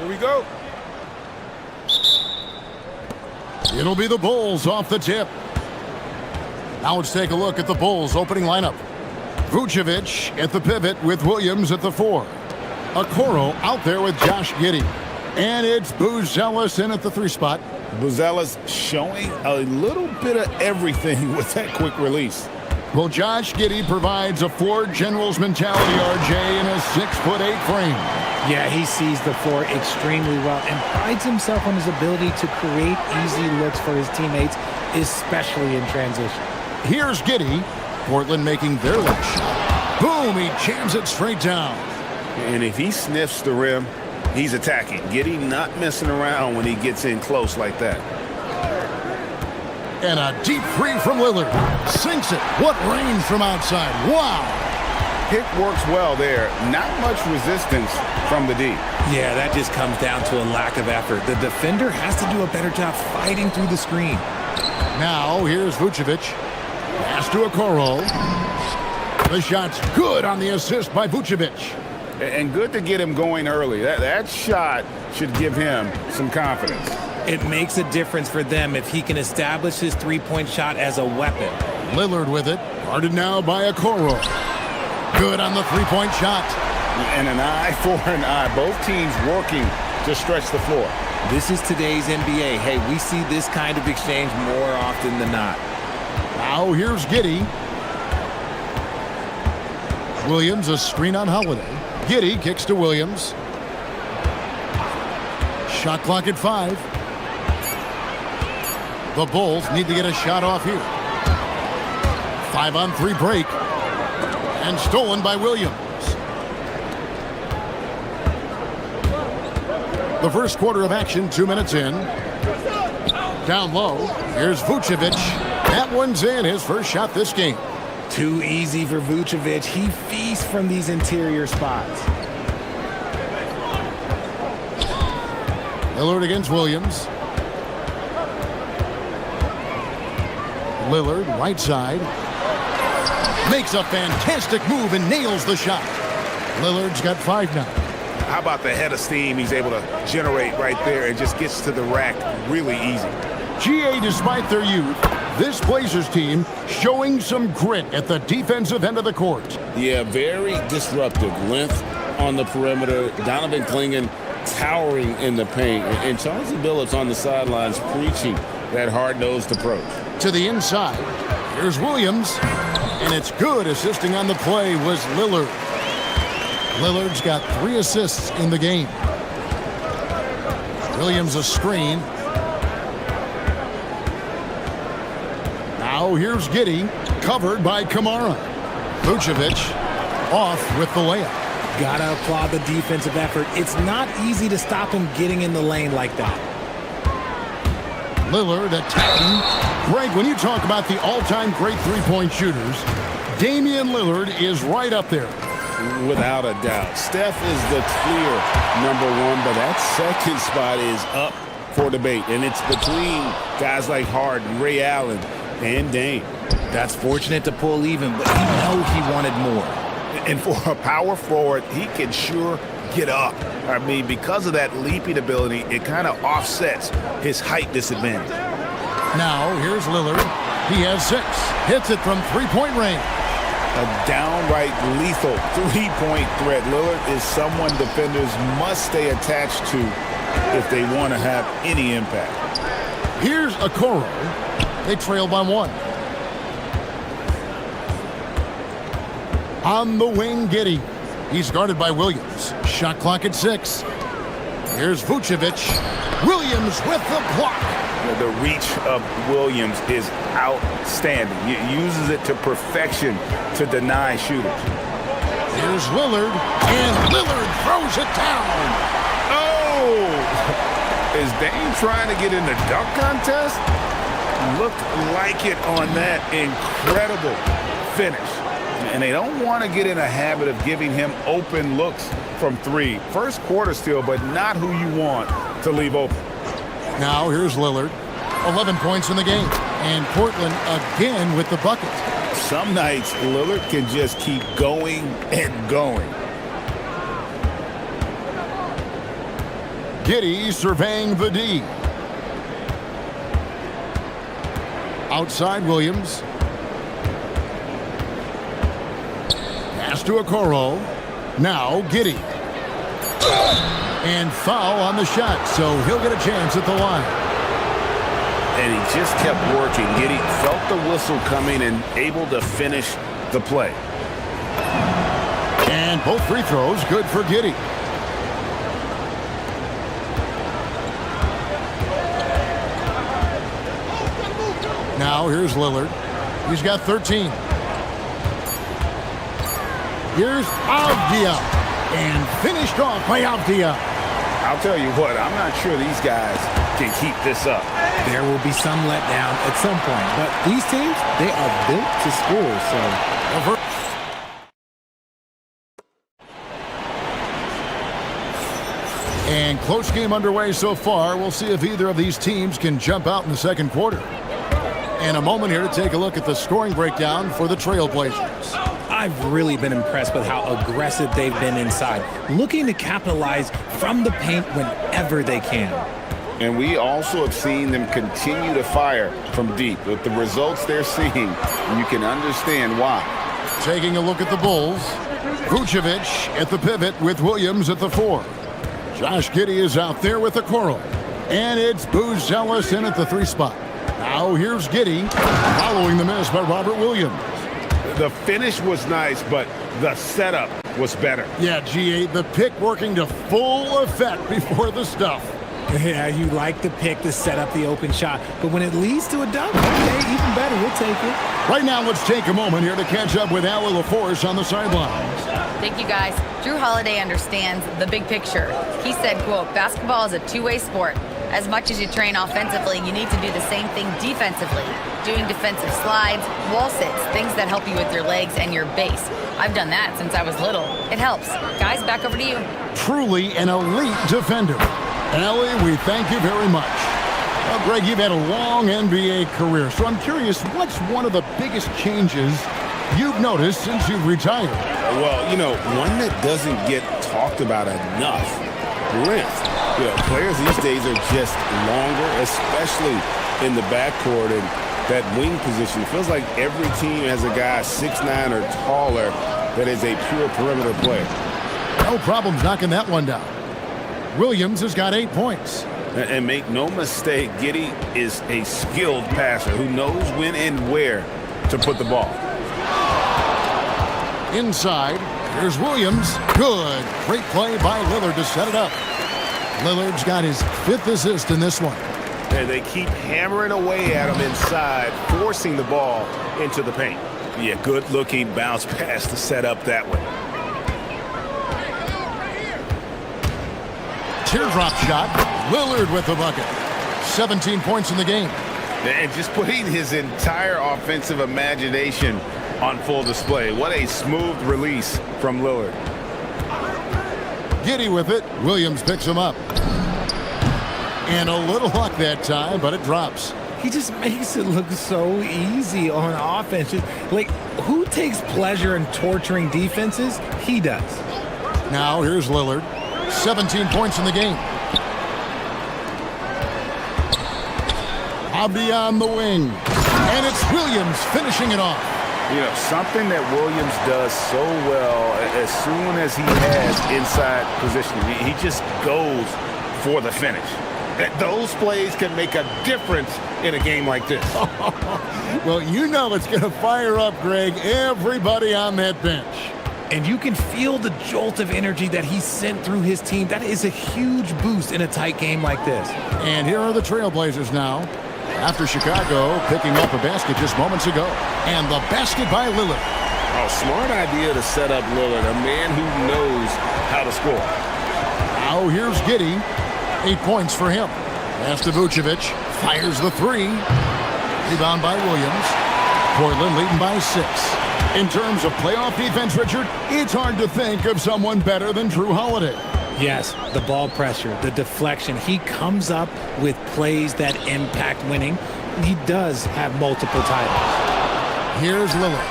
Here we go. It'll be the Bulls off the tip. Now let's take a look at the Bulls opening lineup. Vucevic at the pivot with Williams at the 4. Okoro out there with Josh Giddey. And it's Buzelis in at the 3 spot. Buzelis showing a little bit of everything with that quick release. Well, Josh Giddey provides a floor general's mentality, RJ, in a 6'8" frame. Yeah, he sees the floor extremely well and prides himself on his ability to create easy looks for his teammates, especially in transition. Here's Giddey. Portland making their last shot. Boom, he jams it straight down. And if he sniffs the rim, he's attacking. Giddey not messing around when he gets in close like that. And a deep 3 from Lillard. Sinks it. What range from outside. Wow. Pick works well there. Not much resistance from the D. Yeah, that just comes down to a lack of effort. The defender has to do a better job fighting through the screen. Now, here's Vucevic. Pass to Okoro. The shot's good on the assist by Vucevic. And good to get him going early. That shot should give him some confidence. It makes a difference for them if he can establish his three-point shot as a weapon. Lillard with it. Guarded now by Okoro. Good on the three-point shot. And an eye for an eye. Both teams working to stretch the floor. This is today's NBA. Hey, we see this kind of exchange more often than not. Now here's Giddey. Williams a screen on Holiday. Giddey kicks to Williams. Shot clock at 5. The Bulls need to get a shot off here. 5-on-3 break. And stolen by Williams. The first quarter of action, 2 minutes in. Down low, here's Vucevic. That one's in, his first shot this game. Too easy for Vucevic. He feasts from these interior spots. Lillard against Williams. Lillard, right side. Makes a fantastic move and nails the shot. Lillard's got 5 now. How about the head of steam he's able to generate right there and just gets to the rack really easy. GA, despite their youth, this Blazers team showing some grit at the defensive end of the court. Yeah, very disruptive. Length on the perimeter. Donovan Clingan towering in the paint. And Chauncey Billups on the sidelines preaching that hard-nosed approach. To the inside. Here's Williams. And it's good. Assisting on the play was Lillard. Lillard's got 3 assists in the game. Williams a screen. Now here's Giddey, covered by Kamara. Vucevic off with the layup. Gotta applaud the defensive effort. It's not easy to stop him getting in the lane like that. Lillard attacking. Greg, when you talk about the all-time great three-point shooters, Damian Lillard is right up there. Without a doubt. Steph is the clear #1, but that second spot is up for debate. And it's between guys like Harden, Ray Allen, and Dame. That's fortunate to pull even, but you know he wanted more. And for a power forward, he can sure get up. I mean, because of that leaping ability, it kind of offsets his height disadvantage. Now, here's Lillard. He has 6. Hits it from three-point range. A downright lethal three-point threat. Lillard is someone defenders must stay attached to if they want to have any impact. Here's Okoro. They trail by 1. On the wing, Giddey. He's guarded by Williams. Shot clock at 6. Here's Vucevic. Williams with the block. The reach of Williams is outstanding. He uses it to perfection to deny shooters. Here's Lillard, and Lillard throws it down. Oh! Is Dame trying to get in the dunk contest? Looked like it on that incredible finish. And they don't want to get in a habit of giving him open looks from 3. First quarter still, but not who you want to leave open. Now here's Lillard. 11 points in the game. And Portland again with the bucket. Some nights, Lillard can just keep going and going. Giddey surveying the D. Outside Williams. Pass to Okoro. Now Giddey. And foul on the shot, so he'll get a chance at the line. And he just kept working. Giddey felt the whistle coming and able to finish the play. And both free throws good for Giddey. Now here's Lillard. He's got 13. Here's Avdia. And finished off by Avdia. I'll tell you what, I'm not sure these guys can keep this up. There will be some letdown at some point, but these teams, they are built to score, so... And close game underway so far. We'll see if either of these teams can jump out in the second quarter. And a moment here to take a look at the scoring breakdown for the Trailblazers. I've really been impressed with how aggressive they've been inside, looking to capitalize from the paint whenever they can. And we also have seen them continue to fire from deep. With the results they're seeing, you can understand why. Taking a look at the Bulls. Vucevic at the pivot with Williams at the 4. Josh Giddey is out there with the Okoro. And it's Booz Ellis in at the 3 spot. Now here's Giddey following the miss by Robert Williams. The finish was nice, but the setup was better. Yeah, G8, the pick working to full effect before the stuff. Yeah, you like the pick to set up the open shot, but when it leads to a dunk, okay, even better, we'll take it. Right now, let's take a moment here to catch up with Allie LaForce on the sidelines. Thank you, guys. Drew Holiday understands the big picture. He said, quote, basketball is a two-way sport. As much as you train offensively, you need to do the same thing defensively. Doing defensive slides, wall sits, things that help you with your legs and your base. I've done that since I was little. It helps. Guys, back over to you. Truly an elite defender. Allie, we thank you very much. Well, Greg, you've had a long NBA career, so I'm curious, what's one of the biggest changes you've noticed since you've retired? Well, you know, one that doesn't get talked about enough, length. You know, players these days are just longer, especially in the backcourt and that wing position. It feels like every team has a guy 6'9" or taller that is a pure perimeter player. No problems knocking that one down. Williams has got 8 points. And make no mistake, Giddey is a skilled passer who knows when and where to put the ball. Inside, here's Williams. Good. Great play by Lillard to set it up. Lillard's got his 5th assist in this one. And they keep hammering away at him inside, forcing the ball into the paint. Yeah, good-looking bounce pass to set up that one. Teardrop shot. Lillard with the bucket. 17 points in the game. And just putting his entire offensive imagination on full display. What a smooth release from Lillard. Giddey with it. Williams picks him up. And a little luck that time, but it drops. He just makes it look so easy on offense. Like, who takes pleasure in torturing defenses? He does. Now here's Lillard. 17 points in the game. Abdi on the wing. And it's Williams finishing it off. You know, something that Williams does so well as soon as he has inside positioning, he just goes for the finish. Those plays can make a difference in a game like this. Well, you know it's going to fire up, Greg, everybody on that bench. And you can feel the jolt of energy that he sent through his team. That is a huge boost in a tight game like this. And here are the Trailblazers now. After Chicago picking up a basket just moments ago. And the basket by Lillard. Oh, smart idea to set up Lillard, a man who knows how to score. Now here's Giddey. 8 points for him. Pass to Vucevic. Fires the 3. Rebound by Williams. Portland leading by 6. In terms of playoff defense, Richard, it's hard to think of someone better than Drew Holiday. Yes, the ball pressure, the deflection. He comes up with plays that impact winning. He does have multiple titles. Here's Lillard.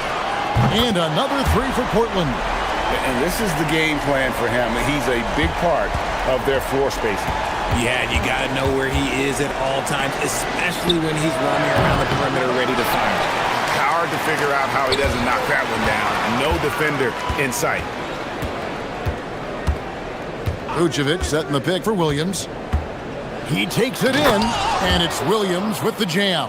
And another 3 for Portland. And this is the game plan for him. He's a big part of their floor spacing. Yeah, you got to know where he is at all times, especially when he's roaming around the perimeter ready to fire. Hard to figure out how he doesn't knock that one down. No defender in sight. Vucevic setting the pick for Williams. He takes it in, and it's Williams with the jam.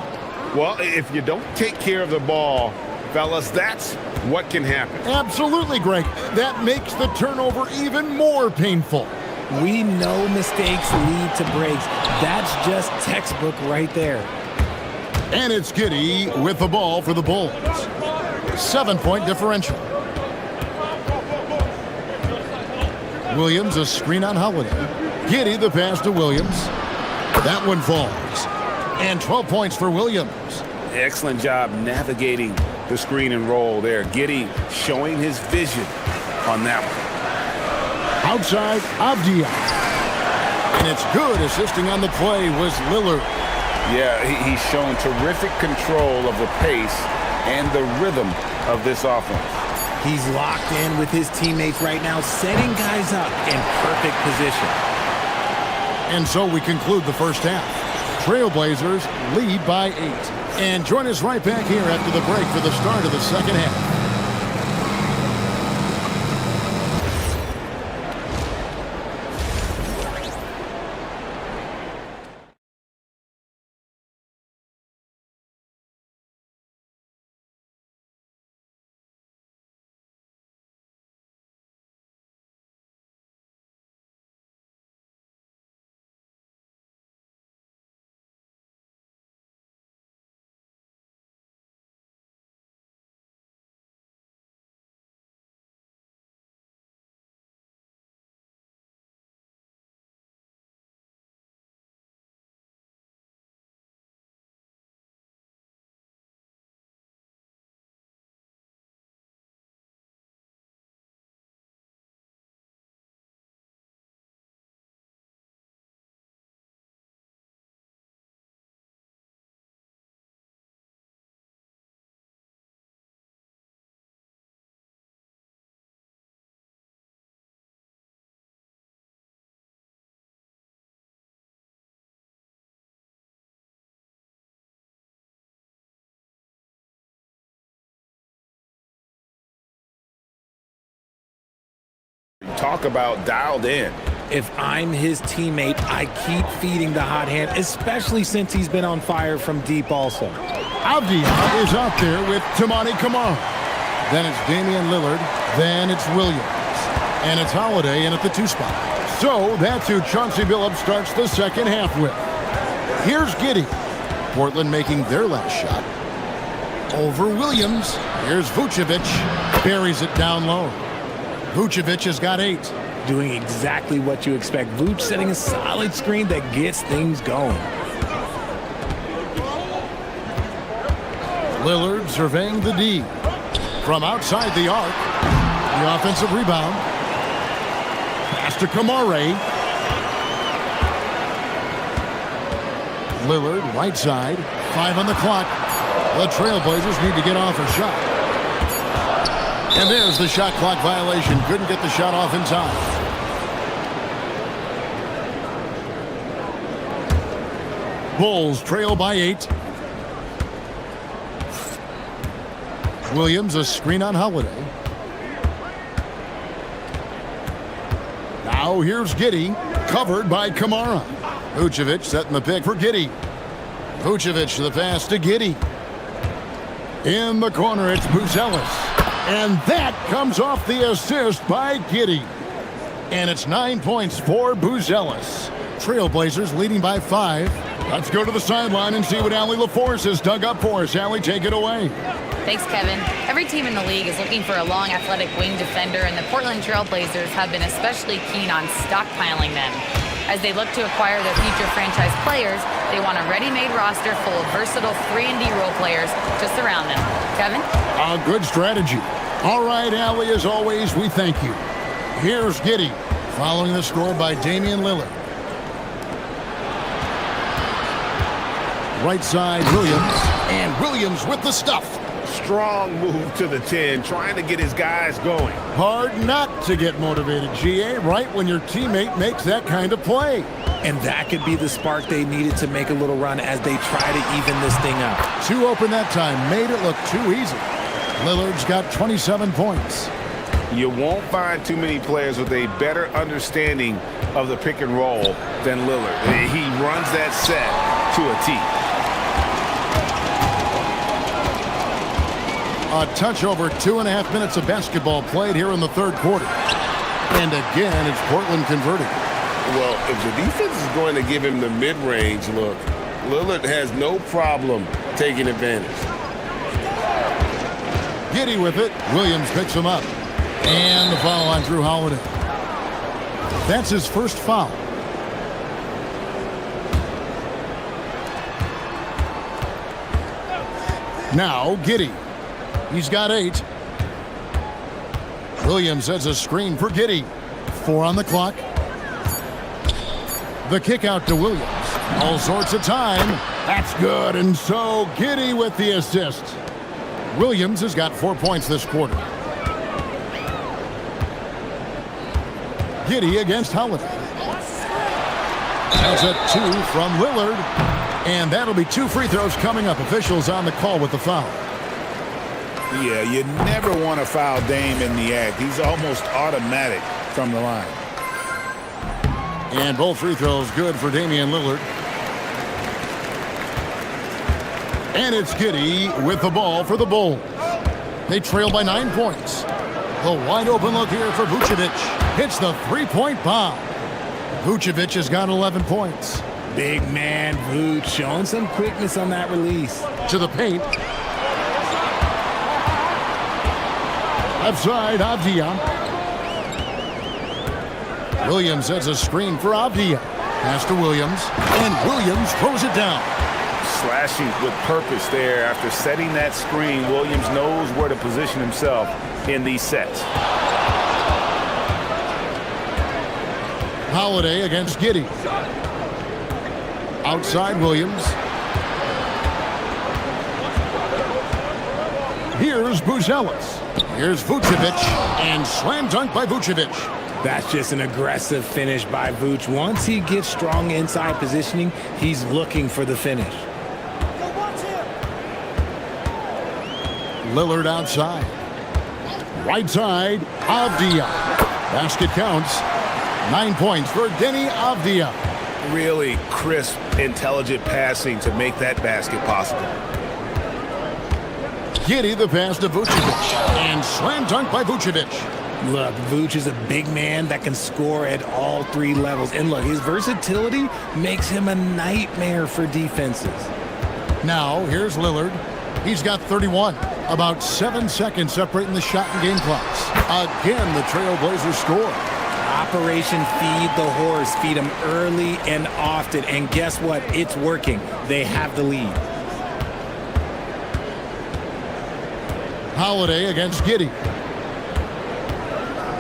Well, if you don't take care of the ball, fellas, that's what can happen. Absolutely, Greg. That makes the turnover even more painful. We know mistakes lead to breaks. That's just textbook right there. And it's Giddey with the ball for the Bulls. 7-point differential. Williams a screen on Holiday. Giddey the pass to Williams. That one falls. And 12 points for Williams. Excellent job navigating the screen and roll there. Giddey showing his vision on that one. Outside, Avdia. And it's good. Assisting on the play was Lillard. Yeah, he's shown terrific control of the pace and the rhythm of this offense. He's locked in with his teammates right now, setting guys up in perfect position. And so we conclude the first half. Trailblazers lead by 8. And join us right back here after the break for the start of the second half. Talk about dialed in. If I'm his teammate, I keep feeding the hot hand, especially since he's been on fire from deep also. Avdia is out there with Tamani Kamara. Then it's Damian Lillard. Then it's Williams. And it's Holiday in at the 2 spot. So that's who Chauncey Billups starts the second half with. Here's Giddey. Portland making their last shot. Over Williams. Here's Vucevic. Buries it down low. Vucevic has got 8. Doing exactly what you expect. Vuce setting a solid screen that gets things going. Lillard surveying the D. From outside the arc. The offensive rebound. Pass to Kamara. Lillard, right side. 5 on the clock. The Trailblazers need to get off a shot. And there's the shot clock violation. Couldn't get the shot off in time. Bulls trail by 8. Williams a screen on Holiday. Now here's Giddey, covered by Kamara. Vucevic setting the pick for Giddey. Vucevic the pass to Giddey. In the corner, it's Buzelis. And that comes off the assist by Giddey. And it's 9 points for Buzelis. Trailblazers leading by 5. Let's go to the sideline and see what Allie LaForce has dug up for us. Allie, take it away. Thanks, Kevin. Every team in the league is looking for a long, athletic wing defender, and the Portland Trailblazers have been especially keen on stockpiling them. As they look to acquire their future franchise players, they want a ready-made roster full of versatile 3-and-D role players to surround them. Kevin? A good strategy. All right, Allie, as always, we thank you. Here's Giddey, following the score by Damian Lillard. Right side, Williams. And Williams with the stuff. Strong move to the 10, trying to get his guys going. Hard not to get motivated, GA, right when your teammate makes that kind of play. And that could be the spark they needed to make a little run as they try to even this thing up. Too open that time. Made it look too easy. Lillard's got 27 points. You won't find too many players with a better understanding of the pick and roll than Lillard. He runs that set to a T. A touch over 2.5 minutes of basketball played here in the third quarter. And again, it's Portland converting. Well, if the defense is going to give him the mid-range look, Lillard has no problem taking advantage. Giddy with it. Williams picks him up. And the foul on Drew Holiday. That's his first foul. Now, Giddy. He's got 8. Williams sets a screen for Giddy. 4 on the clock. The kick out to Williams. All sorts of time. That's good. And so Giddy with the assist. Williams has got 4 points this quarter. Giddy against Holiday. That's a 2 from Lillard. And that'll be 2 free throws coming up. Officials on the call with the foul. Yeah, you never want to foul Dame in the act. He's almost automatic from the line. And both free throws good for Damian Lillard. And it's Giddy with the ball for the Bulls. They trail by 9 points. The wide open look here for Vucevic. Hits the three-point bomb. Vucevic has got 11 points. Big man Vooch showing some quickness on that release. To the paint. Left side, Avdia. Williams sets a screen for Avdia. Pass to Williams. And Williams throws it down. Slashing with purpose there. After setting that screen, Williams knows where to position himself in these sets. Holiday against Giddy. Outside Williams. Here's Buzelis. Here's Vucevic. And slam dunk by Vucevic. That's just an aggressive finish by Vooch. Once he gets strong inside positioning, he's looking for the finish. Lillard outside. Right side, Avdia. Basket counts. 9 points for Denny Avdia. Really crisp, intelligent passing to make that basket possible. Giddy the pass to Vucevic. And slam dunk by Vucevic. Look, Vooch is a big man that can score at all 3 levels. And look, his versatility makes him a nightmare for defenses. Now, here's Lillard. He's got 31. About 7 seconds separating the shot and game clocks. Again, the Trailblazers score. Operation Feed the Horse. Feed him early and often. And guess what? It's working. They have the lead. Holiday against Giddy.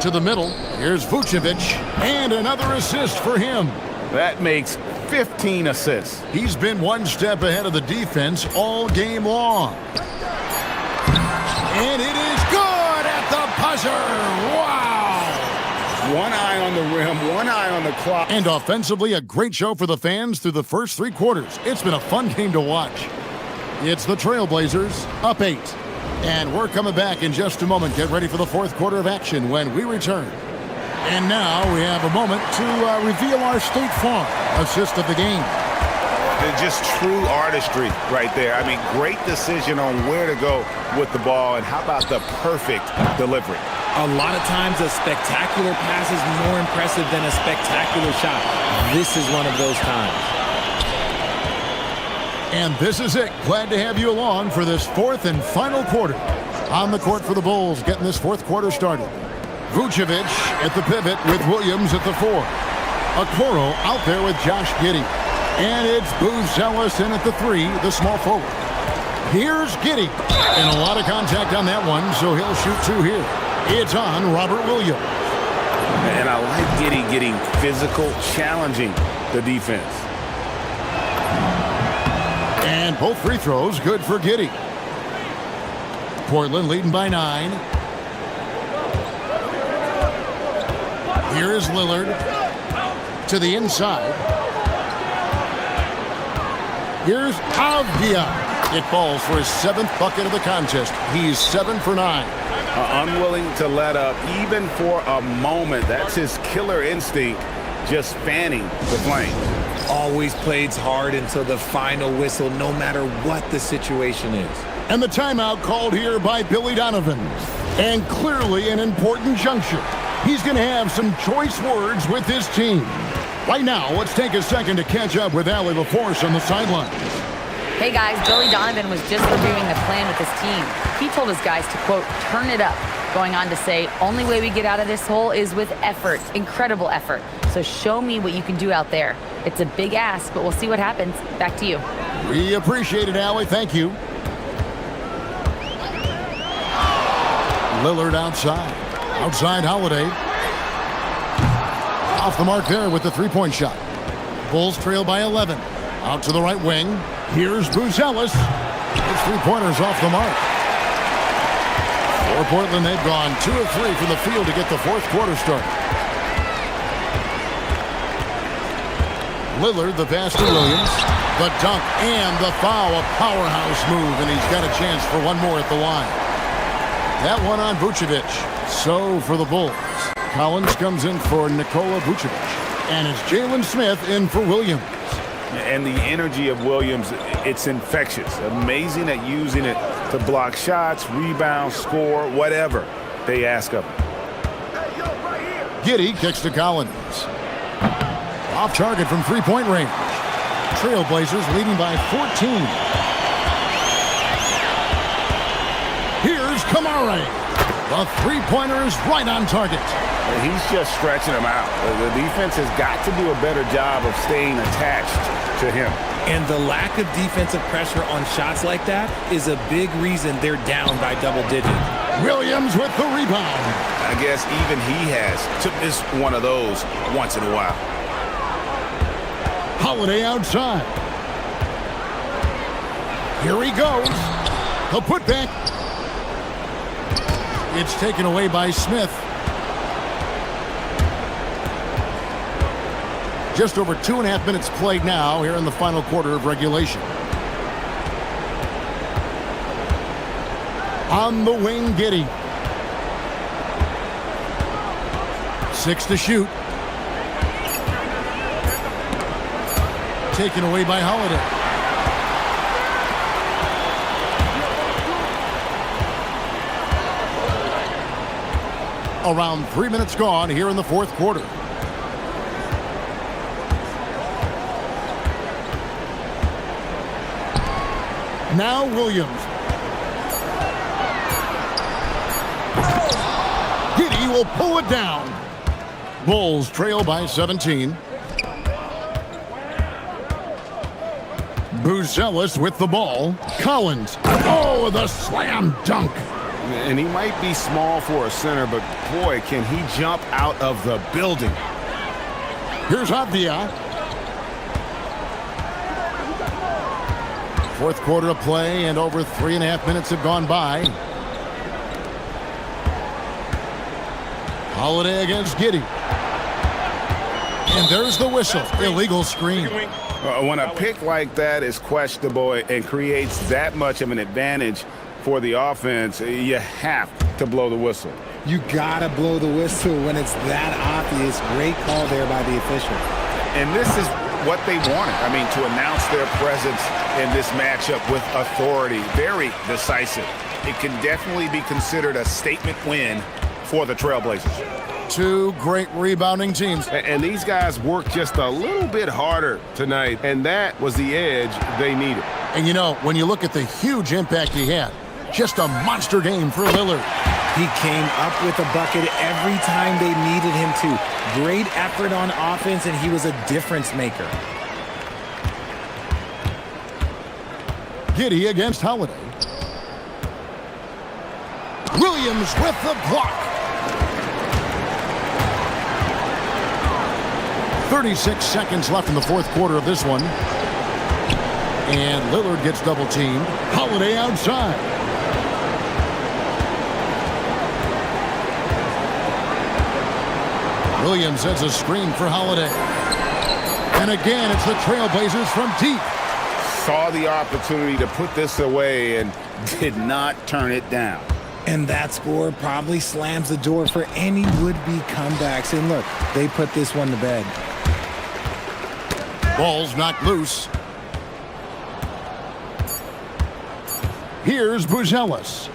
To the middle. Here's Vucevic. And another assist for him. That makes 15 assists. He's been 1 step ahead of the defense all game long. And it is good at the buzzer. Wow. One eye on the rim, one eye on the clock. And offensively, a great show for the fans through the first 3 quarters. It's been a fun game to watch. It's the Trailblazers up 8. And we're coming back in just a moment. Get ready for the 4th quarter of action when we return. And now we have a moment to reveal our State Farm assist of the game. Just true artistry right there. I mean, great decision on where to go with the ball, and how about the perfect delivery? A lot of times a spectacular pass is more impressive than a spectacular shot. This is one of those times. And this is it. Glad to have you along for this 4th and final quarter. On the court for the Bulls, getting this 4th quarter started. Vucevic at the pivot with Williams at the 4. Okoro out there with Josh Giddey. And it's Buzelis in at the 3, the small forward. Here's Giddey. And a lot of contact on that one, so he'll shoot 2 here. It's on Robert Williams. And I like Giddey getting physical, challenging the defense. And both free throws good for Giddey. Portland leading by 9. Here is Lillard to the inside. Here's Avdia. It falls for his 7th bucket of the contest. He's 7 for 9. Unwilling to let up even for a moment. That's his killer instinct, just fanning the flame. Always plays hard until the final whistle, no matter what the situation is. And the timeout called here by Billy Donovan. And clearly an important juncture. He's going to have some choice words with his team. Right now, let's take a second to catch up with Allie LaForce on the sidelines. Hey guys, Billy Donovan was just reviewing the plan with his team. He told his guys to, quote, turn it up, going on to say, only way we get out of this hole is with effort, incredible effort. So show me what you can do out there. It's a big ask, but we'll see what happens. Back to you. We appreciate it, Allie. Thank you. Lillard outside. Outside Holiday. Off the mark there with the three-point shot. Bulls trail by 11. Out to the right wing. Here's Buzelis. His three-pointers off the mark. For Portland, they've gone 2 of 3 from the field to get the fourth quarter started. Lillard, the pass to Williams. The dunk and the foul. A powerhouse move, and he's got a chance for one more at the line. That one on Vucevic. So for the Bulls, Collins comes in for Nikola Vucevic. And it's Jalen Smith in for Williams. And the energy of Williams, it's infectious. Amazing at using it to block shots, rebound, score, whatever they ask of him. Giddey kicks to Collins. Off target from three-point range. Trailblazers leading by 14. Here's Kamara. The three-pointer is right on target. He's just stretching them out. The defense has got to do a better job of staying attached to him. And the lack of defensive pressure on shots like that is a big reason they're down by double digits. Williams with the rebound. I guess even he has to miss one of those once in a while. Holiday outside. Here he goes. The putback. It's taken away by Smith. Just over 2.5 minutes played now here in the final quarter of regulation. On the wing, Giddey. 6 to shoot. Taken away by Holiday. Around 3 minutes gone here in the fourth quarter. Now Williams. Giddey will pull it down. Bulls trail by 17. Buzelis with the ball. Collins. Oh, the slam dunk. And he might be small for a center, but boy, can he jump out of the building. Here's Avdia. Fourth quarter of play, and over 3.5 minutes have gone by. Holiday against Giddey. And there's the whistle. Illegal screen. When a pick like that is questionable and creates that much of an advantage for the offense, you have to blow the whistle. You gotta blow the whistle when it's that obvious. Great call there by the official. And this is what they wanted. I mean, to announce their presence in this matchup with authority. Very decisive. It can definitely be considered a statement win for the Trailblazers. Two great rebounding teams. And these guys worked just a little bit harder tonight, and that was the edge they needed. And you know, when you look at the huge impact he had, just a monster game for Lillard. He came up with a bucket every time they needed him to. Great effort on offense, and he was a difference maker. Giddey against Holiday. Williams with the block. 36 seconds left in the fourth quarter of this one. And Lillard gets double teamed. Holiday outside. Williams sets a screen for Holiday. And again, it's the Trailblazers from deep. saw the opportunity to put this away and did not turn it down. And that score probably slams the door for any would-be comebacks. And look, they put this one to bed. Ball's knocked loose. Here's Buzelis.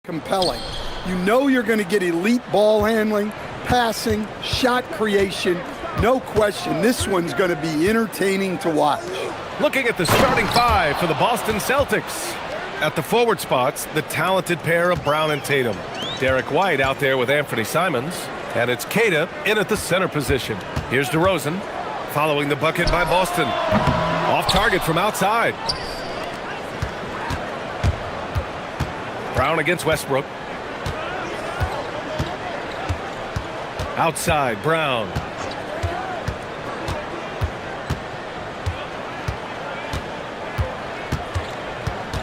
compelling. You know you're going to get elite ball handling, passing, shot creation. No question, this one's going to be entertaining to watch. Looking at the starting five for the Boston Celtics. At the forward spots, the talented pair of Brown and Tatum. Derek White out there with Anthony Simons. And it's Kata in at the center position. Here's DeRozan, following the bucket by Boston. Off target from outside. Brown against Westbrook. Outside, Brown.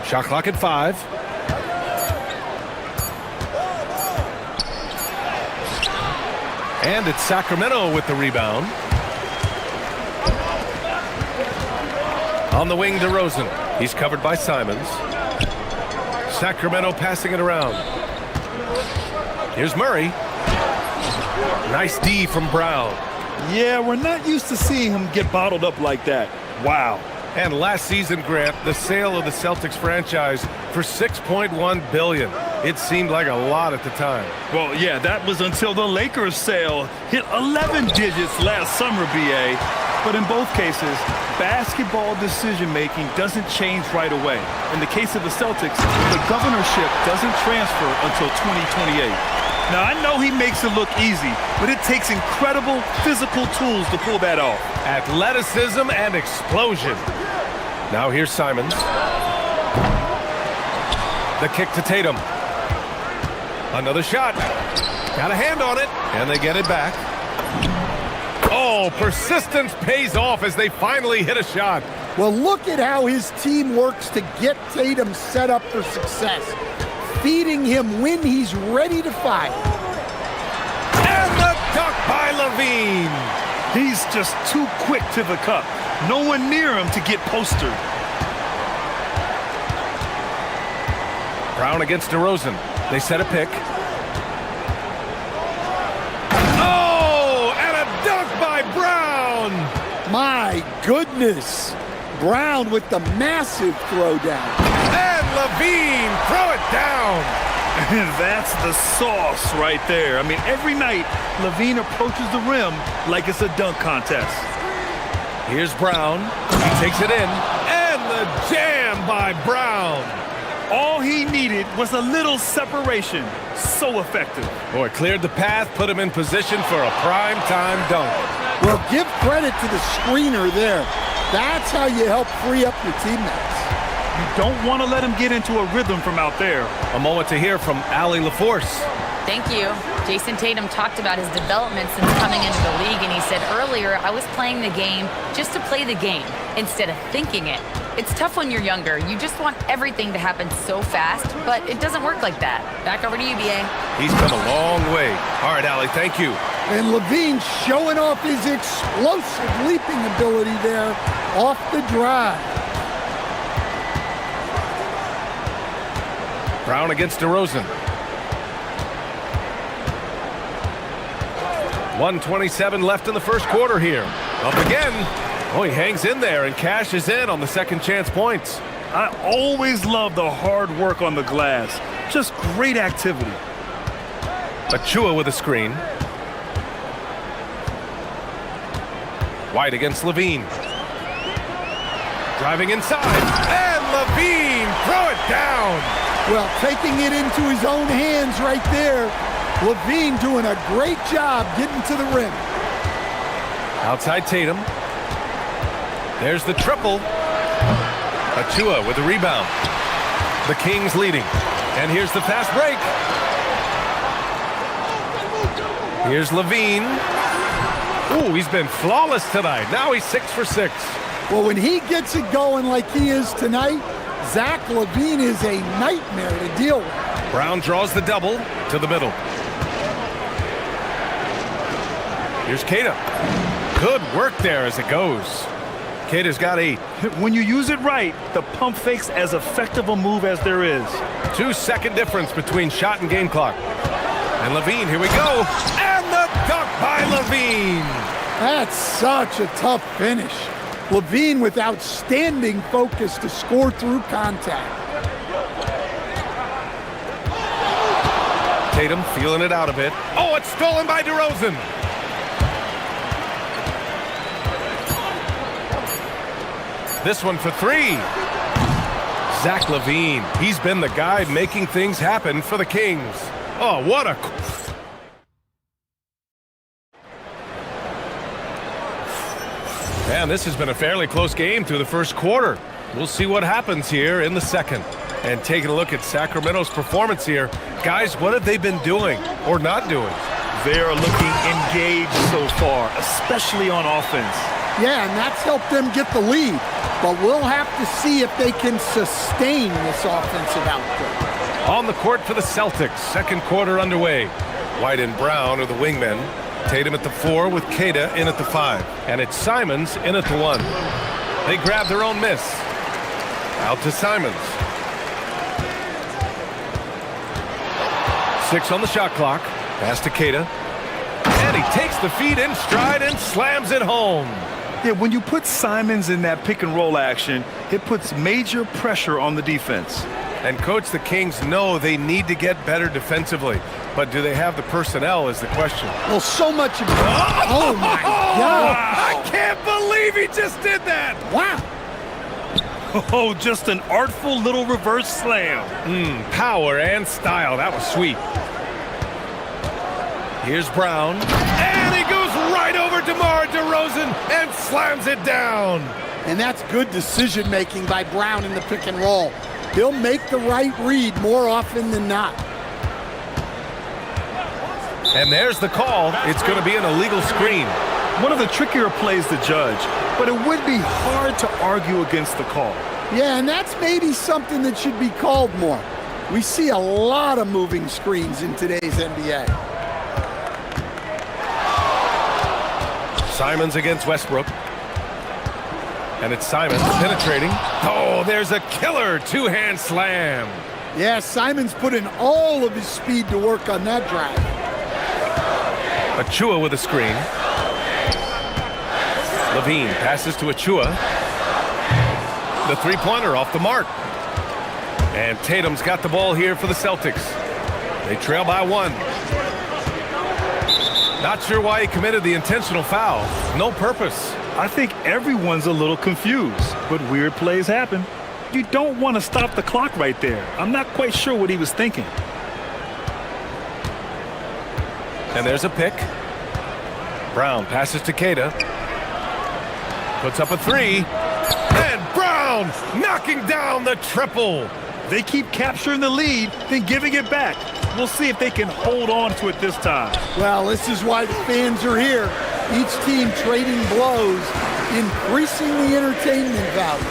Shot clock at 5. And it's Sacramento with the rebound. On the wing, DeRozan. He's covered by Simons. Sacramento passing it around. Here's Murray. Nice D from Brown. Yeah, we're not used to seeing him get bottled up like that. Wow. And last season, Grant, the sale of the Celtics franchise for $6.1 billion. It seemed like a lot at the time. Well, yeah, that was until the Lakers sale hit 11 digits last summer, BA. But in both cases, basketball decision-making doesn't change right away. In the case of the Celtics, the governorship doesn't transfer until 2028. Now, I know he makes it look easy, but it takes incredible physical tools to pull that off. Athleticism and explosion. Now here's Simons. The kick to Tatum. Another shot. Got a hand on it, and they get it back. Oh, persistence pays off as they finally hit a shot. Well, look at how his team works to get Tatum set up for success, feeding him when he's ready to fire. And the dunk by Levine. He's just too quick to the cup. No one near him to get postered. Brown against DeRozan. They set a pick. Oh, and a dunk by Brown. My goodness. Brown with the massive throwdown. And Levine, throw it down. And that's the sauce right there. I mean, every night, Levine approaches the rim like it's a dunk contest. Here's Brown. He takes it in. And the jam by Brown. All he needed was a little separation. So effective. Boy, cleared the path, put him in position for a prime-time dunk. Well, give credit to the screener there. That's how you help free up your teammates. You don't want to let him get into a rhythm from out there. A moment to hear from Allie LaForce. Thank you. Jason Tatum talked about his development since coming into the league, and he said earlier, I was playing the game just to play the game instead of thinking it. It's tough when you're younger. You just want everything to happen so fast, but it doesn't work like that. Back over to you, BA. He's come a long way. All right, Allie, thank you. And Levine showing off his explosive leaping ability there off the drive. Brown against DeRozan. 1:27 left in the first quarter here. Up again. Oh, he hangs in there and cashes in on the second chance points. I always love the hard work on the glass. Just great activity. Achua with a screen. White against Levine. Driving inside. And Levine, throw it down. Well, taking it into his own hands right there. Levine doing a great job getting to the rim. Outside Tatum. There's the triple. Achua with the rebound. The Kings leading. And here's the fast break. Here's Levine. Ooh, he's been flawless tonight. Now he's 6 for 6. Well, when he gets it going like he is tonight, Zach LaVine is a nightmare to deal with. Brown draws the double to the middle. Here's Kata. Good work there as it goes. Kata's got 8. When you use it right, the pump fake's as effective a move as there is. 2-second difference between shot and game clock. And Levine, here we go. And the dunk by Levine. That's such a tough finish. Levine with outstanding focus to score through contact. Tatum feeling it out a bit. Oh, it's stolen by DeRozan. This one for three. Zach LaVine. He's been the guy making things happen for the Kings. Oh, what a... Man, this has been a fairly close game through the first quarter. We'll see what happens here in the second. And taking a look at Sacramento's performance here, guys, what have they been doing or not doing? They are looking engaged so far, especially on offense. Yeah, and that's helped them get the lead. But we'll have to see if they can sustain this offensive output. On the court for the Celtics, second quarter underway. White and Brown are the wingmen. Tatum at the 4 with Keita in at the 5. And it's Simons in at the 1. They grab their own miss. Out to Simons. 6 on the shot clock. Pass to Keita. And he takes the feed in stride and slams it home. Yeah, when you put Simons in that pick and roll action, it puts major pressure on the defense. And coach, the Kings know they need to get better defensively. But do they have the personnel is the question. Well, so much of it. Oh, my God. I can't believe he just did that. Wow. Oh, just an artful little reverse slam. Power and style. That was sweet. Here's Brown. And he goes right over DeMar DeRozan and slams it down. And that's good decision-making by Brown in the pick and roll. He'll make the right read more often than not. And there's the call. It's going to be an illegal screen. One of the trickier plays to judge, but it would be hard to argue against the call. Yeah, and that's maybe something that should be called more. We see a lot of moving screens in today's NBA. Simons against Westbrook. And it's Simons penetrating. Oh, there's a killer two-hand slam. Yeah, Simons put in all of his speed to work on that drive. Achua with a screen. LaVine passes to Achua. The three-pointer off the mark. And Tatum's got the ball here for the Celtics. They trail by 1. Not sure why he committed the intentional foul. No purpose. I think everyone's a little confused, but weird plays happen. You don't want to stop the clock right there. I'm not quite sure what he was thinking. And there's a pick. Brown passes to Keita. Puts up a 3. And Brown knocking down the triple. They keep capturing the lead, then giving it back. We'll see if they can hold on to it this time. Well, this is why the fans are here. Each team trading blows, increasing the entertainment value.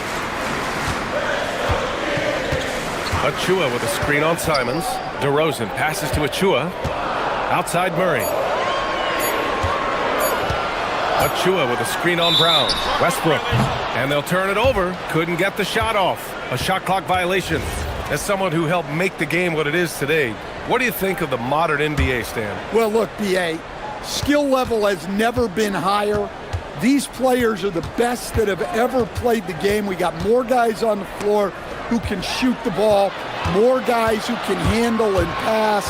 Achua with a screen on Simons. DeRozan passes to Achua. Outside Murray. Achua with a screen on Brown. Westbrook. And they'll turn it over. Couldn't get the shot off. A shot clock violation. As someone who helped make the game what it is today, what do you think of the modern NBA, Stan? Well, look, B.A., skill level has never been higher. These players are the best that have ever played the game. We got more guys on the floor who can shoot the ball, more guys who can handle and pass.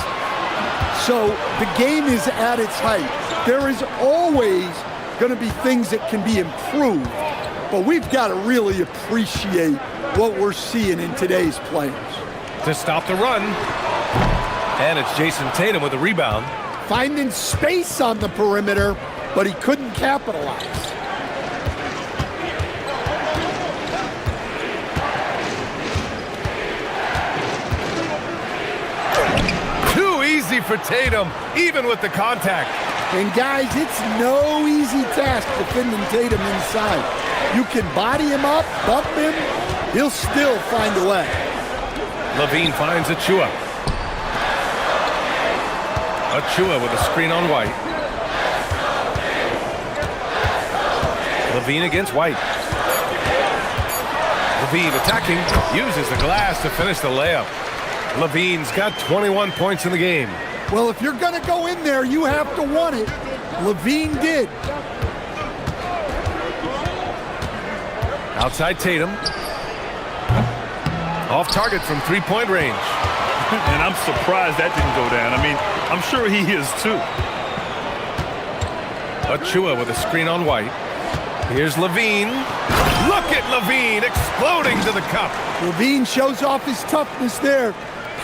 So the game is at its height. There is always going to be things that can be improved, but we've got to really appreciate what we're seeing in today's players. To stop the run. And it's Jason Tatum with the rebound. Finding space on the perimeter, but he couldn't capitalize. Too easy for Tatum, even with the contact. And guys, it's no easy task defending Tatum inside. You can body him up, bump him, he'll still find a way. LaVine finds Achua. Achua with a screen on White. LaVine against White. LaVine attacking, uses the glass to finish the layup. LaVine's got 21 points in the game. Well, if you're going to go in there, you have to want it. LaVine did. Outside Tatum. Off target from three-point range. And I'm surprised that didn't go down. I mean, I'm sure he is too. Achua with a screen on White. Here's Levine. Look at Levine exploding to the cup. Levine shows off his toughness there,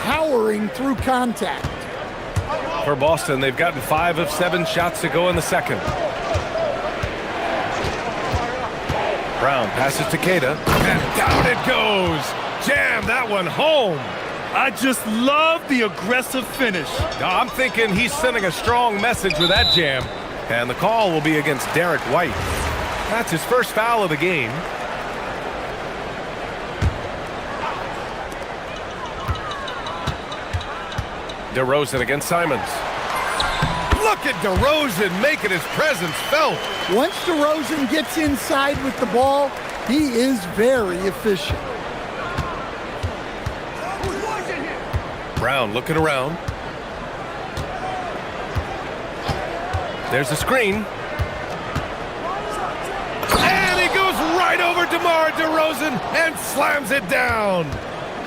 powering through contact. For Boston, they've gotten 5 of 7 shots to go in the second. Brown passes to Keita, and down it goes. Jam that one home. I just love the aggressive finish. Now, I'm thinking he's sending a strong message with that jam, and the call will be against Derek White. That's his first foul of the game. DeRozan against Simons. Look at DeRozan making his presence felt. Once DeRozan gets inside with the ball, he is very efficient. Brown looking around. There's a screen. And he goes right over DeMar DeRozan and slams it down.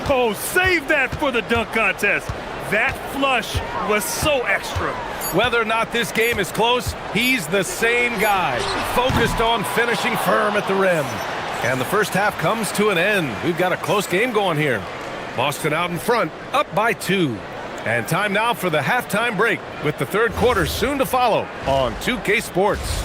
Oh, save that for the dunk contest. That flush was so extra. Whether or not this game is close, he's the same guy, focused on finishing firm at the rim. And the first half comes to an end. We've got a close game going here. Boston out in front, up by 2. And time now for the halftime break, with the third quarter soon to follow on 2K Sports.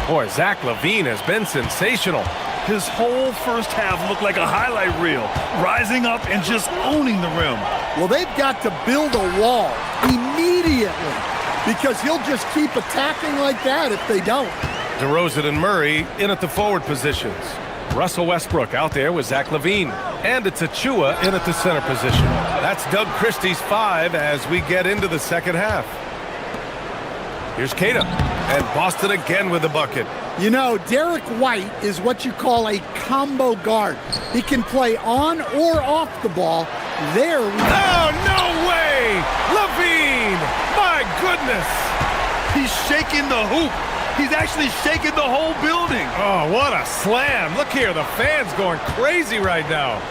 Boy, Zach LaVine has been sensational. His whole first half looked like a highlight reel, rising up and just owning the rim. Well, they've got to build a wall immediately because he'll just keep attacking like that if they don't. DeRozan and Murray in at the forward positions. Russell Westbrook out there with Zach LaVine. And it's Achua in at the center position. That's Doug Christie's 5 as we get into the second half. Here's Keita, and Boston again with the bucket. You know, Derek White is what you call a combo guard. He can play on or off the ball. There we go. Oh, no way! LaVine! My goodness! He's shaking the hoop. He's actually shaking the whole building. Oh, what a slam. Look here, the fans going crazy right now.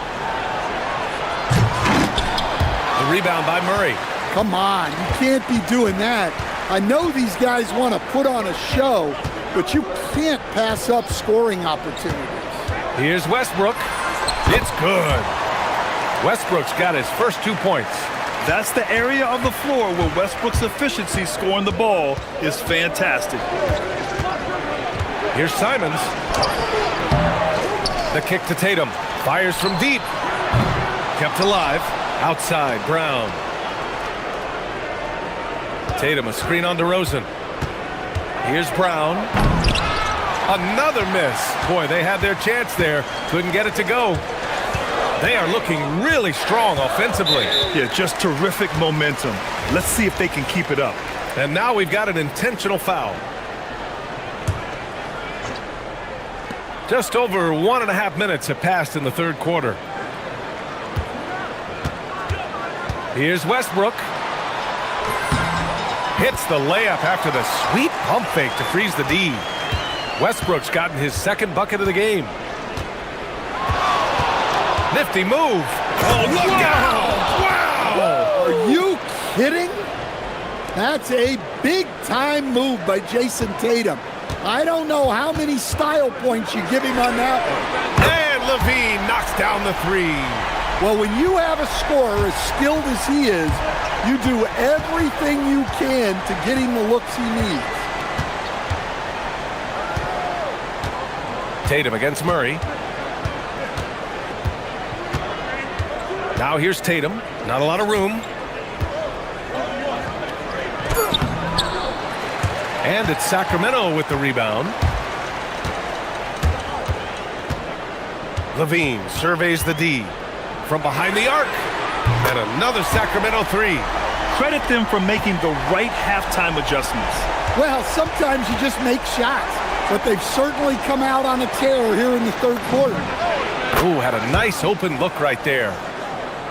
The rebound by Murray. Come on, you can't be doing that. I know these guys want to put on a show, but you can't pass up scoring opportunities. Here's Westbrook. It's good. Westbrook's got his first 2 points. That's the area of the floor where Westbrook's efficiency scoring the ball is fantastic. Here's Simons. The kick to Tatum. Fires from deep. Kept alive. Outside, Brown. Tatum, a screen on DeRozan. Here's Brown. Another miss. Boy, they had their chance there. Couldn't get it to go. They are looking really strong offensively. Yeah, just terrific momentum. Let's see if they can keep it up. And now we've got an intentional foul. Just over 1.5 minutes have passed in the third quarter. Here's Westbrook. Hits the layup after the sweet pump fake to freeze the D. Westbrook's gotten his second bucket of the game. Nifty move. Oh, look out! Wow! Are you kidding? That's a big-time move by Jason Tatum. I don't know how many style points you give him on that one. And Levine knocks down the three. Well, when you have a scorer as skilled as he is, you do everything you can to get him the looks he needs. Tatum against Murray. Now here's Tatum. Not a lot of room. And it's Sacramento with the rebound. Levine surveys the D from behind the arc. And another Sacramento three. Credit them for making the right halftime adjustments. Well, sometimes you just make shots, but they've certainly come out on a tear here in the third quarter. Ooh, had a nice open look right there.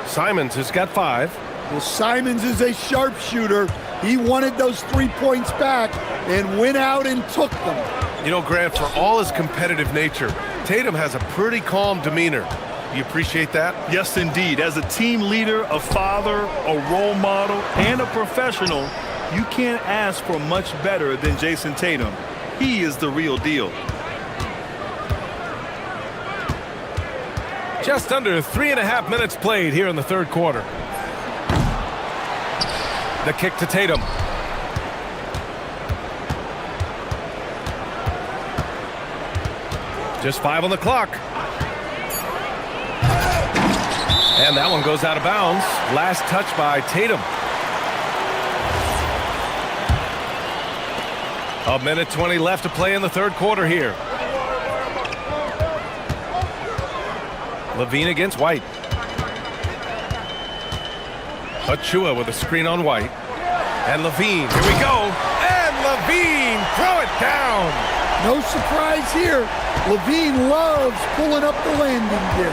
Simons has got 5. Well, Simons is a sharpshooter. He wanted those 3 points back and went out and took them. You know, Grant, for all his competitive nature, Tatum has a pretty calm demeanor. You appreciate that? Yes, indeed. As a team leader, a father, a role model, and a professional, you can't ask for much better than Jason Tatum. He is the real deal. Just under 3.5 minutes played here in the third quarter. The kick to Tatum. Just 5 on the clock. And that one goes out of bounds. Last touch by Tatum. 1:20 left to play in the third quarter here. Levine against White. Achua with a screen on White. And Levine, here we go. And Levine, throw it down. No surprise here. Levine loves pulling up the landing gear.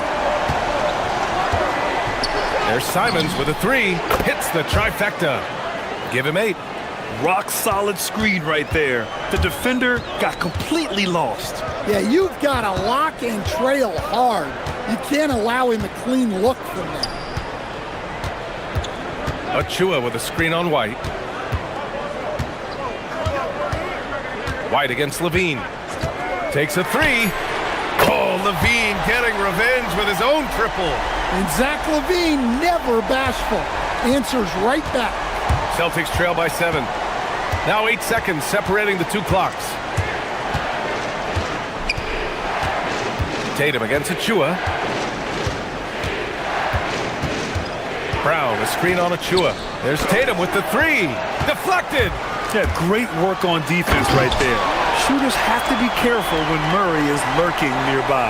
There's Simons with a 3. Hits the trifecta. Give him 8. Rock solid screen right there. The defender got completely lost. Yeah, you've got to lock and trail hard. You can't allow him a clean look from that. Achua with a screen on White. White against Levine. Takes a 3. Oh, Levine getting revenge with his own triple. And Zach Levine, never bashful, answers right back. Celtics trail by 7. Now 8 seconds separating the 2 clocks. Tatum against Achua. Brown, a screen on Achua. There's Tatum with the 3. Deflected. Yeah, great work on defense right there. Shooters have to be careful when Murray is lurking nearby.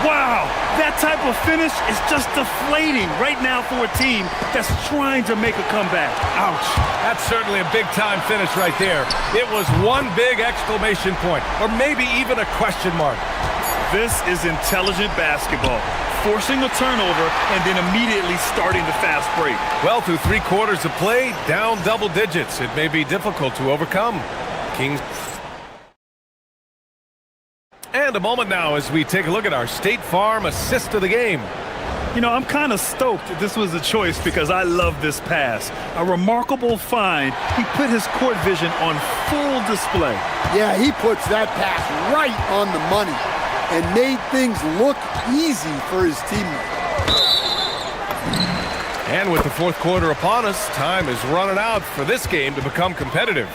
Wow, that type of finish is just deflating right now for a team that's trying to make a comeback. Ouch. That's certainly a big-time finish right there. It was one big exclamation point, or maybe even a question mark. This is intelligent basketball. Forcing a turnover and then immediately starting the fast break. Well, through 3 quarters of play, down double digits. It may be difficult to overcome. Kings. And a moment now as we take a look at our State Farm assist of the game. You know, I'm kind of stoked that this was a choice because I love this pass. A remarkable find. He put his court vision on full display. Yeah, he puts that pass right on the money and made things look easy for his teammates. And with the fourth quarter upon us, time is running out for this game to become competitive.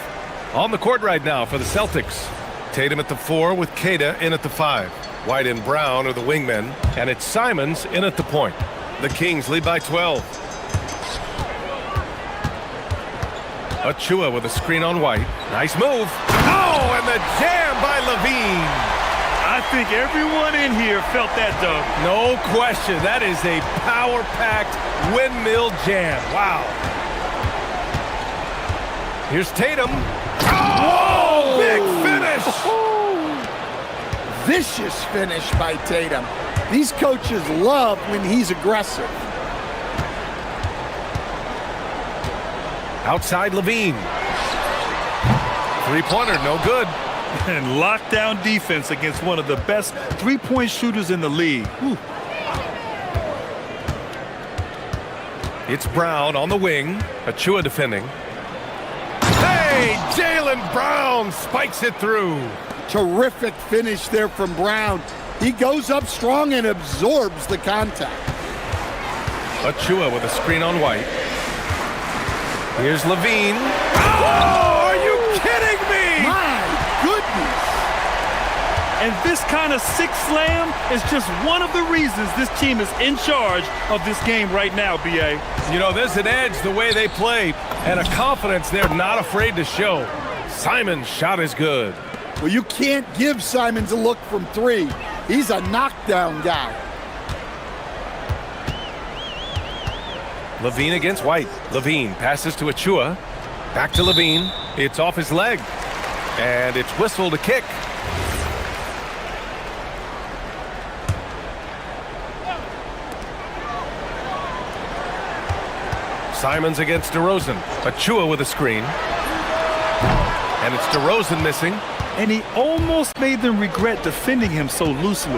On the court right now for the Celtics. Tatum at the 4 with Keita in at the 5. White and Brown are the wingmen, and it's Simons in at the point. The Kings lead by 12. Achua with a screen on White. Nice move. Oh, and the jam by Levine. I think everyone in here felt that dunk. No question. That is a power-packed windmill jam. Wow. Here's Tatum. Oh, big finish. Vicious finish by Tatum. These coaches love when he's aggressive. Outside Levine. Three-pointer, no good. And lockdown defense against one of the best three-point shooters in the league. Whew. It's Brown on the wing. Achua defending. Hey, Jaylen Brown spikes it through. Terrific finish there from Brown. He goes up strong and absorbs the contact. Achua with a screen on White. Here's Levine. Oh, are you kidding me? My goodness. And this kind of six slam is just one of the reasons this team is in charge of this game right now, B.A. You know, there's an edge the way they play and a confidence they're not afraid to show. Simon's shot is good. Well, you can't give Simons a look from three. He's a knockdown guy. Levine against White. Levine passes to Achua. Back to Levine. It's off his leg. And it's whistled a kick. Simons against DeRozan. Achua with a screen. And it's DeRozan missing. And he almost made them regret defending him so loosely.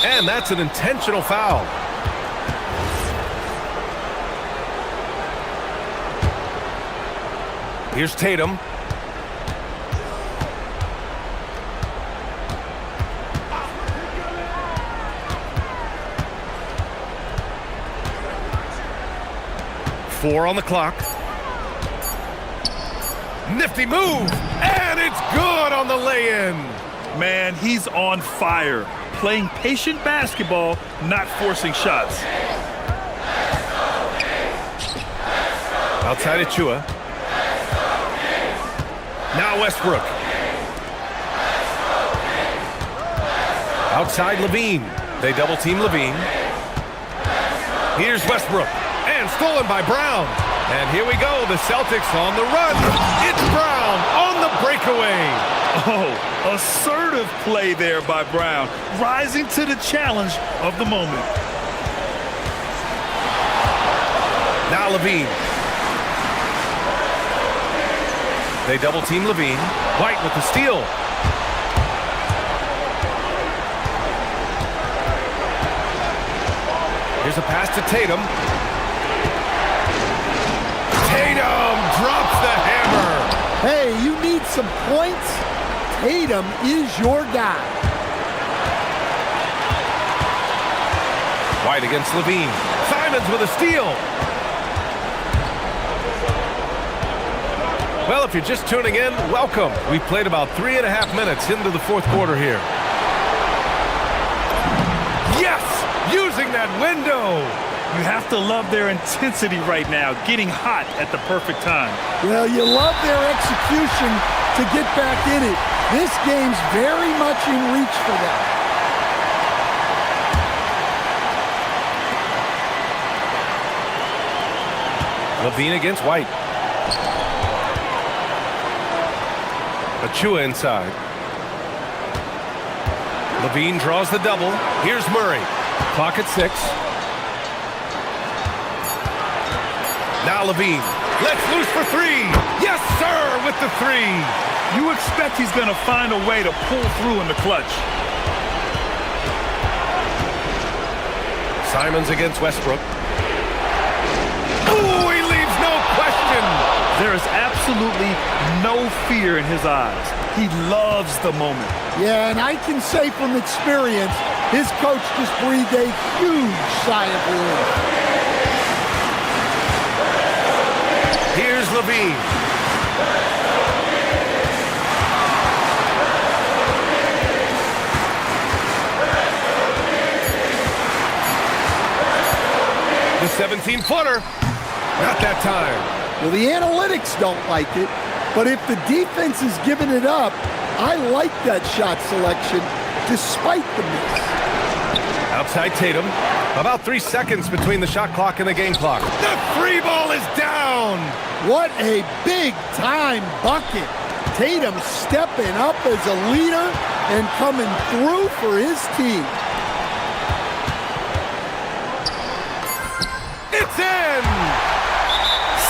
And that's an intentional foul. Here's Tatum. Four on the clock. Nifty move, and it's good on the lay-in. Man, he's on fire. Playing patient basketball, not forcing shots. Outside Achua. Now Westbrook. Outside Levine. They double-team Levine. Here's Westbrook. And stolen by Brown. And here we go, the Celtics on the run. It's Brown on the breakaway. Oh, assertive play there by Brown, rising to the challenge of the moment. Now Levine. They double-team Levine. White with the steal. Here's a pass to Tatum. Tatum drops the hammer. Hey, you need some points? Tatum is your guy. White against Levine. Simons with a steal. Well, if you're just tuning in, welcome. We've played about 3.5 minutes into the fourth quarter here. Yes! Using that window! You have to love their intensity right now, getting hot at the perfect time. Well, you love their execution to get back in it. This game's very much in reach for them. Levine against White. Achua inside. Levine draws the double. Here's Murray. Clock at 6. Now Levine. Let's loose for three. Yes, sir, with the three. You expect he's going to find a way to pull through in the clutch. Simons against Westbrook. Ooh, he leaves no question. There is absolutely no fear in his eyes. He loves the moment. Yeah, and I can say from experience, his coach just breathed a huge sigh of relief. Here's Levine. The 17-footer. Not that time. Well, the analytics don't like it, but if the defense is giving it up, I like that shot selection despite the miss. Outside Tatum. About 3 seconds between the shot clock and the game clock. The three ball is down. What a big-time bucket. Tatum stepping up as a leader and coming through for his team. It's in!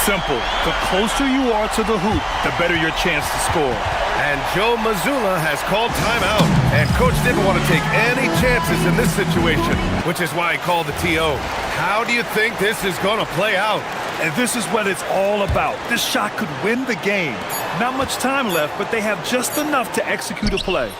Simple. The closer you are to the hoop, the better your chance to score. And Joe Mazzulla has called timeout. And coach didn't want to take any chances in this situation, which is why he called the TO. How do you think this is going to play out? And this is what it's all about. This shot could win the game. Not much time left, but they have just enough to execute a play.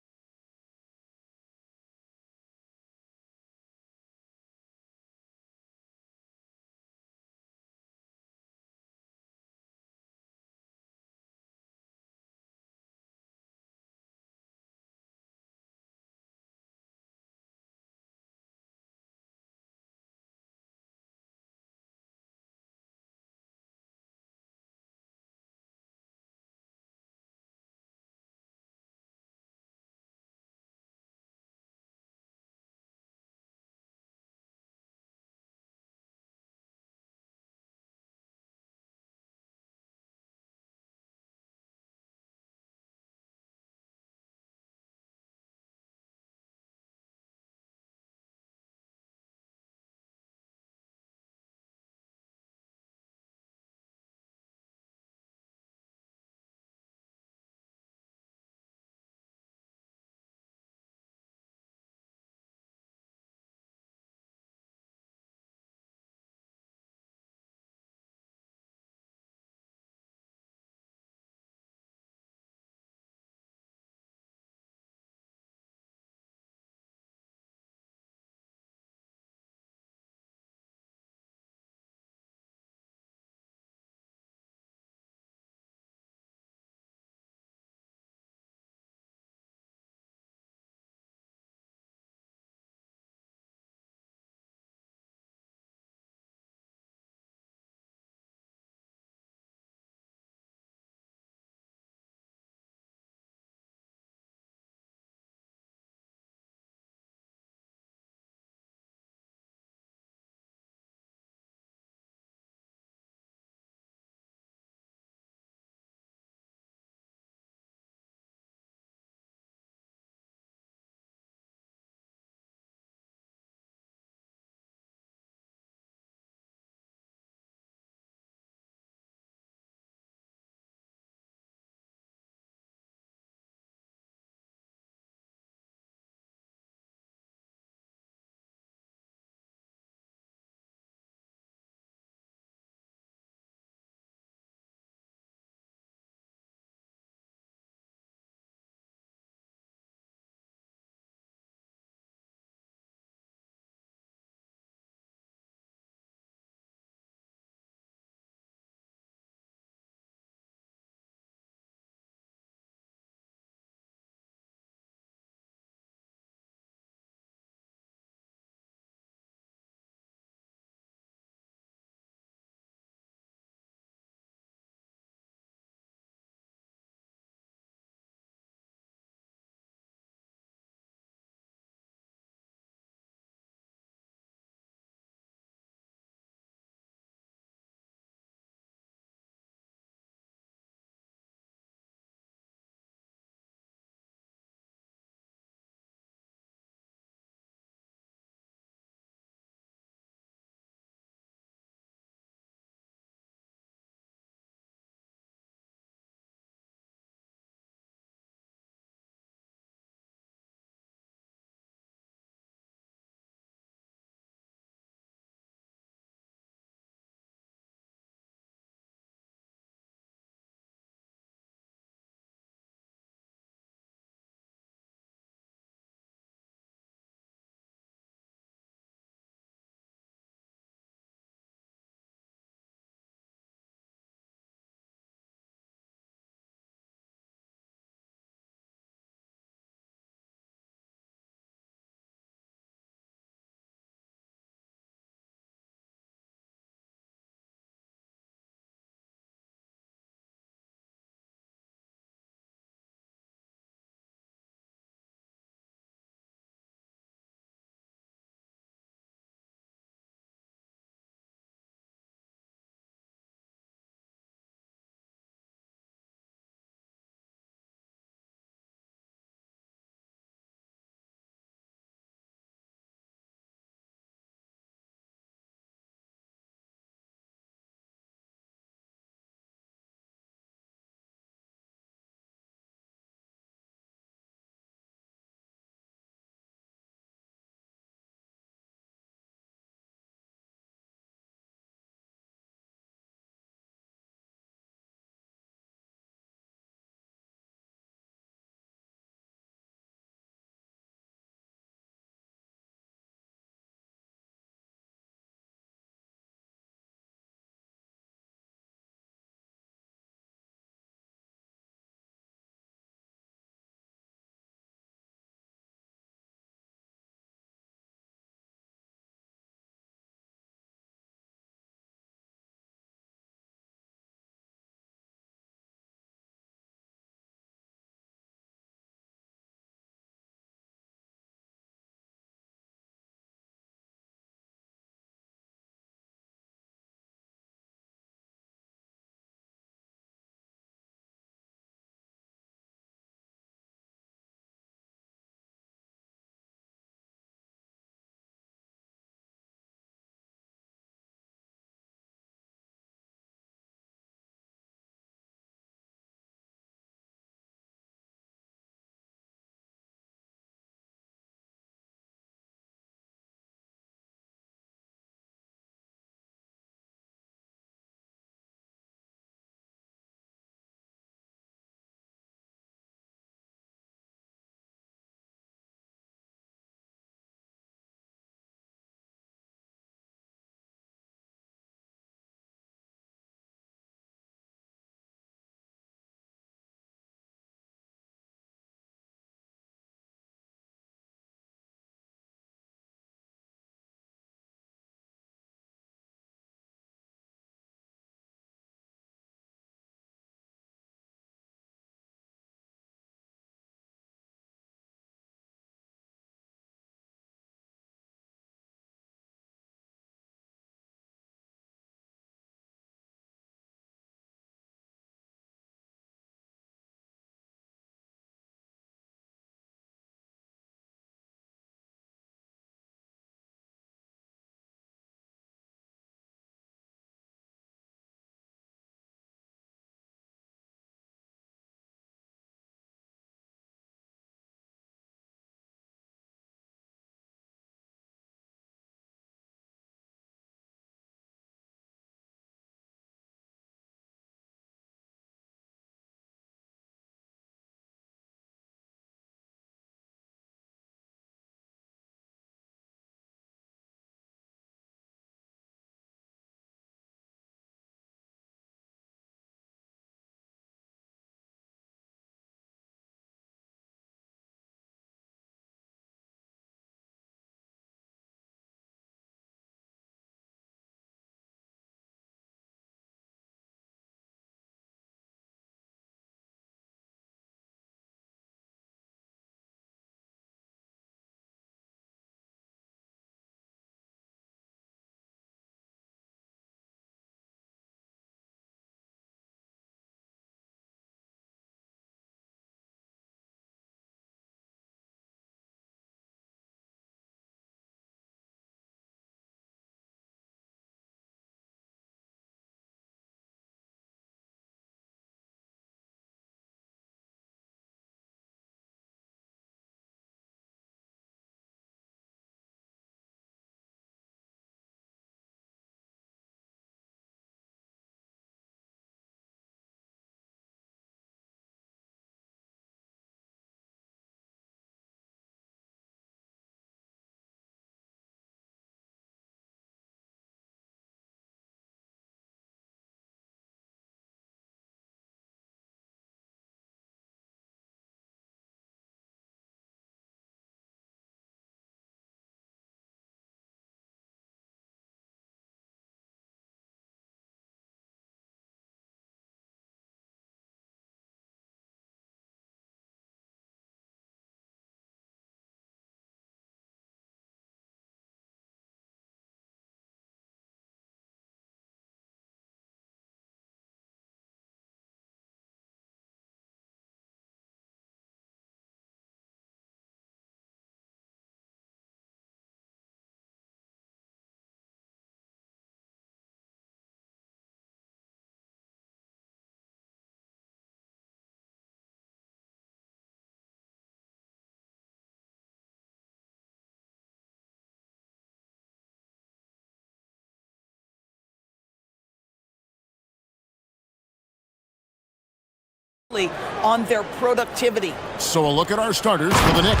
on their productivity. So a look at our starters for the Knicks.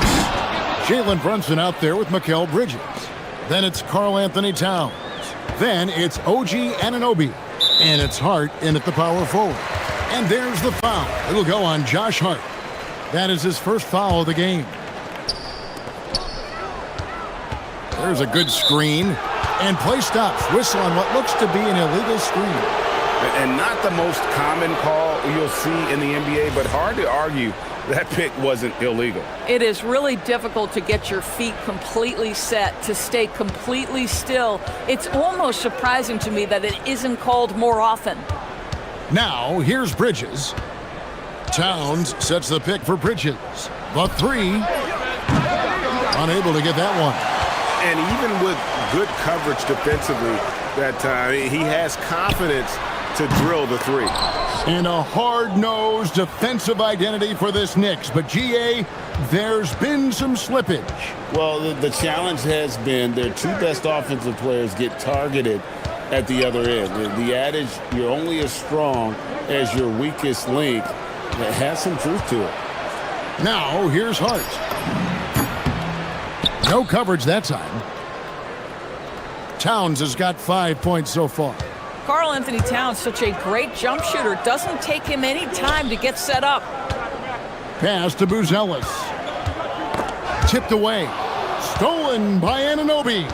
Jalen Brunson out there with Mikal Bridges. Then it's Karl Anthony Towns. Then it's OG Anunoby. And it's Hart in at the power forward. And there's the foul. It'll go on Josh Hart. That is his first foul of the game. There's a good screen. And play stops. Whistle on what looks to be an illegal screen. And not the most common call you'll see in the NBA, but hard to argue that pick wasn't illegal. It is really difficult to get your feet completely set, to stay completely still. It's almost surprising to me that it isn't called more often. Now, here's Bridges. Towns sets the pick for Bridges. The three. Unable to get that one. And even with good coverage defensively that time, he has confidence to drill the three. And a hard-nosed defensive identity for this Knicks. But, GA, there's been some slippage. Well, the challenge has been their two best offensive players get targeted at the other end. The adage, you're only as strong as your weakest link, that has some truth to it. Now, here's Hart. No coverage that time. Towns has got 5 points so far. Karl Anthony Towns, such a great jump shooter, doesn't take him any time to get set up. Pass to Buzelis. Tipped away. Stolen by Anunoby.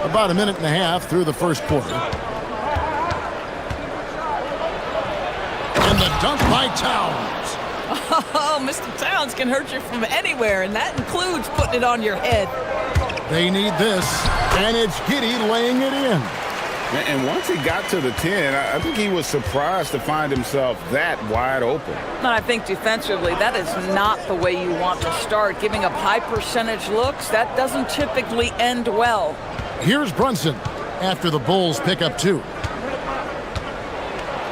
About a minute and a half through the first quarter. And the dunk by Towns. Oh, Mr. Towns can hurt you from anywhere, and that includes putting it on your head. They need this, and it's Giddey laying it in. And once he got to the 10, I think he was surprised to find himself that wide open. And I think defensively, that is not the way you want to start. Giving up high percentage looks, that doesn't typically end well. Here's Brunson after the Bulls pick up 2.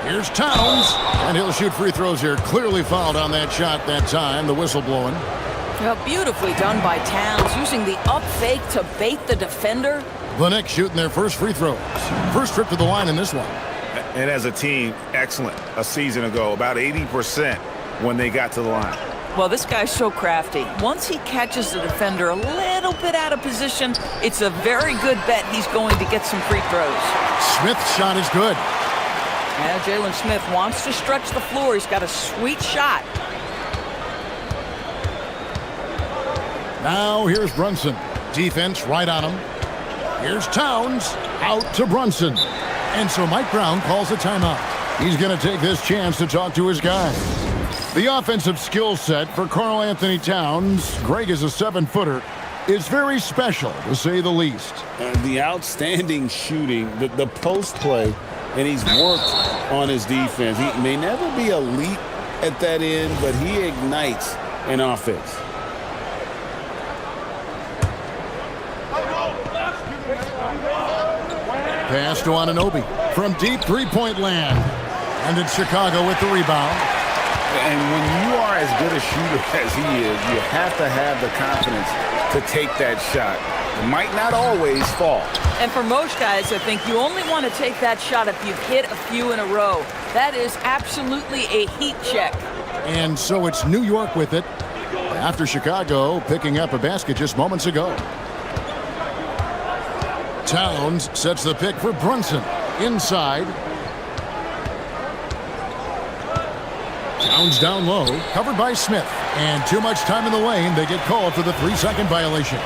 Here's Towns, and he'll shoot free throws here. Clearly fouled on that shot that time, the whistle blowing. Well, beautifully done by Towns, using the up fake to bait the defender. The Knicks shooting their first free throws. First trip to the line in this one. And as a team, excellent a season ago, about 80% when they got to the line. Well, this guy's so crafty. Once he catches the defender a little bit out of position, it's a very good bet he's going to get some free throws. Smith's shot is good. Now Jalen Smith wants to stretch the floor. He's got a sweet shot. Now here's Brunson. Defense right on him. Here's Towns. Out to Brunson. And so Mike Brown calls a timeout. He's going to take this chance to talk to his guys. The offensive skill set for Karl Anthony Towns, Greg is a 7-footer, is very special, to say the least. The outstanding shooting, the post play, and he's worked on his defense. He may never be elite at that end, but he ignites an offense. Pass to Anunoby from deep three-point land. And it's Chicago with the rebound. And when you are as good a shooter as he is, you have to have the confidence to take that shot. It might not always fall. And for most guys, I think you only want to take that shot if you've hit a few in a row. That is absolutely a heat check. And so it's New York with it, after Chicago picking up a basket just moments ago. Towns sets the pick for Brunson. Inside. Towns down low, covered by Smith. And too much time in the lane, they get called for the 3-second violation.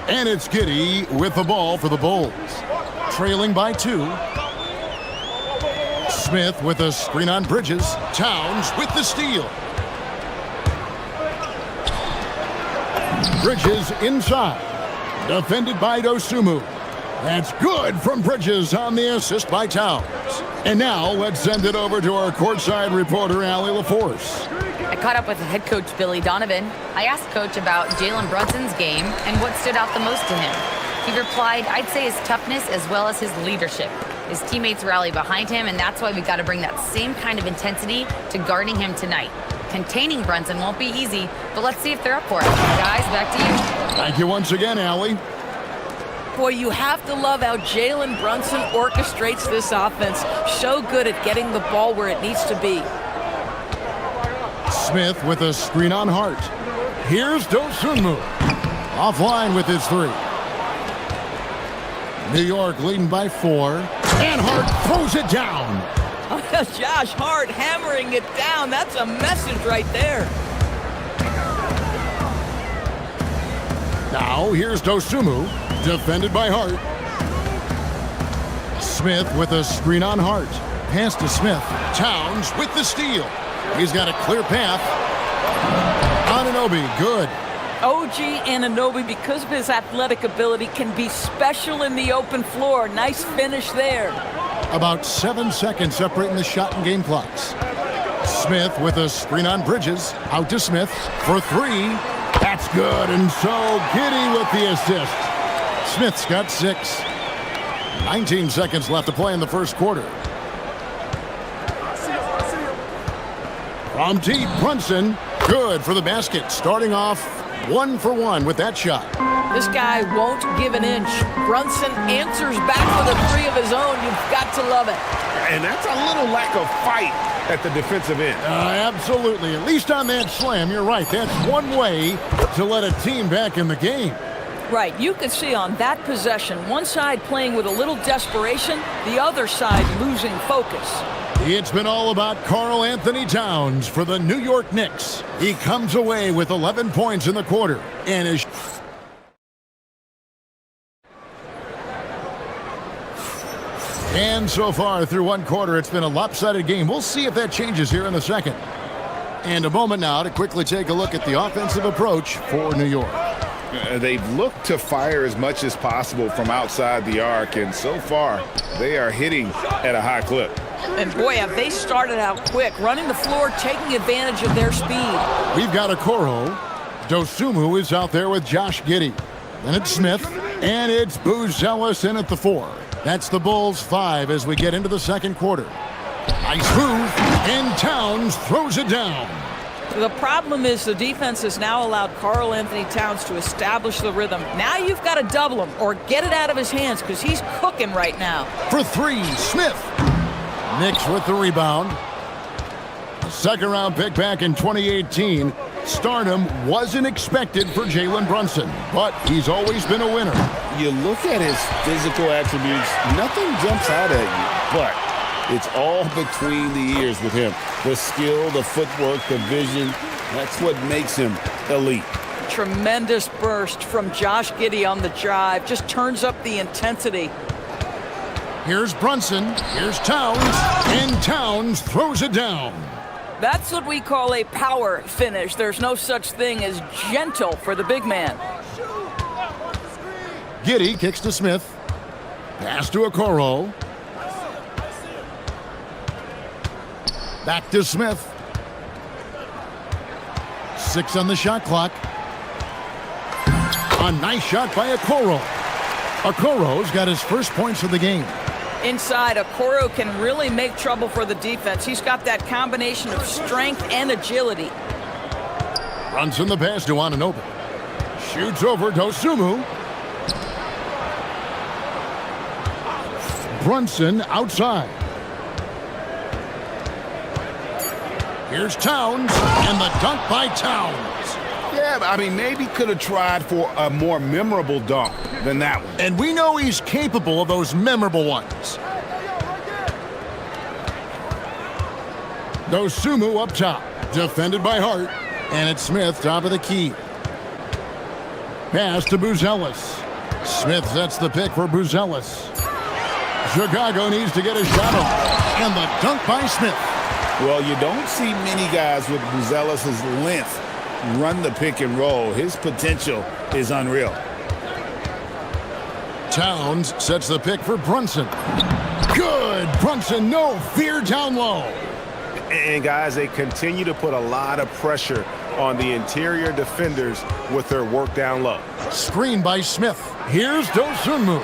And it's Giddey with the ball for the Bulls. Trailing by 2. Smith with a screen on Bridges. Towns with the steal. Bridges inside. Defended by Dosunmu. That's good from Bridges on the assist by Towns. And now let's send it over to our courtside reporter, Allie LaForce. I caught up with head coach Billy Donovan. I asked Coach about Jalen Brunson's game and what stood out the most to him. He replied, I'd say his toughness as well as his leadership. His teammates rally behind him, and that's why we've got to bring that same kind of intensity to guarding him tonight. Containing Brunson won't be easy, but let's see if they're up for it. Guys, back to you. Thank you once again, Allie. Boy, you have to love how Jalen Brunson orchestrates this offense. So good at getting the ball where it needs to be. Smith with a screen on Hart. Here's Dosunmu. Offline with his three. New York leading by 4. And Hart throws it down. Josh Hart hammering it down. That's a message right there. Now here's Dosunmu, defended by Hart. Smith with a screen on Hart. Pass to Smith. Towns with the steal. He's got a clear path. Anunoby, good. OG Anunoby, because of his athletic ability, can be special in the open floor. Nice finish there. About 7 seconds separating the shot and game clocks. Smith with a screen on Bridges. Out to Smith for 3. That's good, and so Giddey with the assist. Smith's got 6. 19 seconds left to play in the first quarter. From deep, Brunson, good for the basket. Starting off 1 for 1 with that shot. This guy won't give an inch. Brunson answers back with a 3 of his own. You've got to love it. And that's a little lack of fight at the defensive end. Absolutely. At least on that slam, you're right. That's one way to let a team back in the game. Right. You can see on that possession, one side playing with a little desperation, the other side losing focus. It's been all about Karl Anthony Towns for the New York Knicks. He comes away with 11 points in the quarter and is... And so far through one quarter, it's been a lopsided game. We'll see if that changes here in the second. And a moment now to quickly take a look at the offensive approach for New York. They've looked to fire as much as possible from outside the arc, and so far they are hitting at a high clip. And boy, have they started out quick, running the floor, taking advantage of their speed. We've got Okoro. Dosunmu is out there with Josh Giddey. Then it's Smith, and it's Buzelis in at the 4. That's the Bulls' 5 as we get into the second quarter. Nice move, and Towns throws it down. The problem is the defense has now allowed Karl Anthony Towns to establish the rhythm. Now you've got to double him or get it out of his hands because he's cooking right now. For 3, Smith. Knicks with the rebound. A second-round pick back in 2018. Stardom wasn't expected for Jalen Brunson, but he's always been a winner. You look at his physical attributes, nothing jumps out at you, but it's all between the ears with him. The skill, the footwork, the vision, that's what makes him elite. Tremendous burst from Josh Giddey on the drive. Just turns up the intensity. Here's Brunson, here's Towns, and Towns throws it down. That's what we call a power finish. There's no such thing as gentle for the big man. Giddey kicks to Smith. Pass to Okoro. Back to Smith. 6 on the shot clock. A nice shot by Okoro. Okoro's got his first points of the game. Inside, Okoro can really make trouble for the defense. He's got that combination of strength and agility. Runs in the pass to Anunoby. Shoots over Dosunmu. Brunson outside. Here's Towns, and the dunk by Towns. Yeah, I mean, maybe could have tried for a more memorable dunk than that one. And we know he's capable of those memorable ones. Dosunmu up top, defended by Hart, and it's Smith top of the key. Pass to Buzelis. Smith sets the pick for Buzelis. Chicago needs to get a shot off, and the dunk by Smith. Well, you don't see many guys with Buzelis' length run the pick and roll. His potential is unreal. Towns sets the pick for Brunson. Good! Brunson, no fear down low. And guys, they continue to put a lot of pressure on the interior defenders with their work down low. Screen by Smith. Here's Dosunmu.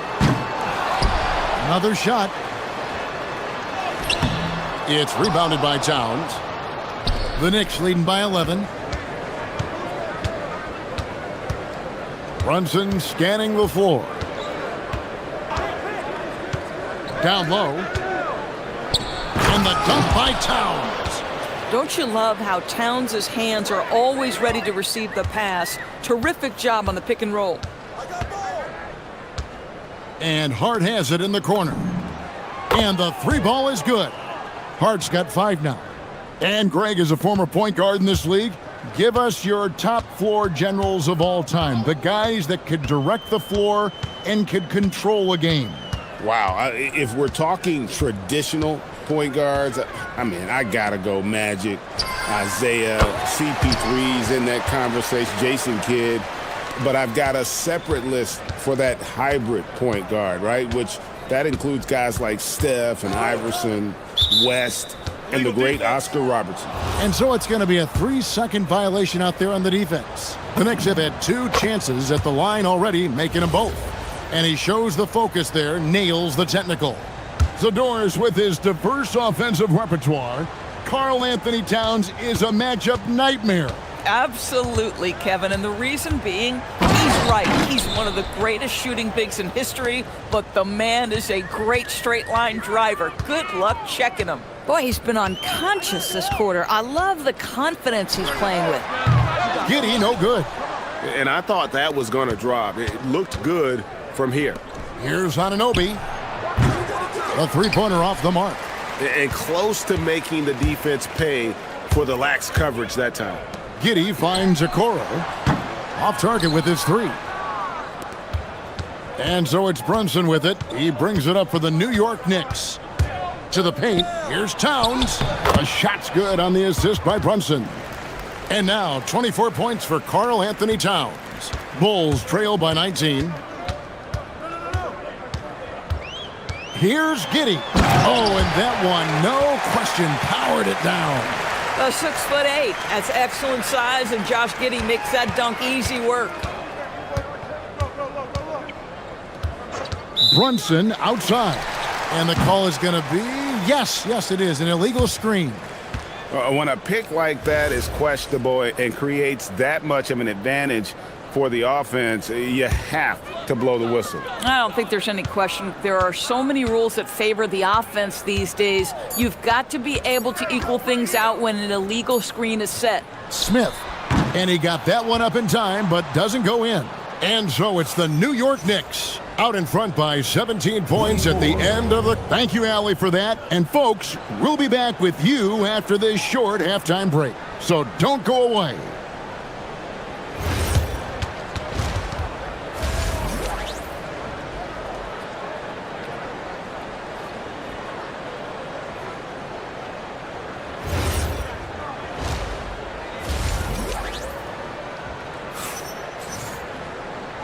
Another shot. It's rebounded by Towns. The Knicks leading by 11. Brunson scanning the floor. Down low. And the dunk by Towns. Don't you love how Towns' hands are always ready to receive the pass? Terrific job on the pick and roll. And Hart has it in the corner. And the three ball is good. Hart's got 5 now. And Greg is a former point guard in this league. Give us your top floor generals of all time. The guys that could direct the floor and could control a game. Wow. If we're talking traditional point guards, I mean, I got to go Magic, Isaiah, CP3's in that conversation, Jason Kidd. But I've got a separate list for that hybrid point guard, right? Which that includes guys like Steph and Iverson, West, and the great Oscar Robertson. And so it's going to be a 3-second violation out there on the defense. The Knicks have had 2 chances at the line already, making them both. And he shows the focus there, nails the technical. Zador's with his diverse offensive repertoire. Karl Anthony Towns is a matchup nightmare. Absolutely, Kevin. And the reason being, he's right. He's one of the greatest shooting bigs in history, but the man is a great straight-line driver. Good luck checking him. Boy, he's been unconscious this quarter. I love the confidence he's playing with. Giddey, no good. And I thought that was going to drop. It looked good from here. Here's Anunoby. A three-pointer off the mark. And close to making the defense pay for the lax coverage that time. Giddey finds Okoro. Off target with his 3. And so it's Brunson with it. He brings it up for the New York Knicks. To the paint, here's Towns. A shot's good on the assist by Brunson. And now 24 points for Karl Anthony Towns. Bulls trail by 19. Here's Giddey. Oh, and that one, no question, powered it down. A 6'8". That's excellent size, and Josh Giddey makes that dunk easy work. Brunson outside. And the call is going to be, yes, it is, an illegal screen. When a pick like that is questionable and creates that much of an advantage for the offense, you have to blow the whistle. I don't think there's any question. There are so many rules that favor the offense these days. You've got to be able to equal things out when an illegal screen is set. Smith, and he got that one up in time, but doesn't go in. And so it's the New York Knicks out in front by 17 points at the end of the... Thank you, Allie, for that. And folks, we'll be back with you after this short halftime break. So don't go away.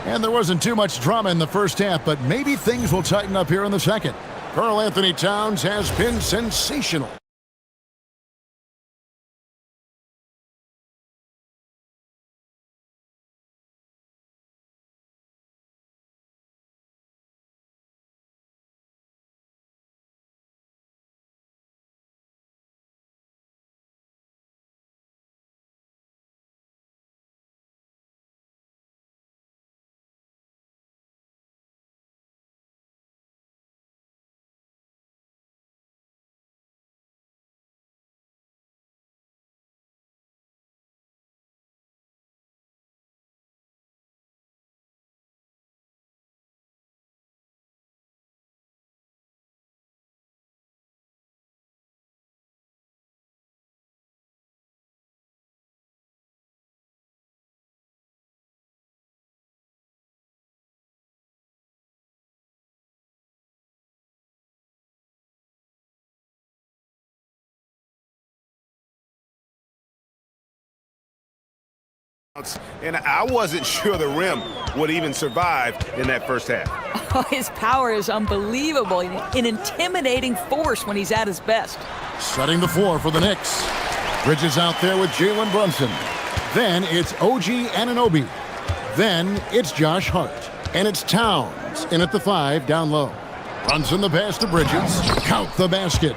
And there wasn't too much drama in the first half, but maybe things will tighten up here in the second. Karl Anthony Towns has been sensational. And I wasn't sure the rim would even survive in that first half. Oh, his power is unbelievable. An intimidating force when he's at his best. Setting the floor for the Knicks. Bridges out there with Jalen Brunson. Then it's OG Anunoby. Then it's Josh Hart. And it's Towns in at the 5 down low. Brunson the pass to Bridges. Count the basket.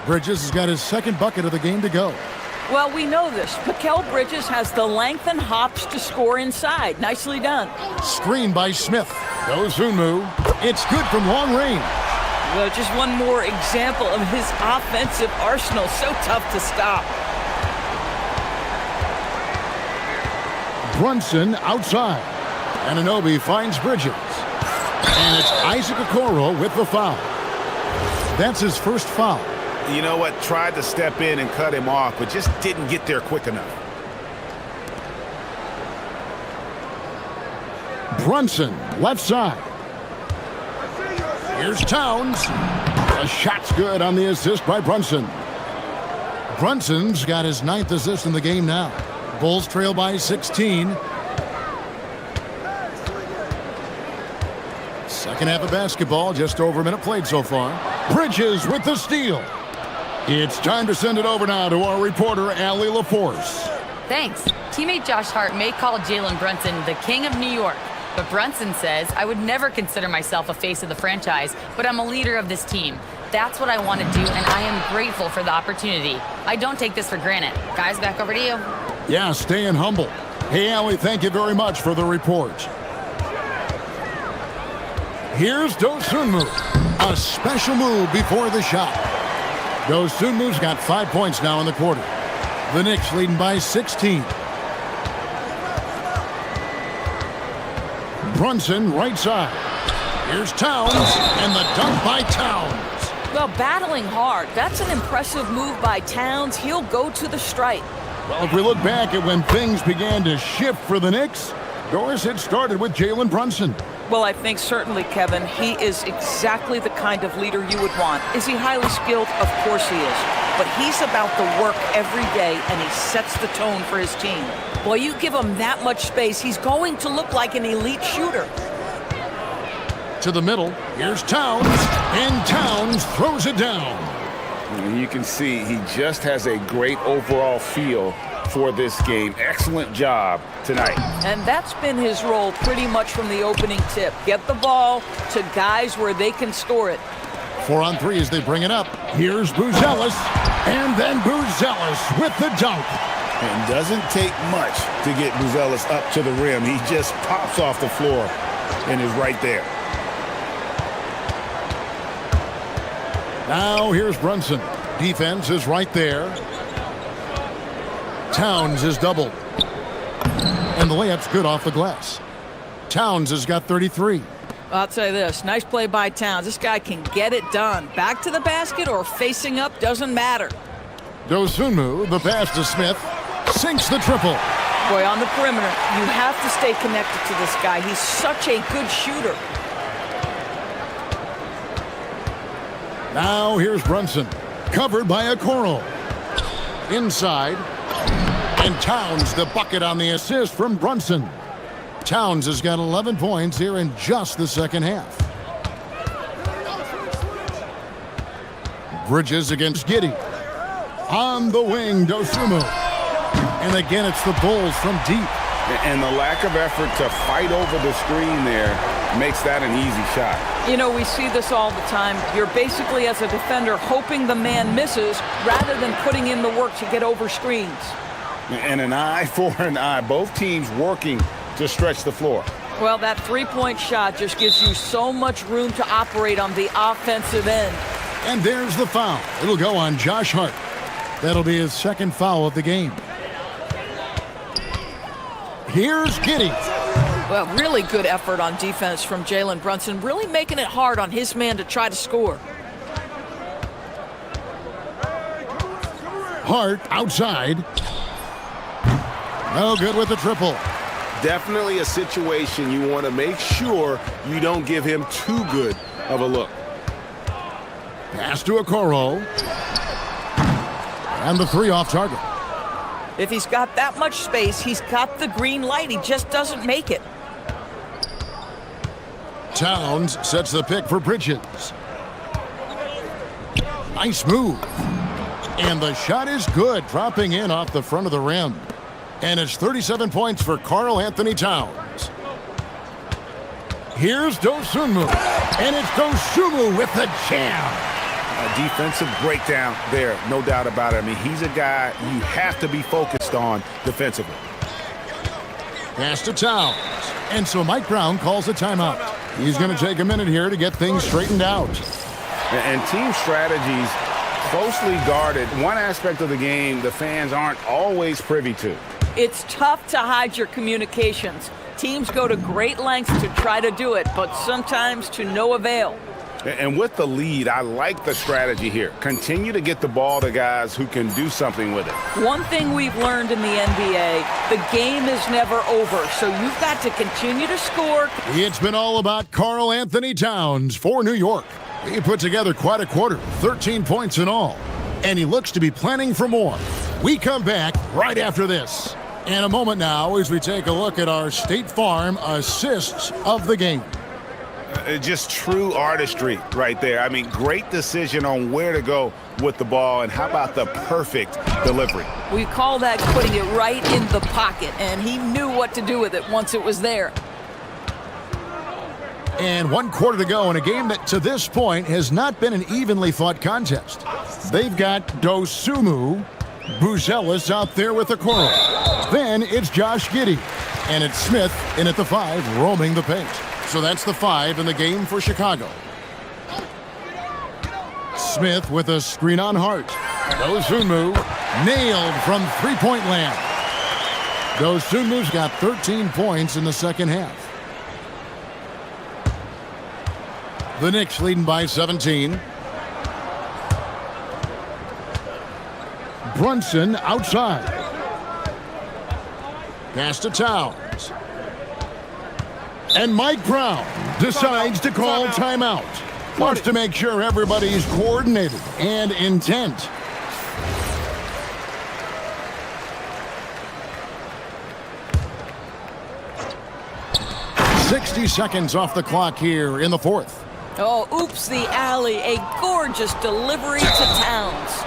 Bridges has got his second bucket of the game to go. Well, we know this. Mikal Bridges has the length and hops to score inside. Nicely done. Screen by Smith. Goes Unmu. It's good from long range. Well, just one more example of his offensive arsenal. So tough to stop. Brunson outside. Anunoby finds Bridges. And it's Isaac Okoro with the foul. That's his first foul. You know what? Tried to step in and cut him off, but just didn't get there quick enough. Brunson, left side. Here's Towns. A shot's good on the assist by Brunson. Brunson's got his 9th assist in the game now. Bulls trail by 16. Second half of basketball, just over a minute played so far. Bridges with the steal. It's time to send it over now to our reporter, Allie LaForce. Thanks. Teammate Josh Hart may call Jalen Brunson the king of New York, but Brunson says, I would never consider myself a face of the franchise, but I'm a leader of this team. That's what I want to do, and I am grateful for the opportunity. I don't take this for granted. Guys, back over to you. Yeah, staying humble. Hey, Allie, thank you very much for the report. Here's Dosunmu. A special move before the shot. Dosunmu's got 5 points now in the quarter. The Knicks leading by 16. Brunson right side. Here's Towns, and the dunk by Towns. Well, battling hard. That's an impressive move by Towns. He'll go to the stripe. Well, if we look back at when things began to shift for the Knicks, Doris, it started with Jalen Brunson. Well, I think certainly, Kevin, he is exactly the kind of leader you would want. Is he highly skilled? Of course he is. But he's about the work every day, and he sets the tone for his team. Boy, you give him that much space, he's going to look like an elite shooter. To the middle, here's Towns, and Towns throws it down. And you can see he just has a great overall feel for this game. Excellent job tonight. And that's been his role pretty much from the opening tip. Get the ball to guys where they can score it. 4 on 3 as they bring it up. Here's Buzelis, and then Buzelis with the dunk. It doesn't take much to get Buzelis up to the rim. He just pops off the floor and is right there. Now here's Brunson. Defense is right there. Towns is doubled. And the layup's good off the glass. Towns has got 33. I'll tell you this, nice play by Towns. This guy can get it done. Back to the basket or facing up, doesn't matter. Dosunmu, the pass to Smith, sinks the triple. Boy, on the perimeter, you have to stay connected to this guy. He's such a good shooter. Now here's Brunson, covered by Okoro. Inside, and Towns the bucket on the assist from Brunson. Towns has got 11 points here in just the second half. Bridges against Giddey. On the wing, Dosunmu. And again, it's the Bulls from deep. And the lack of effort to fight over the screen there makes that an easy shot. You know, we see this all the time. You're basically, as a defender, hoping the man misses rather than putting in the work to get over screens. And an eye for an eye. Both teams working to stretch the floor. Well, that three-point shot just gives you so much room to operate on the offensive end. And there's the foul. It'll go on Josh Hart. That'll be his second foul of the game. Here's Giddey. Well, really good effort on defense from Jalen Brunson, really making it hard on his man to try to score. Hart outside. No good with the triple. Definitely a situation you want to make sure you don't give him too good of a look. Pass to Okoro. And the three off target. If he's got that much space, he's got the green light. He just doesn't make it. Towns sets the pick for Bridges. Nice move. And the shot is good, dropping in off the front of the rim. And it's 37 points for Karl Anthony Towns. Here's Dosunmu. And it's Dosunmu with the jam. A defensive breakdown there, no doubt about it. I mean, he's a guy you have to be focused on defensively. Pass to Towns. And so Mike Brown calls a timeout. He's going to take a minute here to get things straightened out. And team strategies closely guarded. One aspect of the game the fans aren't always privy to. It's tough to hide your communications. Teams go to great lengths to try to do it, but sometimes to no avail. And with the lead, I like the strategy here. Continue to get the ball to guys who can do something with it. One thing we've learned in the NBA, the game is never over, so you've got to continue to score. It's been all about Karl Anthony Towns for New York. He put together quite a quarter, 13 points in all, and he looks to be planning for more. We come back right after this. In a moment now as we take a look at our State Farm assists of the game. Just true artistry right there. I mean, great decision on where to go with the ball, and how about the perfect delivery? We call that putting it right in the pocket, and he knew what to do with it once it was there. And 1 quarter to go in a game that to this point has not been an evenly fought contest. They've got Dosunmu, Buzelis out there with the Okoro. Then it's Josh Giddey, and it's Smith in at the 5 roaming the paint. So that's the 5 in the game for Chicago. Smith with a screen on Hart. Dosunmu nailed from three-point land. Dosunmu's got 13 points in the second half. The Knicks leading by 17. Brunson outside. Pass to Towns. And Mike Brown decides to call timeout. Wants to make sure everybody's coordinated and intent. "60 seconds off the clock here in the fourth. Oh, oops, the alley. A gorgeous delivery to Towns.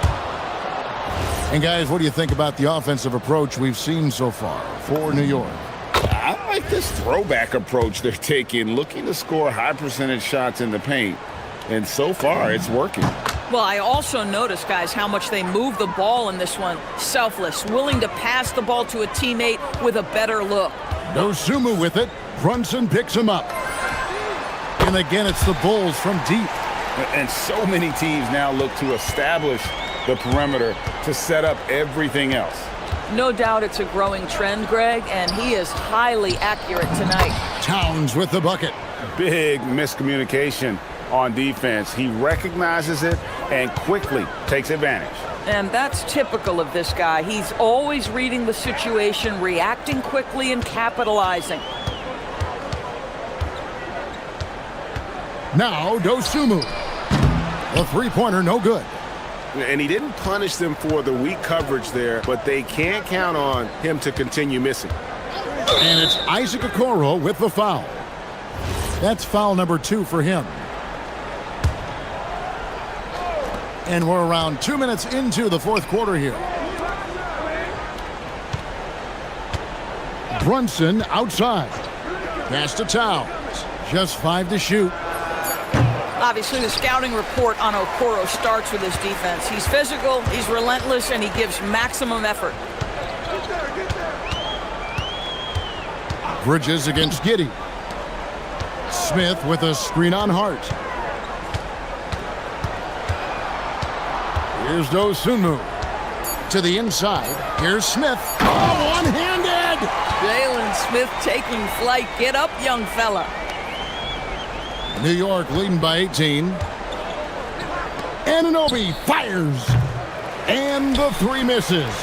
And guys, what do you think about the offensive approach we've seen so far for New York? I like this throwback approach they're taking, looking to score high percentage shots in the paint. And so far, it's working. Well, I also noticed, guys, how much they move the ball in this one. Selfless, willing to pass the ball to a teammate with a better look. Dosunmu with it. Brunson picks him up. And again, it's the Bulls from deep. And so many teams now look to establish the perimeter to set up everything else. No doubt it's a growing trend, Greg, and he is highly accurate tonight. Towns with the bucket. Big miscommunication on defense. He recognizes it and quickly takes advantage. And that's typical of this guy. He's always reading the situation, reacting quickly, and capitalizing. Now Dosunmu. A three-pointer, no good. And he didn't punish them for the weak coverage there, but they can't count on him to continue missing. And it's Isaac Okoro with the foul. That's foul number 2 for him. And we're around 2 minutes into the fourth quarter here. Brunson outside. Pass to Towns. Just 5 to shoot. Obviously, the scouting report on Okoro starts with his defense. He's physical, he's relentless, and he gives maximum effort. Bridges against Giddey. Smith with a screen on Hart. Here's Dosunmu. To the inside. Here's Smith. Oh, one-handed! Jalen Smith taking flight. Get up, young fella. New York leading by 18. Anunoby fires. And the 3 misses.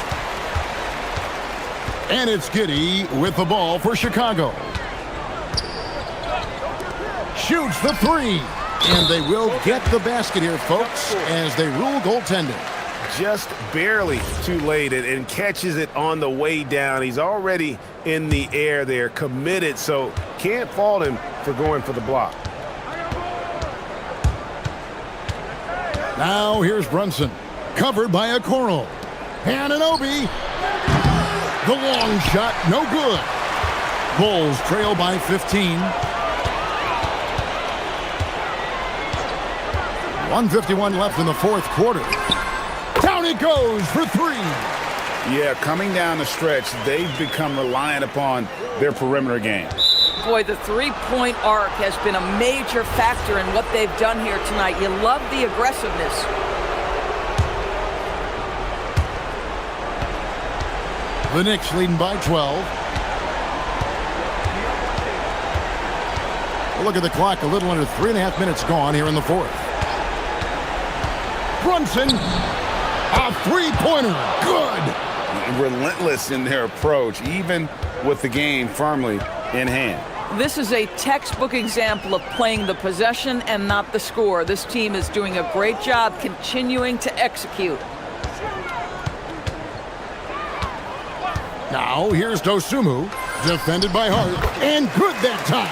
And it's Giddey with the ball for Chicago. Shoots the 3. And they will get the basket here, folks, as they rule goaltending. Just barely too late and catches it on the way down. He's already in the air there, committed, so can't fault him for going for the block. Now here's Brunson, covered by Okoro. Anunoby. The long shot, no good. Bulls trail by 15. 1:51 left in the fourth quarter. Down it goes for 3. Yeah, coming down the stretch, they've become reliant upon their perimeter game. Boy, the three-point arc has been a major factor in what they've done here tonight. You love the aggressiveness. The Knicks leading by 12. Look at the clock, a little under 3.5 minutes gone here in the fourth. Brunson, a three-pointer, good. Relentless in their approach, even with the game firmly in hand. This is a textbook example of playing the possession and not the score. This team is doing a great job continuing to execute. Now here's Dosumu, defended by Hart, and good that time.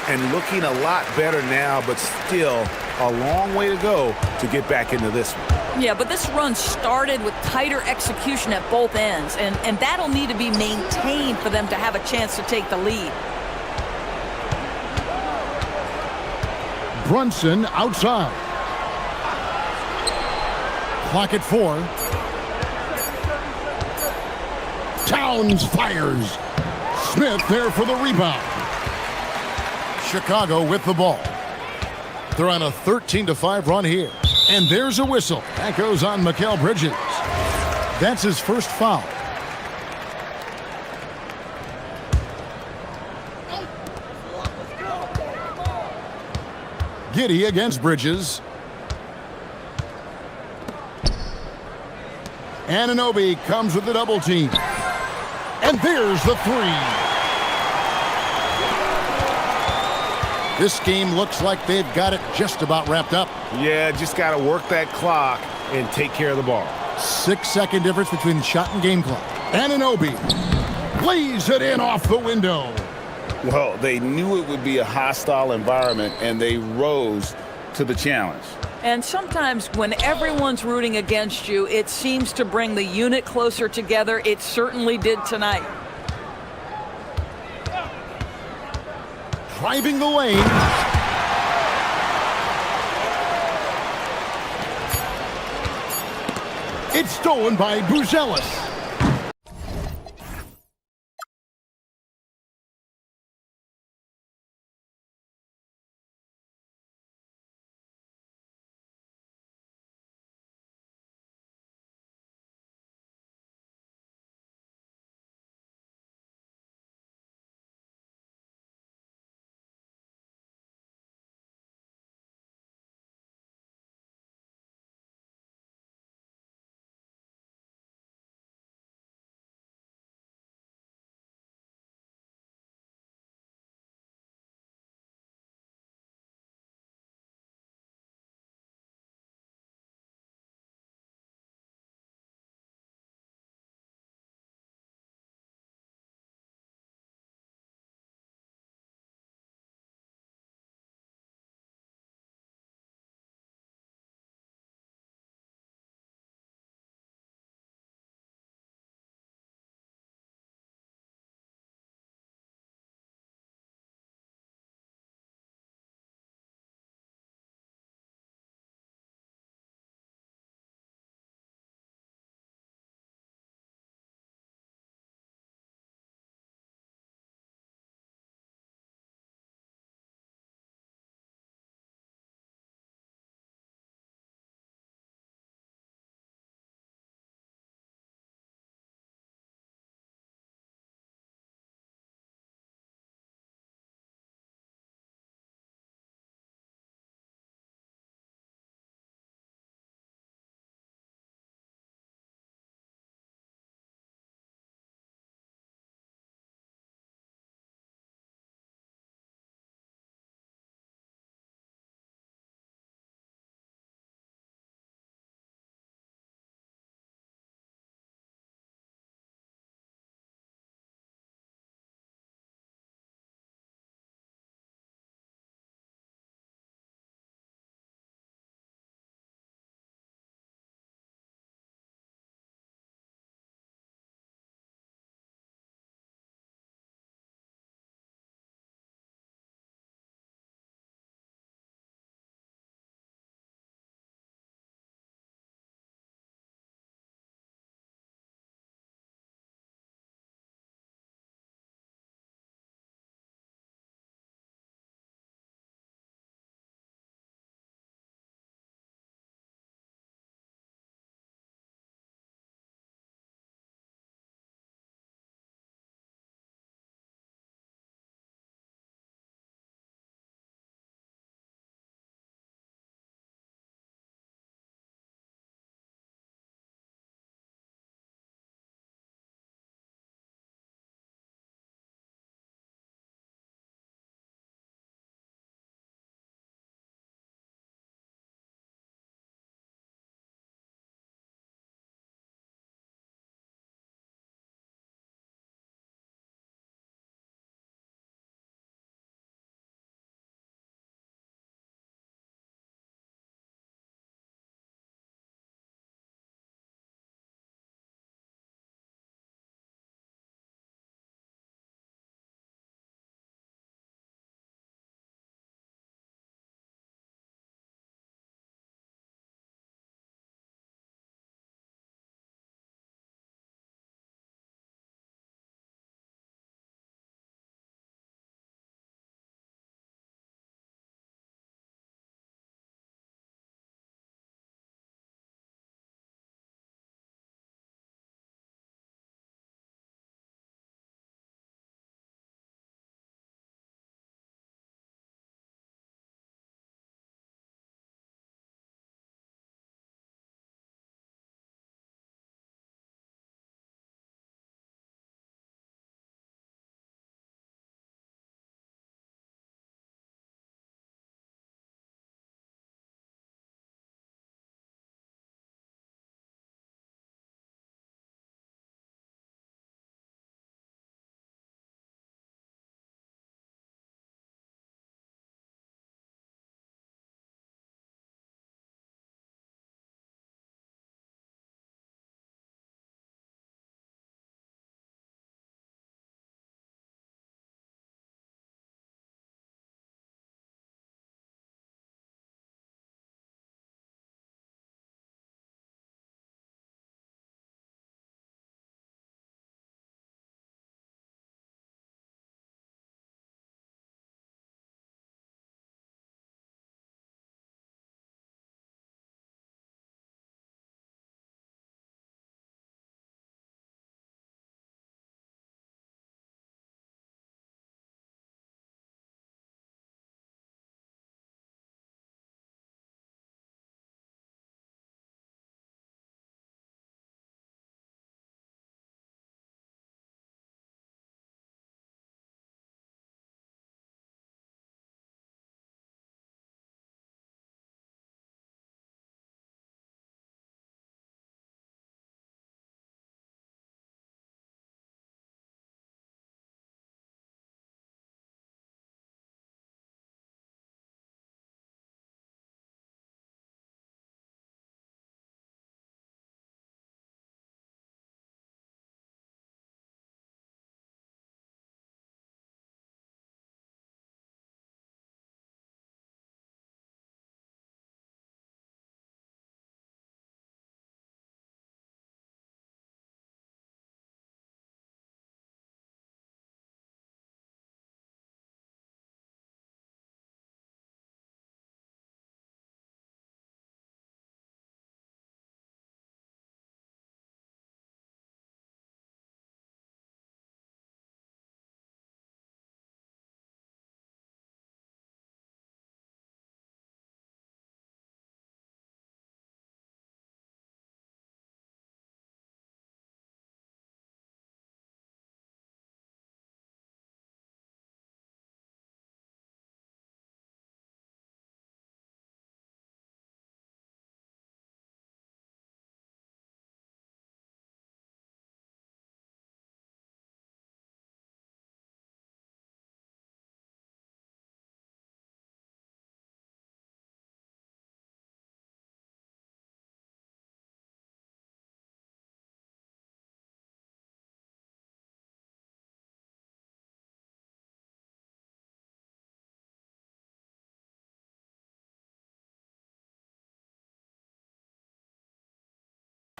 And looking a lot better now, but still a long way to go to get back into this one. Yeah, but this run started with tighter execution at both ends, and that'll need to be maintained for them to have a chance to take the lead. Brunson outside. Clock at 4. Towns fires. Smith there for the rebound. Chicago with the ball. They're on a 13-5 run here. And there's a whistle. That goes on Mikal Bridges. That's his first foul. Giddey against Bridges. Anunoby comes with the double team. And there's the three. This game looks like they've got it just about wrapped up. Yeah, just got to work that clock and take care of the ball. 6-second difference between the shot and game clock. Anunoby lays it in off the window. Well, they knew it would be a hostile environment, and they rose to the challenge. And sometimes when everyone's rooting against you, it seems to bring the unit closer together. It certainly did tonight. Driving the lane. It's stolen by Buzelis.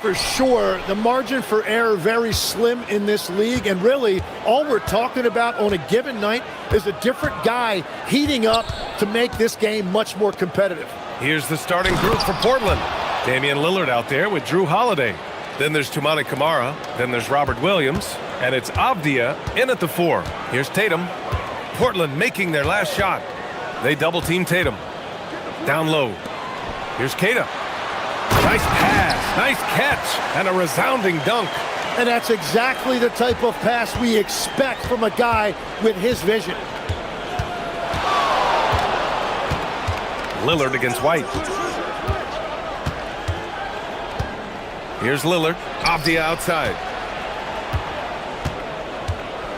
For sure, the margin for error very slim in this league, and really all we're talking about on a given night is a different guy heating up to make this game much more competitive. Here's the starting group for Portland. Damian Lillard out there with Drew Holiday. Then there's Toumani Camara. Then there's Robert Williams. And it's Avdia in at the 4. Here's Tatum. Portland making their last shot. They double-team Tatum. Down low. Here's Keita. Nice pass, nice catch, and a resounding dunk. And that's exactly the type of pass we expect from a guy with his vision. Lillard against White. Here's Lillard. Avdia outside.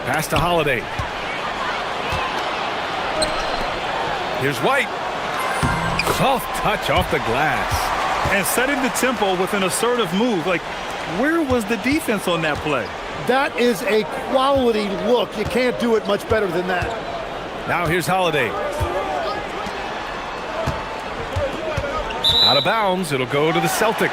Pass to Holiday. Here's White. Soft touch off the glass. And setting the tempo with an assertive move. Like, where was the defense on that play? That is a quality look. You can't do it much better than that. Now here's Holiday. Out of bounds, it'll go to the Celtics.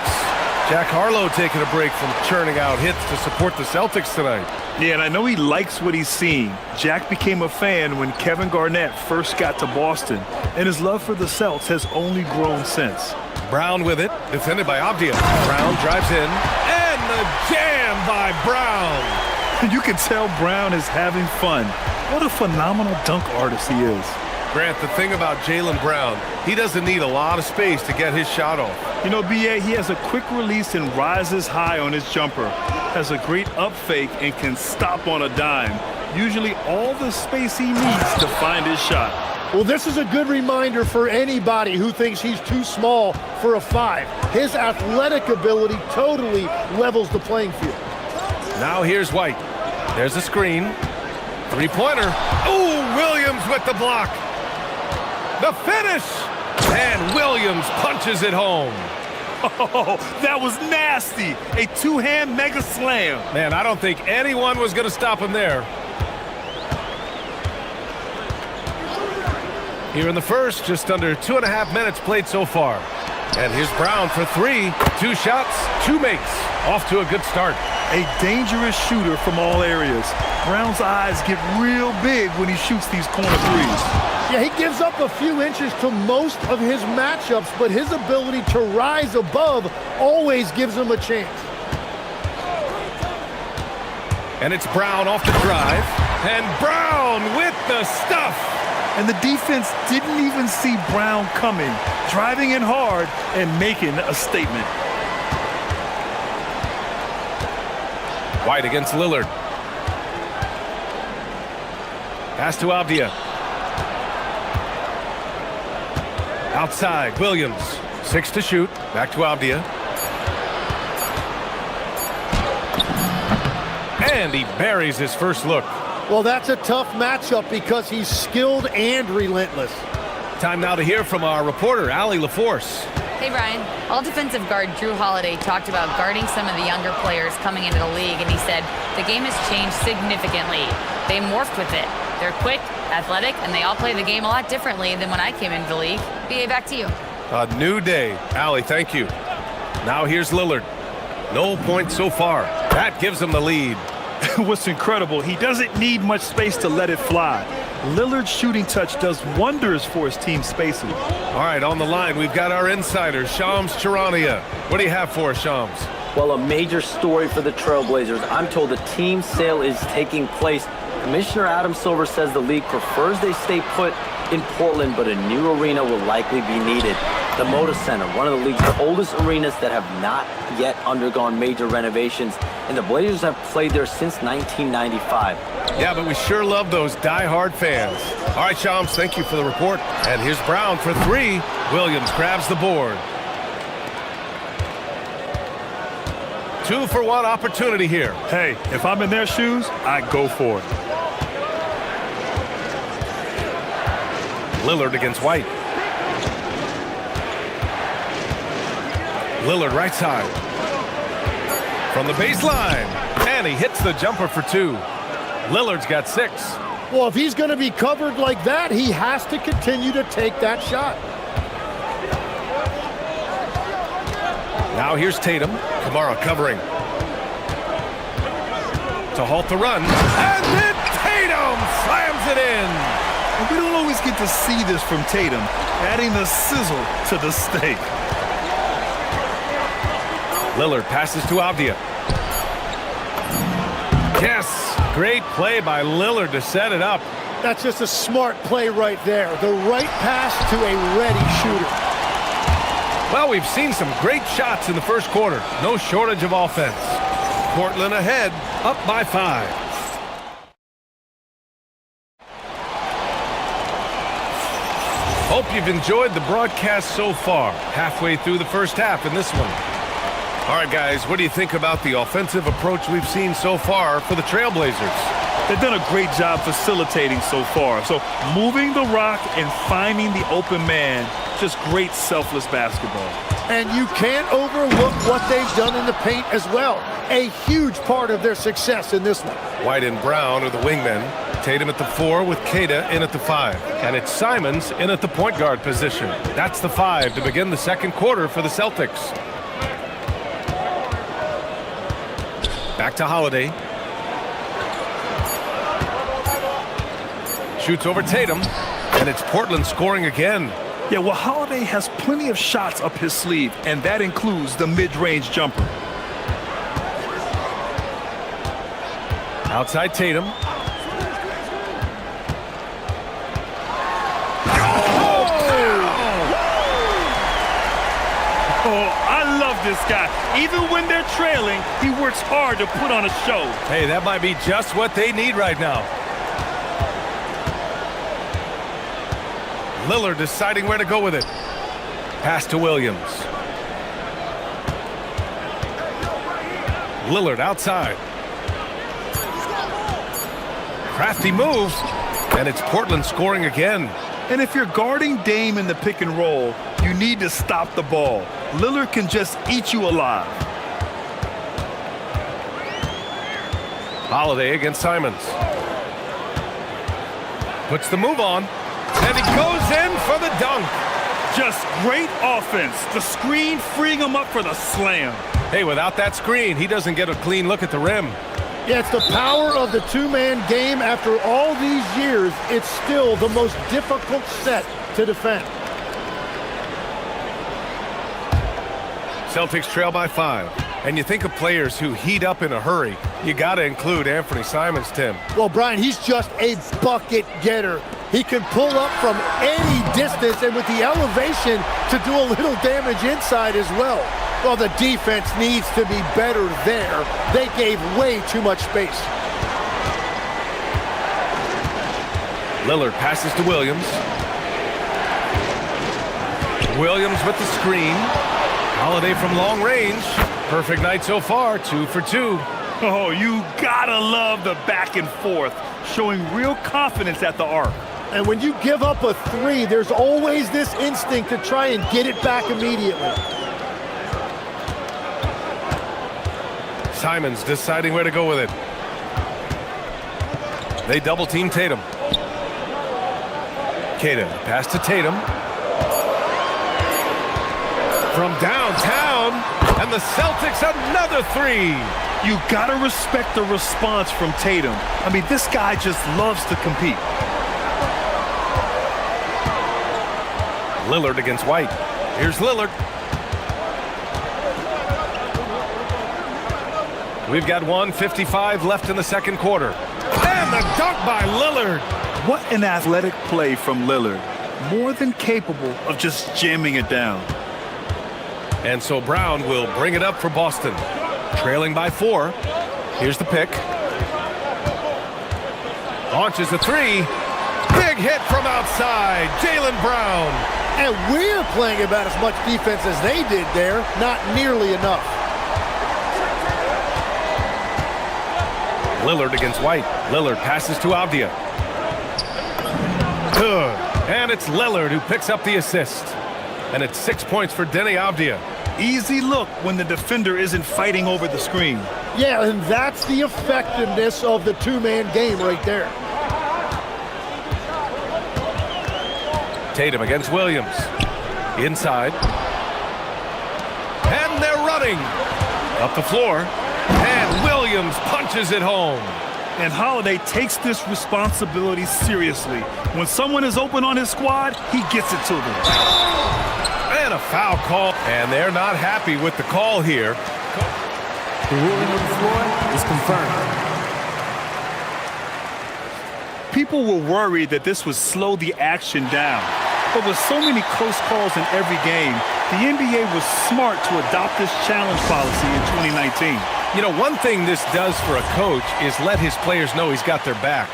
Jack Harlow taking a break from churning out hits to support the Celtics tonight. Yeah, and I know he likes what he's seeing. Jack became a fan when Kevin Garnett first got to Boston, and his love for the Celts has only grown since. Brown with it, defended by Avdia. Brown drives in, and the jam by Brown. You can tell Brown is having fun. What a phenomenal dunk artist he is. Grant, the thing about Jaylen Brown, he doesn't need a lot of space to get his shot off. You know, B.A., he has a quick release and rises high on his jumper. Has a great up fake and can stop on a dime. Usually all the space he needs to find his shot. Well, this is a good reminder for anybody who thinks he's too small for a 5. His athletic ability totally levels the playing field. Now here's White. There's a screen. Three-pointer. Oh, Williams with the block. The finish! And Williams punches it home. Oh, that was nasty. A two-hand mega slam. Man, I don't think anyone was going to stop him there. Here in the first, just under 2.5 minutes played so far. And here's Brown for 3. 2 shots, 2 makes. Off to a good start. A dangerous shooter from all areas. Brown's eyes get real big when he shoots these corner threes. Yeah, he gives up a few inches to most of his matchups, but his ability to rise above always gives him a chance. And it's Brown off the drive. And Brown with the stuff. And the defense didn't even see Brown coming, driving in hard and making a statement. White against Lillard. Pass to Avdia. Outside, Williams. 6 to shoot. Back to Avdia. And he buries his first look. Well, that's a tough matchup because he's skilled and relentless. Time now to hear from our reporter, Allie LaForce. Hey, Brian. All defensive guard Drew Holiday talked about guarding some of the younger players coming into the league, and he said the game has changed significantly. They morphed with it. They're quick, athletic, and they all play the game a lot differently than when I came into the league. BA, back to you. A new day. Allie, thank you. Now here's Lillard. No points so far. That gives him the lead. What's incredible, he doesn't need much space to let it fly. Lillard's shooting touch does wonders for his team's spacing. All right, on the line, we've got our insider, Shams Charania. What do you have for us, Shams? Well, a major story for the Trailblazers. I'm told the team sale is taking place. Commissioner Adam Silver says the league prefers they stay put in Portland, but a new arena will likely be needed. The Moda Center, one of the league's oldest arenas that have not yet undergone major renovations, and the Blazers have played there since 1995. Yeah, but we sure love those die-hard fans. All right, Shams, thank you for the report. And here's Brown for 3. Williams grabs the board. 2-for-1 opportunity here. Hey, if I'm in their shoes, I go for it. Lillard against White. Lillard right side. From the baseline. And he hits the jumper for 2. Lillard's got 6. Well, if he's going to be covered like that, he has to continue to take that shot. Now here's Tatum. Kamara covering. To halt the run. And then Tatum slams it in. We don't always get to see this from Tatum, adding the sizzle to the steak. Lillard passes to Avdia. Yes, great play by Lillard to set it up. That's just a smart play right there. The right pass to a ready shooter. Well, we've seen some great shots in the first quarter. No shortage of offense. Portland ahead, up by 5. Hope you've enjoyed the broadcast so far. Halfway through the first half in this one. All right, guys, what do you think about the offensive approach we've seen so far for the Trailblazers? They've done a great job facilitating so far. So moving the rock and finding the open man, just great selfless basketball. And you can't overlook what they've done in the paint as well. A huge part of their success in this one. White and Brown are the wingmen. Tatum at the 4 with Keita in at the 5. And it's Simons in at the point guard position. That's the 5 to begin the second quarter for the Celtics. Back to Holiday. Shoots over Tatum. And it's Portland scoring again. Yeah, well, Holiday has plenty of shots up his sleeve, and that includes the mid-range jumper. Outside Tatum. Oh, I love this guy. Even when they're trailing, he works hard to put on a show. Hey, that might be just what they need right now. Lillard deciding where to go with it. Pass to Williams. Lillard outside. Crafty move. And it's Portland scoring again. And if you're guarding Dame in the pick and roll, you need to stop the ball. Lillard can just eat you alive. Holiday against Simons. Puts the move on. And he goes in for the dunk. Just great offense. The screen freeing him up for the slam. Hey, without that screen, he doesn't get a clean look at the rim. Yeah, it's the power of the two-man game. After all these years, it's still the most difficult set to defend. Celtics trail by 5. And you think of players who heat up in a hurry, you got to include Anthony Simons, Tim. Well, Brian, he's just a bucket getter. He can pull up from any distance, and with the elevation to do a little damage inside as well. Well, the defense needs to be better there. They gave way too much space. Lillard passes to Williams. Williams with the screen. Holiday from long range. Perfect night so far, 2 for 2. Oh, you gotta love the back and forth, showing real confidence at the arc. And when you give up a 3, there's always this instinct to try and get it back immediately. Simons deciding where to go with it. They double team Tatum. Keita, pass to Tatum. From downtown, and the Celtics another 3. You gotta respect the response from Tatum. I mean, this guy just loves to compete. Lillard against White. Here's Lillard. We've got 1:55 left in the second quarter. And the dunk by Lillard. What an athletic play from Lillard. More than capable of just jamming it down. And so Brown will bring it up for Boston. Trailing by 4. Here's the pick. Launches a 3. Big hit from outside. Jaylen Brown. And we're playing about as much defense as they did there. Not nearly enough. Lillard against White. Lillard passes to Avdia. Good. And it's Lillard who picks up the assist. And it's 6 points for Denny Avdia. Easy look when the defender isn't fighting over the screen. Yeah, and that's the effectiveness of the two-man game right there. Tatum against Williams. Inside. And they're running. Up the floor. And Williams punches it home. And Holiday takes this responsibility seriously. When someone is open on his squad, he gets it to them. And a foul call. And they're not happy with the call here. The ruling on the floor is confirmed. People were worried that this would slow the action down. But with so many close calls in every game, the NBA was smart to adopt this challenge policy in 2019. You know, one thing this does for a coach is let his players know he's got their back.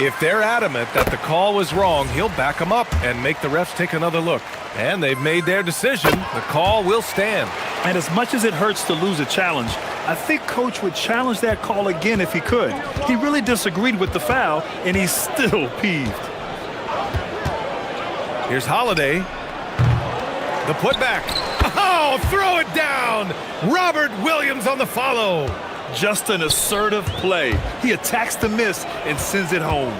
If they're adamant that the call was wrong, he'll back them up and make the refs take another look. And they've made their decision. The call will stand. And as much as it hurts to lose a challenge, I think Coach would challenge that call again if he could. He really disagreed with the foul, and he's still peeved. Here's Holiday. The putback. Oh, throw it down. Robert Williams on the follow. Just an assertive play. He attacks the miss and sends it home.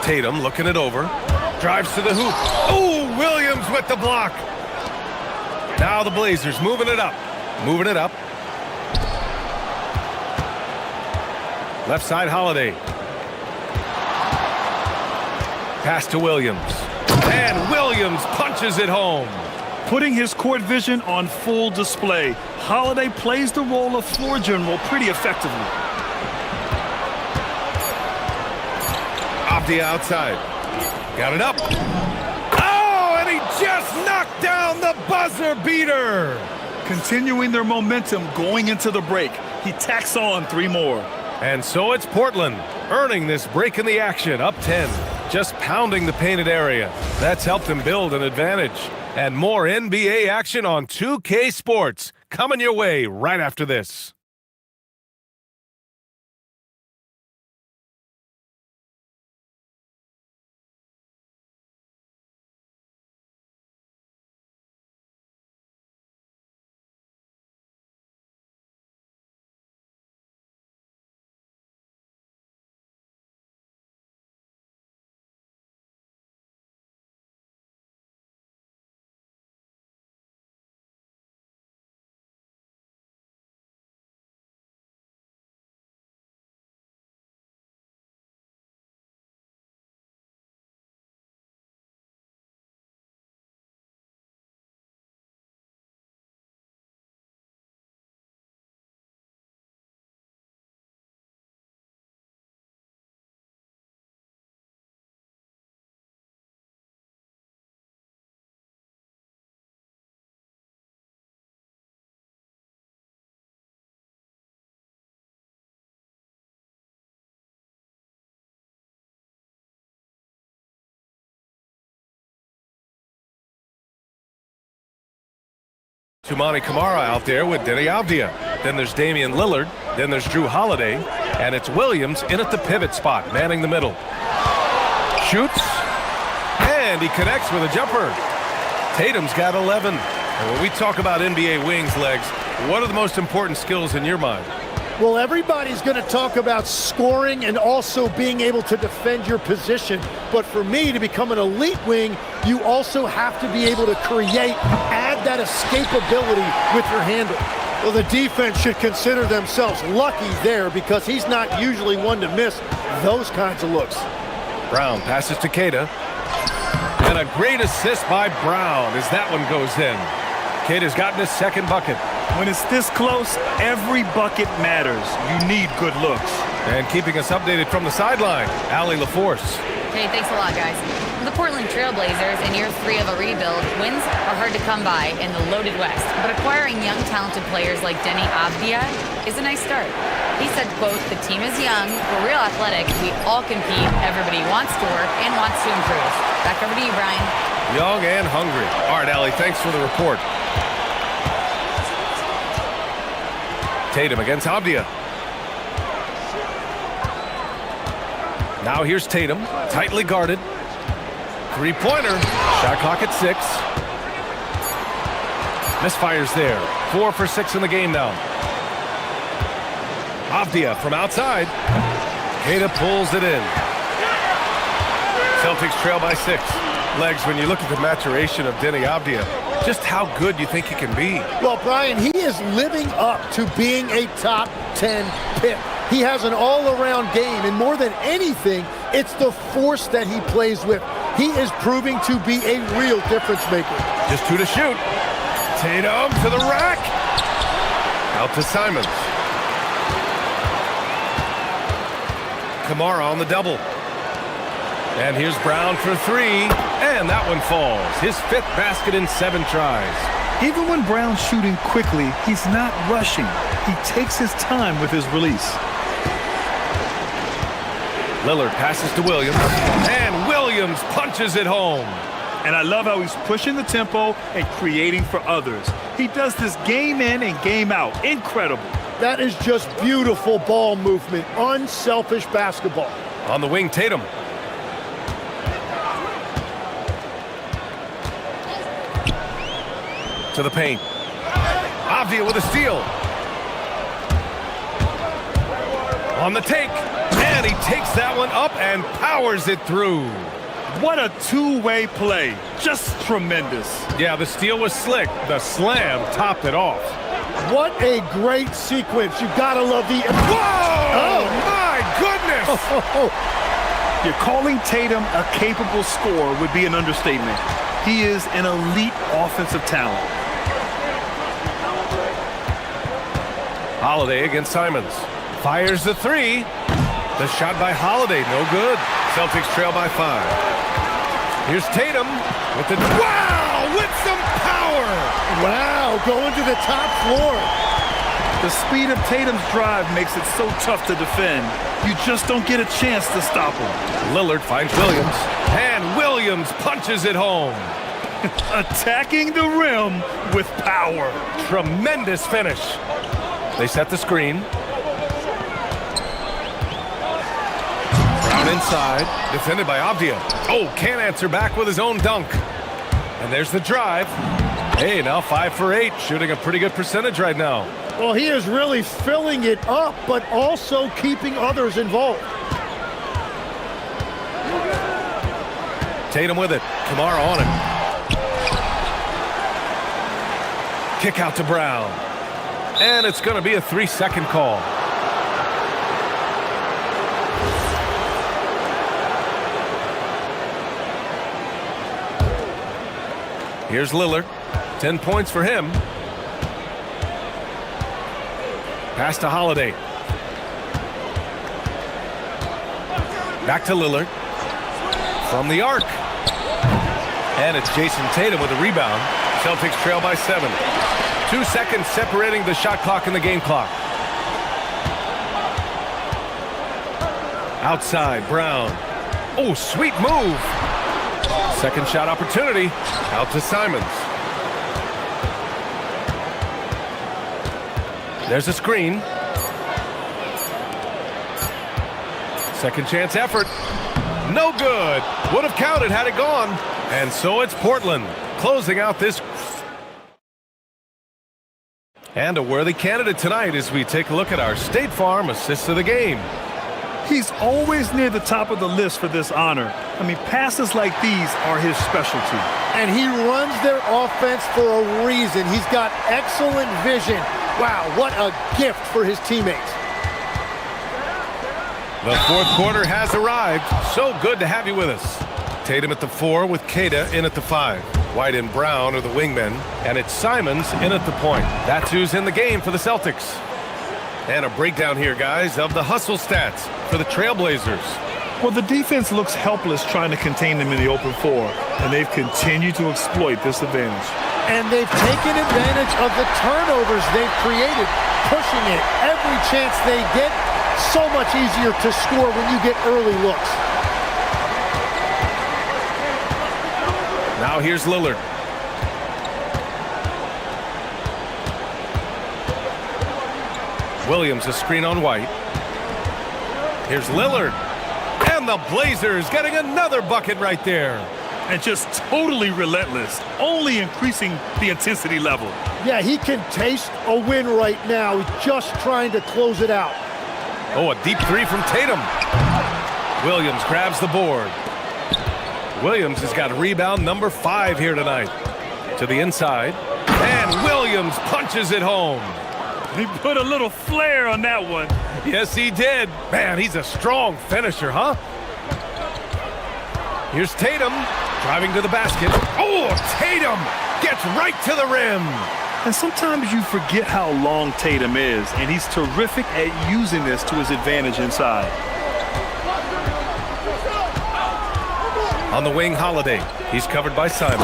Tatum looking it over. Drives to the hoop. Oh, Williams with the block. Now the Blazers moving it up. Moving it up. Left side, Holiday. Pass to Williams. And Williams punches it home. Putting his court vision on full display, Holiday plays the role of floor general pretty effectively. Abdi outside. Got it up. Oh, and he just knocked down the buzzer beater. Continuing their momentum going into the break, he tacks on 3 more. And so it's Portland, earning this break in the action, up 10. Just pounding the painted area. That's helped them build an advantage. And more NBA action on 2K Sports coming your way right after this. Tumani Kamara out there with Denny Avdia. Then there's Damian Lillard. Then there's Drew Holiday. And it's Williams in at the pivot spot, manning the middle. Shoots. And he connects with a jumper. Tatum's got 11. And when we talk about NBA wings, Legs, what are the most important skills in your mind? Well, everybody's going to talk about scoring and also being able to defend your position. But for me, to become an elite wing, you also have to be able to create, add that escapability with your handle. Well, the defense should consider themselves lucky there because he's not usually one to miss those kinds of looks. Brown passes to Keita. And a great assist by Brown as that one goes in. Keita's gotten his second bucket. When it's this close, every bucket matters. You need good looks. And keeping us updated from the sideline, Allie LaForce. Hey, thanks a lot, guys. For the Portland Trailblazers, in year 3 of a rebuild, wins are hard to come by in the loaded West. But acquiring young, talented players like Denny Avdia is a nice start. He said, quote, "The team is young, we're real athletic, we all compete, everybody wants to work and wants to improve." Back over to you, Brian. Young and hungry. All right, Allie, thanks for the report. Tatum against Avdia. Now here's Tatum, tightly guarded. Three-pointer, shot clock at 6. Misfires there, 4 for 6 in the game now. Avdia from outside. Keita pulls it in. Celtics trail by 6. Legs, when you look at the maturation of Denny Avdia, Just how good do you think he can be? Well, Brian, he is living up to being a top 10 pick. He has an all-around game, and more than anything, it's the force that he plays with. He is proving to be a real difference maker. Just 2 to shoot. Tatum to the rack. Out to Simons. Kamara on the double. And here's Brown for 3, and that one falls. His 5th basket in 7 tries. Even when Brown's shooting quickly, he's not rushing. He takes his time with his release. Lillard passes to Williams, and Williams punches it home. And I love how he's pushing the tempo and creating for others. He does this game in and game out. Incredible. That is just beautiful ball movement, unselfish basketball. On the wing, Tatum. To the paint. Avdia with a steal. On the take. And he takes that one up and powers it through. What a two-way play. Just tremendous. Yeah, the steal was slick. The slam topped it off. What a great sequence. You gotta love the... Whoa! Oh, my goodness! You're calling Tatum a capable scorer would be an understatement. He is an elite offensive talent. Holiday against Simons. Fires the 3. The shot by Holiday, no good. Celtics trail by 5. Here's Tatum with the... Wow! With some power! Wow, going to the top floor. The speed of Tatum's drive makes it so tough to defend. You just don't get a chance to stop him. Lillard finds Williams, and Williams punches it home. Attacking the rim with power. Tremendous finish. They set the screen. Brown inside, defended by Avdia. Oh, can't answer back with his own dunk. And there's the drive. Hey, now 5 for 8, shooting a pretty good percentage right now. Well, he is really filling it up, but also keeping others involved. Tatum with it. Kamara on him. Kick out to Brown. And it's going to be a 3-second call. Here's Lillard. 10 points for him. Pass to Holiday. Back to Lillard. From the arc. And it's Jason Tatum with a rebound. Celtics trail by 7. 2 seconds separating the shot clock and the game clock. Outside, Brown. Oh, sweet move. Second shot opportunity. Out to Simons. There's a screen. Second chance effort. No good. Would have counted had it gone. And so it's Portland closing out this. And a worthy candidate tonight as we take a look at our State Farm assists of the game. He's always near the top of the list for this honor. I mean, passes like these are his specialty. And he runs their offense for a reason. He's got excellent vision. Wow, what a gift for his teammates. The fourth quarter has arrived. So good to have you with us. Tatum at the 4 with Keita in at the 5. White and Brown are the wingmen, and it's Simons in at the point. That's who's in the game for the Celtics. And a breakdown here, guys, of the hustle stats for the Trailblazers. Well, the defense looks helpless trying to contain them in the open floor, and they've continued to exploit this advantage. And they've taken advantage of the turnovers they've created, pushing it every chance they get. So much easier to score when you get early looks. Now here's Lillard. Williams, a screen on White. Here's Lillard. And the Blazers getting another bucket right there. And just totally relentless, only increasing the intensity level. Yeah, he can taste a win right now. He's just trying to close it out. Oh, a deep 3 from Tatum. Williams grabs the board. Williams has got rebound number 5 here tonight. To the inside. And Williams punches it home. He put a little flair on that one. Yes, he did. Man, he's a strong finisher, huh? Here's Tatum driving to the basket. Oh, Tatum gets right to the rim. And sometimes you forget how long Tatum is, and he's terrific at using this to his advantage inside. On the wing, Holiday. He's covered by Simons.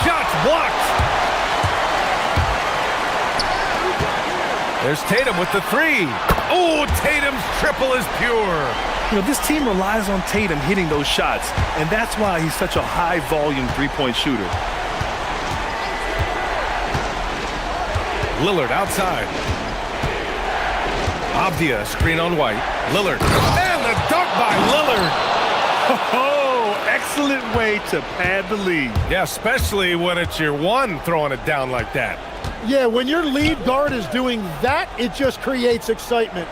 Shots blocked. There's Tatum with the three. Oh, Tatum's triple is pure. You know, this team relies on Tatum hitting those shots, and that's why he's such a high-volume three-point shooter. Lillard outside. Avdia, screen on White. Lillard. And the dunk by Lillard. Oh, excellent way to pad the lead. Yeah, especially when it's your one throwing it down like that. Yeah, when your lead guard is doing that, it just creates excitement.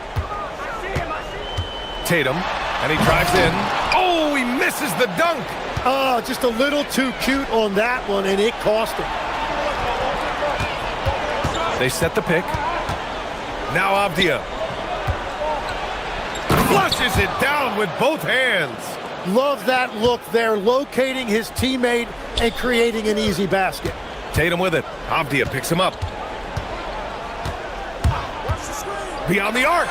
Tatum, and he drives in. Oh, he misses the dunk. Oh, just a little too cute on that one, and it cost him. They set the pick. Now Avdia. Flushes it down with both hands. Love that look there, locating his teammate and creating an easy basket. Tatum with it. Avdia picks him up. Beyond the arc.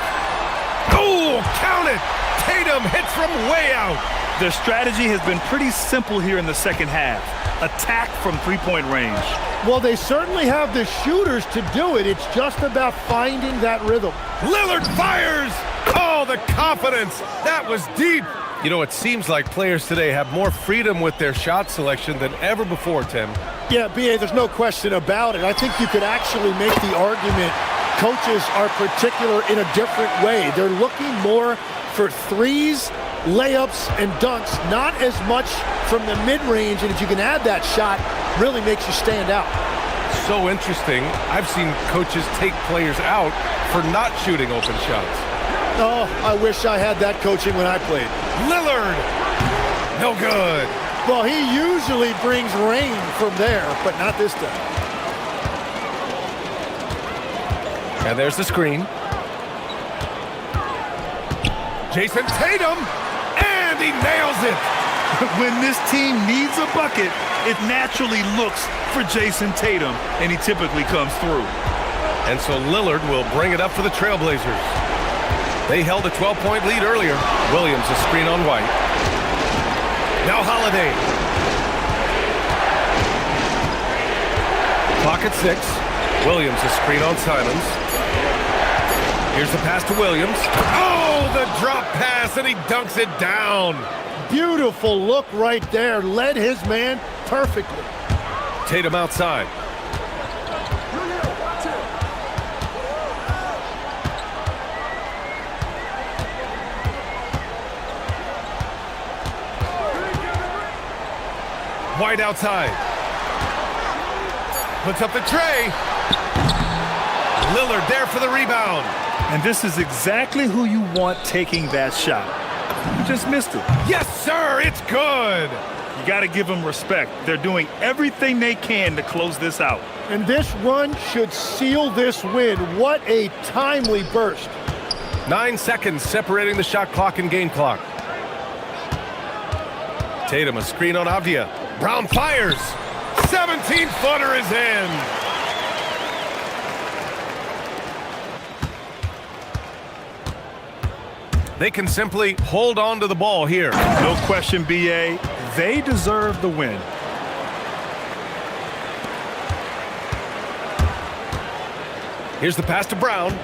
Oh, count it. Tatum hits from way out. Their strategy has been pretty simple here in the second half. Attack from three-point range. Well, they certainly have the shooters to do it. It's just about finding that rhythm. Lillard fires. Oh, the confidence. That was deep. You know, it seems like players today have more freedom with their shot selection than ever before, Tim. Yeah, B.A., there's no question about it. I think you could actually make the argument coaches are particular in a different way. They're looking more for threes, layups, and dunks, not as much from the mid-range, and if you can add that shot, really makes you stand out. So interesting. I've seen coaches take players out for not shooting open shots. Oh, I wish I had that coaching when I played. Lillard, no good. Well, he usually brings rain from there, but not this time. And there's the screen. Jason Tatum, and he nails it. When this team needs a bucket, it naturally looks for Jason Tatum, and he typically comes through. And so Lillard will bring it up for the Trailblazers. They held a 12-point lead earlier. Williams a screen on White. Now Holiday. Clock at 6. Williams a screen on Simons. Here's the pass to Williams. Oh, the drop pass, and he dunks it down. Beautiful look right there. Led his man perfectly. Tatum outside. White outside. Puts up the tray. Lillard there for the rebound. And this is exactly who you want taking that shot. You just missed it. Yes, sir. It's good. You got to give them respect. They're doing everything they can to close this out. And this run should seal this win. What a timely burst. 9 seconds separating the shot clock and game clock. Tatum a screen on Avdia. Brown fires. 17-footer is in. They can simply hold on to the ball here. No question, B.A. They deserve the win. Here's the pass to Brown.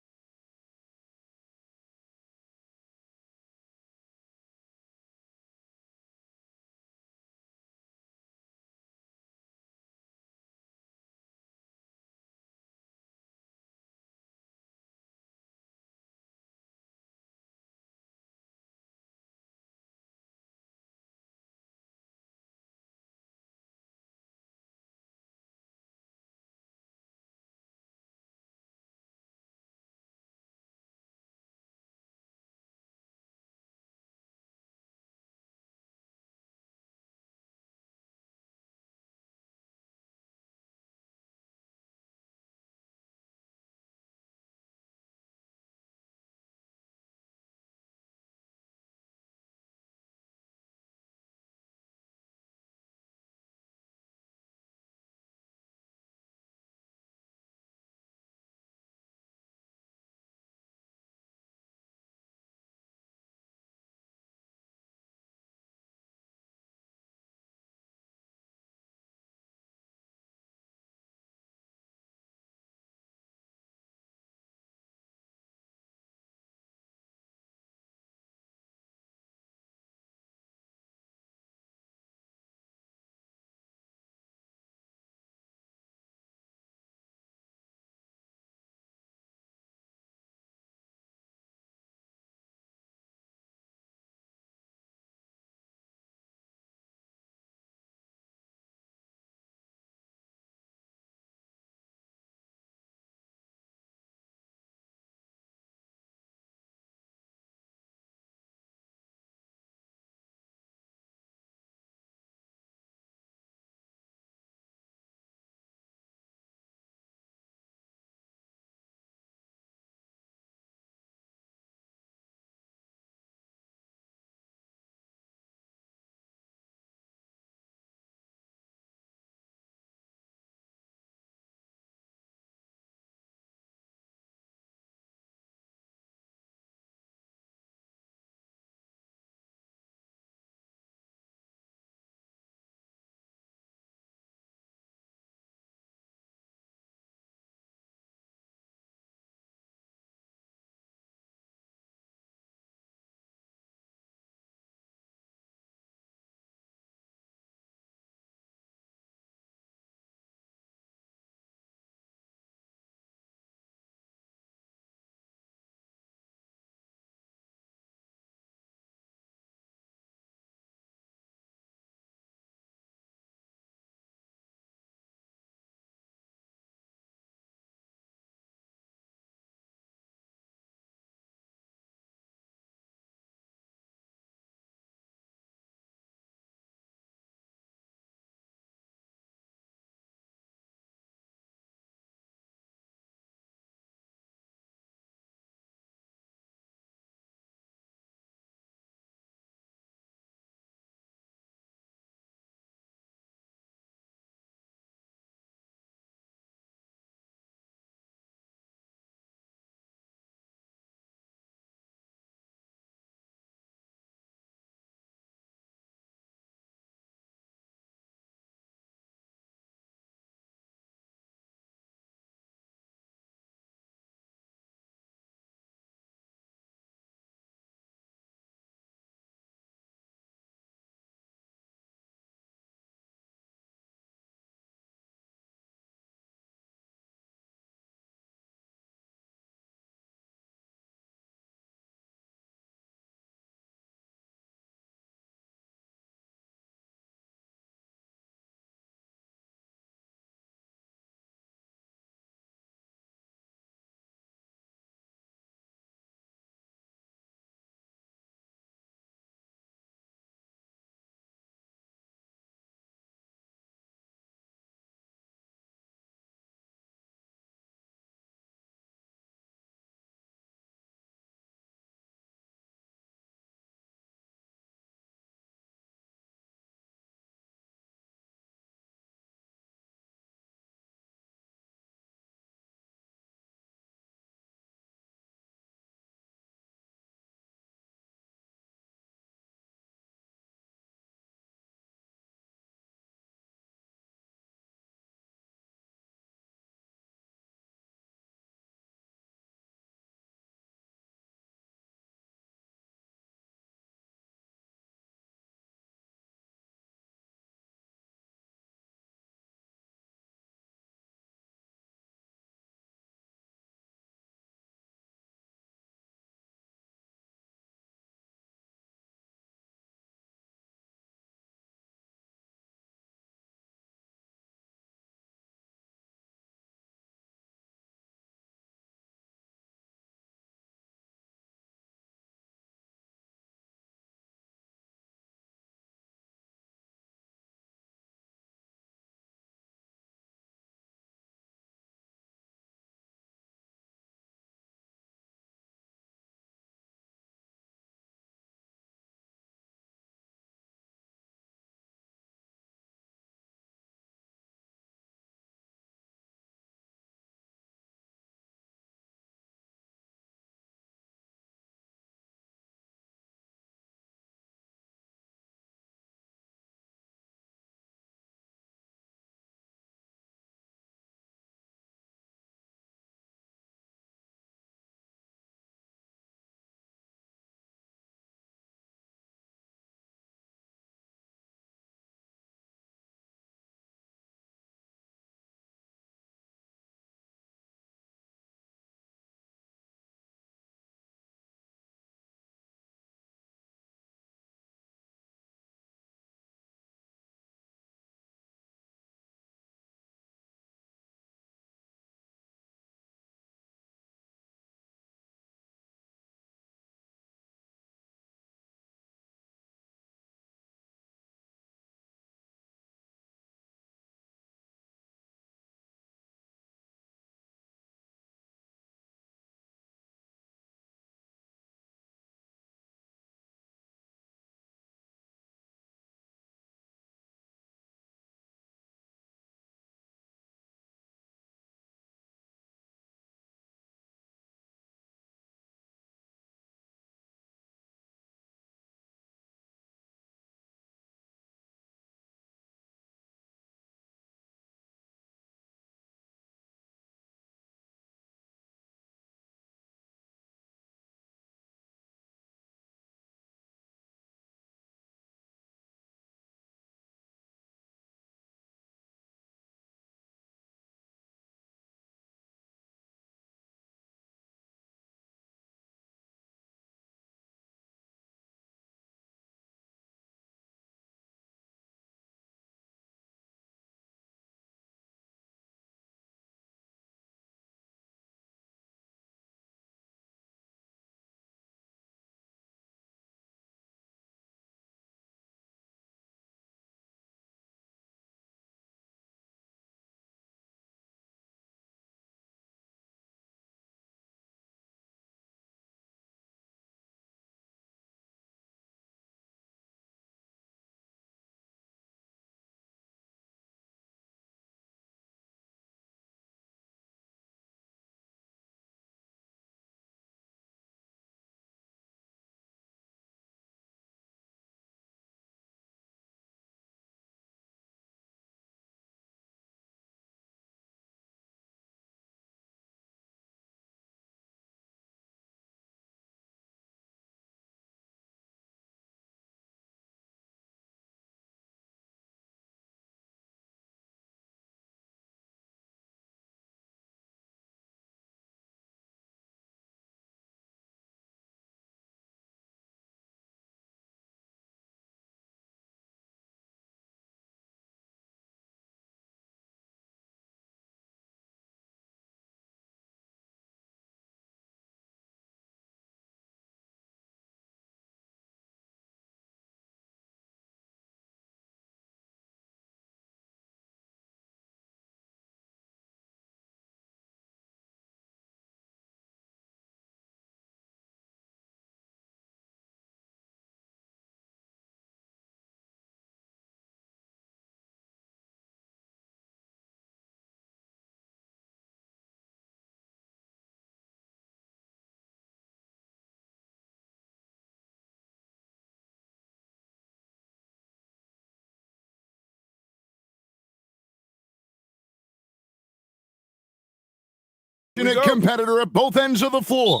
competitor at both ends of the floor.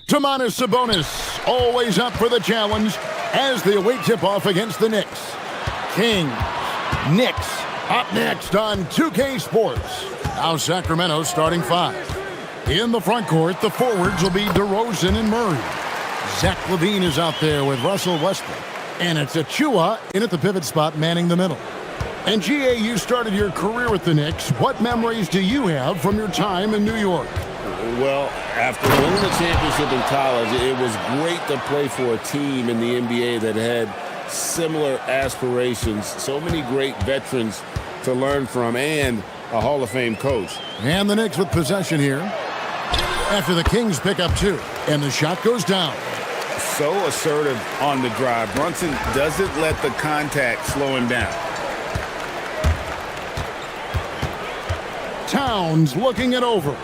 Domantas Sabonis, always up for the challenge as they await tip-off against the Knicks. Kings, Knicks, up next on 2K Sports. Now Sacramento starting 5. In the front court, the forwards will be DeRozan and Murray. Zach LaVine is out there with Russell Westbrook. And it's Achua in at the pivot spot manning the middle. And GA, you started your career with the Knicks. What memories do you have from your time in New York? Well, after winning the championship in college, it was great to play for a team in the NBA that had similar aspirations. So many great veterans to learn from and a Hall of Fame coach. And the Knicks with possession here after the Kings pick up 2. And the shot goes down. So assertive on the drive. Brunson doesn't let the contact slow him down. Towns looking it over.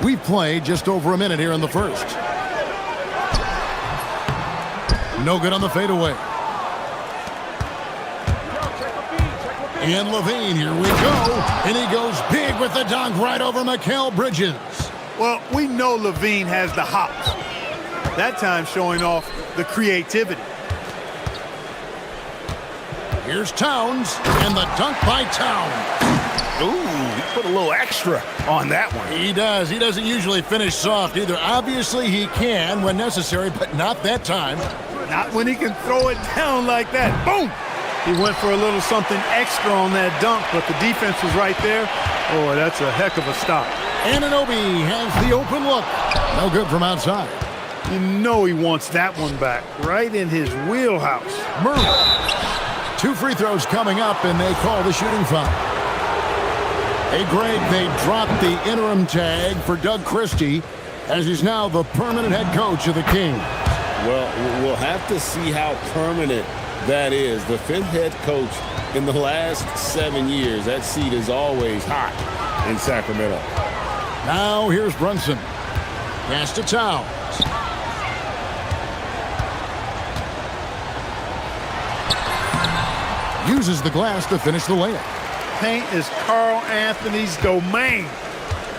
We've played just over a minute here in the first. No good on the fadeaway. And LaVine, here we go. And he goes big with the dunk right over Mikal Bridges. Well, we know LaVine has the hops. That time showing off the creativity. Here's Towns, and the dunk by Towns. Ooh, he put a little extra on that one. He does. He doesn't usually finish soft either. Obviously, he can when necessary, but not that time. Not when he can throw it down like that. Boom! He went for a little something extra on that dunk, but the defense was right there. Oh, that's a heck of a stop. Anunoby has the open look. No good from outside. You know he wants that one back, right in his wheelhouse. Murray. 2 free throws coming up, and they call the shooting foul. Hey, Greg, they dropped the interim tag for Doug Christie, as he's now the permanent head coach of the Kings. Well, we'll have to see how permanent that is. The 5th head coach in the last 7 years. That seat is always hot in Sacramento. Now here's Brunson. Pass to Towns. Uses the glass to finish the layup. Paint is Carl Anthony's domain.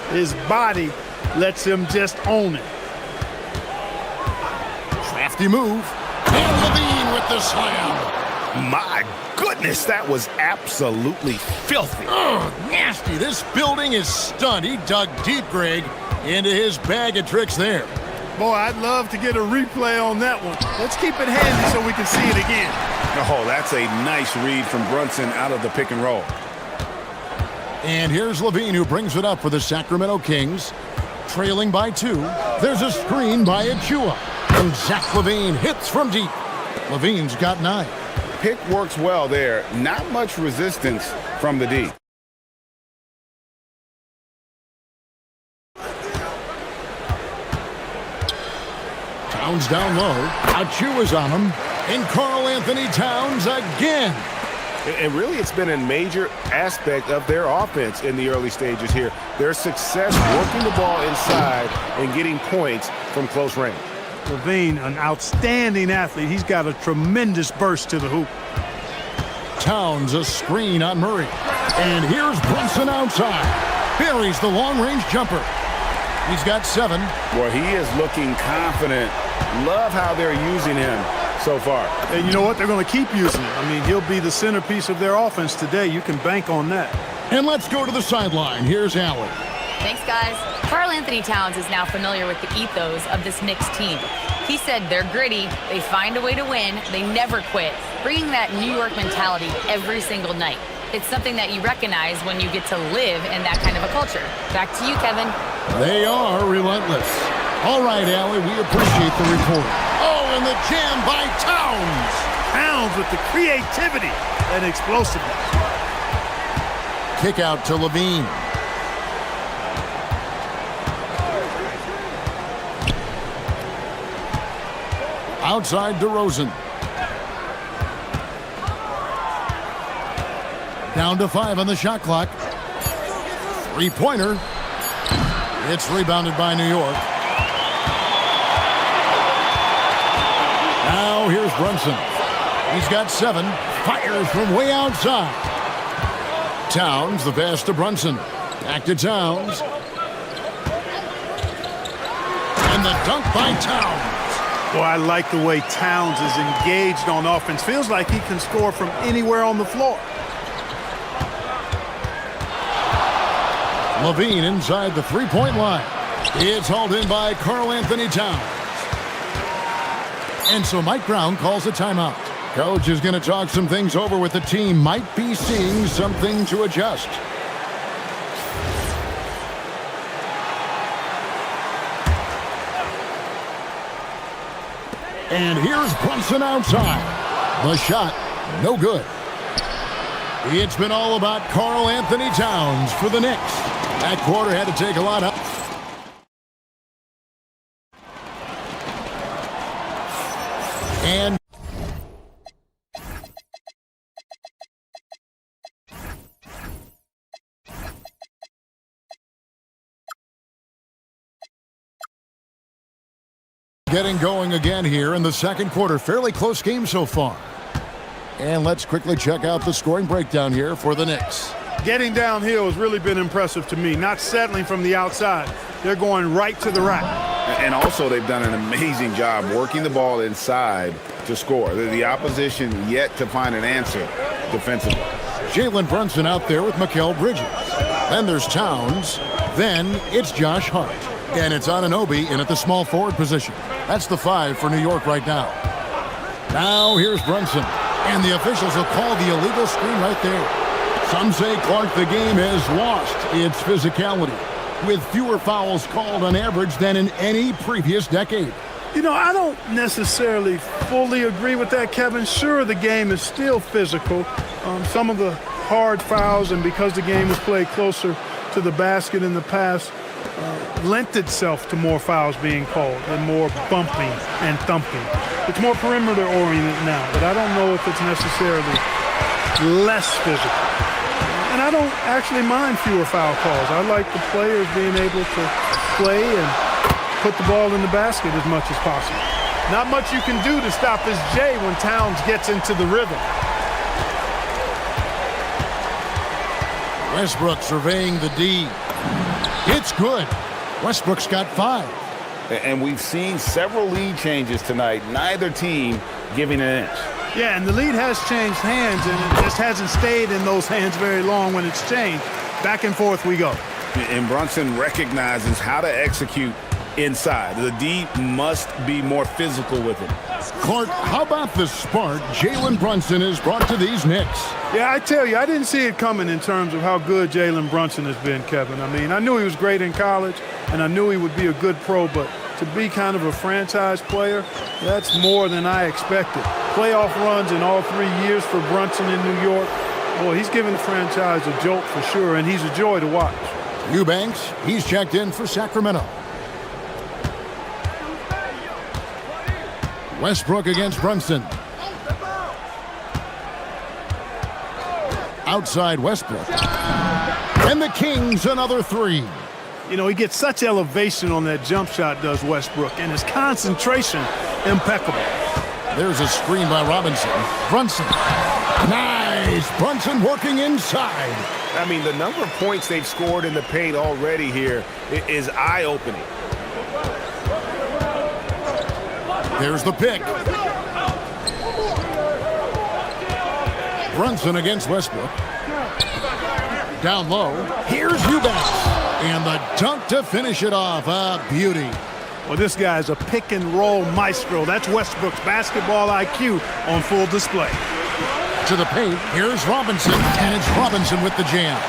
His body lets him just own it. Crafty move. And LaVine with the slam. My goodness, that was absolutely filthy. Oh, nasty. This building is stunned. He dug deep, Greg, into his bag of tricks there. Boy, I'd love to get a replay on that one. Let's keep it handy so we can see it again. Oh, that's a nice read from Brunson out of the pick and roll. And here's LaVine, who brings it up for the Sacramento Kings. Trailing by 2. There's a screen by Achua. And Zach LaVine hits from deep. LaVine's got 9. Pick works well there. Not much resistance from the D. Towns down low. Achua's on him. And Karl Anthony Towns again. And really, it's been a major aspect of their offense in the early stages here. Their success working the ball inside and getting points from close range. LaVine, an outstanding athlete. He's got a tremendous burst to the hoop. Towns a screen on Murray. And here's Brunson outside. Buries the long-range jumper. He's got 7. Well, he is looking confident. Love how they're using him so far. And you know what? They're going to keep using him. I mean, he'll be the centerpiece of their offense today. You can bank on that. And let's go to the sideline. Here's Allen. Thanks, guys. Karl Anthony Towns is now familiar with the ethos of this Knicks team. He said they're gritty, they find a way to win, they never quit, bringing that New York mentality every single night. It's something that you recognize when you get to live in that kind of a culture. Back to you, Kevin. They are relentless. All right, Allie, we appreciate the report. Oh, and the jam by Towns. Towns with the creativity and explosiveness. Kick out to LaVine. Outside DeRozan. Down to 5 on the shot clock. 3-pointer. It's rebounded by New York. Now here's Brunson. He's got 7. Fires from way outside. Towns, the pass to Brunson. Back to Towns. And the dunk by Towns. Well, I like the way Towns is engaged on offense. Feels like he can score from anywhere on the floor. Levine inside the three-point line. It's hauled in by Karl Anthony Towns. And so Mike Brown calls a timeout. Coach is going to talk some things over with the team. Might be seeing something to adjust. And here's Brunson outside. The shot, no good. It's been all about Karl Anthony Towns for the Knicks. That quarter had to take a lot up. And getting going again here in the second quarter. Fairly close game so far. And let's quickly check out the scoring breakdown here for the Knicks. Getting downhill has really been impressive to me, not settling from the outside. They're going right to the rack. And also they've done an amazing job working the ball inside to score. The opposition yet to find an answer defensively. Jalen Brunson out there with Mikal Bridges. Then there's Towns. Then it's Josh Hart. And it's Anunoby in at the small forward position. That's the 5 for New York right now. Now here's Brunson. And the officials will call the illegal screen right there. Some say, Clark, the game has lost its physicality, with fewer fouls called on average than in any previous decade. You know, I don't necessarily fully agree with that, Kevin. Sure, the game is still physical. Some of the hard fouls, and because the game was played closer to the basket in the past, lent itself to more fouls being called and more bumping and thumping. It's more perimeter oriented now, but I don't know if it's necessarily less physical. And I don't actually mind fewer foul calls. I like the players being able to play and put the ball in the basket as much as possible. Not much you can do to stop this J when Towns gets into the rhythm. Westbrook surveying the D. It's good. Westbrook's got 5. And we've seen several lead changes tonight, neither team giving an inch. Yeah, and the lead has changed hands, and it just hasn't stayed in those hands very long when it's changed. Back and forth we go. And Brunson recognizes how to execute inside. The D must be more physical with him. Clark, how about the spark Jalen Brunson has brought to these Knicks? Yeah, I tell you, I didn't see it coming in terms of how good Jalen Brunson has been, Kevin. I mean, I knew he was great in college, and I knew he would be a good pro, but to be kind of a franchise player, that's more than I expected. Playoff runs in all 3 years for Brunson in New York. Boy, he's given the franchise a jolt for sure, and he's a joy to watch. Eubanks, he's checked in for Sacramento. Westbrook against Brunson. Outside Westbrook. And the Kings another 3. You know, he gets such elevation on that jump shot, does Westbrook, and his concentration impeccable. There's a screen by Robinson. Brunson. Nice. Brunson working inside. I mean, the number of points they've scored in the paint already here is eye-opening. There's the pick. Brunson against Westbrook. Down low. Here's Eubanks. And the dunk to finish it off. A beauty. Well, this guy's a pick-and-roll maestro. That's Westbrook's basketball IQ on full display. To the paint. Here's Robinson. And it's Robinson with the jam.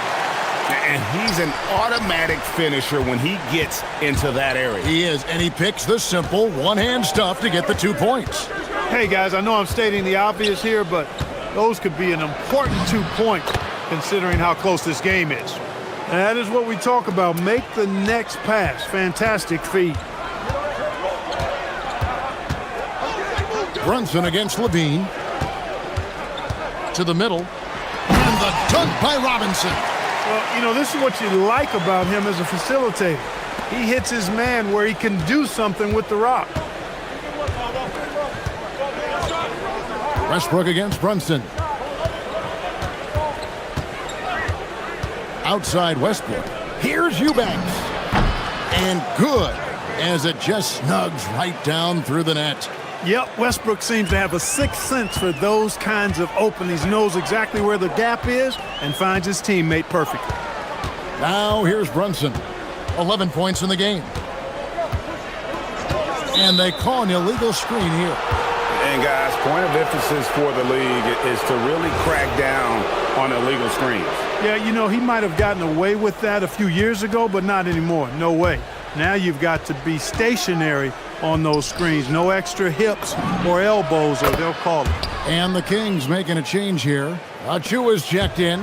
And he's an automatic finisher when he gets into that area. He is, and he picks the simple one-hand stuff to get the 2 points. Hey, guys, I know I'm stating the obvious here, but those could be an important 2 points considering how close this game is. And that is what we talk about. Make the next pass. Fantastic feed. Brunson against Levine. To the middle. And the dunk by Robinson. Well, you know, this is what you like about him as a facilitator. He hits his man where he can do something with the rock. Westbrook against Brunson. outside Westbrook. Here's Eubanks. And good, as it just snugs right down through the net. Yep, Westbrook seems to have a sixth sense for those kinds of openings. He knows exactly where the gap is and finds his teammate perfectly. Now here's Brunson. 11 points in the game. And they call an illegal screen here. And guys, point of emphasis for the league is to really crack down on illegal screens. Yeah, you know, he might have gotten away with that a few years ago, but not anymore. No way. Now you've got to be stationary on those screens. No extra hips or elbows, or they'll call it. And the Kings making a change here. Achua's checked in.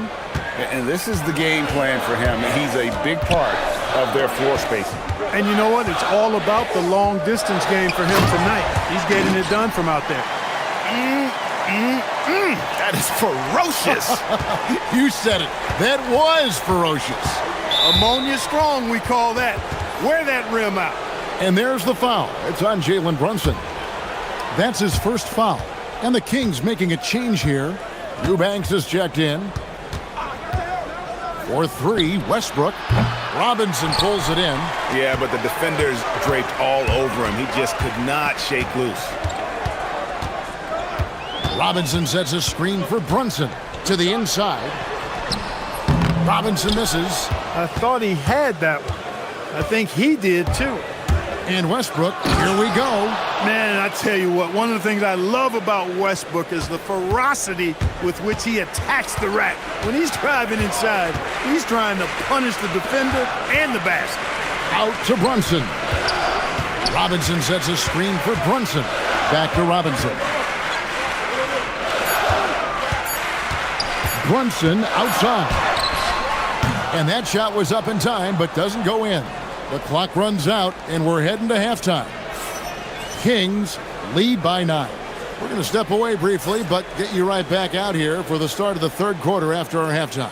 And this is the game plan for him. He's a big part of their floor spacing. And you know what? It's all about the long distance game for him tonight. He's getting it done from out there. That is ferocious. You said it. That was ferocious. Ammonia strong, we call that. Wear that rim out. And there's the foul. It's on Jalen Brunson. That's his first foul. And the Kings making a change here. Eubanks is checked in. For three, Westbrook. Robinson pulls it in. Yeah, but the defenders draped all over him. He just could not shake loose. Robinson sets a screen for Brunson to the inside. Robinson misses. I thought he had that one. I think he did too. And Westbrook, here we go. Man, I tell you what, one of the things I love about Westbrook is the ferocity with which he attacks the rack. When he's driving inside, he's trying to punish the defender and the basket. Out to Brunson. Robinson sets a screen for Brunson. Back to Robinson. Brunson outside. And that shot was up in time, but doesn't go in. The clock runs out, and we're heading to halftime. Kings lead by 9. We're going to step away briefly, but get you right back out here for the start of the third quarter after our halftime.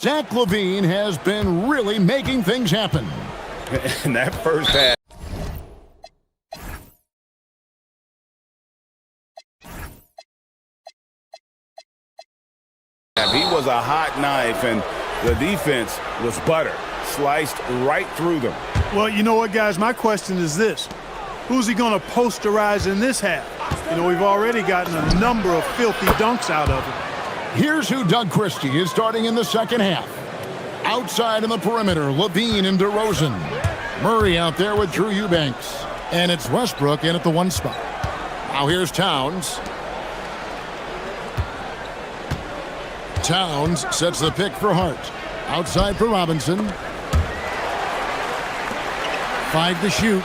Zach LaVine has been really making things happen. In that first half. He was a hot knife, and the defense was butter. Sliced right through them. Well, you know what, guys? My question is this. Who's he going to posterize in this half? You know, we've already gotten a number of filthy dunks out of him. Here's who Doug Christie is starting in the second half. Outside in the perimeter, LaVine and DeRozan. Murray out there with Drew Eubanks. And it's Westbrook in at the 1 spot. Now here's Towns. Towns sets the pick for Hart. Outside for Robinson. 5 to shoot.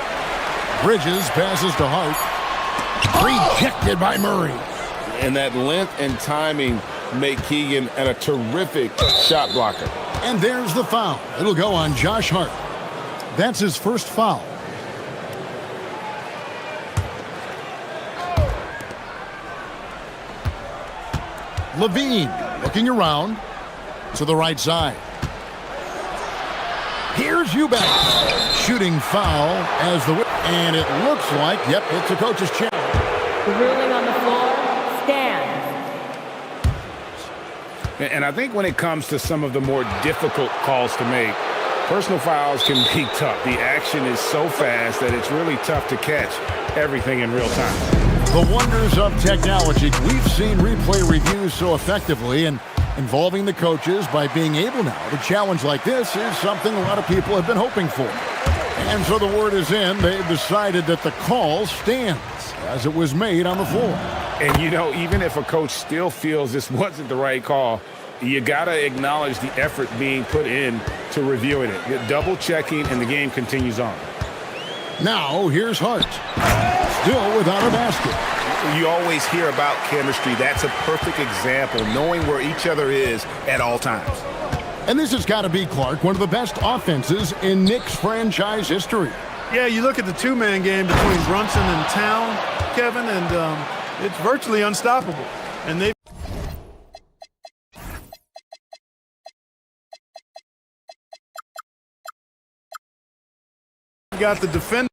Bridges passes to Hart. Rejected by Murray. And that length and timing make Keegan a terrific shot blocker. And there's the foul. It'll go on Josh Hart. That's his first foul. Levine looking around to the right side. Here's Eubanks. Shooting foul as the and it looks like, yep, it's a coach's challenge. The ruling on the floor stands. And I think when it comes to some of the more difficult calls to make, personal fouls can be tough. The action is so fast that it's really tough to catch everything in real time. The wonders of technology. We've seen replay reviews so effectively, and involving the coaches by being able now to challenge like this is something a lot of people have been hoping for. And so the word is in. They've decided that the call stands as it was made on the floor. And, you know, even if a coach still feels this wasn't the right call, you got to acknowledge the effort being put in to reviewing it. Double checking, and the game continues on. Now, here's Hart. Still without a basket. You always hear about chemistry. That's a perfect example, knowing where each other is at all times. And this has got to be, Clark, one of the best offenses in Knicks franchise history. Yeah, you look at the two-man game between Brunson and Town, Kevin, and it's virtually unstoppable. And they've got the defender.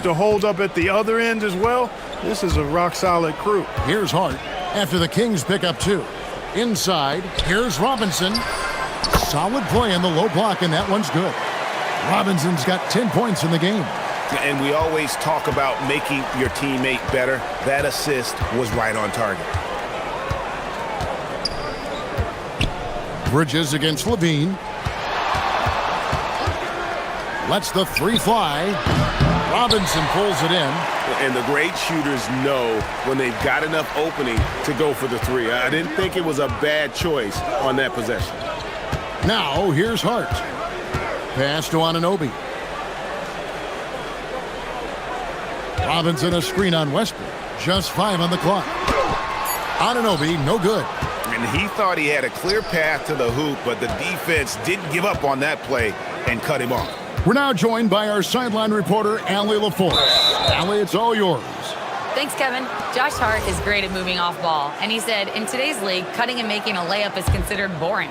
To hold up at the other end as well. This is a rock-solid crew. Here's Hart after the Kings pick up two. Inside, here's Robinson. Solid play in the low block, and that one's good. Robinson's got 10 points in the game. And we always talk about making your teammate better. That assist was right on target. Bridges against Levine. Lets the three fly. Robinson pulls it in. And the great shooters know when they've got enough opening to go for the three. I didn't think it was a bad choice on that possession. Now, here's Hart. Pass to Anunoby. Robinson a screen on Westbrook. Just 5 on the clock. Anunoby, no good. And he thought he had a clear path to the hoop, but the defense didn't give up on that play and cut him off. We're now joined by our sideline reporter, Allie LaForce. Allie, it's all yours. Thanks, Kevin. Josh Hart is great at moving off ball, and he said, in today's league, cutting and making a layup is considered boring.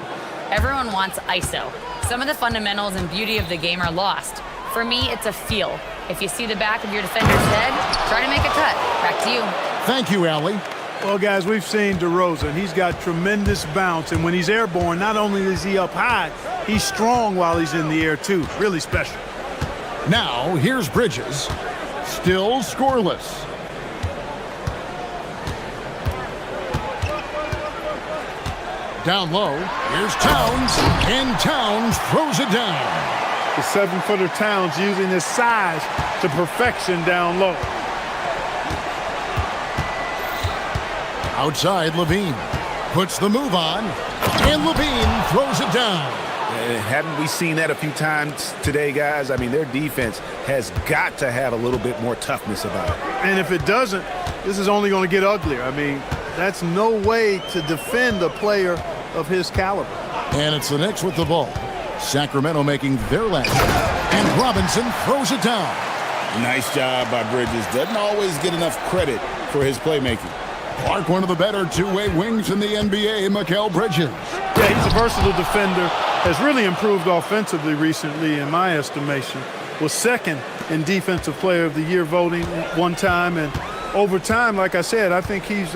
Everyone wants ISO. Some of the fundamentals and beauty of the game are lost. For me, it's a feel. If you see the back of your defender's head, try to make a cut. Back to you. Thank you, Allie. Well, guys, we've seen DeRozan. He's got tremendous bounce, and when he's airborne, not only is he up high, he's strong while he's in the air, too. Really special. Now, here's Bridges. Still scoreless. Down low, here's Towns, and Towns throws it down. The 7-footer Towns using his size to perfection down low. Outside, Levine puts the move on, and Levine throws it down. Haven't we seen that a few times today, guys? I mean, their defense has got to have a little bit more toughness about it. And if it doesn't, this is only going to get uglier. I mean, that's no way to defend a player of his caliber. And it's the Knicks with the ball. Sacramento making their last shot, and Robinson throws it down. Nice job by Bridges. Doesn't always get enough credit for his playmaking. Clark, one of the better two-way wings in the NBA, Mikal Bridges. Yeah, he's a versatile defender. Has really improved offensively recently, in my estimation. Was second in Defensive Player of the Year voting one time. And over time, like I said, I think he's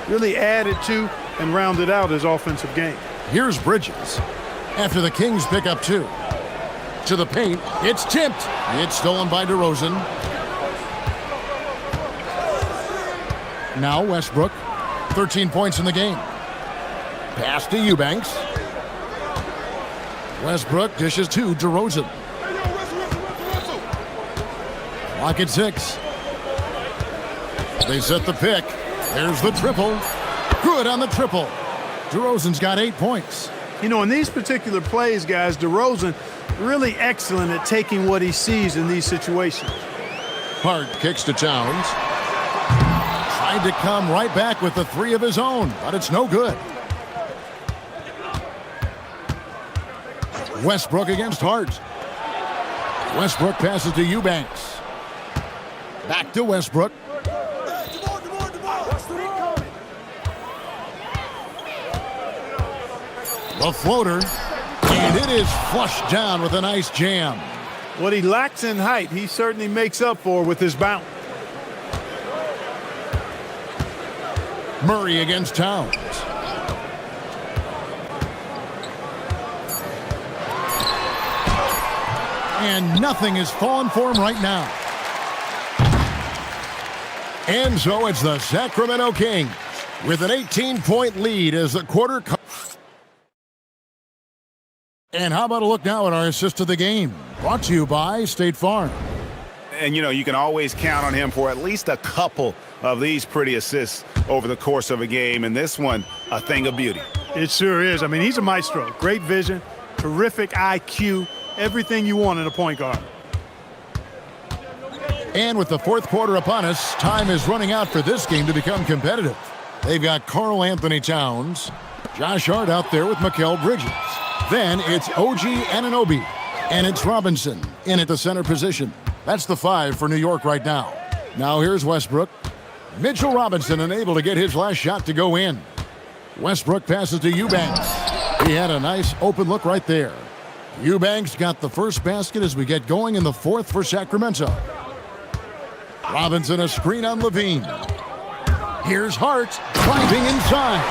really added to and rounded out his offensive game. Here's Bridges. After the Kings pick up two. To the paint. It's tipped. It's stolen by DeRozan. Now Westbrook. 13 points in the game. Pass to Eubanks. Westbrook dishes to DeRozan. Clock at 6. They set the pick. There's the triple. Good on the triple. DeRozan's got 8 points. You know, in these particular plays, guys, DeRozan really excellent at taking what he sees in these situations. Hart kicks to Towns. Tried to come right back with the 3 of his own, but it's no good. Westbrook against Hart. Westbrook passes to Eubanks. Back to Westbrook. The floater, and it is flushed down with a nice jam. What he lacks in height, he certainly makes up for with his bounce. Murray against Towns. And nothing is falling for him right now. And so it's the Sacramento Kings with an 18-point lead as the quarter comes. And how about a look now at our assist of the game? Brought to you by State Farm. And, you know, you can always count on him for at least a couple of these pretty assists over the course of a game. And this one, a thing of beauty. It sure is. I mean, he's a maestro. Great vision, terrific IQ, everything you want in a point guard. And with the fourth quarter upon us, time is running out for this game to become competitive. They've got Karl Anthony Towns, Josh Hart out there with Mikal Bridges. Then it's OG Anunoby, and it's Robinson in at the center position. That's the 5 for New York right now. Now here's Westbrook. Mitchell Robinson unable to get his last shot to go in. Westbrook passes to Eubanks. He had a nice open look right there. Eubanks got the first basket as we get going in the fourth for Sacramento. Robinson a screen on Levine. Here's Hart driving inside,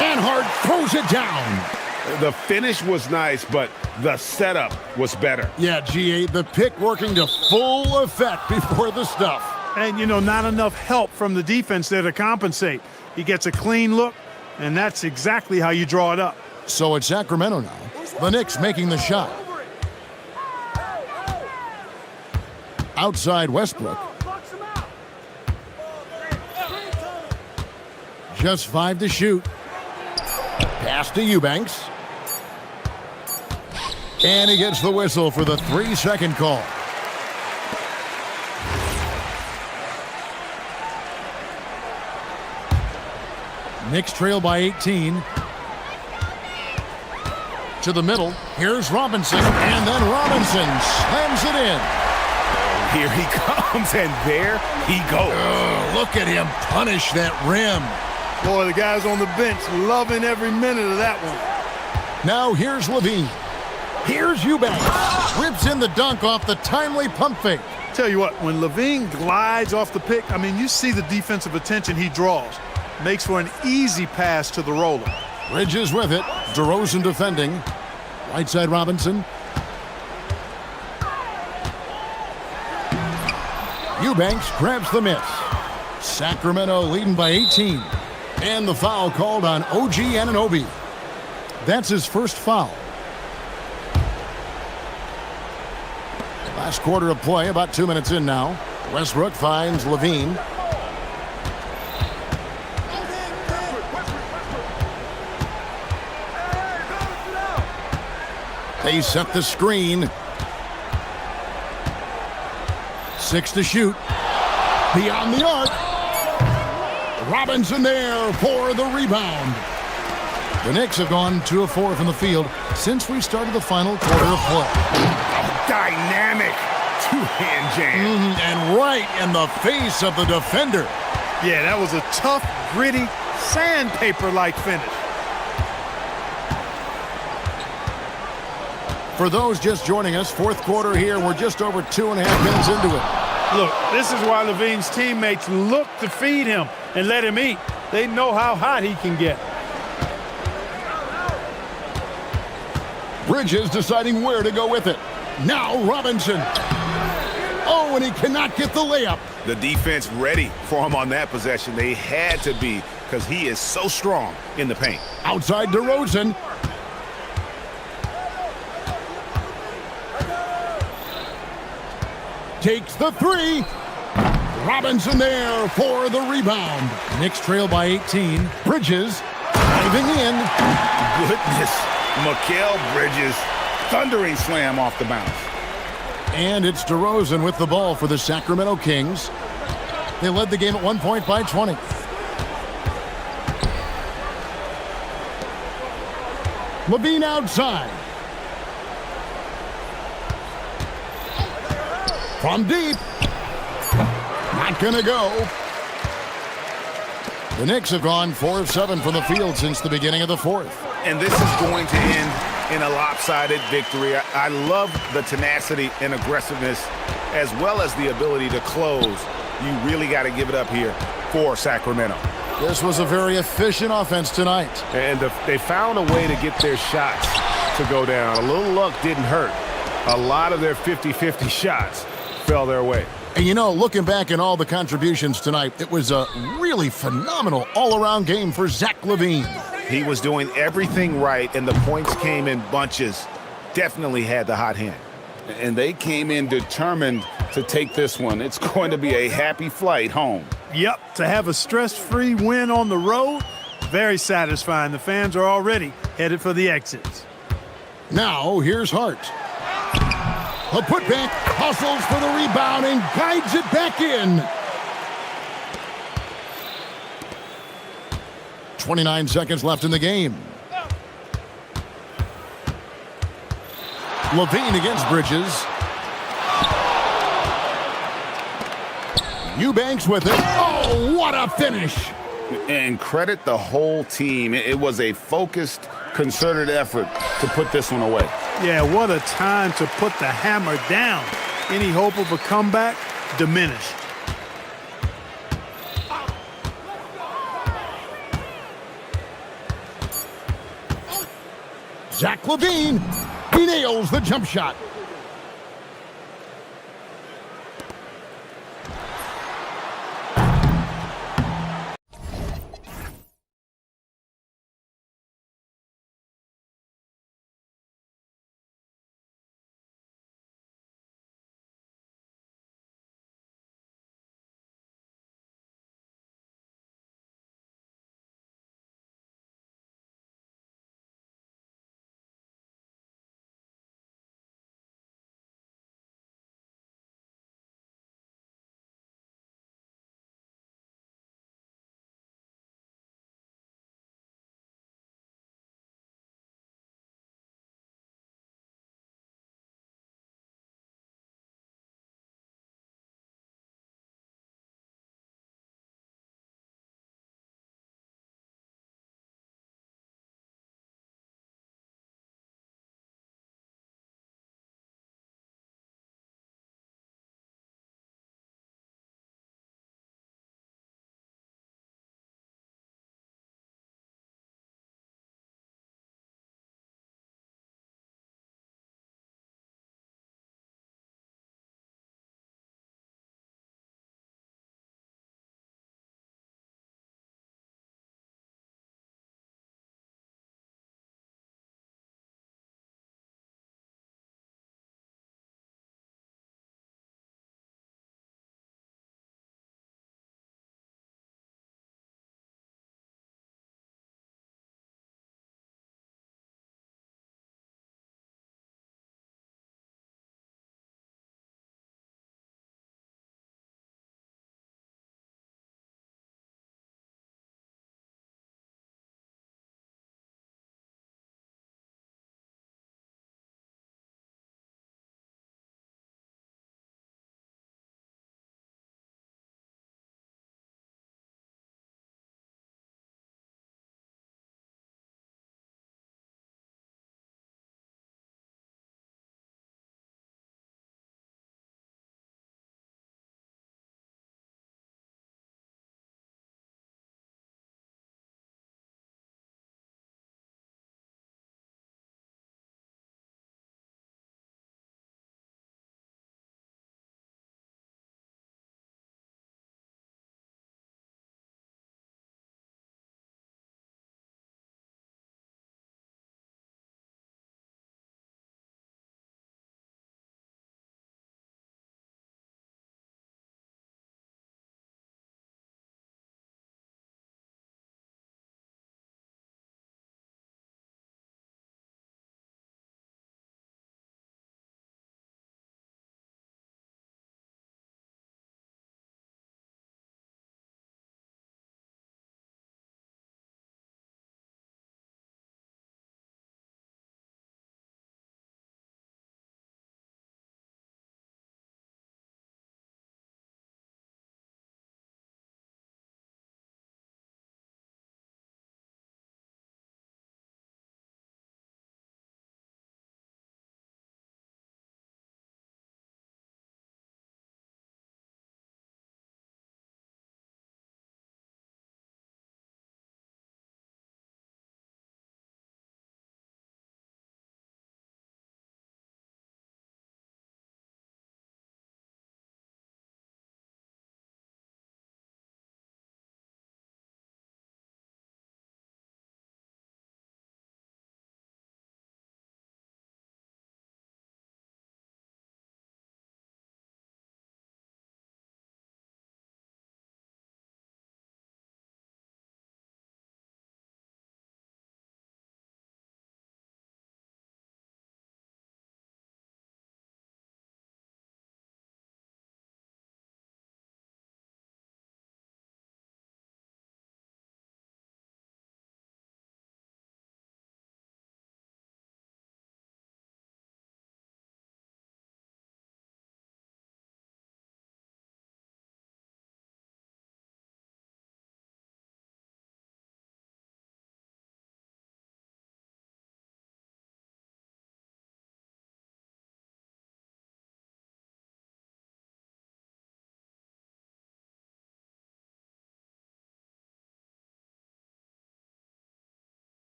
and Hart throws it down. The finish was nice, but the setup was better. Yeah, G8, the pick working to full effect before the stuff. And, you know, not enough help from the defense there to compensate. He gets a clean look, and that's exactly how you draw it up. So it's Sacramento now. The Knicks making the shot. Outside Westbrook. Just 5 to shoot. Pass to Eubanks. And he gets the whistle for the 3-second call. Knicks trail by 18. To the middle. Here's Robinson. And then Robinson slams it in. Here he comes, and there he goes. Oh, look at him punish that rim. Boy, the guys on the bench loving every minute of that one. Now here's Levine. Here's Eubanks. Rips in the dunk off the timely pump fake. Tell you what, when Levine glides off the pick, I mean, you see the defensive attention he draws. Makes for an easy pass to the roller. Bridges with it. DeRozan defending. Right side Robinson. Eubanks grabs the miss. Sacramento leading by 18. And the foul called on OG Anunoby. That's his first foul. Last quarter of play, about 2 minutes in now. Westbrook finds Levine. They set the screen. 6 to shoot. Beyond the arc. Robinson there for the rebound. The Knicks have gone 2 of 4 from the field since we started the final quarter of play. Dynamic two-hand jam. And right in the face of the defender. Yeah, that was a tough, gritty, sandpaper-like finish. For those just joining us, fourth quarter here. We're just over 2.5 minutes into it. Look, this is why Levine's teammates look to feed him and let him eat. They know how hot he can get. Bridges deciding where to go with it. Now Robinson. Oh, and he cannot get the layup. The defense ready for him on that possession. They had to be, because he is so strong in the paint. Outside DeRozan. Takes the 3. Robinson there for the rebound. Knicks trail by 18. Bridges diving in. Goodness. Mikal Bridges. Thundering slam off the bounce. And it's DeRozan with the ball for the Sacramento Kings. They led the game at 1 point by 20. Levine outside. From deep. Not gonna go. The Knicks have gone 4 of 7 from the field since the beginning of the fourth. And this is going to end in a lopsided victory. I love the tenacity and aggressiveness as well as the ability to close. You really got to give it up here for Sacramento. This was a very efficient offense tonight. And they found a way to get their shots to go down. A little luck didn't hurt. A lot of their 50-50 shots fell their way. And you know, looking back at all the contributions tonight, it was a really phenomenal all-around game for Zach LaVine. He was doing everything right, and the points came in bunches. Definitely had the hot hand. And they came in determined to take this one. It's going to be a happy flight home. Yep, to have a stress-free win on the road, very satisfying. The fans are already headed for the exits. Now, here's Hart. A putback, hustles for the rebound and guides it back in. 29 seconds left in the game. LaVine against Bridges. Eubanks with it. Oh, what a finish. And credit the whole team. It was a focused, concerted effort to put this one away. Yeah, what a time to put the hammer down. Any hope of a comeback diminished. Zach LaVine, he nails the jump shot.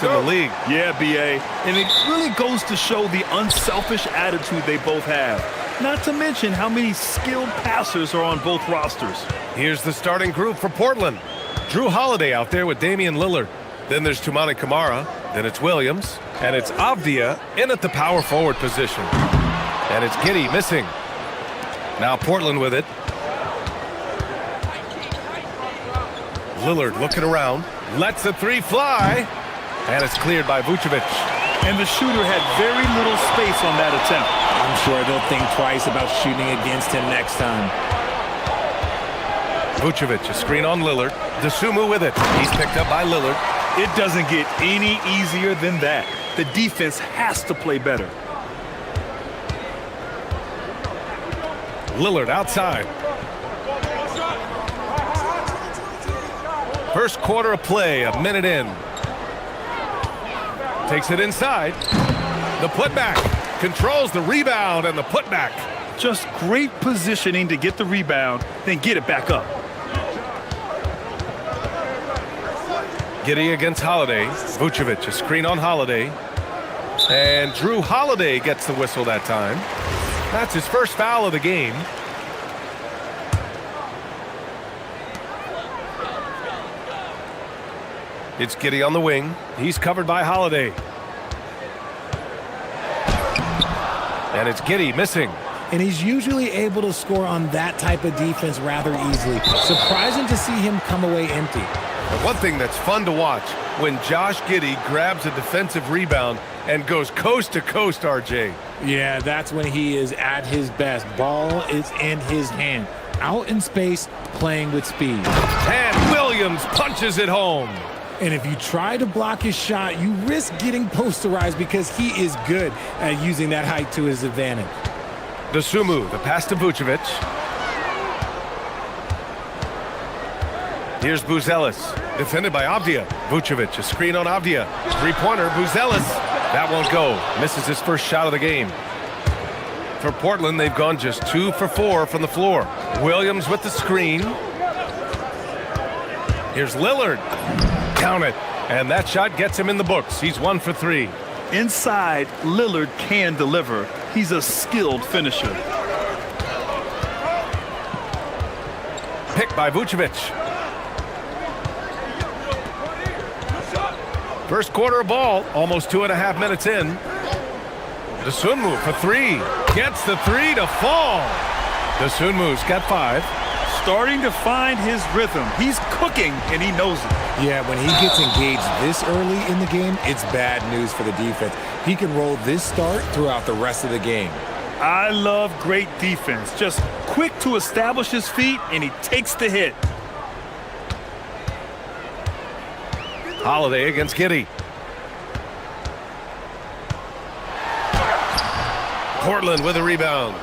in the league. Yeah, B.A. And it really goes to show the unselfish attitude they both have. Not to mention how many skilled passers are on both rosters. Here's the starting group for Portland. Drew Holiday out there with Damian Lillard. Then there's Toumani Camara. Then it's Williams. And it's Avdia in at the power forward position. And it's Giddey missing. Now Portland with it. Lillard looking around. Lets the three fly. And it's cleared by Vucevic. And the shooter had very little space on that attempt. I'm sure they'll think twice about shooting against him next time. Vucevic, a screen on Lillard. Dosunmu with it. He's picked up by Lillard. It doesn't get any easier than that. The defense has to play better. Lillard outside. First quarter of play, a minute in. Takes it inside. The putback. Controls the rebound and the putback. Just great positioning to get the rebound, then get it back up. Giddey against Holiday. Vucevic, a screen on Holiday. And Drew Holiday gets the whistle that time. That's his first foul of the game. It's Giddey on the wing. He's covered by Holiday. And it's Giddey missing. And he's usually able to score on that type of defense rather easily. Surprising to see him come away empty. And one thing that's fun to watch, when Josh Giddey grabs a defensive rebound and goes coast to coast, RJ. Yeah, that's when he is at his best. Ball is in his hand. Out in space, playing with speed. And Williams punches it home. And if you try to block his shot, you risk getting posterized because he is good at using that height to his advantage. Dosunmu, the pass to Vucevic. Here's Buzelis, defended by Avdia. Vucevic, a screen on Avdia. Three-pointer, Buzelis. That won't go. Misses his first shot of the game. For Portland, they've gone just 2 for 4 from the floor. Williams with the screen. Here's Lillard. Count it. And that shot gets him in the books. He's 1 for 3. Inside, Lillard can deliver. He's a skilled finisher. Picked by Vucevic. First quarter of ball, almost 2.5 minutes in. Dosunmu for 3. Gets the 3 to fall. Dosunmu's got 5. Starting to find his rhythm. He's cooking, and he knows it. Yeah, when he gets engaged this early in the game, it's bad news for the defense. He can roll this start throughout the rest of the game. I love great defense. Just quick to establish his feet, and he takes the hit. Holiday against Giddey. Portland with a rebound.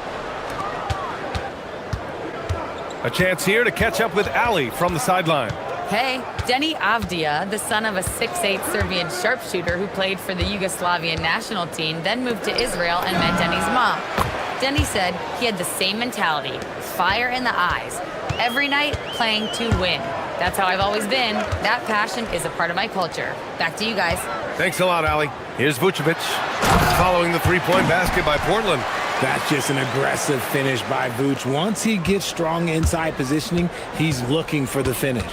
A chance here to catch up with Ali from the sideline. Hey, Denny Avdia, the son of a 6'8" Serbian sharpshooter who played for the Yugoslavian national team, then moved to Israel and met Denny's mom. Denny said he had the same mentality, fire in the eyes. Every night, playing to win. That's how I've always been. That passion is a part of my culture. Back to you guys. Thanks a lot, Ali. Here's Vucevic following the three-point basket by Portland. That's just an aggressive finish by Vuce. Once he gets strong inside positioning, he's looking for the finish.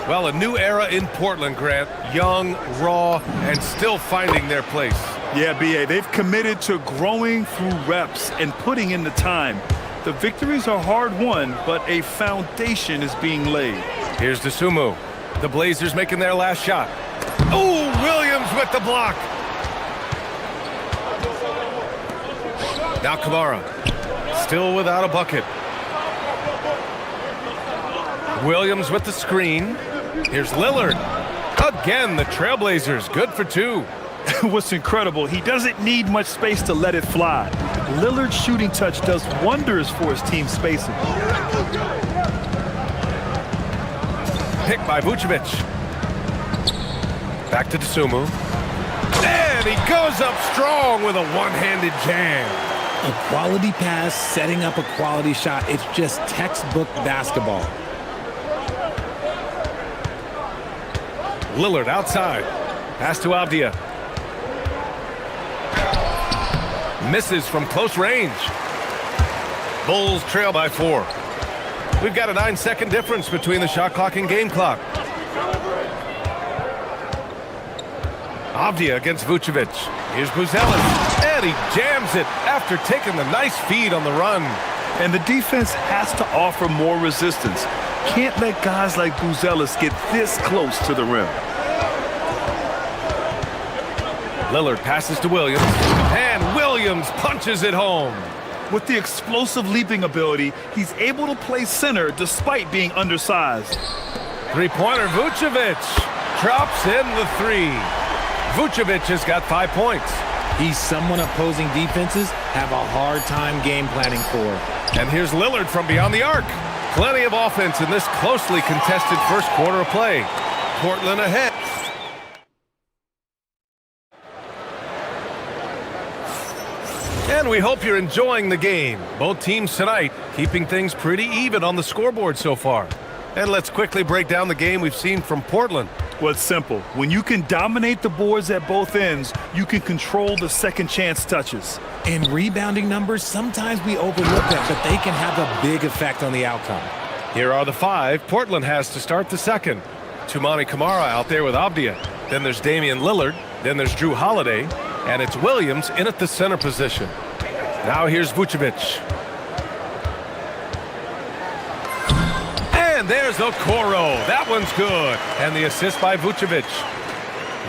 Well, a new era in Portland, Grant. Young, raw, and still finding their place. Yeah, B.A., they've committed to growing through reps and putting in the time. The victories are hard-won, but a foundation is being laid. Here's Dosunmu. The Blazers making their last shot. Oh, Williams with the block. Now Camara, still without a bucket. Williams with the screen. Here's Lillard. Again, the Trailblazers, good for 2. What's incredible, he doesn't need much space to let it fly. Lillard's shooting touch does wonders for his team spacing. Picked by Vucevic. Back to Dosunmu. And he goes up strong with a one-handed jam. A quality pass, setting up a quality shot. It's just textbook basketball. Lillard outside. Pass to Avdia. Misses from close range. Bulls trail by 4. We've got a 9-second difference between the shot clock and game clock. Avdia against Vucevic. Here's Buzelis, and he jams it after taking the nice feed on the run. And the defense has to offer more resistance. Can't let guys like Buzelis get this close to the rim. Lillard passes to Williams, and Williams punches it home. With the explosive leaping ability, he's able to play center despite being undersized. Three-pointer, Vucevic drops in the 3. Vucevic has got 5 points. He's someone opposing defenses have a hard time game planning for. And here's Lillard from beyond the arc. Plenty of offense in this closely contested first quarter of play. Portland ahead. And we hope you're enjoying the game. Both teams tonight keeping things pretty even on the scoreboard so far. And let's quickly break down the game we've seen from Portland. Well, it's simple. When you can dominate the boards at both ends, you can control the second chance touches. In rebounding numbers, sometimes we overlook that, but they can have a big effect on the outcome. Here are the 5 Portland has to start the second. Toumani Camara out there with Avdia. Then there's Damian Lillard. Then there's Drew Holiday. And it's Williams in at the center position. Now here's Vucevic. And there's Okoro. That one's good. And the assist by Vucevic.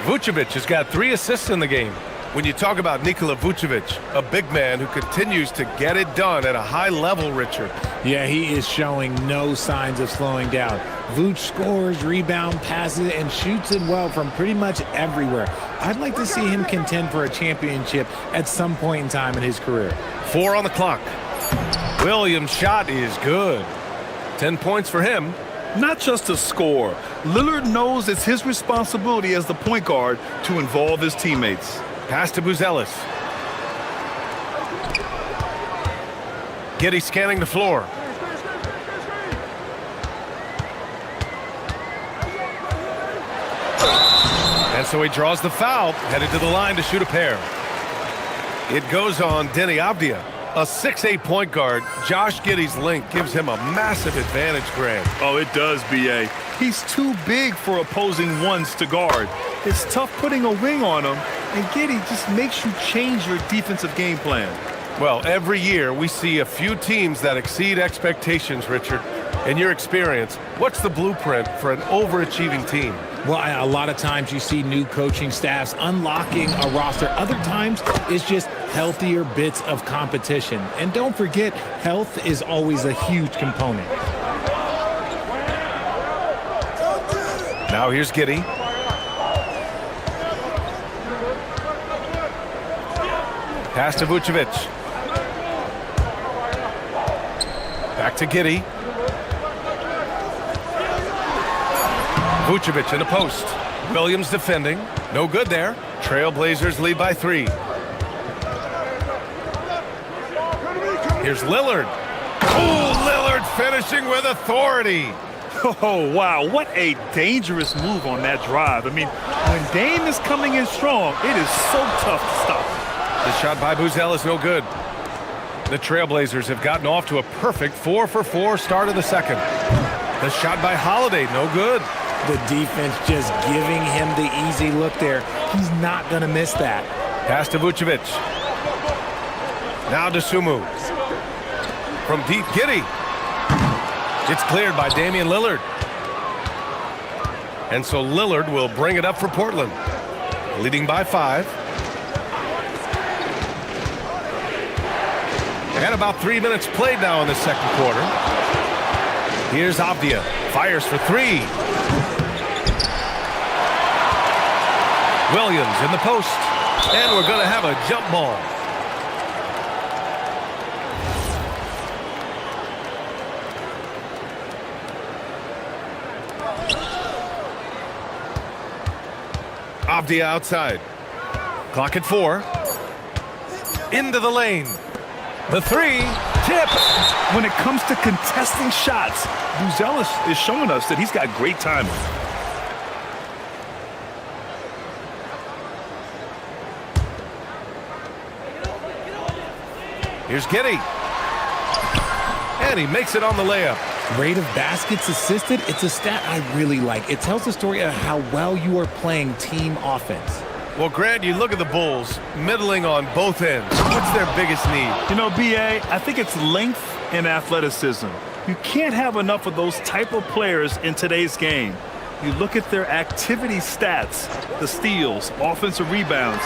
Vucevic has got 3 assists in the game. When you talk about Nikola Vucevic, a big man who continues to get it done at a high level, Richard. Yeah, he is showing no signs of slowing down. Vuce scores, rebound, passes, and shoots it well from pretty much everywhere. I'd like to see him contend for a championship at some point in time in his career. 4 on the clock. Williams' shot is good. 10 points for him. Not just a score. Lillard knows it's his responsibility as the point guard to involve his teammates. Pass to Buzelis. Giddey scanning the floor. And so he draws the foul, headed to the line to shoot a pair. It goes on Denny Avdia. A 6'8" point guard, Josh Giddey's length gives him a massive advantage, Grant. Oh, it does, B.A. He's too big for opposing ones to guard. It's tough putting a wing on him, and Giddey just makes you change your defensive game plan. Well, every year we see a few teams that exceed expectations, Richard. In your experience, what's the blueprint for an overachieving team? Well, a lot of times you see new coaching staffs unlocking a roster. Other times it's just healthier bits of competition. And don't forget, health is always a huge component. Now here's Giddey. Pass to Vucevic. Back to Giddey. Vucevic in the post. Williams defending. No good there. Trailblazers lead by 3. Here's Lillard. Oh, Lillard finishing with authority. Oh, wow. What a dangerous move on that drive. I mean, when Dame is coming in strong, it is so tough to stop. The shot by Buzelis no good. The Trailblazers have gotten off to a perfect 4-for-4 start of the second. The shot by Holiday no good. The defense just giving him the easy look there. He's not going to miss that. Pass to Vucevic. Now to Sumu. From deep, Giddey. It's cleared by Damian Lillard. And so Lillard will bring it up for Portland. Leading by 5. And about 3 minutes played now in the second quarter. Here's Avdia. Fires for 3. Williams in the post. And we're going to have a jump ball. Avdia outside. Clock at 4. Into the lane. The 3. Tipped. When it comes to contesting shots, Buzelis is showing us that he's got great timing. Here's Giddy. And he makes it on the layup. Rate of baskets assisted, it's a stat I really like. It tells the story of how well you are playing team offense. Well, Grant, you look at the Bulls, middling on both ends. What's their biggest need? You know, B.A., I think it's length and athleticism. You can't have enough of those type of players in today's game. You look at their activity stats, the steals, offensive rebounds,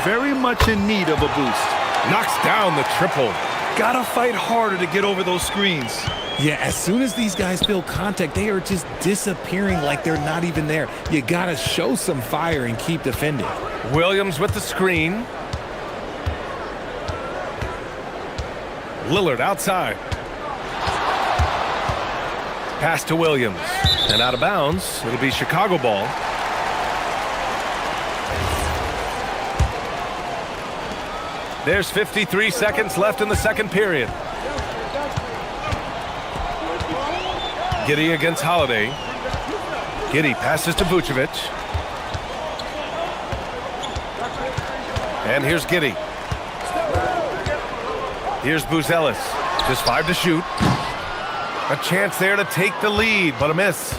very much in need of a boost. Knocks down the triple. Gotta fight harder to get over those screens. Yeah, as soon as these guys feel contact, they are just disappearing like they're not even there. You gotta show some fire and keep defending. Williams with the screen. Lillard outside. Pass to Williams. And out of bounds, it'll be Chicago ball. There's 53 seconds left in the second period. Giddy against Holiday. Giddy passes to Vucevic. And here's Giddy. Here's Buzelis. Just 5 to shoot. A chance there to take the lead, but a miss.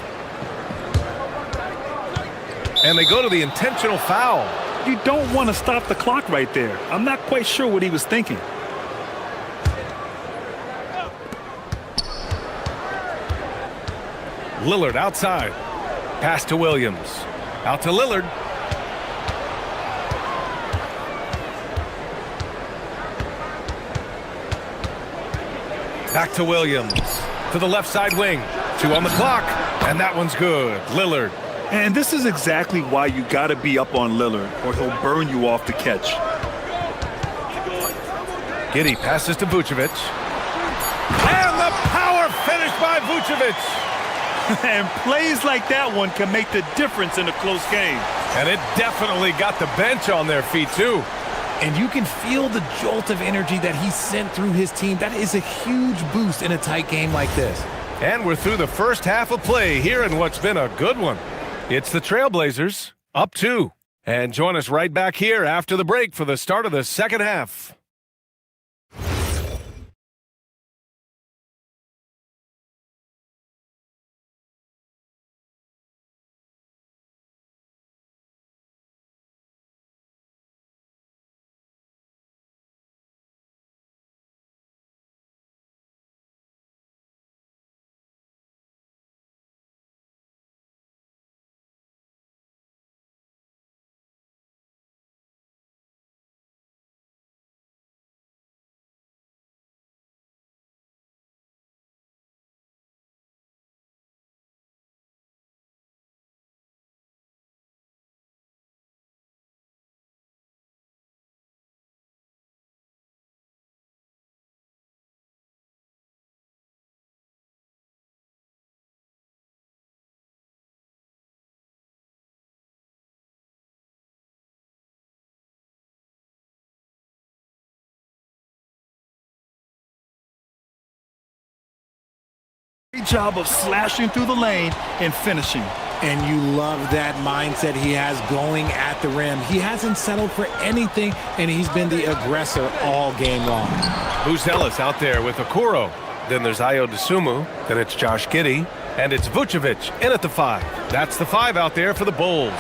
And they go to the intentional foul. You don't want to stop the clock right there. I'm not quite sure what he was thinking. Lillard outside. Pass to Williams. Out to Lillard. Back to Williams. To the left side wing. 2 on the clock. And that one's good. Lillard. And this is exactly why you got to be up on Lillard, or he'll burn you off the catch. Giddy passes to Vucevic. And the power finish by Vucevic. And plays like that one can make the difference in a close game. And it definitely got the bench on their feet, too. And you can feel the jolt of energy that he sent through his team. That is a huge boost in a tight game like this. And we're through the first half of play here in what's been a good one. It's the Trailblazers, up 2. And join us right back here after the break for the start of the second half. Great job of slashing through the lane and finishing. And you love that mindset he has going at the rim. He hasn't settled for anything, and he's been the aggressor all game long. Buzelis out there with Okoro. Then there's Ayo Dosunmu. Then it's Josh Giddey. And it's Vucevic in at the 5. That's the 5 out there for the Bulls.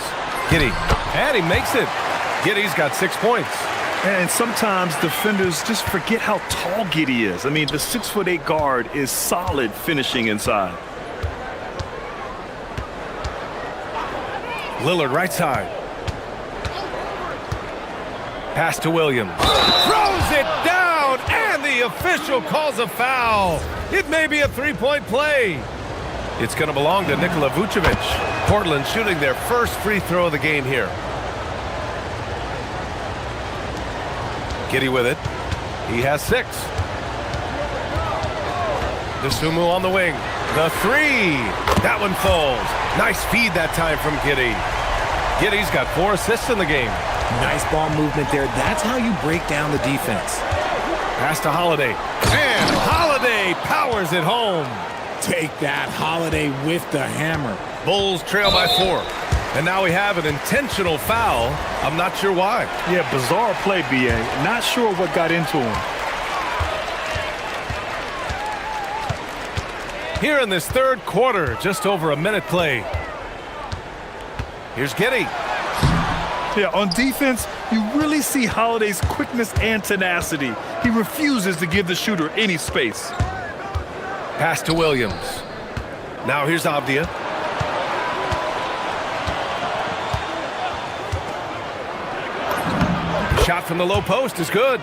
Giddey. And he makes it. Giddey's got 6 points. And sometimes defenders just forget how tall Giddey is. I mean, the 6'8" guard is solid finishing inside. Lillard right side. Pass to Williams. Throws it down, and the official calls a foul. It may be a 3-point play. It's going to belong to Nikola Vucevic. Portland shooting their first free throw of the game here. Giddey with it. He has 6. Dosunmu on the wing. The 3. That one falls. Nice feed that time from Giddey. Giddey's got 4 assists in the game. Nice ball movement there. That's how you break down the defense. Pass to Holiday. And Holiday powers it home. Take that, Holiday with the hammer. Bulls trail by 4. And now we have an intentional foul. I'm not sure why. Yeah, bizarre play, B.A. Not sure what got into him. Here in this third quarter, just over a minute play. Here's Giddey. Yeah, on defense, you really see Holiday's quickness and tenacity. He refuses to give the shooter any space. Pass to Williams. Now here's Avdia. Shot from the low post is good.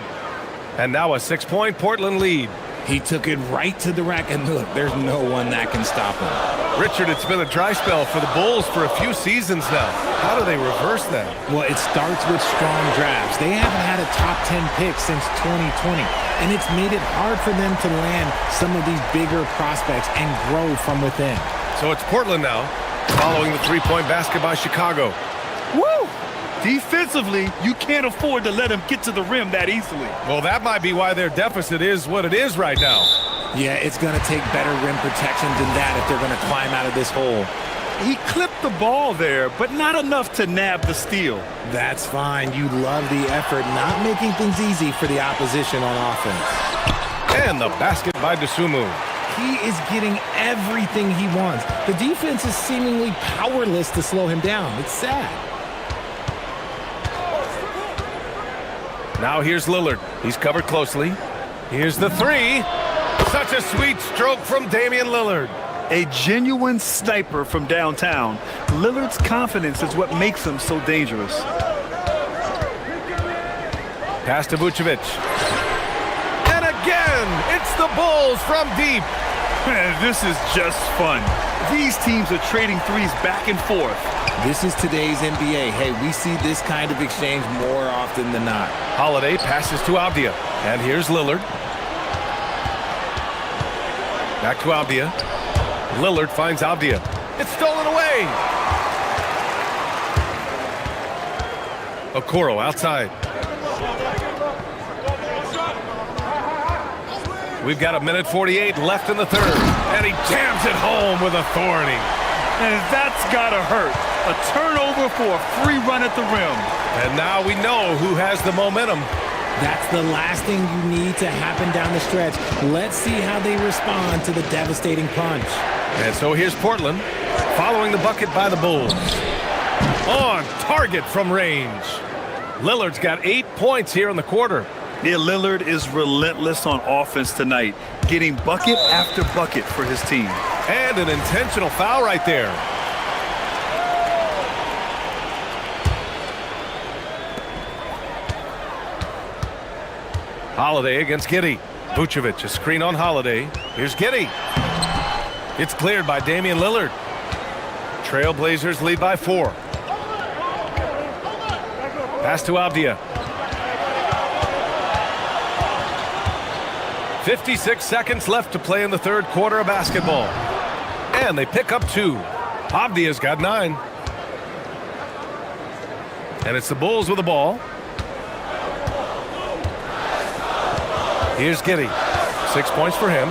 And now a 6-point Portland lead. He took it right to the rack, and look, there's no one that can stop him. Richard, it's been a dry spell for the Bulls for a few seasons now. How do they reverse that? Well, it starts with strong drafts. They haven't had a top 10 pick since 2020, and it's made it hard for them to land some of these bigger prospects and grow from within. So it's Portland now, following the three-point basket by Chicago. Woo! Defensively, you can't afford to let him get to the rim that easily. Well, that might be why their deficit is what it is right now. Yeah, it's going to take better rim protection than that if they're going to climb out of this hole. He clipped the ball there, but not enough to nab the steal. That's fine. You love the effort, not making things easy for the opposition on offense. And the basket by Dosunmu. He is getting everything he wants. The defense is seemingly powerless to slow him down. It's sad. Now here's Lillard. He's covered closely. Here's the three. Such a sweet stroke from Damian Lillard. A genuine sniper from downtown. Lillard's confidence is what makes him so dangerous. Pass to Vucevic. And again, it's the Bulls from deep. Man, this is just fun. These teams are trading threes back and forth. This is today's NBA. Hey, we see this kind of exchange more often than not. Holiday passes to Avdia. And here's Lillard. Back to Avdia. Lillard finds Avdia. It's stolen away. Okoro outside. We've got a minute 48 left in the third. And he jams it home with authority. And that's gotta hurt. A turnover for a free run at the rim. And now we know who has the momentum. That's the last thing you need to happen down the stretch. Let's see how they respond to the devastating punch. And so here's Portland, following the bucket by the Bulls. On target from range. Lillard's got 8 points here in the quarter. Yeah, Lillard is relentless on offense tonight, getting bucket after bucket for his team. And an intentional foul right there. Holiday against Giddey. Vucevic, a screen on Holiday. Here's Giddey. It's cleared by Damian Lillard. Trailblazers lead by 4. Pass to Avdia. 56 seconds left to play in the third quarter of basketball. And they pick up 2. Avdia's got 9. And it's the Bulls with the ball. Here's Giddey. 6 points for him.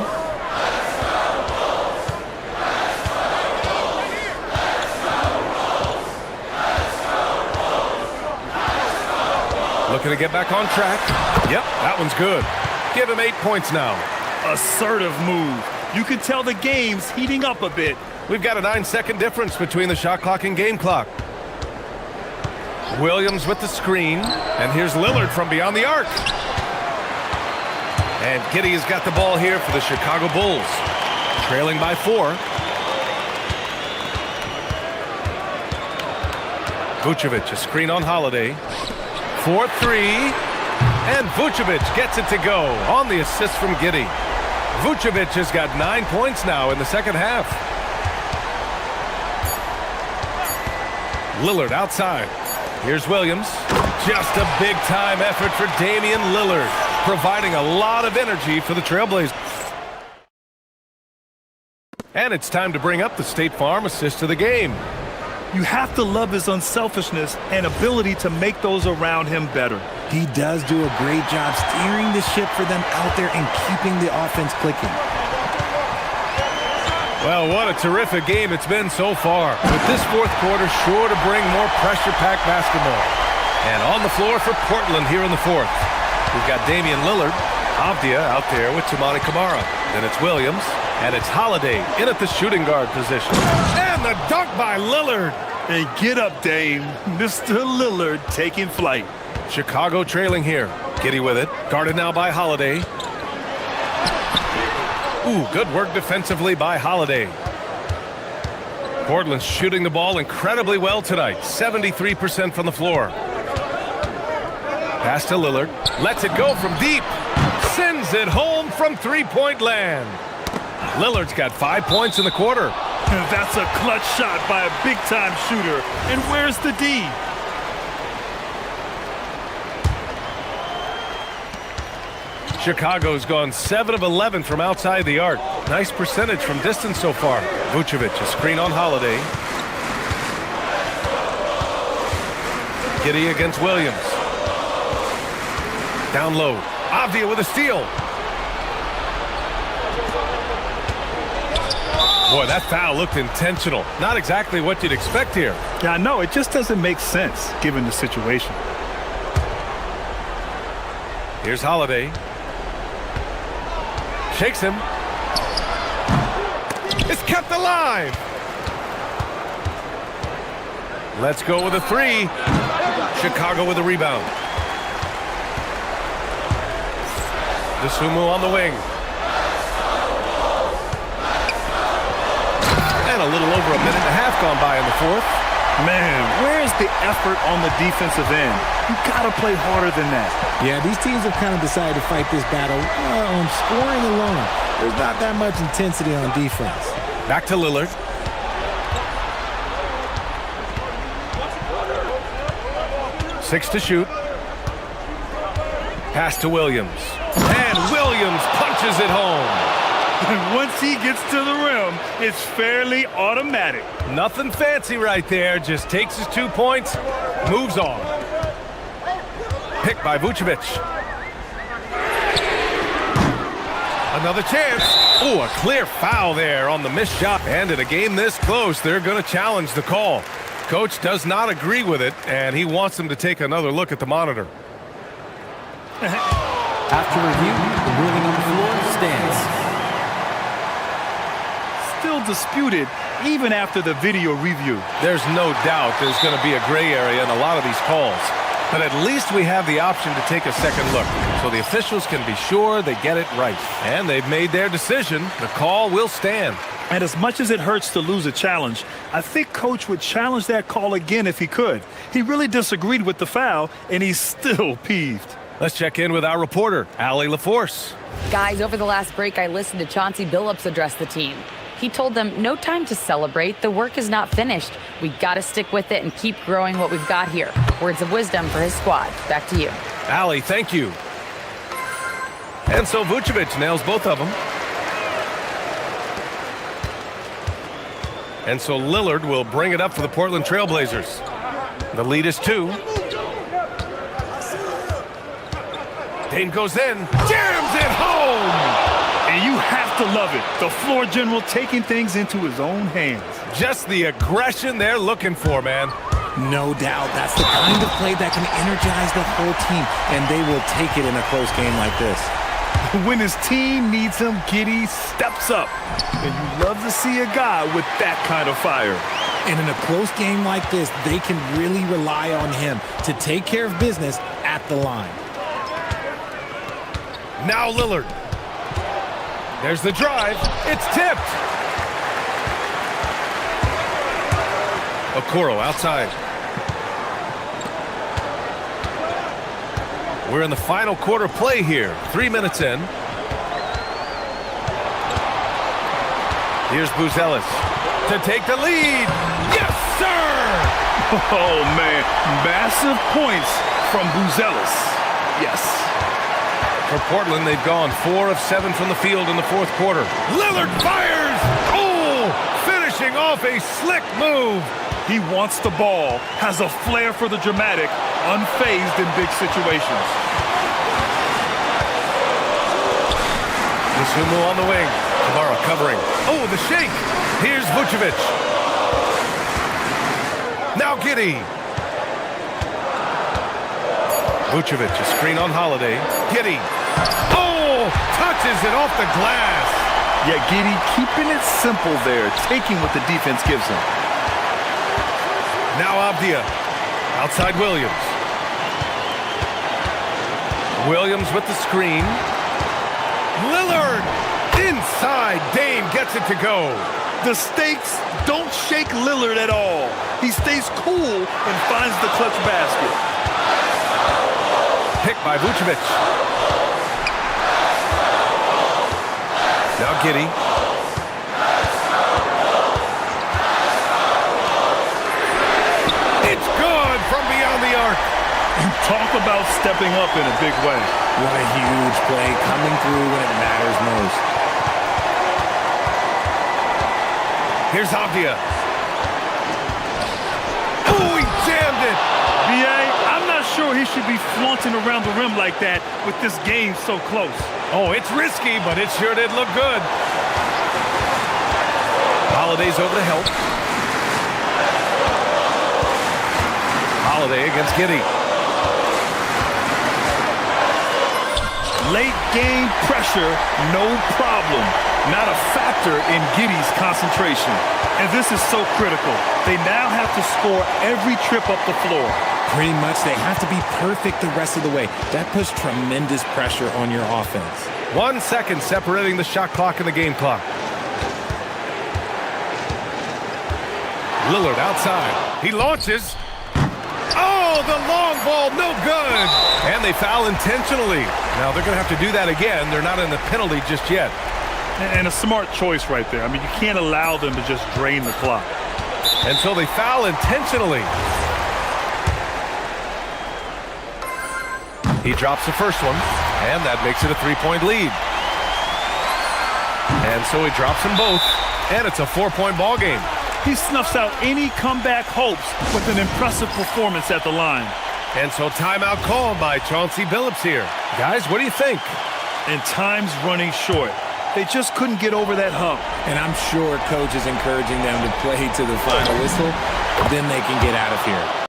Looking to get back on track. Yep, that one's good. Give him 8 points now. Assertive move. You can tell the game's heating up a bit. We've got a 9-second difference between the shot clock and game clock. Williams with the screen. And here's Lillard from beyond the arc. And Giddey has got the ball here for the Chicago Bulls. Trailing by 4. Vucevic, a screen on Holiday. 4-3. And Vucevic gets it to go on the assist from Giddey. Vucevic has got 9 points now in the second half. Lillard outside. Here's Williams. Just a big-time effort for Damian Lillard, providing a lot of energy for the Trailblazers. And it's time to bring up the State Farm assist of the game. You have to love his unselfishness and ability to make those around him better. He does do a great job steering the ship for them out there and keeping the offense clicking. Well, what a terrific game it's been so far. With this fourth quarter sure to bring more pressure-packed basketball. And on the floor for Portland here in the fourth. We've got Damian Lillard. Avdia out there with Tamani Kamara. Then it's Williams, and it's Holiday in at the shooting guard position. And the dunk by Lillard. And get up, Dame. Mr. Lillard taking flight. Chicago trailing here. Giddy with it. Guarded now by Holiday. Ooh, good work defensively by Holiday. Portland's shooting the ball incredibly well tonight. 73% from the floor. Pass to Lillard. Lets it go from deep. Sends it home from three-point land. Lillard's got 5 points in the quarter. That's a clutch shot by a big-time shooter. And where's the D? Chicago's gone 7 of 11 from outside the arc. Nice percentage from distance so far. Vucevic, a screen on Holiday. Giddy against Williams. Down low. Avdia with a steal. Boy, that foul looked intentional. Not exactly what you'd expect here. Yeah, I know. It just doesn't make sense given the situation. Here's Holiday. Shakes him. It's kept alive. Let's go with a three. Chicago with a rebound. Dosunmu on the wing. And a little over a minute and a half gone by in the fourth. Man, where's the effort on the defensive end? You gotta play harder than that. Yeah, these teams have kind of decided to fight this battle on scoring alone. There's not that much intensity on defense. Back to Lillard. Six to shoot. Pass to Williams. And Williams punches it home. And once he gets to the rim, it's fairly automatic. Nothing fancy right there. Just takes his 2 points, moves on. Picked by Vucevic. Another chance. Oh, a clear foul there on the missed shot. And in a game this close, they're going to challenge the call. Coach does not agree with it, and he wants them to take another look at the monitor. After review, the ruling on the floor stands. Still disputed even after the video review. There's no doubt there's going to be a gray area in a lot of these calls. But at least we have the option to take a second look, so the officials can be sure they get it right. And they've made their decision. The call will stand. And as much as it hurts to lose a challenge, I think Coach would challenge that call again if he could. He really disagreed with the foul, and he's still peeved. Let's check in with our reporter, Allie LaForce. Guys, over the last break, I listened to Chauncey Billups address the team. He told them, no time to celebrate. The work is not finished. We got to stick with it and keep growing what we've got here. Words of wisdom for his squad. Back to you. Allie, thank you. And so Vucevic nails both of them. And so Lillard will bring it up for the Portland Trailblazers. The lead is 2. Dame goes in, jams it home! And you have to love it. The floor general taking things into his own hands. Just the aggression they're looking for, man. No doubt. That's the kind of play that can energize the whole team, and they will take it in a close game like this. When his team needs him, Giddy steps up. And you love to see a guy with that kind of fire. And in a close game like this, they can really rely on him to take care of business at the line. Now Lillard. There's the drive. It's tipped. Okoro outside. We're in the final quarter play here. 3 minutes in. Here's Buzelis to take the lead. Yes, sir! Oh, man. Massive points from Buzelis. Yes. For Portland, they've gone 4 of 7 from the field in the fourth quarter. Lillard fires! Oh! Finishing off a slick move. He wants the ball, has a flair for the dramatic, unfazed in big situations. Dosunmu on the wing. Kamara covering. Oh, the shake. Here's Vucevic. Now Giddy. Vucevic, a screen on Holiday. Giddy. Oh, touches it off the glass. Yeah, Giddey keeping it simple there, taking what the defense gives him. Now Avdia, outside Williams. Williams with the screen. Lillard, inside. Dame gets it to go. The stakes don't shake Lillard at all. He stays cool and finds the clutch basket. Picked by Vucevic. Now Giddey. It's good from beyond the arc. Talk about stepping up in a big way. What a huge play, coming through when it matters most. Here's Avdia. Oh, he jammed it. B.A., I'm not sure he should be flaunting around the rim like that with this game so close. Oh, it's risky, but it sure did look good. Holiday's over to help. Holiday against Giddey. Late game pressure, no problem. Not a factor in Giddey's concentration. And this is so critical. They now have to score every trip up the floor. Pretty much, they have to be perfect the rest of the way. That puts tremendous pressure on your offense. 1 second separating the shot clock and the game clock. Lillard outside. He launches. Oh, the long ball, no good. And they foul intentionally. Now they're going to have to do that again. They're not in the penalty just yet. And a smart choice right there. I mean, you can't allow them to just drain the clock. And so they foul intentionally. He drops the first one, and that makes it a three-point lead. And so he drops them both, and it's a four-point ball game. He snuffs out any comeback hopes with an impressive performance at the line. And so timeout called by Chauncey Billups here. Guys, what do you think? And time's running short. They just couldn't get over that hump. And I'm sure coach is encouraging them to play to the final whistle. Then they can get out of here.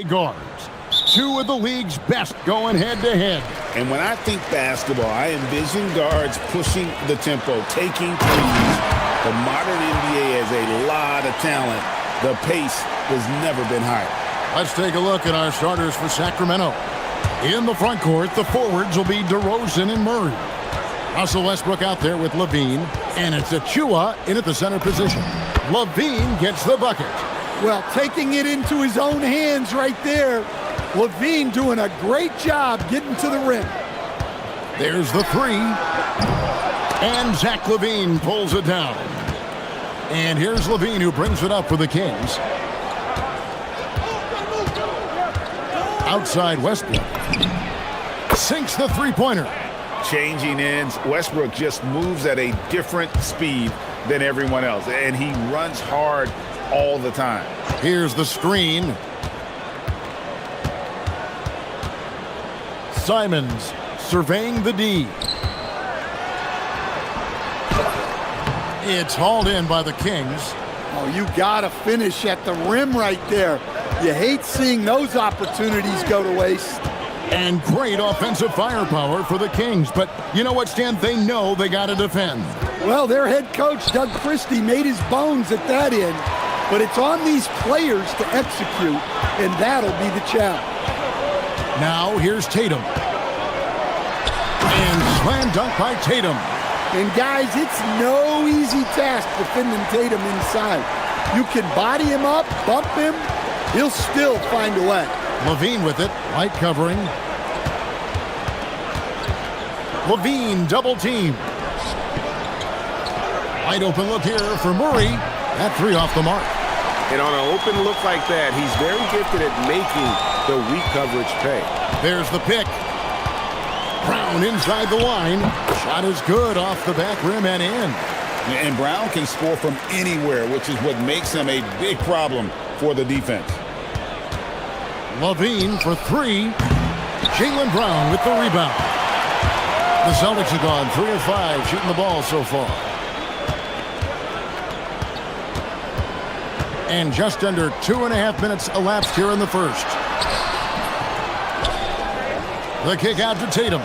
guards. Two of the league's best going head-to-head. And when I think basketball, I envision guards pushing the tempo, taking threes. The modern NBA has a lot of talent. The pace has never been higher. Let's take a look at our starters for Sacramento. In the front court, the forwards will be DeRozan and Murray. Russell Westbrook out there with Levine, and it's Achua in at the center position. Levine gets the bucket. Well, taking it into his own hands right there. Levine doing a great job getting to the rim. There's the three. And Zach Levine pulls it down. And here's Levine who brings it up for the Kings. Outside Westbrook. Sinks the three-pointer. Changing ends, Westbrook just moves at a different speed than everyone else, and he runs hard all the time. Here's the screen. Simons surveying the D. It's hauled in by the Kings. Oh, you got to finish at the rim right there. You hate seeing those opportunities go to waste. And great offensive firepower for the Kings. But you know what, Stan? They know they got to defend. Well, their head coach, Doug Christie, made his bones at that end. But it's on these players to execute, and that'll be the challenge. Now, here's Tatum. And slam dunk by Tatum. And guys, it's no easy task defending Tatum inside. You can body him up, bump him, he'll still find a way. Levine with it, light covering. Levine double team. Wide open look here for Murray. That three off the mark. And on an open look like that, he's very gifted at making the weak coverage pay. There's the pick. Brown inside the line. Shot is good off the back rim and in. And Brown can score from anywhere, which is what makes him a big problem for the defense. Levine for three. Jaylen Brown with the rebound. The Celtics have gone 3 of 5 shooting the ball so far. And just under 2.5 minutes elapsed here in the first. The kick out to Tatum.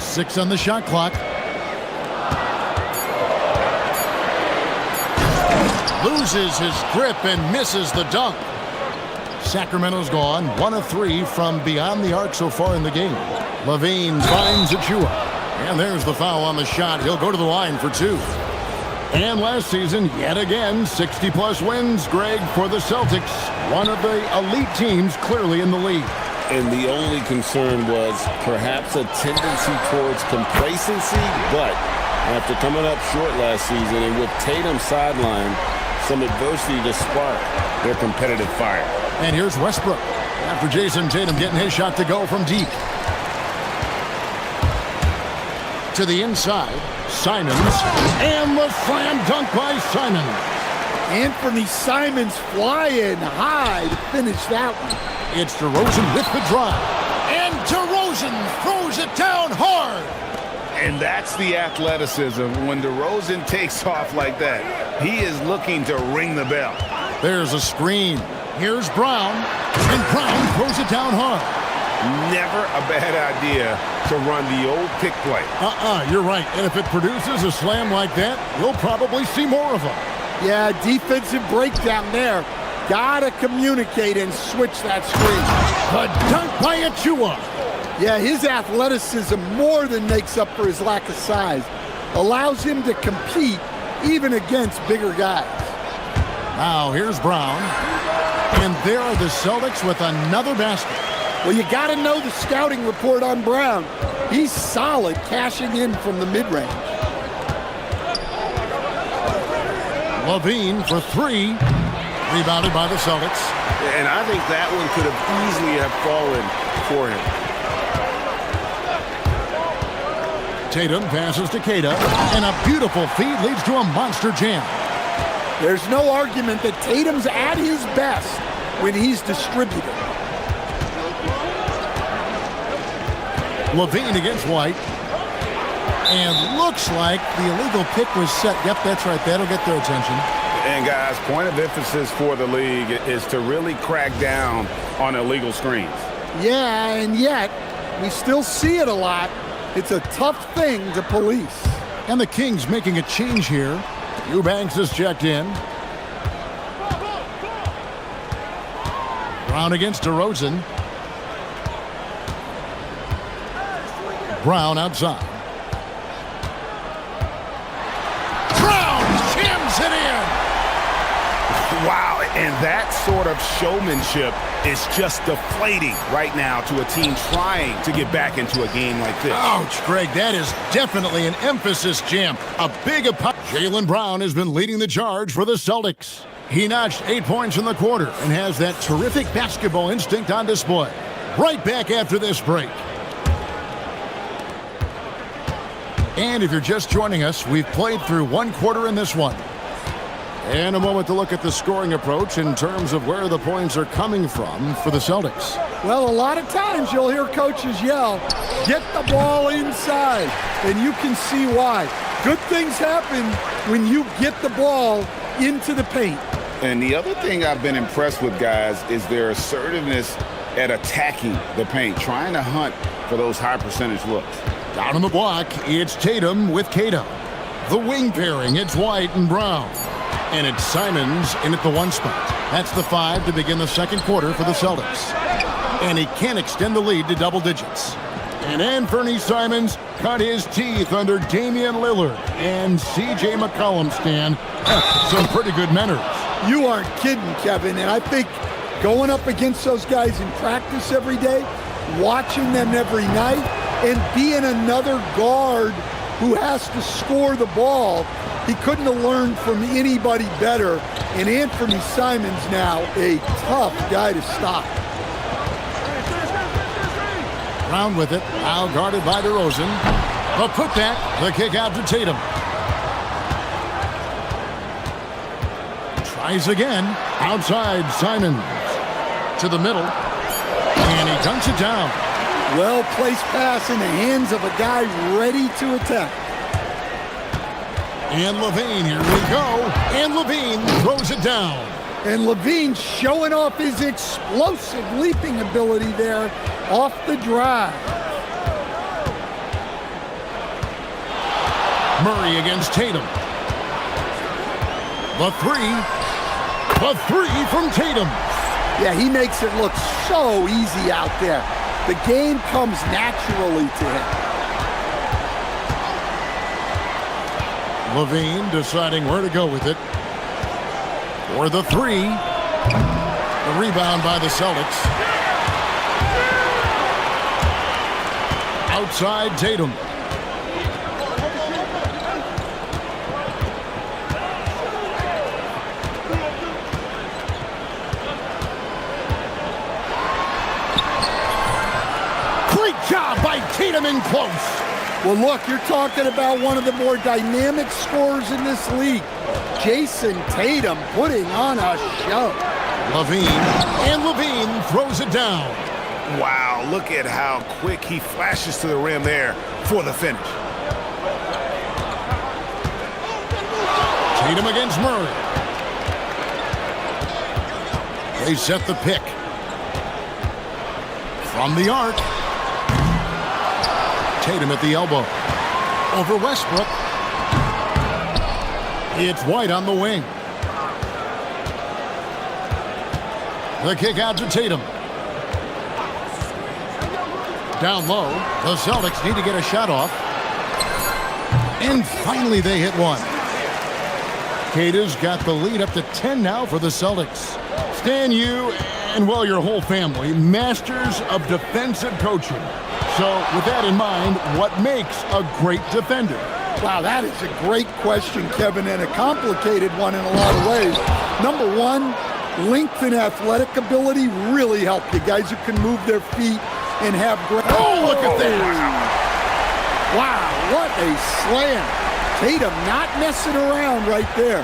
6 on the shot clock. Loses his grip and misses the dunk. Sacramento's gone 1 of 3 from beyond the arc so far in the game. Levine finds Achua. And there's the foul on the shot. He'll go to the line for 2. And last season, yet again, 60-plus wins, Greg, for the Celtics. One of the elite teams clearly in the league. And the only concern was perhaps a tendency towards complacency, but after coming up short last season and with Tatum sidelined, some adversity to spark their competitive fire. And here's Westbrook after Jason Tatum getting his shot to go from deep. To the inside, Simons, and the slam dunk by Simon. Anthony Simons flying high to finish that one. It's DeRozan with the drive. And DeRozan throws it down hard. And that's the athleticism when DeRozan takes off like that. He is looking to ring the bell. There's a screen. Here's Brown. And Brown throws it down hard. Never a bad idea to run the old pick play. You're right. And if it produces a slam like that, we'll probably see more of them. Yeah, defensive breakdown there. Gotta communicate and switch that screen. The dunk by Achua. Yeah, his athleticism more than makes up for his lack of size. Allows him to compete even against bigger guys. Now here's Brown. And there are the Celtics with another basket. Well, you got to know the scouting report on Brown. He's solid cashing in from the mid-range. Levine for 3. Rebounded by the Celtics. And I think that one could have easily have fallen for him. Tatum passes to Keita. And a beautiful feed leads to a monster jam. There's no argument that Tatum's at his best when he's distributed. Levine against White. And looks like the illegal pick was set. Yep, that's right. That'll get their attention. And guys, point of emphasis for the league is to really crack down on illegal screens. Yeah, and yet we still see it a lot. It's a tough thing to police. And the Kings making a change here. Eubanks is checked in. Brown against DeRozan. Brown outside. Brown jams it in. Wow, and that sort of showmanship is just deflating right now to a team trying to get back into a game like this. Ouch, Greg, that is definitely an emphasis jam. A big Jaylen Brown has been leading the charge for the Celtics. He notched 8 points in the quarter and has that terrific basketball instinct on display. Right back after this break. And if you're just joining us, we've played through one quarter in this one. And a moment to look at the scoring approach in terms of where the points are coming from for the Celtics. Well, a lot of times you'll hear coaches yell, get the ball inside, and you can see why. Good things happen when you get the ball into the paint. And the other thing I've been impressed with, guys, is their assertiveness at attacking the paint, trying to hunt for those high percentage looks. Down on the block, it's Tatum with Cato. The wing pairing, it's White and Brown. And it's Simons in at the 1 spot. That's the 5 to begin the second quarter for the Celtics. And he can extend the lead to double digits. And Anthony Simons cut his teeth under Damian Lillard and C.J. McCollum, Stan. Some pretty good manners. You aren't kidding, Kevin. And I think going up against those guys in practice every day, watching them every night, and being another guard who has to score the ball, he couldn't have learned from anybody better. And Anthony Simons now a tough guy to stop. Brown with it, now guarded by DeRozan. The putback, the kick out to Tatum. Tries again, outside Simons. To the middle, and he dunks it down. Well-placed pass in the hands of a guy ready to attack. And LaVine, here we go. And LaVine throws it down. And LaVine showing off his explosive leaping ability there off the drive. Murray against Tatum. The three from Tatum. Yeah, he makes it look so easy out there. The game comes naturally to him. LaVine deciding where to go with it. For the 3. The rebound by the Celtics. Outside Tatum. Great job by Tatum in close. Well, look, you're talking about one of the more dynamic scorers in this league. Jason Tatum putting on a show. LaVine throws it down. Wow, look at how quick he flashes to the rim there for the finish. Tatum against Murray. They set the pick. From the arc. Tatum at the elbow. Over Westbrook. It's White on the wing. The kick out to Tatum. Down low, the Celtics need to get a shot off. And finally they hit one. Cata's got the lead up to 10 now for the Celtics. Stan, you and, well, your whole family, masters of defensive coaching. So with that in mind, what makes a great defender? Wow, that is a great question, Kevin, and a complicated one in a lot of ways. Number one, length and athletic ability really help you. Guys who can move their feet and have great... Oh, look at that! Wow, what a slam. Tatum not messing around right there.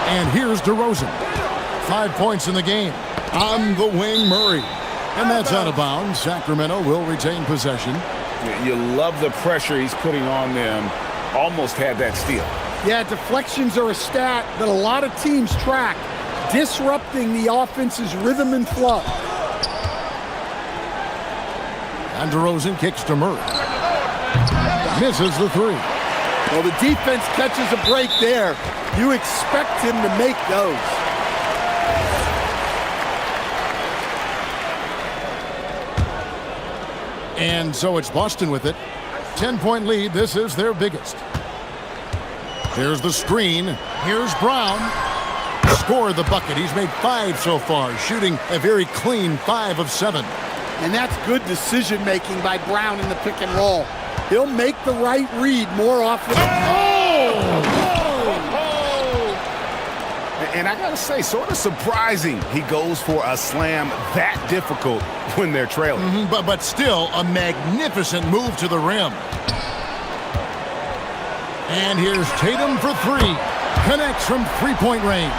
And here's DeRozan. 5 points in the game. On the wing, Murray. And that's out of bounds. Sacramento will retain possession. You love the pressure he's putting on them almost had that steal. Yeah, deflections are a stat that a lot of teams track, disrupting the offense's rhythm and flow. And DeRozan kicks to Murray. Misses the three. Well, the defense catches a break there. You expect him to make those. And so it's Boston with it. 10-point lead. This is their biggest. Here's the screen. Here's Brown. Scored the bucket. He's made 5 so far, shooting a very clean 5 of 7. And that's good decision-making by Brown in the pick and roll. He'll make the right read more often. And I gotta say, sort of surprising he goes for a slam that difficult when they're trailing. But still a magnificent move to the rim. And here's Tatum for 3. Connects from 3-point range.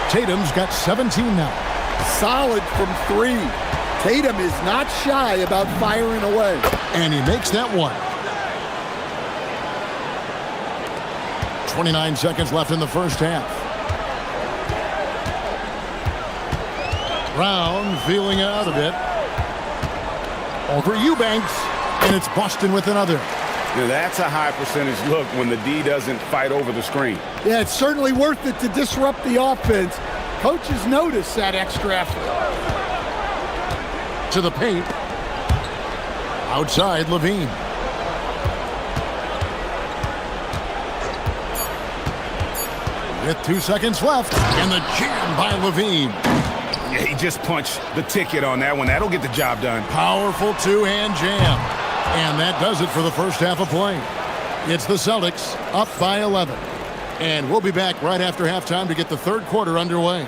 Tatum's got 17 now. Solid from 3. Tatum is not shy about firing away. And he makes that one. 29 seconds left in the first half. Brown feeling out a bit. Over Eubanks. And it's Boston with another. Now that's a high percentage look when the D doesn't fight over the screen. Yeah, it's certainly worth it to disrupt the offense. Coaches notice that extra effort. To the paint. Outside Levine. With 2 seconds left. And the jam by Levine. Yeah, he just punched the ticket on that one. That'll get the job done. Powerful two-hand jam. And that does it for the first half of play. It's the Celtics up by 11. And we'll be back right after halftime to get the third quarter underway.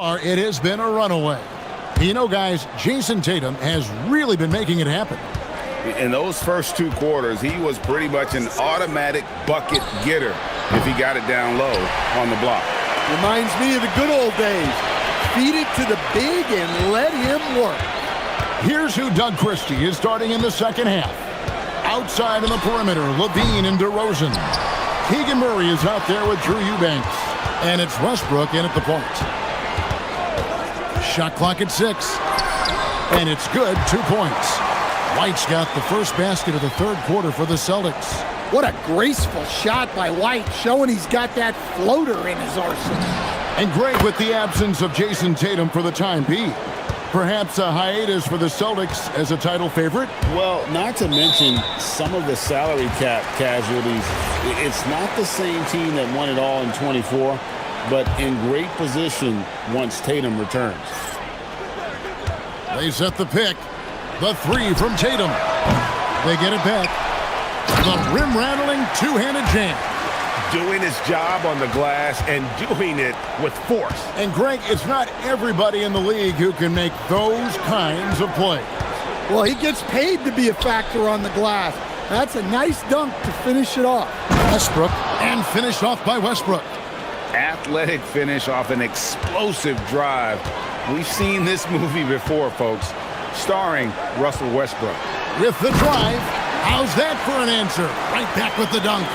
It has been a runaway. You know, guys, Jason Tatum has really been making it happen. In those first 2 quarters, he was pretty much an automatic bucket getter if he got it down low on the block. Reminds me of the good old days. Feed it to the big and let him work. Here's who Doug Christie is starting in the second half. Outside in the perimeter, Levine and DeRozan. Keegan Murray is out there with Drew Eubanks. And it's Westbrook in at the point. Shot clock at 6. And it's good, 2 points. White's got the first basket of the third quarter for the Celtics. What a graceful shot by White, showing he's got that floater in his arsenal. And great with the absence of Jason Tatum for the time being. Perhaps a hiatus for the Celtics as a title favorite? Well, not to mention some of the salary cap casualties. It's not the same team that won it all in 24, but in great position once Tatum returns. They set the pick. The 3 from Tatum. They get it back. The rim-rattling two-handed jam. Doing his job on the glass and doing it with force. And Greg, it's not everybody in the league who can make those kinds of plays. Well, he gets paid to be a factor on the glass. That's a nice dunk to finish it off. Westbrook, and finished off by Westbrook. Athletic finish off an explosive drive. We've seen this movie before, folks, starring Russell Westbrook. with the drive. How's that for an answer? Right back with the dunk.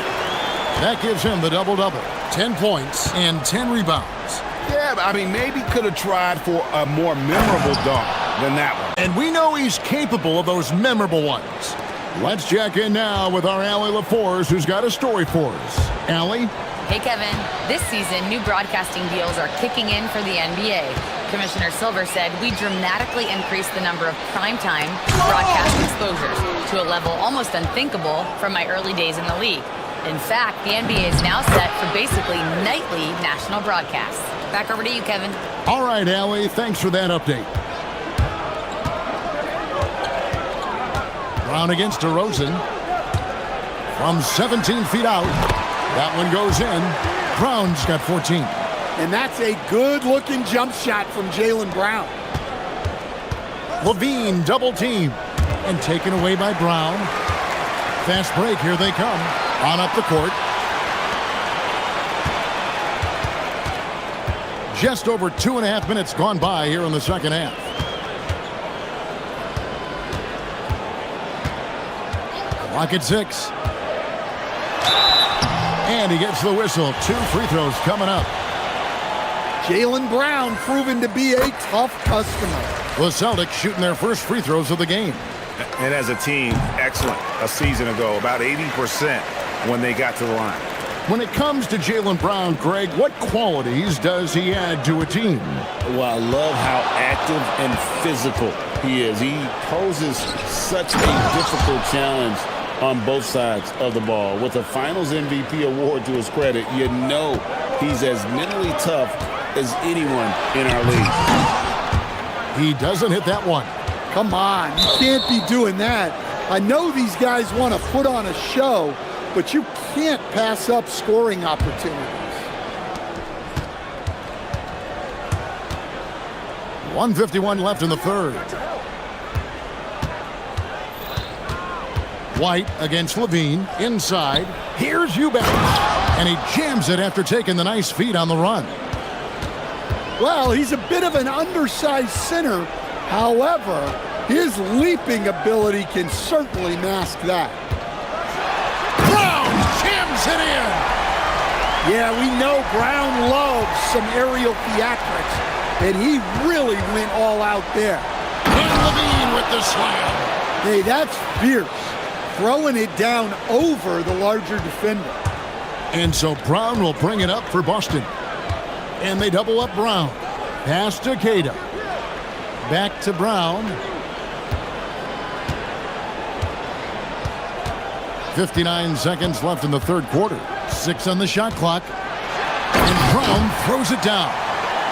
That gives him the double-double. 10 points and 10 rebounds. Yeah, I mean, maybe could have tried for a more memorable dunk than that one. And we know he's capable of those memorable ones. Let's check in now with our Allie LaForce, who's got a story for us. Allie? Hey, Kevin. This season, new broadcasting deals are kicking in for the NBA. Commissioner Silver said we dramatically increased the number of primetime broadcast exposures to a level almost unthinkable from my early days in the league. In fact, the NBA is now set for basically nightly national broadcasts. Back over to you, Kevin. All right, Allie, thanks for that update. Brown against DeRozan. From 17 feet out. That one goes in. Brown's got 14. And that's a good-looking jump shot from Jaylen Brown. Levine double team. And taken away by Brown. Fast break, here they come. On up the court. Just over 2.5 minutes gone by here in the second half. Clock at 6. And he gets the whistle. 2 free throws coming up. Jaylen Brown proven to be a tough customer. The Celtics shooting their first free throws of the game. And as a team, excellent. A season ago, about 80% when they got to the line. When it comes to Jaylen Brown, Greg, what qualities does he add to a team? Well, I love how active and physical he is. He poses such a difficult challenge on both sides of the ball. With a Finals MVP award to his credit, you know he's as mentally tough as anyone in our league. He doesn't hit that one. Come on, you can't be doing that. I know these guys want to put on a show, but you can't pass up scoring opportunities. 1:51 left in the third. White against Levine, inside. Here's Eubanks, and he jams it after taking the nice feed on the run. Well, he's a bit of an undersized center. However, his leaping ability can certainly mask that. Brown jams it in. Yeah, we know Brown loves some aerial theatrics, and he really went all out there. And Levine with the slam. Hey, that's fierce. Throwing it down over the larger defender. And so Brown will bring it up for Boston. And they double up Brown. Pass to Queta. Back to Brown. 59 seconds left in the third quarter. 6 on the shot clock. And Brown throws it down.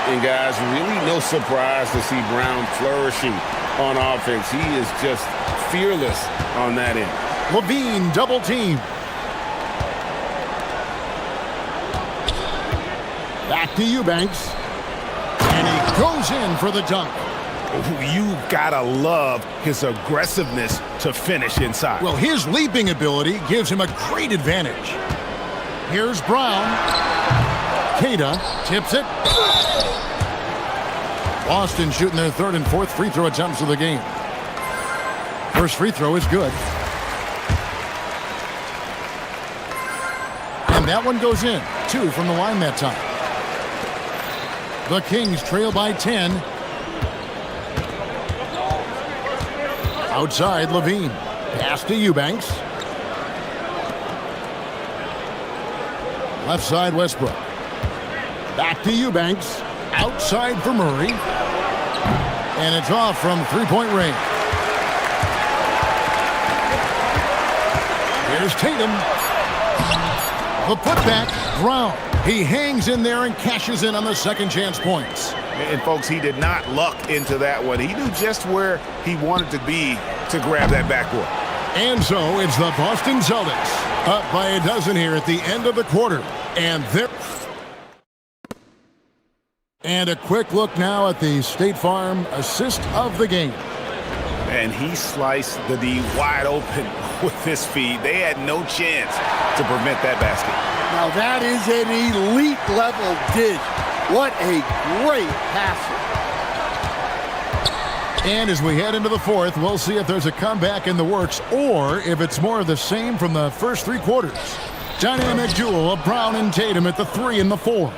And guys, really no surprise to see Brown flourishing on offense. He is just fearless on that end. Levine double team. Back to Eubanks. And he goes in for the dunk. You gotta love his aggressiveness to finish inside. Well, his leaping ability gives him a great advantage. Here's Brown. Queta tips it. Boston shooting their third and fourth free throw attempts of the game. First free throw is good. And that one goes in. 2 from the line that time. The Kings trail by 10. Outside, Levine. Pass to Eubanks. Left side, Westbrook. Back to Eubanks. Outside for Murray. And it's off from three-point range. Here's Tatum. The putback, Brown. He hangs in there and cashes in on the second chance points. And folks, he did not luck into that one. He knew just where he wanted to be to grab that backboard. And so it's the Boston Celtics up by a dozen here at the end of the quarter. And a quick look now at the State Farm assist of the game. And he sliced the D wide open with his feed. They had no chance to prevent that basket. Now that is an elite level dish. What a great passer. And as we head into the fourth, we'll see if there's a comeback in the works or if it's more of the same from the first three quarters. Dynamic duo of Brown and Tatum at the 3 and the 4.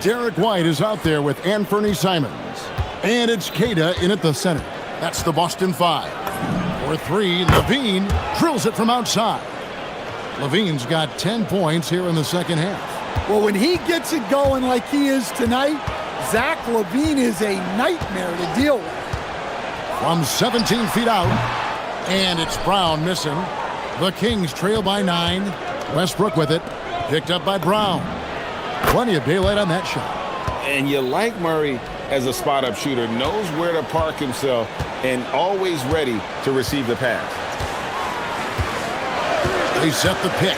Derek White is out there with Anthony Simons. And it's Keita in at the center. That's the Boston 5. For 3, Levine drills it from outside. Levine's got 10 points here in the second half. Well, when he gets it going like he is tonight, Zach LaVine is a nightmare to deal with. From 17 feet out, and it's Brown missing. The Kings trail by 9. Westbrook with it, picked up by Brown. Plenty of daylight on that shot. And you like Murray as a spot-up shooter, knows where to park himself, and always ready to receive the pass. They set the pick.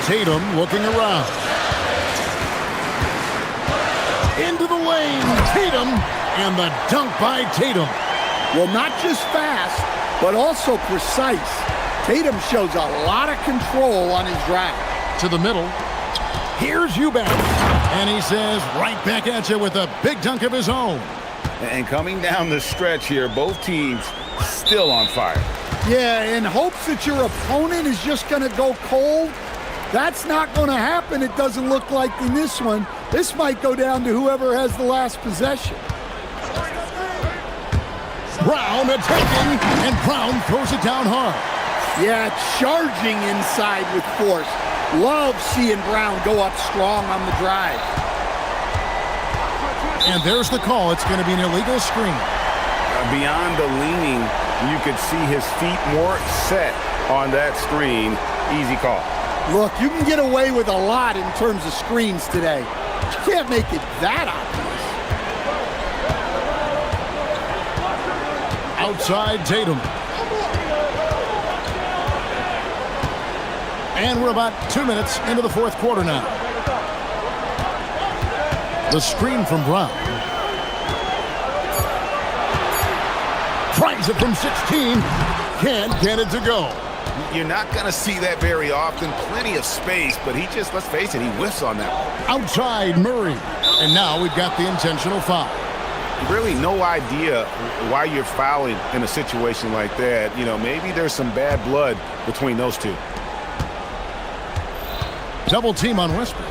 Tatum looking around. Into the lane, Tatum, and the dunk by Tatum. Well, not just fast, but also precise. Tatum shows a lot of control on his drive. To the middle. Here's Eubanks. And he says, right back at you with a big dunk of his own. And coming down the stretch here, both teams still on fire. Yeah, in hopes that your opponent is just going to go cold. That's not going to happen, it doesn't look like in this one. This might go down to whoever has the last possession. Brown attacking, and Brown throws it down hard. Yeah, charging inside with force. Love seeing Brown go up strong on the drive. And there's the call. It's going to be an illegal screen. Beyond the leaning, you could see his feet more set on that screen. Easy call. Look, you can get away with a lot in terms of screens today. You can't make it that obvious. Outside Tatum. And we're about 2 minutes into the fourth quarter now. The screen from Brown. Tries it from 16. Can't get it to go. You're not going to see that very often. Plenty of space, but he just, let's face it, he whiffs on that one. Outside Murray. And now we've got the intentional foul. Really no idea why you're fouling in a situation like that. You know, maybe there's some bad blood between those two. Double team on Westbrook.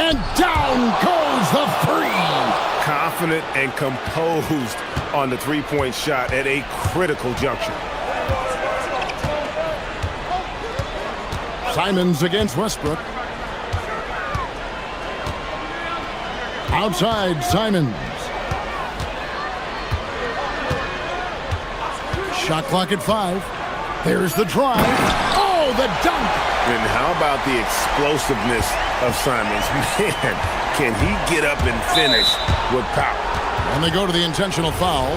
And down goes the three. Confident and composed on the three-point shot at a critical juncture. Simons against Westbrook. Outside Simons. Shot clock at 5. There's the drive. Oh, the dunk. And how about the explosiveness of Simons? Man, can he get up and finish with power? And they go to the intentional foul.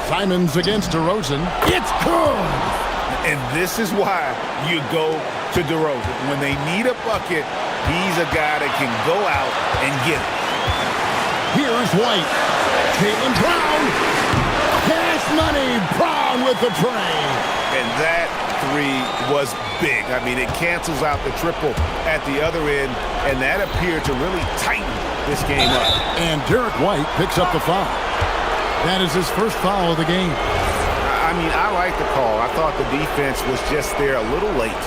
Simons against DeRozan. It's good! And this is why you go to DeRozan. When they need a bucket, he's a guy that can go out and get it. Here's White. Caitlin Brown. Cash money. Brown with the tray. And that three was big. I mean, it cancels out the triple at the other end, and that appeared to really tighten this game up. And Derek White picks up the foul. That is his first foul of the game. I mean, I like the call. I thought the defense was just there a little late.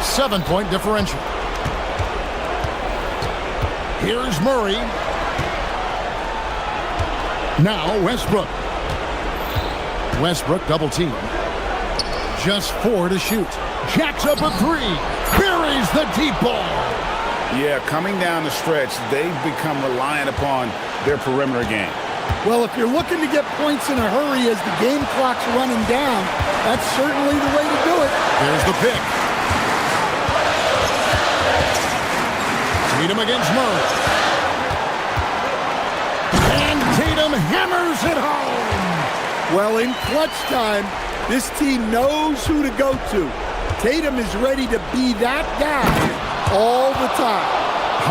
7-point differential. Here's Murray. Now Westbrook. Westbrook double team. Just 4 to shoot. Jacks up a 3. Buries the deep ball. Yeah, coming down the stretch, they've become reliant upon their perimeter game. Well, if you're looking to get points in a hurry as the game clock's running down, that's certainly the way to do it. There's the pick. Tatum against Murray. And Tatum hammers it home. Well, in clutch time, this team knows who to go to. Tatum is ready to be that guy all the time.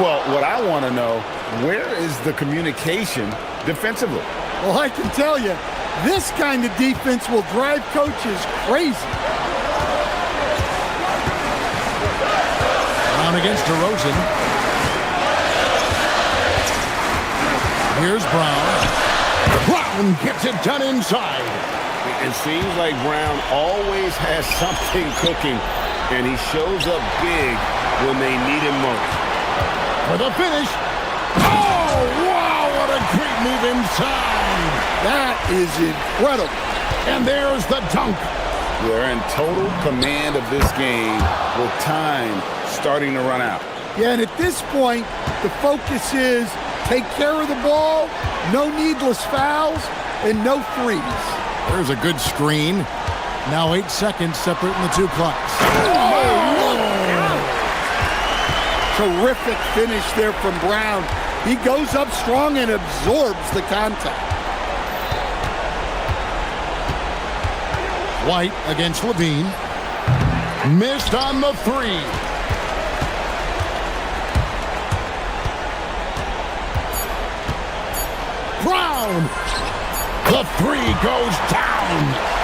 Well, what I want to know, where is the communication defensively? Well, I can tell you, This kind of defense will drive coaches crazy. Brown against DeRozan. Here's Brown. Brown gets it done inside. It seems like Brown always has something cooking, and he shows up big when they need him most. For the finish. Oh, wow, what a great move inside. That is incredible. And there's the dunk. They're in total command of this game with time starting to run out. Yeah, and at this point, the focus is take care of the ball, no needless fouls, and no threes. There's a good screen. Now 8 seconds separating the two clocks. Terrific finish there from Brown. He goes up strong and absorbs the contact. White against Levine. Missed on the three. Brown. The three goes down.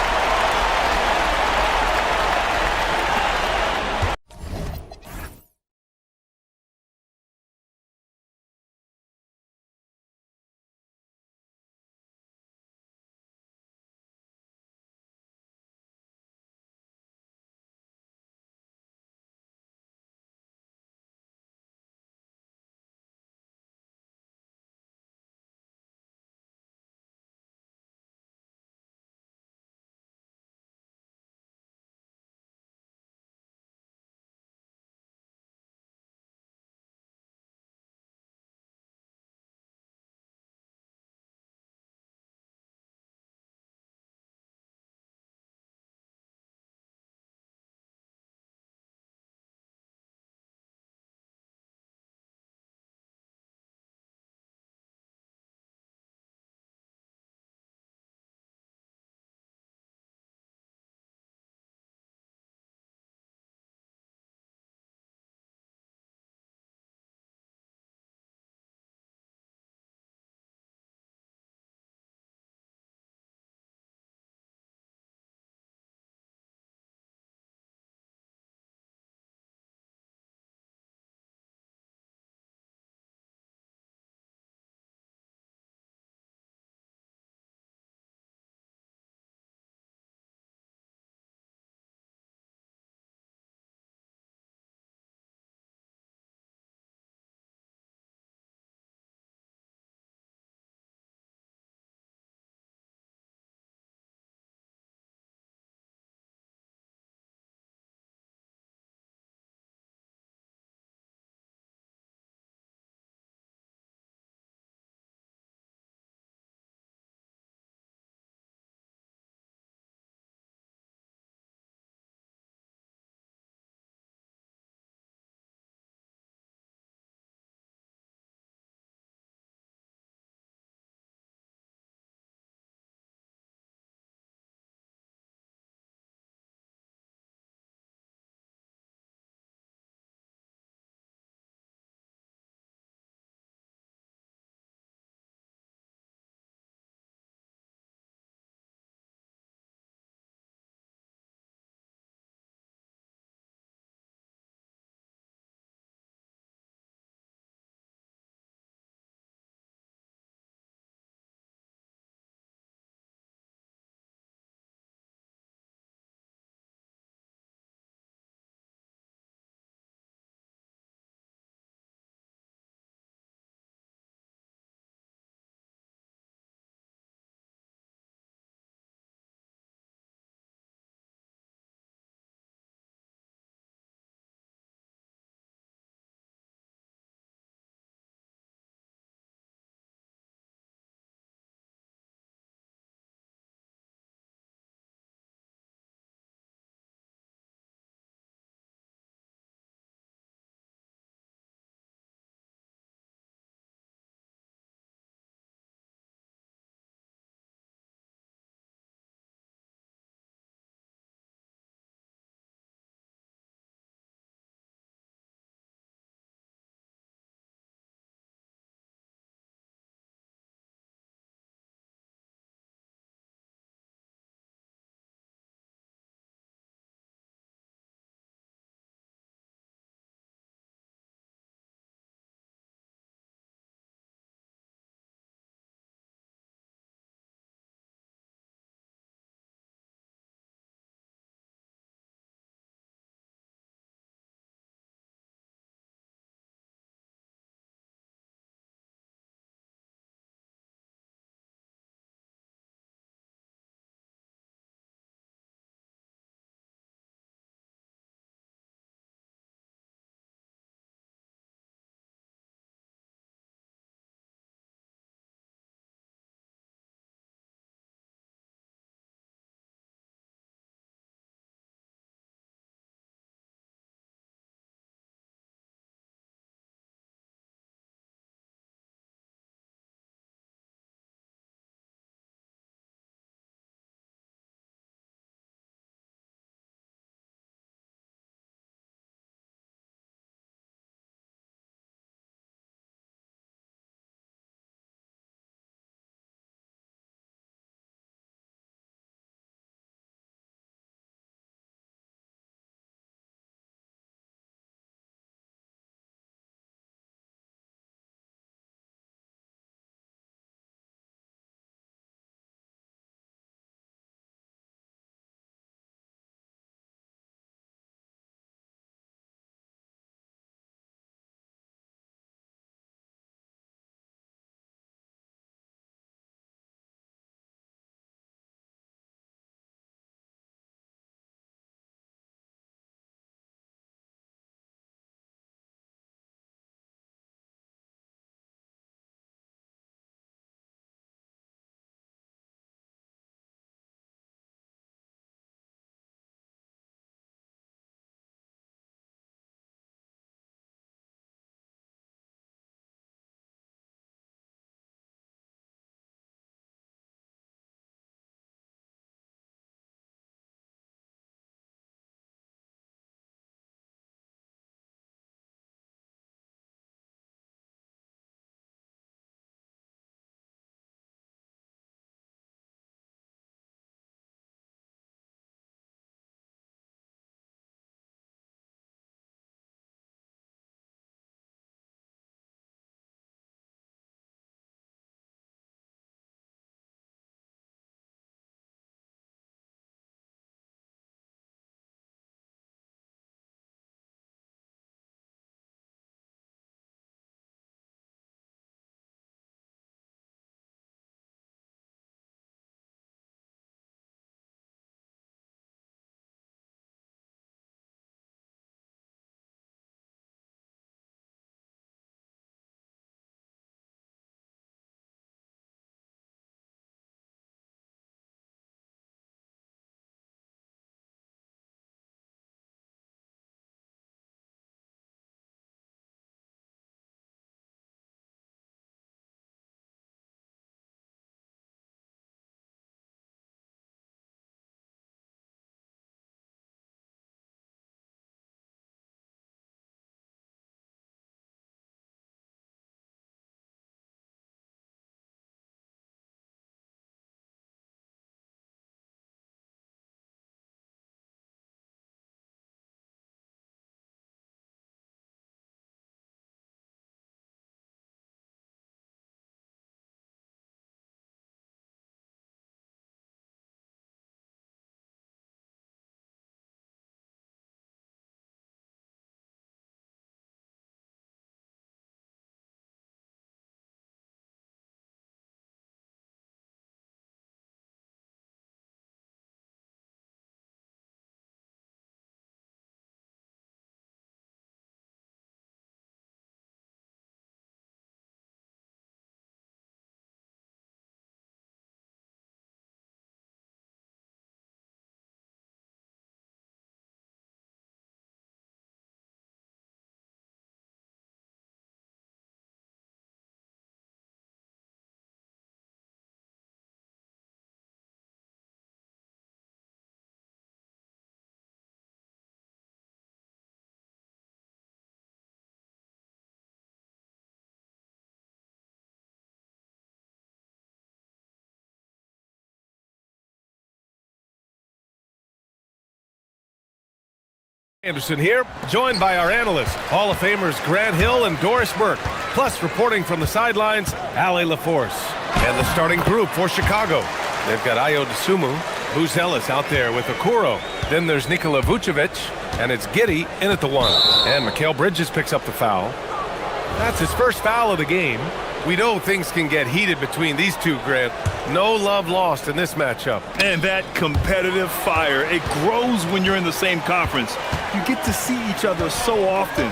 Anderson here, joined by our analysts, Hall of Famers Grant Hill and Doris Burke, plus reporting from the sidelines, Ale LaForce. And the starting group for Chicago. They've got Ayo Dosunmu, Booz Ellis out there with Okoro. Then there's Nikola Vucevic, and it's Giddey in at the one. And Mikal Bridges picks up the foul. That's his first foul of the game. We know things can get heated between these two, Grant. No love lost in this matchup. And that competitive fire, it grows when you're in the same conference. You get to see each other so often.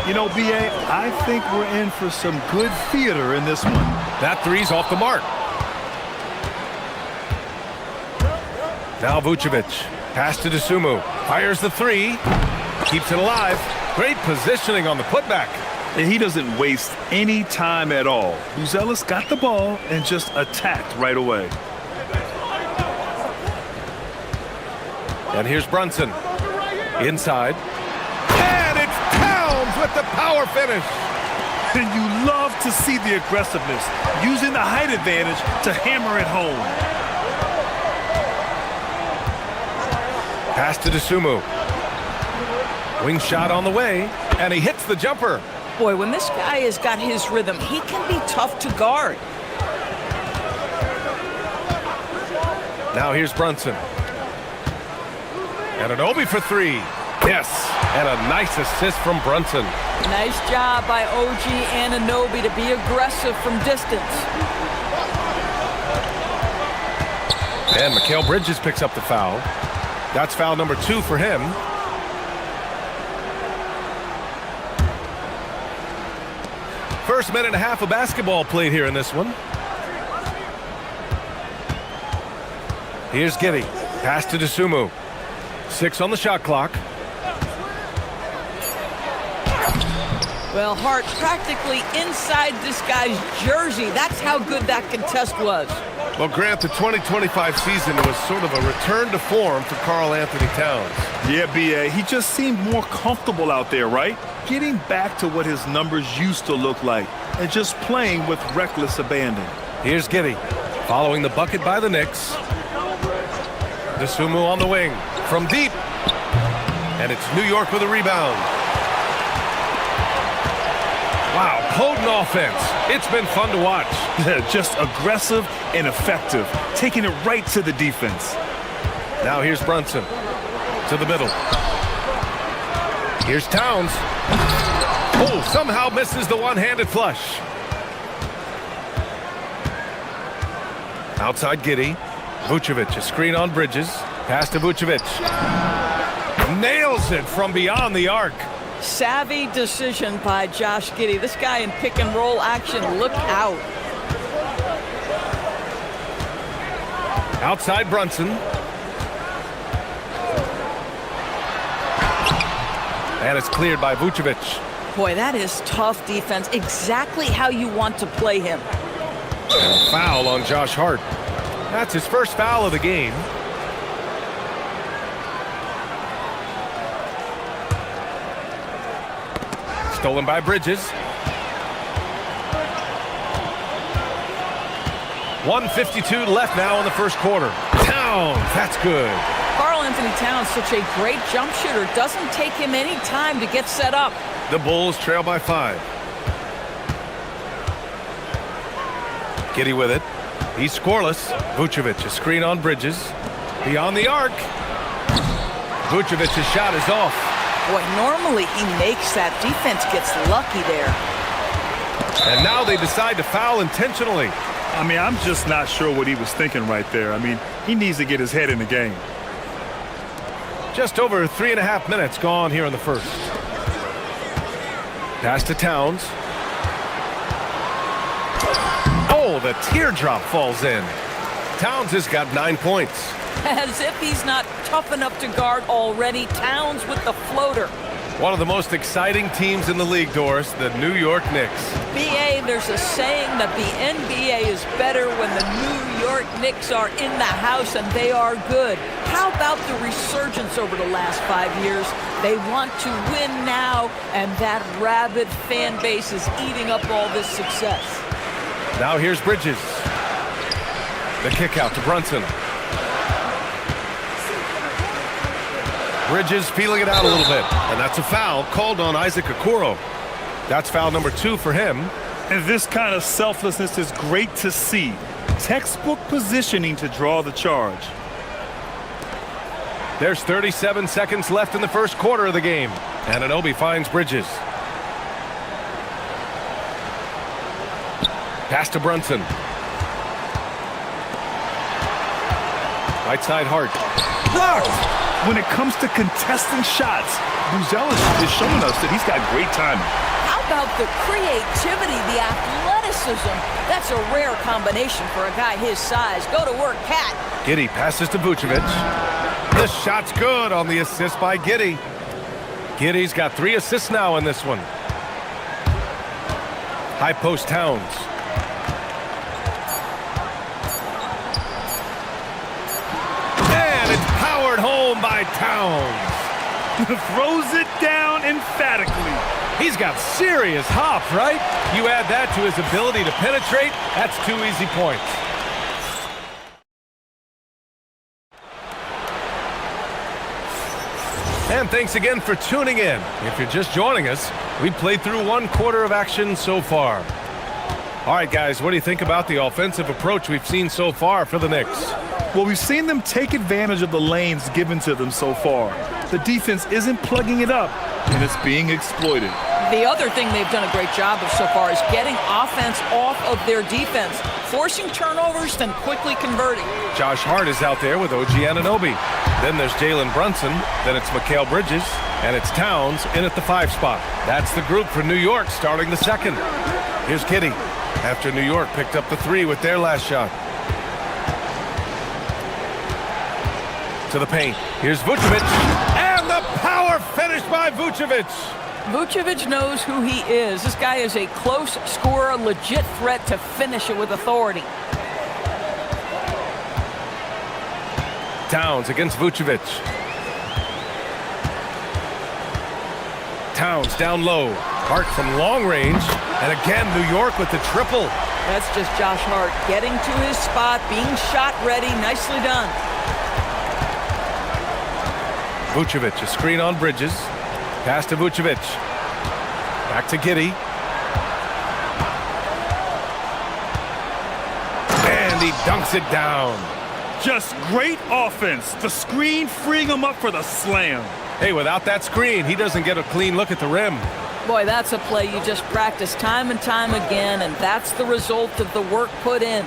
You know, B.A., I think we're in for some good theater in this one. That three's off the mark. Now Vucevic, pass to Dosunmu, fires the three, keeps it alive. Great positioning on the putback. And he doesn't waste any time at all. Booz Ellis got the ball and just attacked right away. And here's Brunson. Inside. And it's Towns with the power finish. And you love to see the aggressiveness, using the height advantage to hammer it home. Pass to Dosunmu. Wing shot on the way, and he hits the jumper. Boy, when this guy has got his rhythm, he can be tough to guard. Now here's Brunson. And Anunoby for three. Yes, and a nice assist from Brunson. Nice job by OG Anunoby to be aggressive from distance. And Mikal Bridges picks up the foul. That's foul number 2 for him. First minute and a half of basketball played here in this one. Here's Giddey. Pass to Dosunmu. 6 on the shot clock. Well, Hart practically inside this guy's jersey. That's how good that contest was. Well, Grant, the 2025 season was sort of a return to form for Karl Anthony Towns. Yeah, B.A., he just seemed more comfortable out there, right? Getting back to what his numbers used to look like and just playing with reckless abandon. Here's Giddey, following the bucket by the Knicks. Dosunmu on the wing, from deep. And it's New York with a rebound. Wow, potent offense. It's been fun to watch. Just aggressive and effective, taking it right to the defense. Now here's Brunson to the middle. Here's Towns. Oh, somehow misses the one-handed flush. Outside Giddey. Vucevic, a screen on Bridges. Pass to Vucevic. Nails it from beyond the arc. Savvy decision by Josh Giddey. This guy in pick and roll action, look out. Outside Brunson. And it's cleared by Vucevic. Boy, that is tough defense. Exactly how you want to play him. And a foul on Josh Hart. That's his first foul of the game. Stolen by Bridges. 1:52 left now in the first quarter. Towns, that's good. Karl Anthony Towns, such a great jump shooter. Doesn't take him any time to get set up. The Bulls trail by 5. Giddey with it. He's scoreless. Vucevic, a screen on Bridges. Beyond the arc. Vucevic's shot is off. Boy, normally he makes that. Defense gets lucky there. And now they decide to foul intentionally. I mean, I'm just not sure what he was thinking right there. I mean, he needs to get his head in the game. Just over 3.5 minutes gone here in the first. Pass to Towns. Oh, the teardrop falls in. Towns has got 9 points. As if he's not tough enough to guard already. Towns with the floater. One of the most exciting teams in the league, Doris, the New York Knicks. BA, there's a saying that the NBA is better when the New York Knicks are in the house, and they are good. How about the resurgence over the last 5 years? They want to win now, and that rabid fan base is eating up all this success. Now here's Bridges. The kick out to Brunson. Bridges feeling it out a little bit, and that's a foul called on Isaac Okoro. That's foul number 2 for him. And this kind of selflessness is great to see. Textbook positioning to draw the charge. There's 37 seconds left in the first quarter of the game. Anunoby finds Bridges. Pass to Brunson. Right side Hart. Blocked! When it comes to contesting shots, Buzel is showing us that he's got great timing. How about the creativity, the athleticism? That's a rare combination for a guy his size. Go to work, Cat. Giddey passes to Vucevic. The shot's good on the assist by Giddey. Giddey's got 3 assists now in this one. High post Towns. And it's powered home by Towns. Throws it down emphatically. He's got serious hop, right? You add that to his ability to penetrate, that's 2 easy points. And thanks again for tuning in. If you're just joining us, we played through 1 quarter of action so far. All right, guys, what do you think about the offensive approach we've seen so far for the Knicks? Well, we've seen them take advantage of the lanes given to them so far. The defense isn't plugging it up, and it's being exploited. The other thing they've done a great job of so far is getting offense off of their defense, forcing turnovers, then quickly converting. Josh Hart is out there with OG Anunoby. Then there's Jalen Brunson. Then it's Mikal Bridges. And it's Towns in at the 5 spot. That's the group for New York starting the second. Here's Giddey after New York picked up the 3 with their last shot. To the paint. Here's Vucevic. And the power finish by Vucevic. Vucevic knows who he is. This guy is a close scorer, legit threat to finish it with authority. Towns against Vucevic. Towns down low. Hart from long range. And again, New York with the triple. That's just Josh Hart getting to his spot, being shot ready. Nicely done. Vucevic, a screen on Bridges. Pass to Vucevic. Back to Giddey. And he dunks it down. Just great offense. The screen freeing him up for the slam. Hey, without that screen, he doesn't get a clean look at the rim. Boy, that's a play you just practice time and time again, and that's the result of the work put in.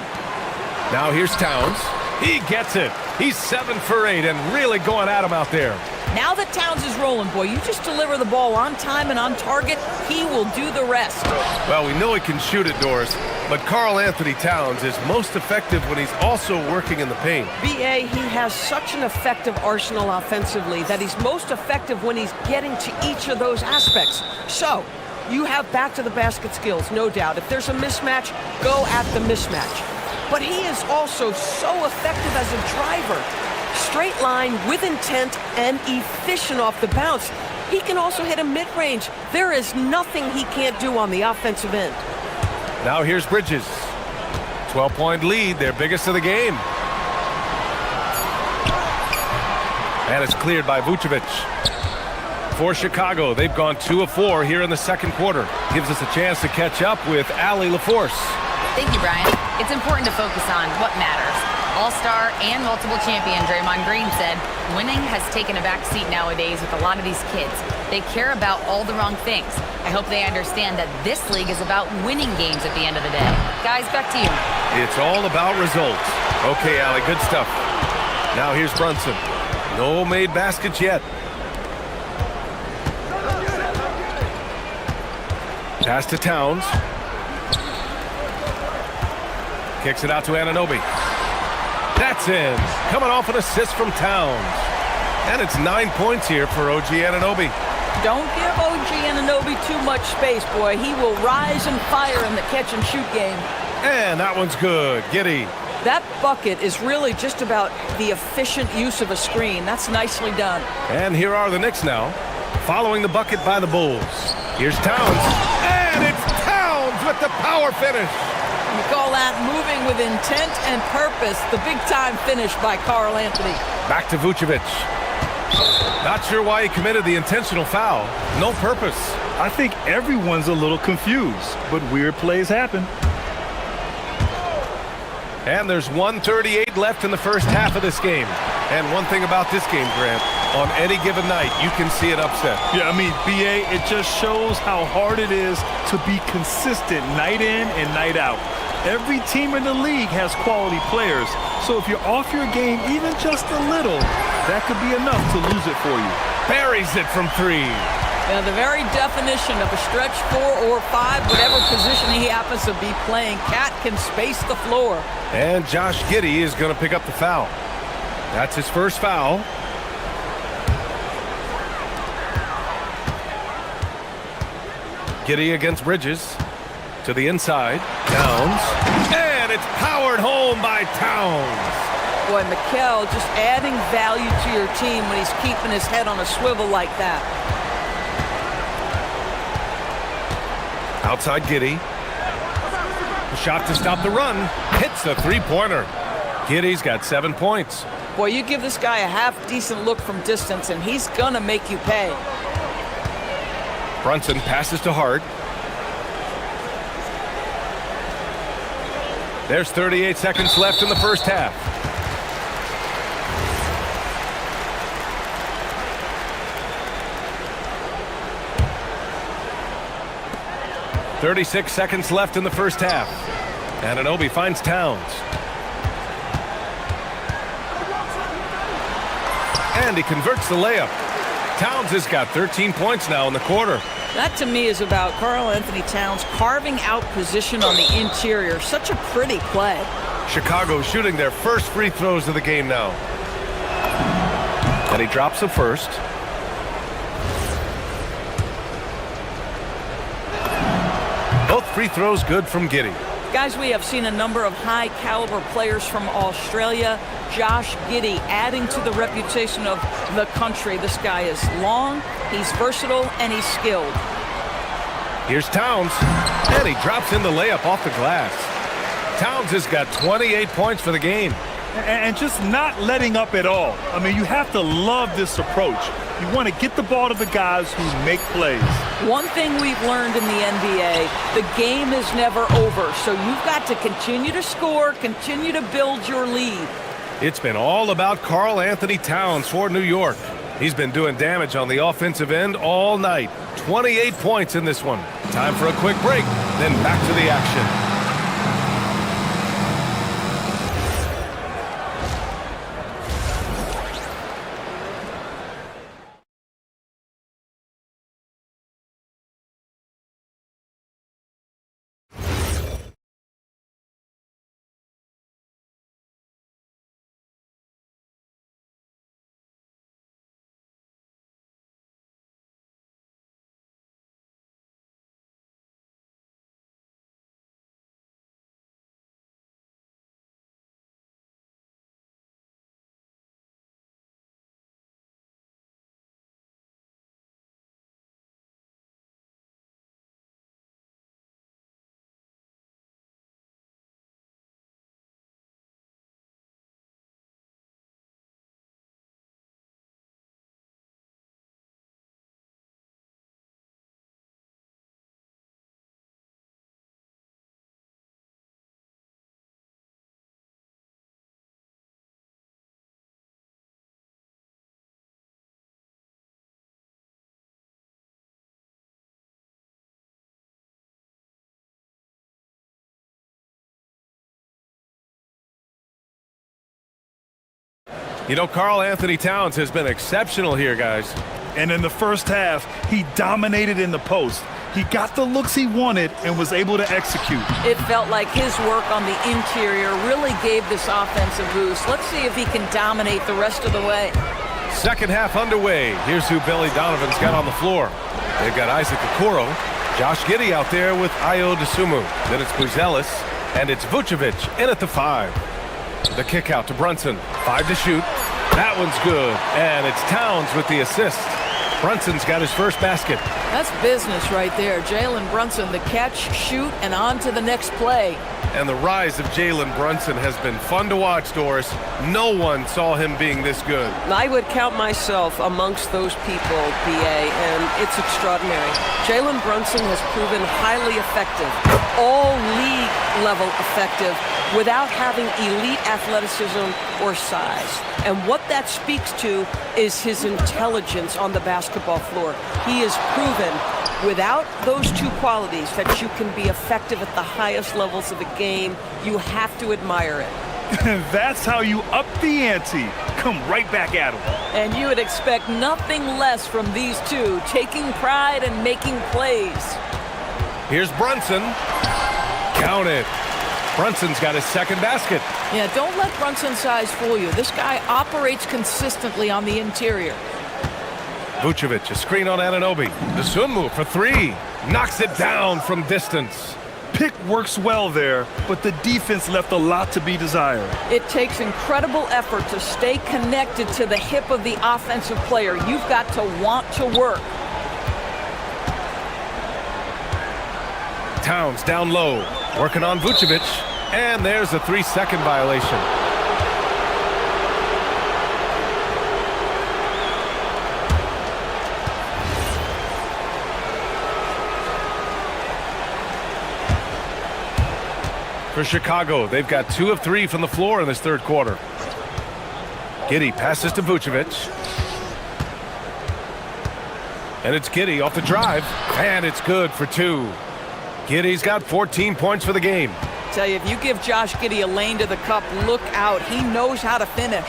Now here's Towns. He gets it. He's 7 for 8 and really going at him out there. Now that Towns is rolling, boy, you just deliver the ball on time and on target, he will do the rest. Well, we know he can shoot it, Doris, but Karl Anthony Towns is most effective when he's also working in the paint. B.A., he has such an effective arsenal offensively that he's most effective when he's getting to each of those aspects. So, you have back-to-the-basket skills, no doubt. If there's a mismatch, go at the mismatch. But he is also so effective as a driver. Straight line, with intent, and efficient off the bounce. He can also hit a mid-range. There is nothing he can't do on the offensive end. Now here's Bridges. 12-point lead, their biggest of the game. And it's cleared by Vucevic. For Chicago, they've gone 2 of 4 here in the second quarter. Gives us a chance to catch up with Allie LaForce. Thank you, Brian. It's important to focus on what matters. All-star and multiple champion Draymond Green said, winning has taken a back seat nowadays with a lot of these kids. They care about all the wrong things. I hope they understand that this league is about winning games at the end of the day. Guys, back to you. It's all about results. Okay, Allie, good stuff. Now here's Brunson. No made baskets yet. Pass to Towns. Kicks it out to Anunoby. That's in. Coming off an assist from Towns. And it's 9 points here for OG Anunoby. Don't give OG Anunoby too much space, boy. He will rise and fire in the catch-and-shoot game. And that one's good. Giddey. That bucket is really just about the efficient use of a screen. That's nicely done. And here are the Knicks now, following the bucket by the Bulls. Here's Towns. And it's Towns with the power finish. You call that moving with intent and purpose. The big-time finish by Karl Anthony. Back to Vucevic. Not sure why he committed the intentional foul. No purpose. I think everyone's a little confused, but weird plays happen. And there's 1:38 left in the first half of this game. And one thing about this game, Grant, on any given night, you can see an upset. Yeah, I mean, BA, it just shows how hard it is to be consistent night in and night out. Every team in the league has quality players, so if you're off your game even just a little, that could be enough to lose it for you. Buries it from three. Now, the very definition of a stretch 4 or 5, whatever position he happens to be playing, Cat can space the floor. And Josh Giddey is going to pick up the foul. That's his first foul. Giddey against Bridges. To the inside. Towns. And it's powered home by Towns. Boy, Mikal just adding value to your team when he's keeping his head on a swivel like that. Outside Giddey. A shot to stop the run. Hits the three-pointer. Giddey's got 7 points. Boy, you give this guy a half-decent look from distance, and he's going to make you pay. Brunson passes to Hart. There's 38 seconds left in the first half. .36 seconds left in the first half. Anunoby finds Towns. And he converts the layup. Towns has got 13 points now in the quarter. That, to me, is about Karl Anthony Towns carving out position on the interior. Such a pretty play. Chicago shooting their first free throws of the game now. And he drops the first. Both free throws good from Giddey. Guys, we have seen a number of high-caliber players from Australia. Josh Giddey adding to the reputation of the country. This guy is long, he's versatile, and he's skilled. Here's Towns, and he drops in the layup off the glass. Towns has got 28 points for the game. And just not letting up at all. I mean, you have to love this approach. You want to get the ball to the guys who make plays. One thing we've learned in the NBA, the game is never over. So you've got to continue to score, continue to build your lead. It's been all about Karl Anthony Towns for New York. He's been doing damage on the offensive end all night. 28 points in this one. Time for a quick break, then back to the action. You know, Karl Anthony Towns has been exceptional here, guys. And in the first half, he dominated in the post. He got the looks he wanted and was able to execute. It felt like his work on the interior really gave this offense a boost. Let's see if he can dominate the rest of the way. Second half underway. Here's who Billy Donovan's got on the floor. They've got Isaac Okoro, Josh Giddey out there with Ayo Dosunmu. Then it's Buzelis, and it's Vucevic in at the 5. The kick out to Brunson. 5 to shoot. That one's good. And it's Towns with the assist. Brunson's got his first basket. That's business right there. Jalen Brunson, the catch, shoot, and on to the next play. And the rise of Jalen Brunson has been fun to watch, Doris. No one saw him being this good. I would count myself amongst those people, BA, and it's extraordinary. Jalen Brunson has proven highly effective, all league level effective, without having elite athleticism or size. And what that speaks to is his intelligence on the basketball floor. He has proven without those two qualities that you can be effective at the highest levels of the game. You have to admire it. That's how you up the ante. Come right back at him. And you would expect nothing less from these two, taking pride and making plays. Here's Brunson. Count it. Brunson's got his second basket. Yeah, don't let Brunson's size fool you. This guy operates consistently on the interior. Vucevic, a screen on Anunoby. The swim move for three. Knocks it down from distance. Pick works well there, but the defense left a lot to be desired. It takes incredible effort to stay connected to the hip of the offensive player. You've got to want to work. Towns down low, working on Vucevic, and there's a 3-second violation. For Chicago, they've got 2 of 3 from the floor in this third quarter. Giddey passes to Vucevic. And it's Giddey off the drive, and it's good for 2. Giddey's got 14 points for the game. Tell you, if you give Josh Giddey a lane to the cup, look out. He knows how to finish.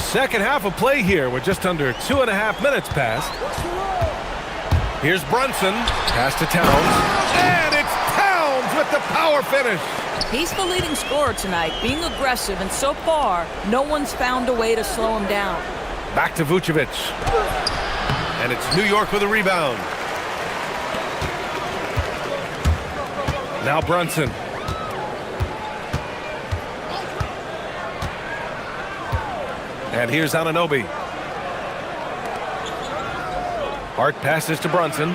Second half of play here with just under 2.5 minutes passed. Here's Brunson. Pass to Towns. And it's Towns with the power finish. He's the leading scorer tonight, being aggressive, and so far, no one's found a way to slow him down. Back to Vucevic. And it's New York with a rebound. Now Brunson. And here's Anunoby. Hart passes to Brunson.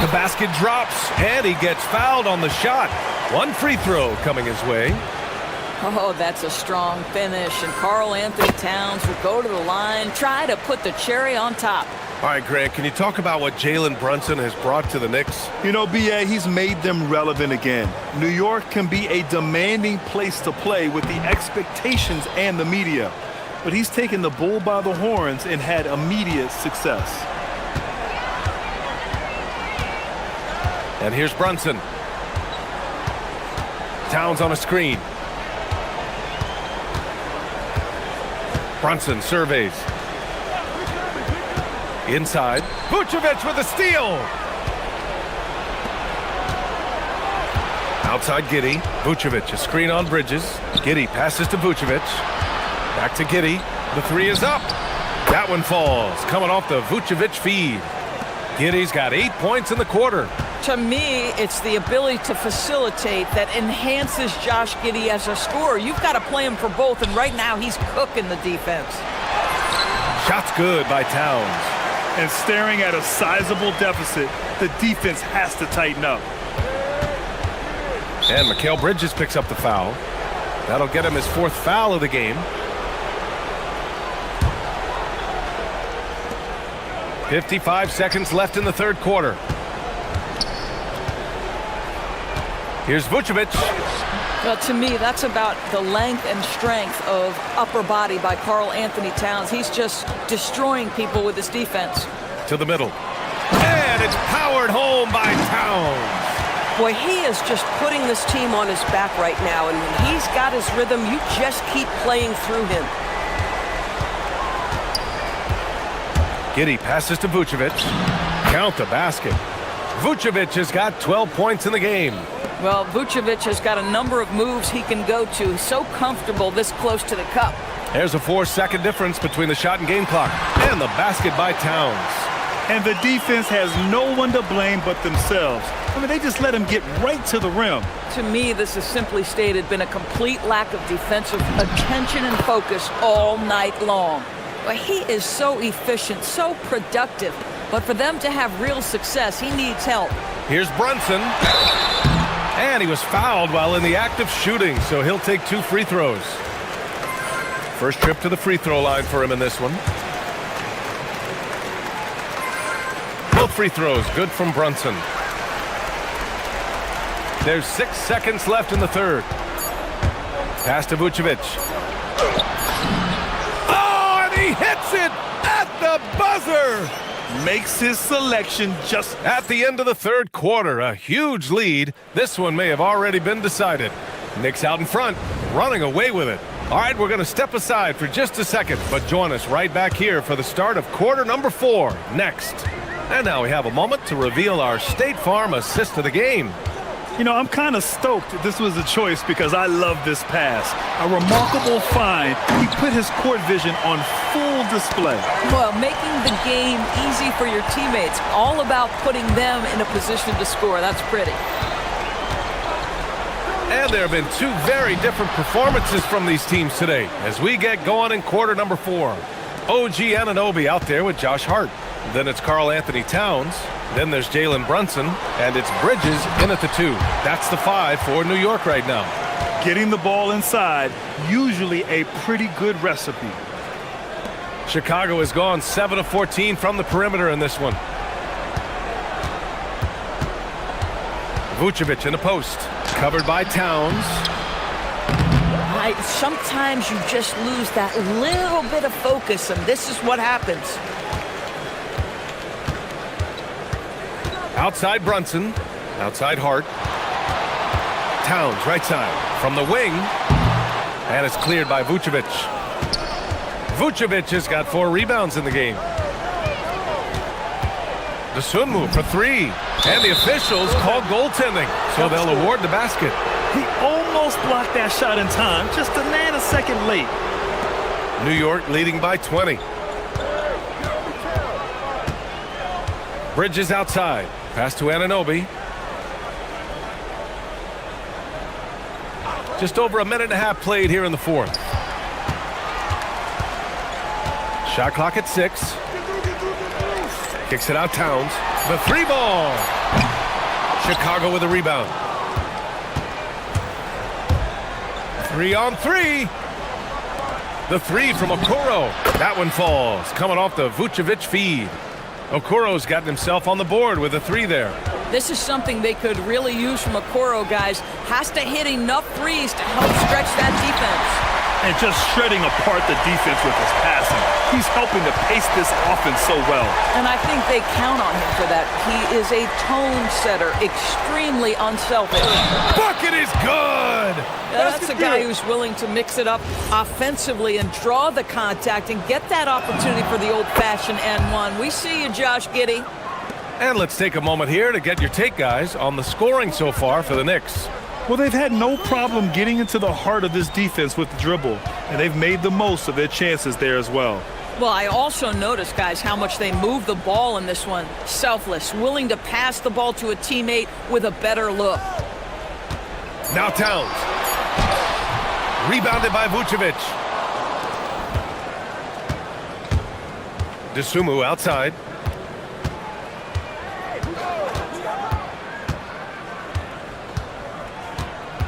The basket drops, and he gets fouled on the shot. One free throw coming his way. Oh, that's a strong finish, and Karl Anthony Towns will go to the line, try to put the cherry on top. All right, Grant, can you talk about what Jalen Brunson has brought to the Knicks? You know, BA, he's made them relevant again. New York can be a demanding place to play with the expectations and the media. But he's taken the bull by the horns and had immediate success. And here's Brunson. Towns on a screen. Brunson surveys. Inside. Vucevic with a steal. Outside Giddey. Vucevic, a screen on Bridges. Giddey passes to Vucevic. Back to Giddey. The three is up. That one falls. Coming off the Vucevic feed. Giddey's got 8 points in the quarter. To me, it's the ability to facilitate that enhances Josh Giddey as a scorer. You've got to play him for both, and right now he's cooking the defense. Shot's good by Towns. And staring at a sizable deficit, the defense has to tighten up. And Mikal Bridges picks up the foul. That'll get him his 4th foul of the game. 55 seconds left in the third quarter. Here's Vucevic. Well, to me, that's about the length and strength of upper body by Karl Anthony Towns. He's just destroying people with his defense. To the middle. And it's powered home by Towns. Boy, he is just putting this team on his back right now, and when he's got his rhythm, you just keep playing through him. Giddey passes to Vucevic. Count the basket. Vucevic has got 12 points in the game. Well, Vucevic has got a number of moves he can go to. He's so comfortable this close to the cup. There's a 4-second difference between the shot and game clock. And the basket by Towns. And the defense has no one to blame but themselves. I mean, they just let him get right to the rim. To me, this has simply stated been a complete lack of defensive attention and focus all night long. But he is so efficient, so productive. But for them to have real success, he needs help. Here's Brunson. And he was fouled while in the act of shooting, so he'll take 2 free throws. First trip to the free throw line for him in this one. Both free throws good from Brunson. There's 6 seconds left in the third. Pass to Vucevic. Oh, and he hits it at the buzzer! Makes his selection just at the end of the third quarter. A huge lead. This one may have already been decided. Knicks out in front, running away with it. All right, we're going to step aside for just a second, but join us right back here for the start of quarter number 4 next. And now we have a moment to reveal our State Farm assist of the game. You know, I'm kind of stoked this was a choice because I love this pass. A remarkable find. He put his court vision on full display. Well, making the game easy for your teammates. All about putting them in a position to score. That's pretty. And there have been 2 very different performances from these teams today as we get going in quarter number 4. OG Anunoby out there with Josh Hart. Then it's Karl Anthony Towns. Then there's Jalen Brunson. And it's Bridges in at the 2. That's the 5 for New York right now. Getting the ball inside, usually a pretty good recipe. Chicago has gone 7 of 14 from the perimeter in this one. Vucevic in the post. Covered by Towns. Sometimes you just lose that little bit of focus, and this is what happens. Outside Brunson. Outside Hart. Towns right side. From the wing. And it's cleared by Vucevic. Vucevic has got 4 rebounds in the game. Dosunmu for 3. And the officials call goaltending, so they'll award the basket. He almost blocked that shot in time, just a nanosecond late. New York leading by 20. Bridges outside. Pass to Anunoby. Just over a minute and a half played here in the 4th. Shot clock at 6. Kicks it out Towns. The 3 ball. Chicago with a rebound. 3 on 3. The 3 from Okoro. That one falls. Coming off the Vucevic feed. Okoro's gotten himself on the board with a 3 there. This is something they could really use from Okoro, guys. Has to hit enough threes to help stretch that defense. And just shredding apart the defense with his passing. He's helping to pace this offense so well. And I think they count on him for that. He is a tone setter, extremely unselfish. Bucket is good! That's a guy who's willing to mix it up offensively and draw the contact and get that opportunity for the old-fashioned N1. We see you, Josh Giddey. And let's take a moment here to get your take, guys, on the scoring so far for the Knicks. Well, they've had no problem getting into the heart of this defense with the dribble, and they've made the most of their chances there as well. Well, I also noticed, guys, how much they move the ball in this one. Selfless, willing to pass the ball to a teammate with a better look. Now Towns. Rebounded by Vucevic. Dosunmu outside.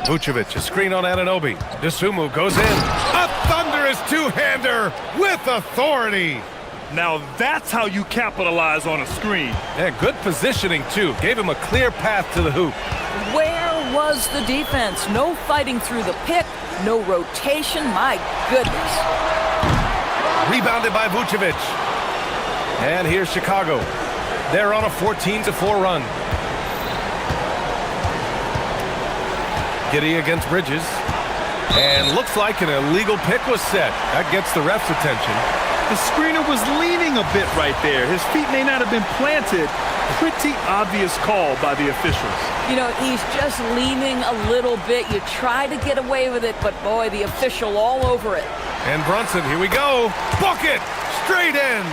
Vucevic, a screen on Anunoby. Dosunmu goes in. A thunderous two-hander with authority. Now that's how you capitalize on a screen. Yeah, good positioning, too. Gave him a clear path to the hoop. Where was the defense? No fighting through the pick, no rotation. My goodness. Rebounded by Vucevic. And here's Chicago. They're on a 14-4 run. Giddey against Bridges. And looks like an illegal pick was set. That gets the ref's attention. The screener was leaning a bit right there. His feet may not have been planted. Pretty obvious call by the officials. You know, he's just leaning a little bit. You try to get away with it, but boy, the official all over it. And Brunson, here we go. Bucket! Straight in!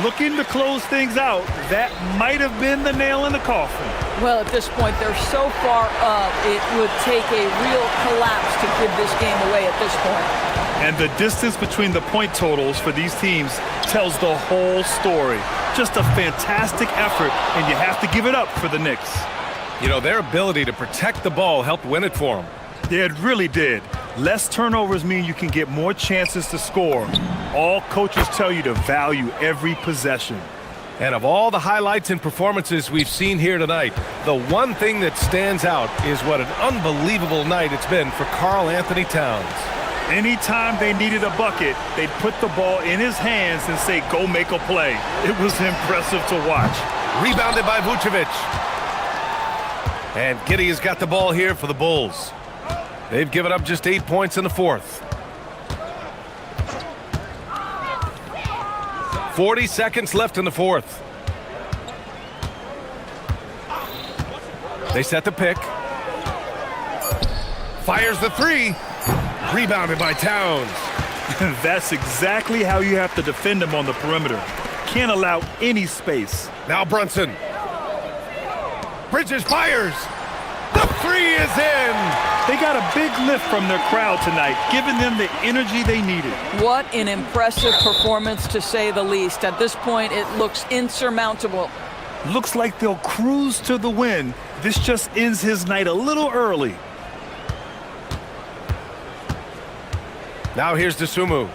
Looking to close things out. That might have been the nail in the coffin. Well, at this point, they're so far up, it would take a real collapse to give this game away at this point. And the distance between the point totals for these teams tells the whole story. Just a fantastic effort, and you have to give it up for the Knicks. You know, their ability to protect the ball helped win it for them. Yeah, it really did. Less turnovers mean you can get more chances to score. All coaches tell you to value every possession. And of all the highlights and performances we've seen here tonight, the one thing that stands out is what an unbelievable night it's been for Karl Anthony Towns. Anytime they needed a bucket, they'd put the ball in his hands and say, go make a play. It was impressive to watch. Rebounded by Vucevic. And Giddey has got the ball here for the Bulls. They've given up just 8 points in the fourth. 40 seconds left in the fourth. They set the pick. Fires the three. Rebounded by Towns. That's exactly how you have to defend him on the perimeter. Can't allow any space. Now Brunson. Bridges fires. The three is in. They got a big lift from their crowd tonight, giving them the energy they needed. What an impressive performance, to say the least. At this point, it looks insurmountable. Looks like they'll cruise to the win. This just ends his night a little early. Now here's Dosunmu.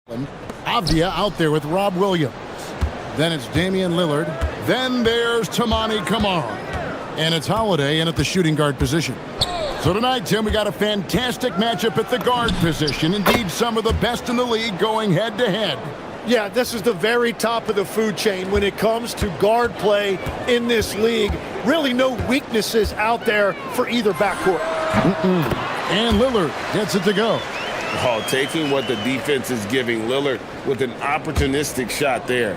Avdia out there with Rob Williams. Then it's Damian Lillard. Then there's Tamani Kamara. And it's Holiday in at the shooting guard position. So tonight, Tim, we got a fantastic matchup at the guard position. Indeed, some of the best in the league going head-to-head. Yeah, this is the very top of the food chain when it comes to guard play in this league. Really no weaknesses out there for either backcourt. And Lillard gets it to go. Oh, taking what the defense is giving Lillard with an opportunistic shot there.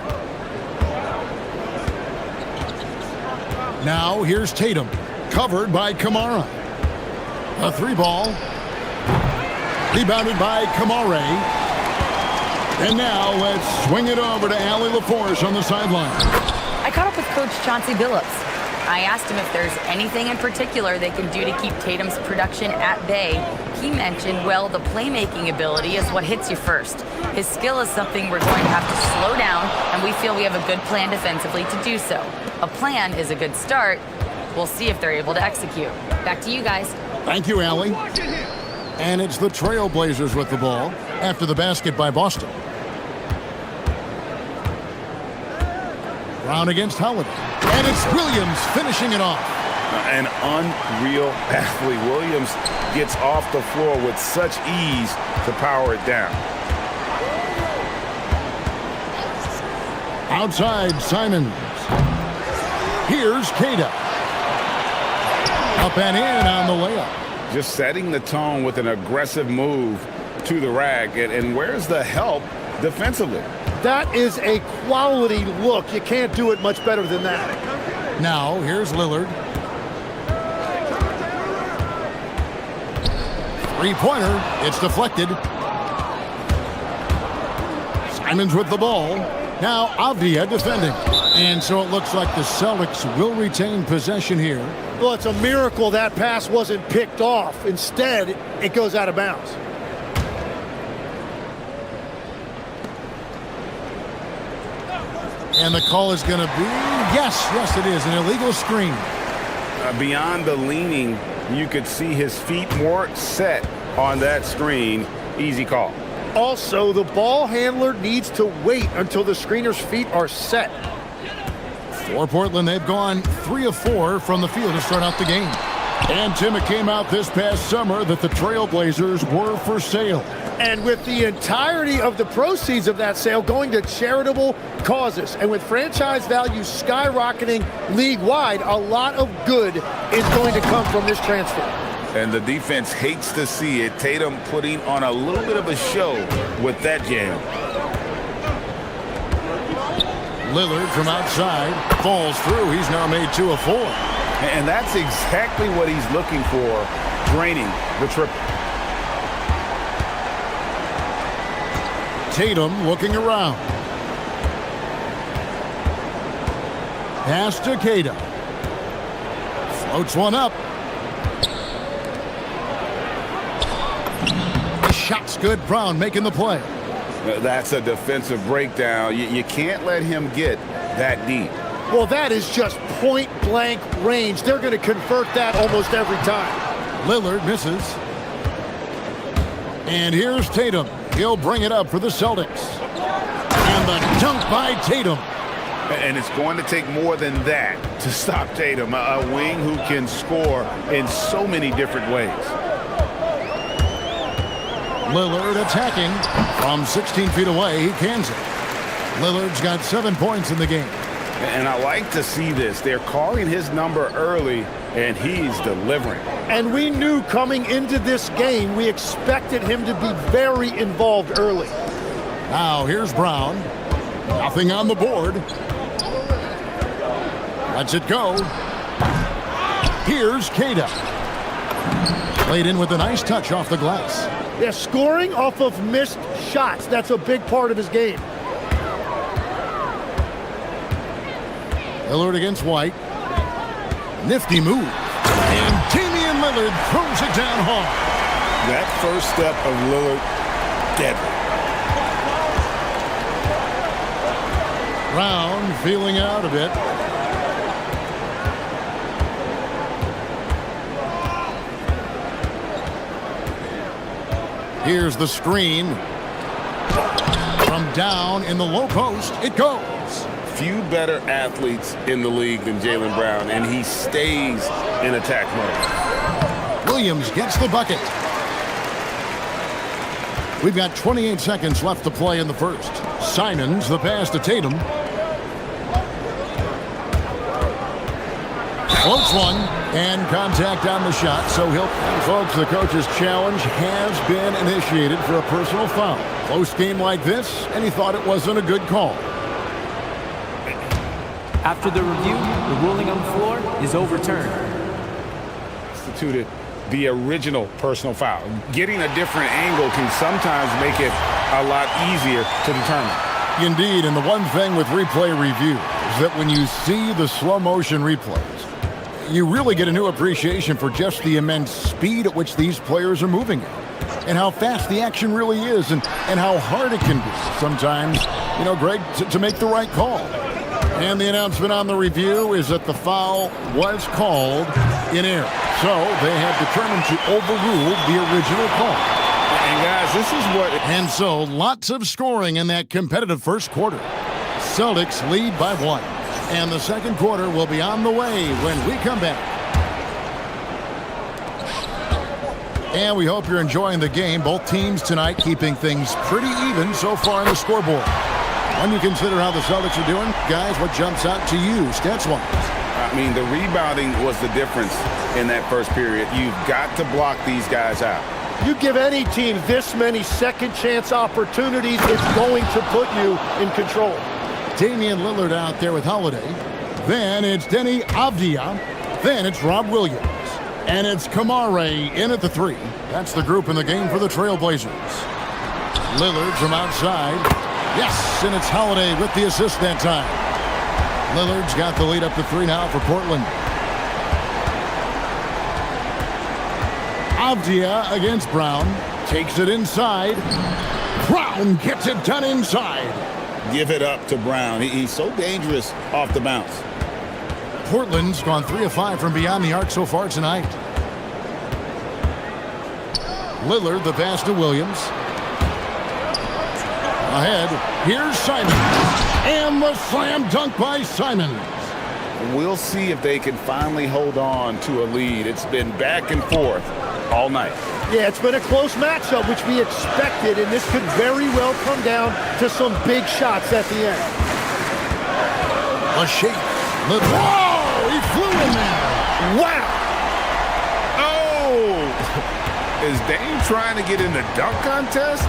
Now here's Tatum, covered by Kamara. A three ball. Rebounded by Kamara. And now let's swing it over to Allie LaForce on the sideline. I caught up with Coach Chauncey Billups. I asked him if there's anything in particular they can do to keep Tatum's production at bay. He mentioned, well, the playmaking ability is what hits you first. His skill is something we're going to have to slow down, and we feel we have a good plan defensively to do so. A plan is a good start. We'll see if they're able to execute. Back to you guys. Thank you, Allie. And it's the Trailblazers with the ball after the basket by Boston. Brown against Holiday. And it's Williams finishing it off. An unreal athlete. Williams gets off the floor with such ease to power it down. Outside, Simons. Here's Kata. Up and in on the layup. Just setting the tone with an aggressive move to the rack. And where's the help defensively? That is a quality look. You can't do it much better than that. Now, here's Lillard. Three-pointer. It's deflected. Simons with the ball. Now, Avdia defending. And so it looks like the Celtics will retain possession here. Well, it's a miracle that pass wasn't picked off. Instead, it goes out of bounds. And the call is going to be, yes, it is, an illegal screen. Beyond the leaning, you could see his feet more set on that screen. Easy call. Also, the ball handler needs to wait until the screener's feet are set. For Portland, they've gone 3 of 4 from the field to start out the game. And Tim, it came out this past summer that the Trailblazers were for sale. And with the entirety of the proceeds of that sale going to charitable causes, and with franchise value skyrocketing league-wide, a lot of good is going to come from this transfer. And the defense hates to see it. Tatum putting on a little bit of a show with that jam. Lillard from outside falls through. He's now made 2 of 4. And that's exactly what he's looking for, draining the triple. Tatum looking around. Pass to Kata. Floats one up. The shot's good. Brown making the play. That's a defensive breakdown. You can't let him get that deep. Well, that is just point-blank range. They're going to convert that almost every time. Lillard misses. And here's Tatum. He'll bring it up for the Celtics. And the dunk by Tatum. And it's going to take more than that to stop Tatum, a wing who can score in so many different ways. Lillard attacking from 16 feet away. He cans it. Lillard's got 7 points in the game. And I like to see this. They're calling his number early, and he's delivering. And we knew coming into this game, we expected him to be very involved early. Now here's Brown. Nothing on the board. Lets it go. Here's Kata. Played in with a nice touch off the glass. They're scoring off of missed shots. That's a big part of his game. Lillard against White. Nifty move. And Damian Lillard throws it down hard. That first step of Lillard, deadly. Brown feeling out a bit. Here's the screen. From down in the low post, it goes. Few better athletes in the league than Jaylen Brown, and he stays in attack mode. Williams gets the bucket. We've got 28 seconds left to play in the first. Simons, the pass to Tatum. Floats one, and contact on the shot, so he'll... And folks, the coach's challenge has been initiated for a personal foul. Close game like this, and he thought it wasn't a good call. After the review, the ruling on the floor is overturned. Instituted the original personal foul. Getting a different angle can sometimes make it a lot easier to determine. Indeed, and the one thing with replay review is that when you see the slow motion replays, you really get a new appreciation for just the immense speed at which these players are moving at, and how fast the action really is, and how hard it can be sometimes, you know, Greg, to make the right call. And the announcement on the review is that the foul was called in error. So they have determined to overrule the original call. And guys, this is what... And so lots of scoring in that competitive first quarter. Celtics lead by 1. And the second quarter will be on the way when we come back. And we hope you're enjoying the game. Both teams tonight keeping things pretty even so far on the scoreboard. When you consider how the Celtics are doing, guys, what jumps out to you, stats-wise? I mean, the rebounding was the difference in that first period. You've got to block these guys out. You give any team this many second chance opportunities, it's going to put you in control. Damian Lillard out there with Holiday. Then it's Denny Avdia. Then it's Rob Williams. And it's Kamare in at the 3. That's the group in the game for the Trailblazers. Lillard from outside. Yes, and it's Holiday with the assist that time. Lillard's got the lead up to 3 now for Portland. Avdia against Brown. Takes it inside. Brown gets it done inside. Give it up to Brown. He's so dangerous off the bounce. Portland's gone 3 of 5 from beyond the arc so far tonight. Lillard, the pass to Williams. Ahead, here's Simons. And the slam dunk by Simons. We'll see if they can finally hold on to a lead. It's been back and forth all night. Yeah, it's been a close matchup, which we expected, and this could very well come down to some big shots at the end. A shake. Whoa! He flew in there. Wow! Oh! Is Dame trying to get in the dunk contest?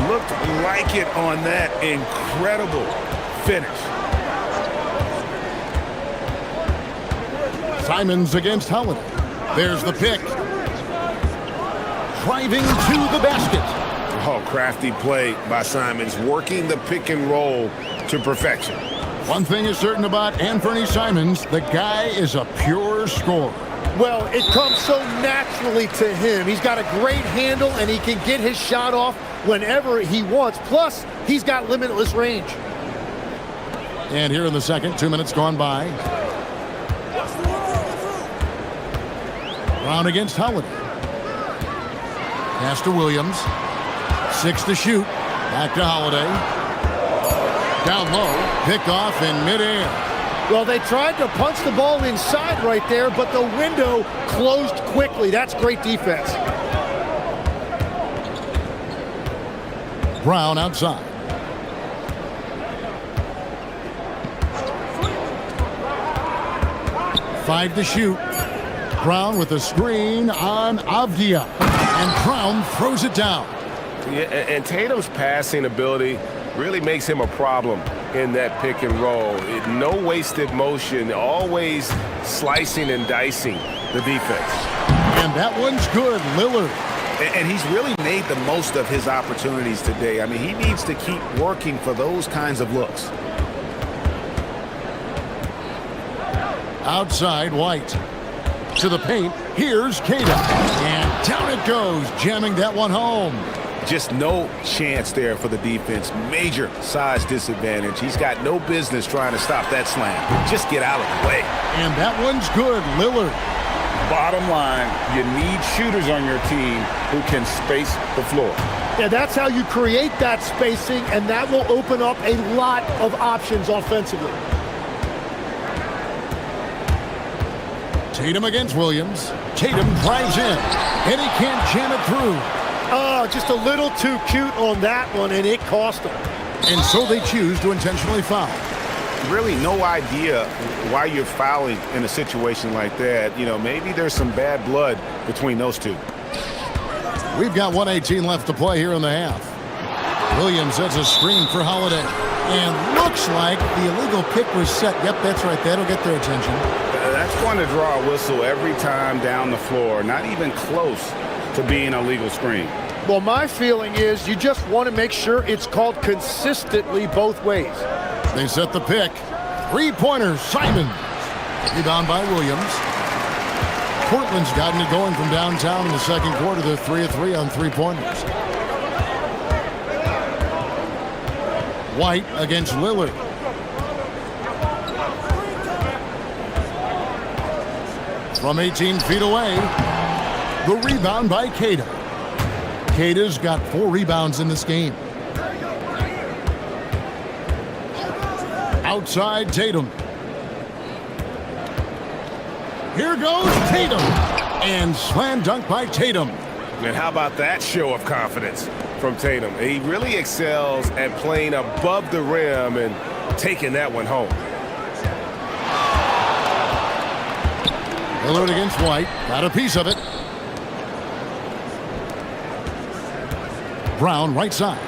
Looked like it on that incredible finish. Simons against Holiday. There's the pick. Driving to the basket. Oh, crafty play by Simons, working the pick and roll to perfection. One thing is certain about Anthony Simons, the guy is a pure scorer. Well, it comes so naturally to him. He's got a great handle, and he can get his shot off whenever he wants. Plus, he's got limitless range. And here in the second, 2 minutes gone by. Brown against Holiday. Pass to Williams. 6 to shoot. Back to Holiday. Down low. Pick off in midair. Well, they tried to punch the ball inside right there, but the window closed quickly. That's great defense. Brown outside. Five to shoot. Brown with a screen on Avdia. And Brown throws it down. Yeah, and Tatum's passing ability really makes him a problem in that pick and roll. No wasted motion, always slicing and dicing the defense. And that one's good, Lillard. And he's really made the most of his opportunities today. I mean, he needs to keep working for those kinds of looks. Outside, White. To the paint, here's Kata. And down it goes, jamming that one home. Just no chance there for the defense. Major size disadvantage. He's got no business trying to stop that slam. Just get out of the way. And that one's good, Lillard. Bottom line, you need shooters on your team who can space the floor. Yeah, that's how you create that spacing, and that will open up a lot of options offensively. Tatum against Williams. Tatum drives in, and he can't jam it through. Oh, just a little too cute on that one, and it cost him. And so they choose to intentionally foul. Really no idea why you're fouling in a situation like that. You know, maybe there's some bad blood between those two. We've got 1:18 left to play here in the half. Williams sets a screen for Holiday. And looks like the illegal pick was set. Yep, that's right. That'll get their attention. That's going to draw a whistle every time down the floor. Not even close to being a legal screen. Well, my feeling is you just want to make sure it's called consistently both ways. They set the pick. Three-pointer, Simons. Rebound by Williams. Portland's gotten it going from downtown in the second quarter. They're 3 of 3 on three-pointers. White against Lillard. From 18 feet away, the rebound by Queta. Queta's got 4 rebounds in this game. Outside Tatum. Here goes Tatum. And slam dunk by Tatum. And how about that show of confidence from Tatum? He really excels at playing above the rim and taking that one home. Lillard against White. Got a piece of it. Brown right side.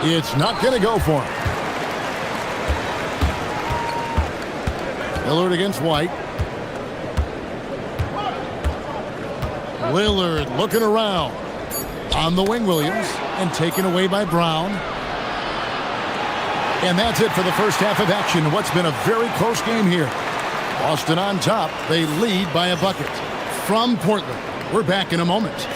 It's not going to go for him. Lillard against White. Lillard looking around. On the wing, Williams. And taken away by Brown. And that's it for the first half of action. What's been a very close game here. Boston on top. They lead by a bucket. From Portland. We're back in a moment.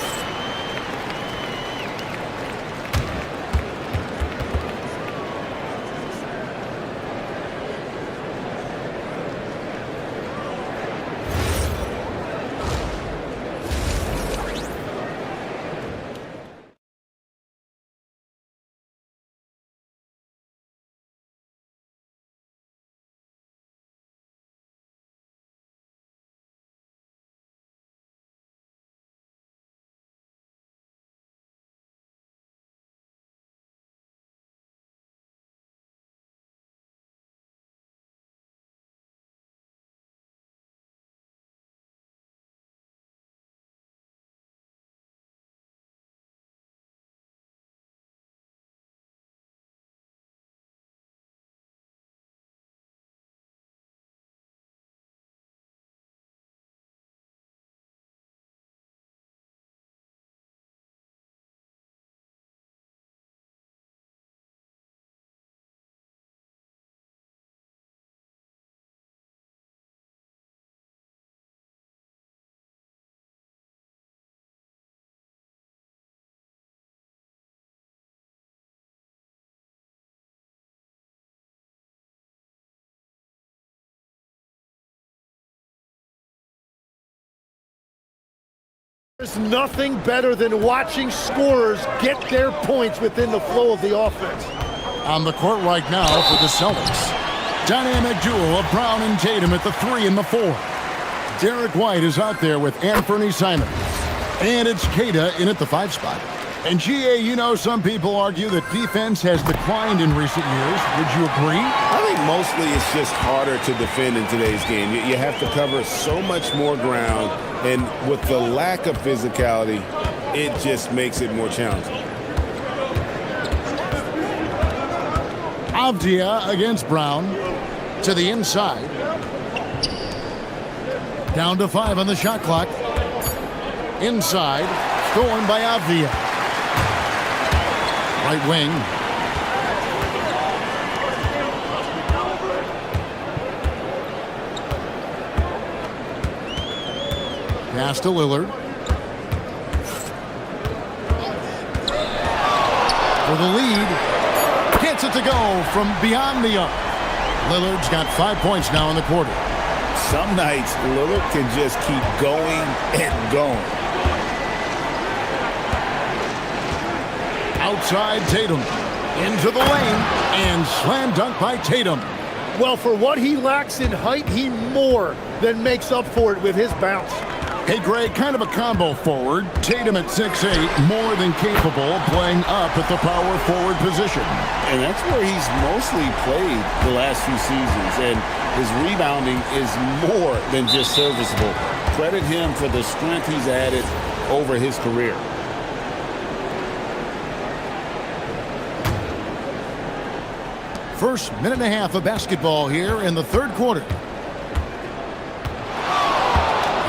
There's nothing better than watching scorers get their points within the flow of the offense. On the court right now for the Celtics. Dynamic duo of Brown and Tatum at the 3 and the 4. Derek White is out there with Anthony Simons. And it's Queta in at the 5 spot. And GA, you know, some people argue that defense has declined in recent years. Would you agree? I think mostly it's just harder to defend in today's game. You have to cover so much more ground, and with the lack of physicality, it just makes it more challenging. Avdia against Brown to the inside. Down to 5 on the shot clock. Inside, stolen by Avdia. Right wing. Pass to Lillard. For the lead. Gets it to go from beyond the arc. Lillard's got 5 points now in the quarter. Some nights, Lillard can just keep going and going. Outside Tatum. Into the lane. And slam dunk by Tatum. Well, for what he lacks in height, he more than makes up for it with his bounce. Hey, Greg, kind of a combo forward. Tatum at 6'8", more than capable of playing up at the power forward position. And that's where he's mostly played the last few seasons. And his rebounding is more than just serviceable. Credit him for the strength he's added over his career. First minute and a half of basketball here in the third quarter.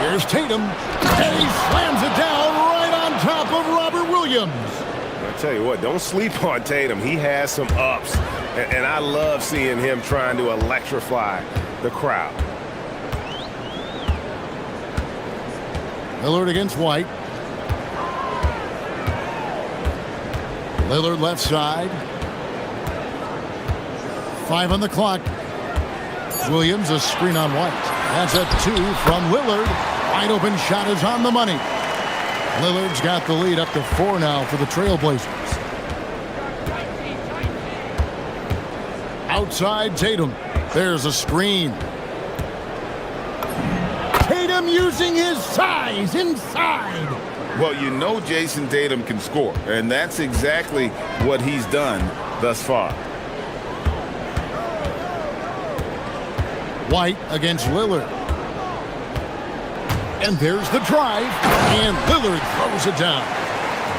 Here's Tatum, and he slams it down right on top of Robert Williams. I tell you what, don't sleep on Tatum. He has some ups, and I love seeing him trying to electrify the crowd. Lillard against White. Lillard left side. 5 on the clock. Williams, a screen on White. That's a 2 from Lillard. Wide open shot is on the money. Lillard's got the lead up to 4 now for the Trailblazers. Outside Tatum. There's a screen. Tatum using his size inside. Well, you know Jason Tatum can score, and that's exactly what he's done thus far. White against Lillard. And there's the drive, and Lillard throws it down.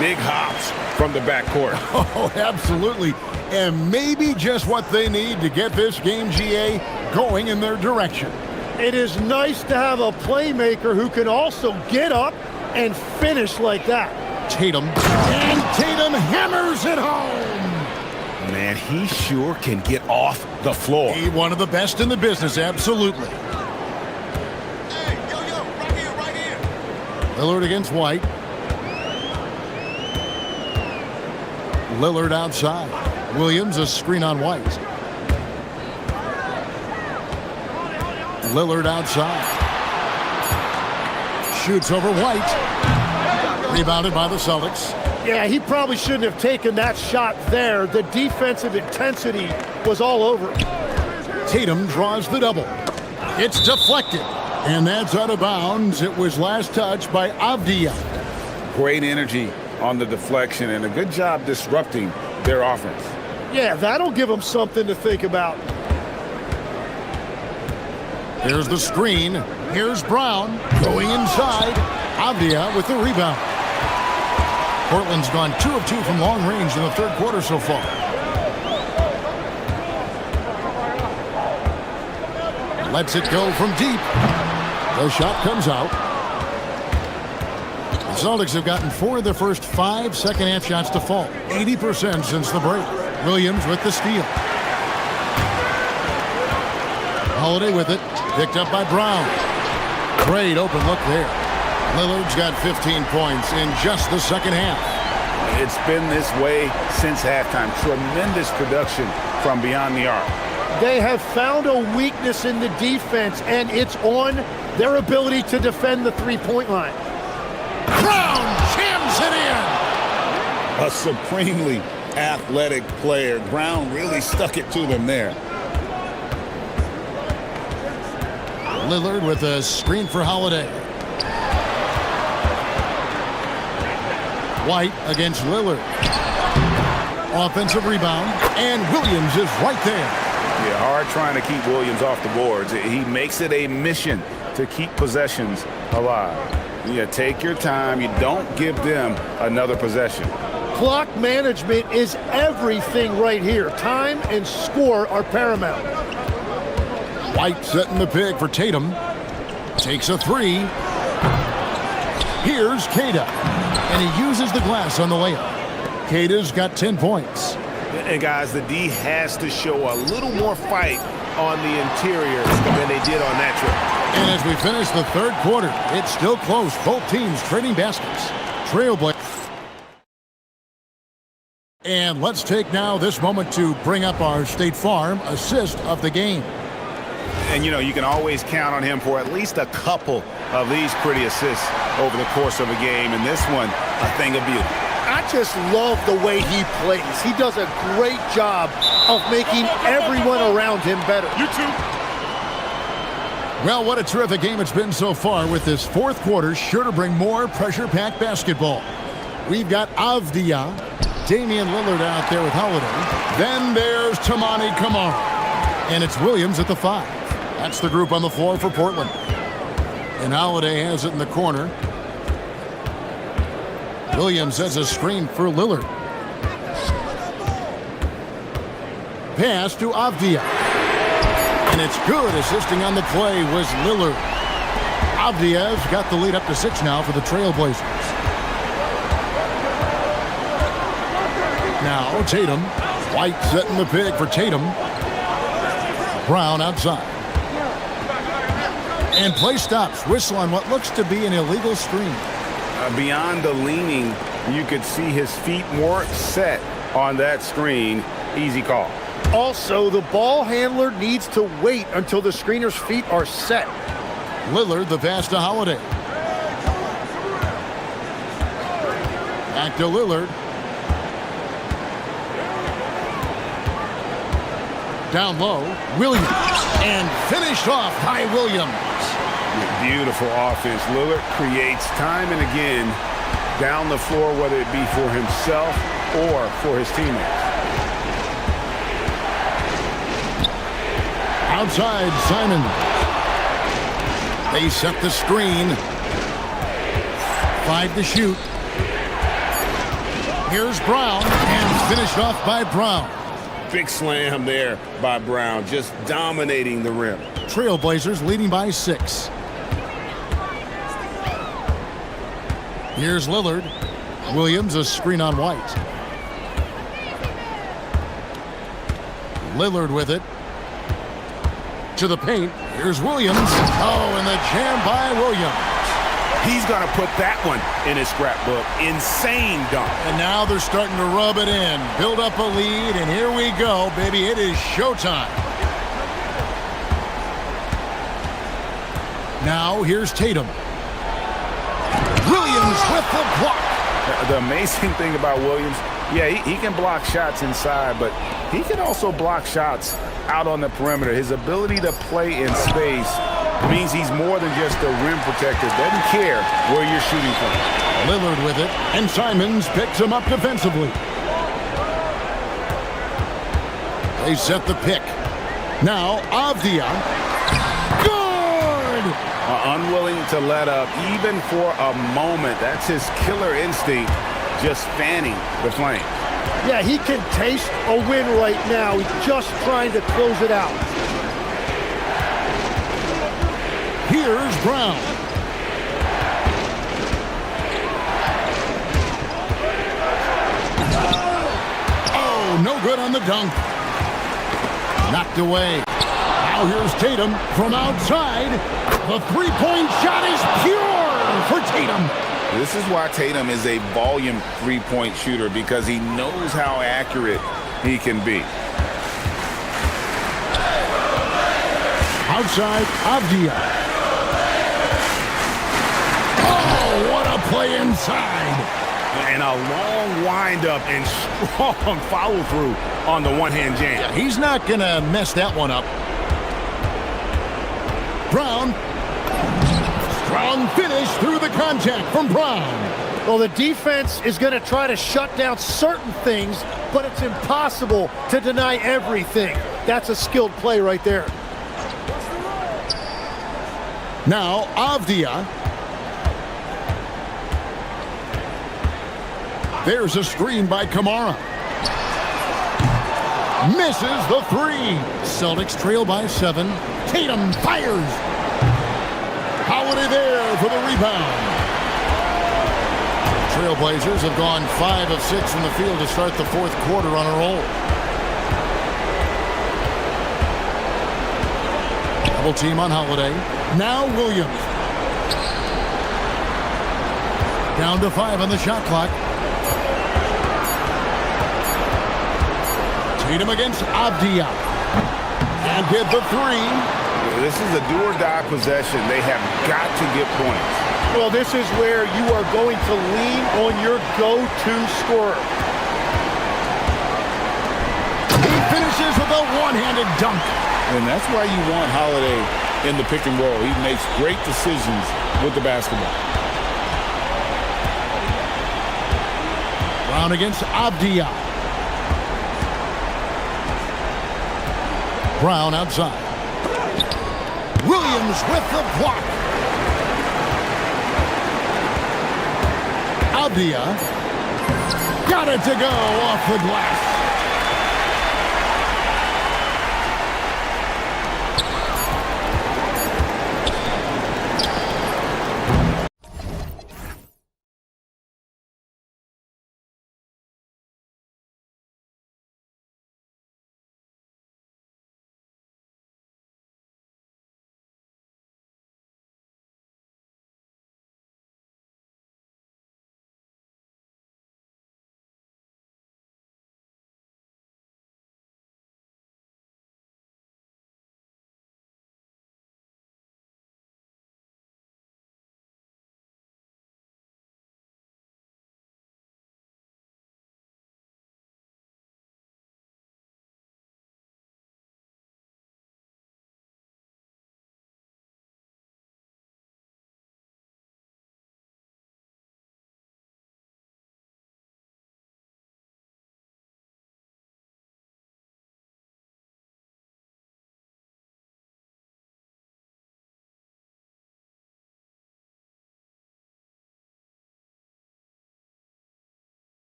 Big hops from the backcourt. Oh, absolutely. And maybe just what they need to get this game, GA, going in their direction. It is nice to have a playmaker who can also get up and finish like that. Tatum. And Tatum hammers it home. Man, he sure can get off the floor. He one of the best in the business, absolutely. Hey, right here. Lillard against White. Lillard outside. Williams, a screen on White. Lillard outside. Shoots over White. Rebounded by the Celtics. Yeah, he probably shouldn't have taken that shot there. The defensive intensity was all over him. Tatum draws the double. It's deflected. And that's out of bounds. It was last touched by Avdia. Great energy on the deflection and a good job disrupting their offense. Yeah, that'll give them something to think about. Here's the screen. Here's Brown going inside. Avdia with the rebound. Portland's gone 2 of 2 from long range in the third quarter so far. Lets it go from deep. The shot comes out. The Celtics have gotten 4 of their first 5 second-half shots to fall. 80% since the break. Williams with the steal. Holiday with it. Picked up by Brown. Great open look there. Lillard's got 15 points in just the second half. It's been this way since halftime. Tremendous production from beyond the arc. They have found a weakness in the defense, and it's on their ability to defend the three-point line. Brown jams it in. A supremely athletic player. Brown really stuck it to them there. Lillard with a screen for Holiday. White against Lillard. Offensive rebound, and Williams is right there. Yeah, hard trying to keep Williams off the boards. He makes it a mission to keep possessions alive. You take your time. You don't give them another possession. Clock management is everything right here. Time and score are paramount. White setting the pick for Tatum. Takes a 3. Here's Queta. And he uses the glass on the layup. Queta's got 10 points. And guys, the D has to show a little more fight on the interior than they did on that trip. And as we finish the third quarter, it's still close. Both teams trading baskets. Trailblazers. And let's take now this moment to bring up our State Farm assist of the game. And, you know, you can always count on him for at least a couple of these pretty assists over the course of a game. And this one, a thing of beauty. I I just love the way he plays. He does a great job of making everyone around him better. You too. Well, what a terrific game it's been so far, with this fourth quarter sure to bring more pressure-packed basketball. We've got Avdia, Damian Lillard out there with Holiday. Then there's Tamani Kamara. And it's Williams at the 5. That's the group on the floor for Portland. And Holiday has it in the corner. Williams has a screen for Lillard. Pass to Avdia. And it's good. Assisting on the play was Lillard. Avdia's got the lead up to 6 now for the Trailblazers. Now Tatum. White setting the pick for Tatum. Brown outside. And play stops. Whistle on what looks to be an illegal screen. Beyond the leaning, you could see his feet more set on that screen. Easy call. Also, the ball handler needs to wait until the screener's feet are set. Lillard, the pass to Holiday. Back to Lillard. Down low, Williams. And finished off by Williams. Beautiful offense. Lillard creates time and again down the floor, whether it be for himself or for his teammates. Outside, Simon. They set the screen. 5 to shoot. Here's Brown, and finished off by Brown. Big slam there by Brown, just dominating the rim. Trailblazers leading by 6. Here's Lillard. Williams, a screen on White. Lillard with it. To the paint. Here's Williams. Oh, and the jam by Williams. He's going to put that one in his scrapbook. Insane dunk. And now they're starting to rub it in. Build up a lead, and here we go, baby. It is showtime. Now here's Tatum. Williams with the block. The amazing thing about Williams, yeah, he can block shots inside, but he can also block shots out on the perimeter. His ability to play in space means he's more than just a rim protector. Doesn't care where you're shooting from. Lillard with it, and Simons picks him up defensively. They set the pick. Now Avdia. Good! Unwilling to let up even for a moment. That's his killer instinct, just fanning the flame. Yeah, he can taste a win right now. He's just trying to close it out. Here's Brown. Oh, no good on the dunk. Knocked away. Now here's Tatum from outside. The three-point shot is pure for Tatum. This is why Tatum is a volume three-point shooter, because he knows how accurate he can be. Outside, Avdia. Oh, what a play inside. And a long wind-up and strong follow-through on the one-hand jam. Yeah, he's not going to mess that one up. Brown. Strong finish through the contact from Brown. Well, the defense is going to try to shut down certain things, but it's impossible to deny everything. That's a skilled play right there. Now, Avdia. There's a screen by Kamara. Misses the 3. Celtics trail by 7. Tatum fires. Holiday there for the rebound. Trailblazers have gone 5 of 6 from the field to start the fourth quarter on a roll. Double team on Holiday. Now Williams. Down to 5 on the shot clock. Tatum against Avdia. And hit the 3. This is a do-or-die possession. They have got to get points. Well, this is where you are going to lean on your go-to scorer. He finishes with a one-handed dunk. And that's why you want Holiday in the pick and roll. He makes great decisions with the basketball. Brown against Avdia. Brown outside. Williams with the block. Avdia got it to go off the glass.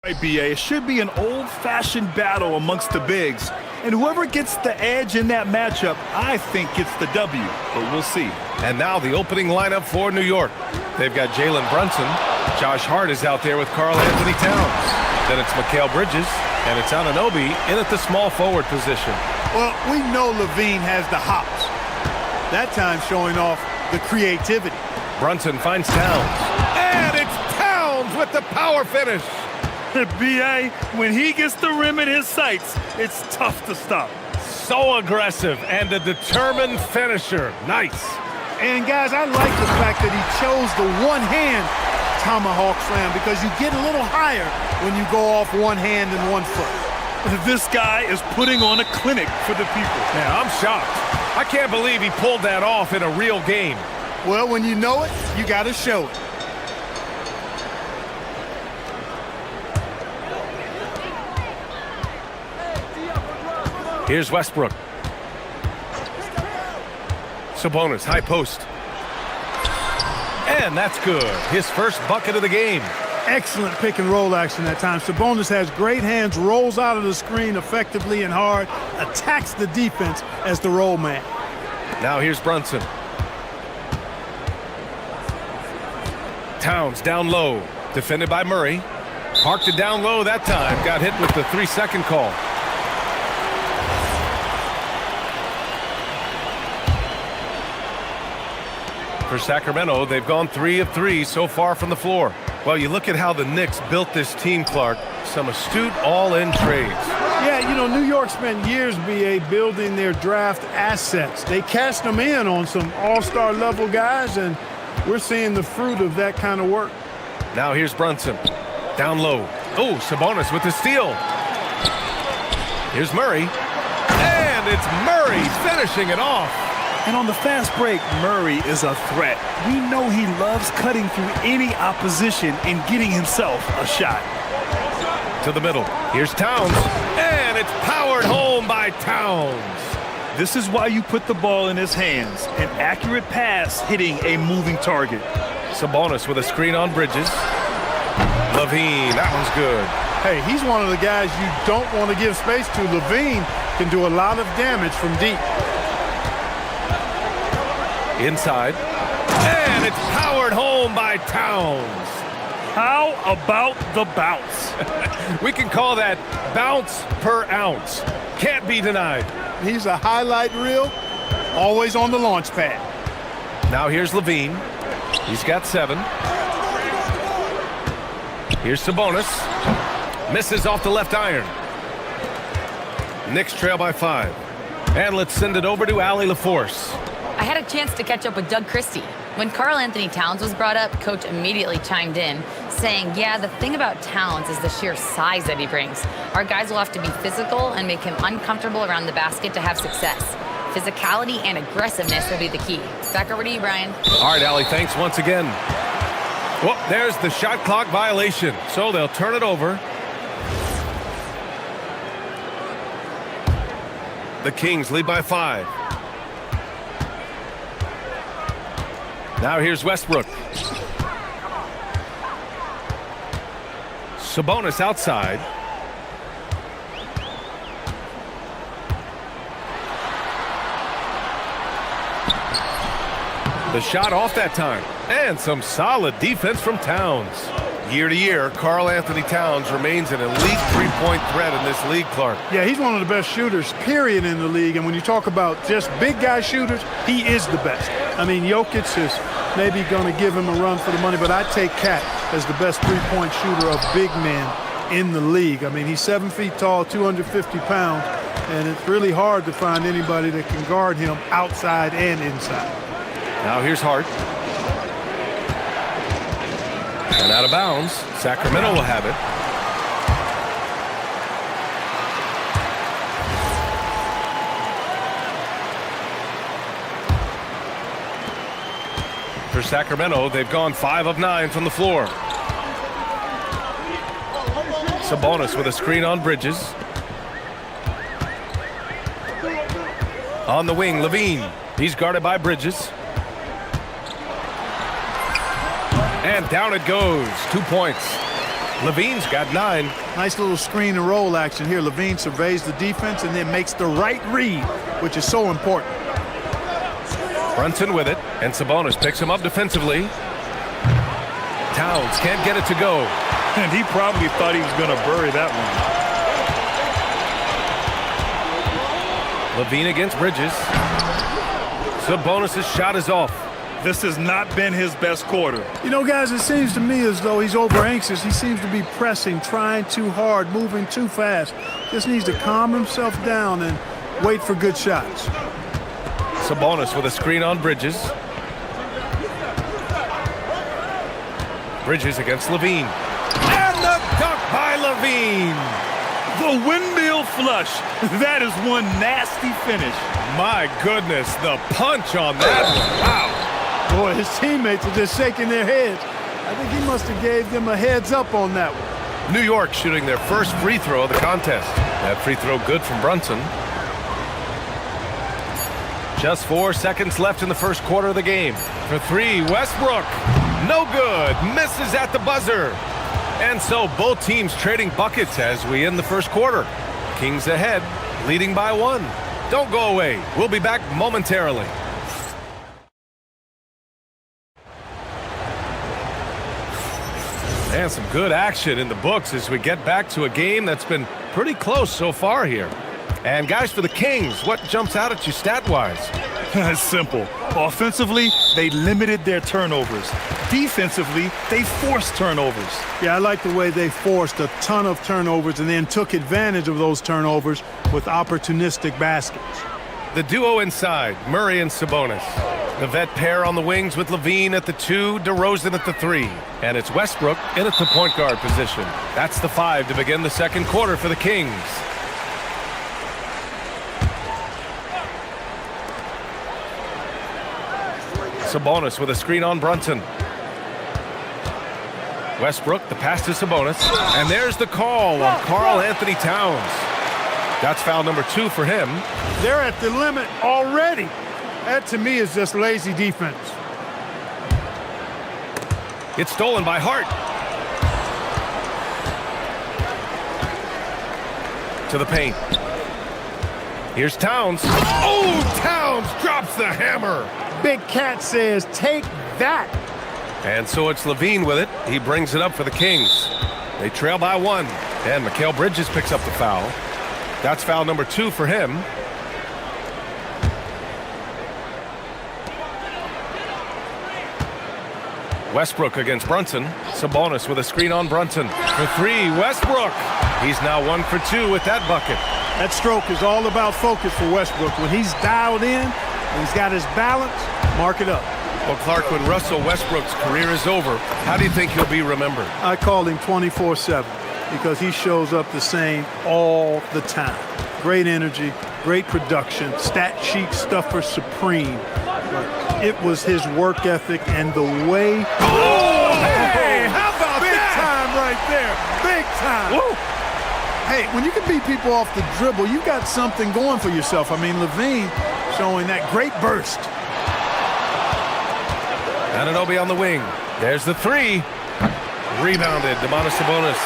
Right, BA, it should be an old-fashioned battle amongst the bigs. And whoever gets the edge in that matchup, I think gets the W. But we'll see. And now the opening lineup for New York. They've got Jalen Brunson. Josh Hart is out there with Karl Anthony Towns. Then it's Mikal Bridges, and it's Anunoby in at the small forward position. Well, we know Levine has the hops. That time showing off the creativity. Brunson finds Towns. And it's Towns with the power finish. BA, when he gets the rim in his sights, it's tough to stop. So aggressive and a determined finisher. Nice. And guys, I like the fact that he chose the one-hand tomahawk slam because you get a little higher when you go off one hand and one foot. This guy is putting on a clinic for the people. Yeah, I'm shocked. I can't believe he pulled that off in a real game. Well, when you know it, you got to show it. Here's Westbrook. Sabonis, high post. And that's good. His first bucket of the game. Excellent pick and roll action that time. Sabonis has great hands, rolls out of the screen effectively and hard, attacks the defense as the roll man. Now here's Brunson. Towns down low, defended by Murray. Parked it down low that time. Got hit with the 3-second call. For Sacramento, they've gone 3 of 3 so far from the floor. Well, you look at how the Knicks built this team, Clark. Some astute all-in trades. Yeah, you know, New York spent years, BA, building their draft assets. They cashed them in on some all-star level guys, and we're seeing the fruit of that kind of work. Now here's Brunson. Down low. Oh, Sabonis with the steal. Here's Murray. And it's Murray finishing it off. And on the fast break, Murray is a threat. We know he loves cutting through any opposition and getting himself a shot. To the middle. Here's Towns. And it's powered home by Towns. This is why you put the ball in his hands. An accurate pass hitting a moving target. Sabonis with a screen on Bridges. Levine, that one's good. Hey, he's one of the guys you don't want to give space to. Levine can do a lot of damage from deep. Inside. And it's powered home by Towns. How about the bounce? We can call that bounce per ounce. Can't be denied. He's a highlight reel, always on the launch pad. Now here's Levine. He's got 7. Here's Sabonis. Misses off the left iron. Knicks trail by 5. And let's send it over to Allie LaForce. I had a chance to catch up with Doug Christie. When Karl Anthony Towns was brought up, Coach immediately chimed in, saying, yeah, the thing about Towns is the sheer size that he brings. Our guys will have to be physical and make him uncomfortable around the basket to have success. Physicality and aggressiveness will be the key. Back over to you, Brian. All right, Allie, thanks once again. Well, there's the shot clock violation, so they'll turn it over. The Kings lead by 5. Now here's Westbrook. Sabonis outside. The shot off that time. And some solid defense from Towns. Year to year, Karl Anthony Towns remains an elite three-point threat in this league, Clark. Yeah, he's one of the best shooters, period, in the league. And when you talk about just big guy shooters, he is the best. I mean, Jokic is maybe going to give him a run for the money, but I take Cat as the best three-point shooter of big men in the league. I mean, he's 7 feet tall, 250 pounds, and it's really hard to find anybody that can guard him outside and inside. Now here's Hart. And out of bounds. Sacramento will have it. For Sacramento, they've gone 5 of 9 from the floor. Sabonis with a screen on Bridges. On the wing, Levine. He's guarded by Bridges. And down it goes. 2 points. Levine's got 9. Nice little screen and roll action here. Levine surveys the defense and then makes the right read, which is so important. Brunson with it, and Sabonis picks him up defensively. Towns can't get it to go. And he probably thought he was going to bury that one. Levine against Bridges. Sabonis' shot is off. This has not been his best quarter. You know, guys, it seems to me as though he's over anxious. He seems to be pressing, trying too hard, moving too fast. Just needs to calm himself down and wait for good shots. Sabonis with a screen on Bridges. Bridges against Levine. And the dunk by Levine. The windmill flush. That is one nasty finish. My goodness, the punch on that one. Wow. Boy, his teammates are just shaking their heads. I think he must have gave them a heads up on that one. New York shooting their first free throw of the contest. That free throw good from Brunson. Just 4 seconds left in the first quarter of the game. For 3, Westbrook. No good. Misses at the buzzer. And so both teams trading buckets as we end the first quarter. Kings ahead, leading by 1. Don't go away. We'll be back momentarily. And some good action in the books as we get back to a game that's been pretty close so far here. And guys, for the Kings, what jumps out at you stat-wise? It's simple. Offensively, they limited their turnovers. Defensively, they forced turnovers. Yeah, I like the way they forced a ton of turnovers and then took advantage of those turnovers with opportunistic baskets. The duo inside, Murray and Sabonis. The vet pair on the wings with Levine at the 2, DeRozan at the 3. And it's Westbrook in at the point guard position. That's the 5 to begin the second quarter for the Kings. Sabonis with a screen on Brunson. Westbrook, the pass to Sabonis. And there's the call on Karl Anthony Towns. That's foul number 2 for him. They're at the limit already. That, to me, is just lazy defense. It's stolen by Hart. To the paint. Here's Towns. Oh, Towns drops the hammer. Big Cat says, take that. And so it's Levine with it. He brings it up for the Kings. They trail by 1. And Mikal Bridges picks up the foul. That's foul number 2 for him. Westbrook against Brunson. Sabonis with a screen on Brunson. For 3, Westbrook. He's now 1 for 2 with that bucket. That stroke is all about focus for Westbrook. When he's dialed in, he's got his balance, mark it up. Well, Clark, when Russell Westbrook's career is over, how do you think he'll be remembered? I call him 24/7 because he shows up the same all the time. Great energy, great production, stat sheet stuffer supreme. It was his work ethic and the way... Oh, hey, how about big that? Time right there, big time. Woo. Hey, when you can beat people off the dribble, you got something going for yourself. I mean, Levine showing that great burst. Anunoby on the wing. There's the 3. Rebounded, Domantas Sabonis.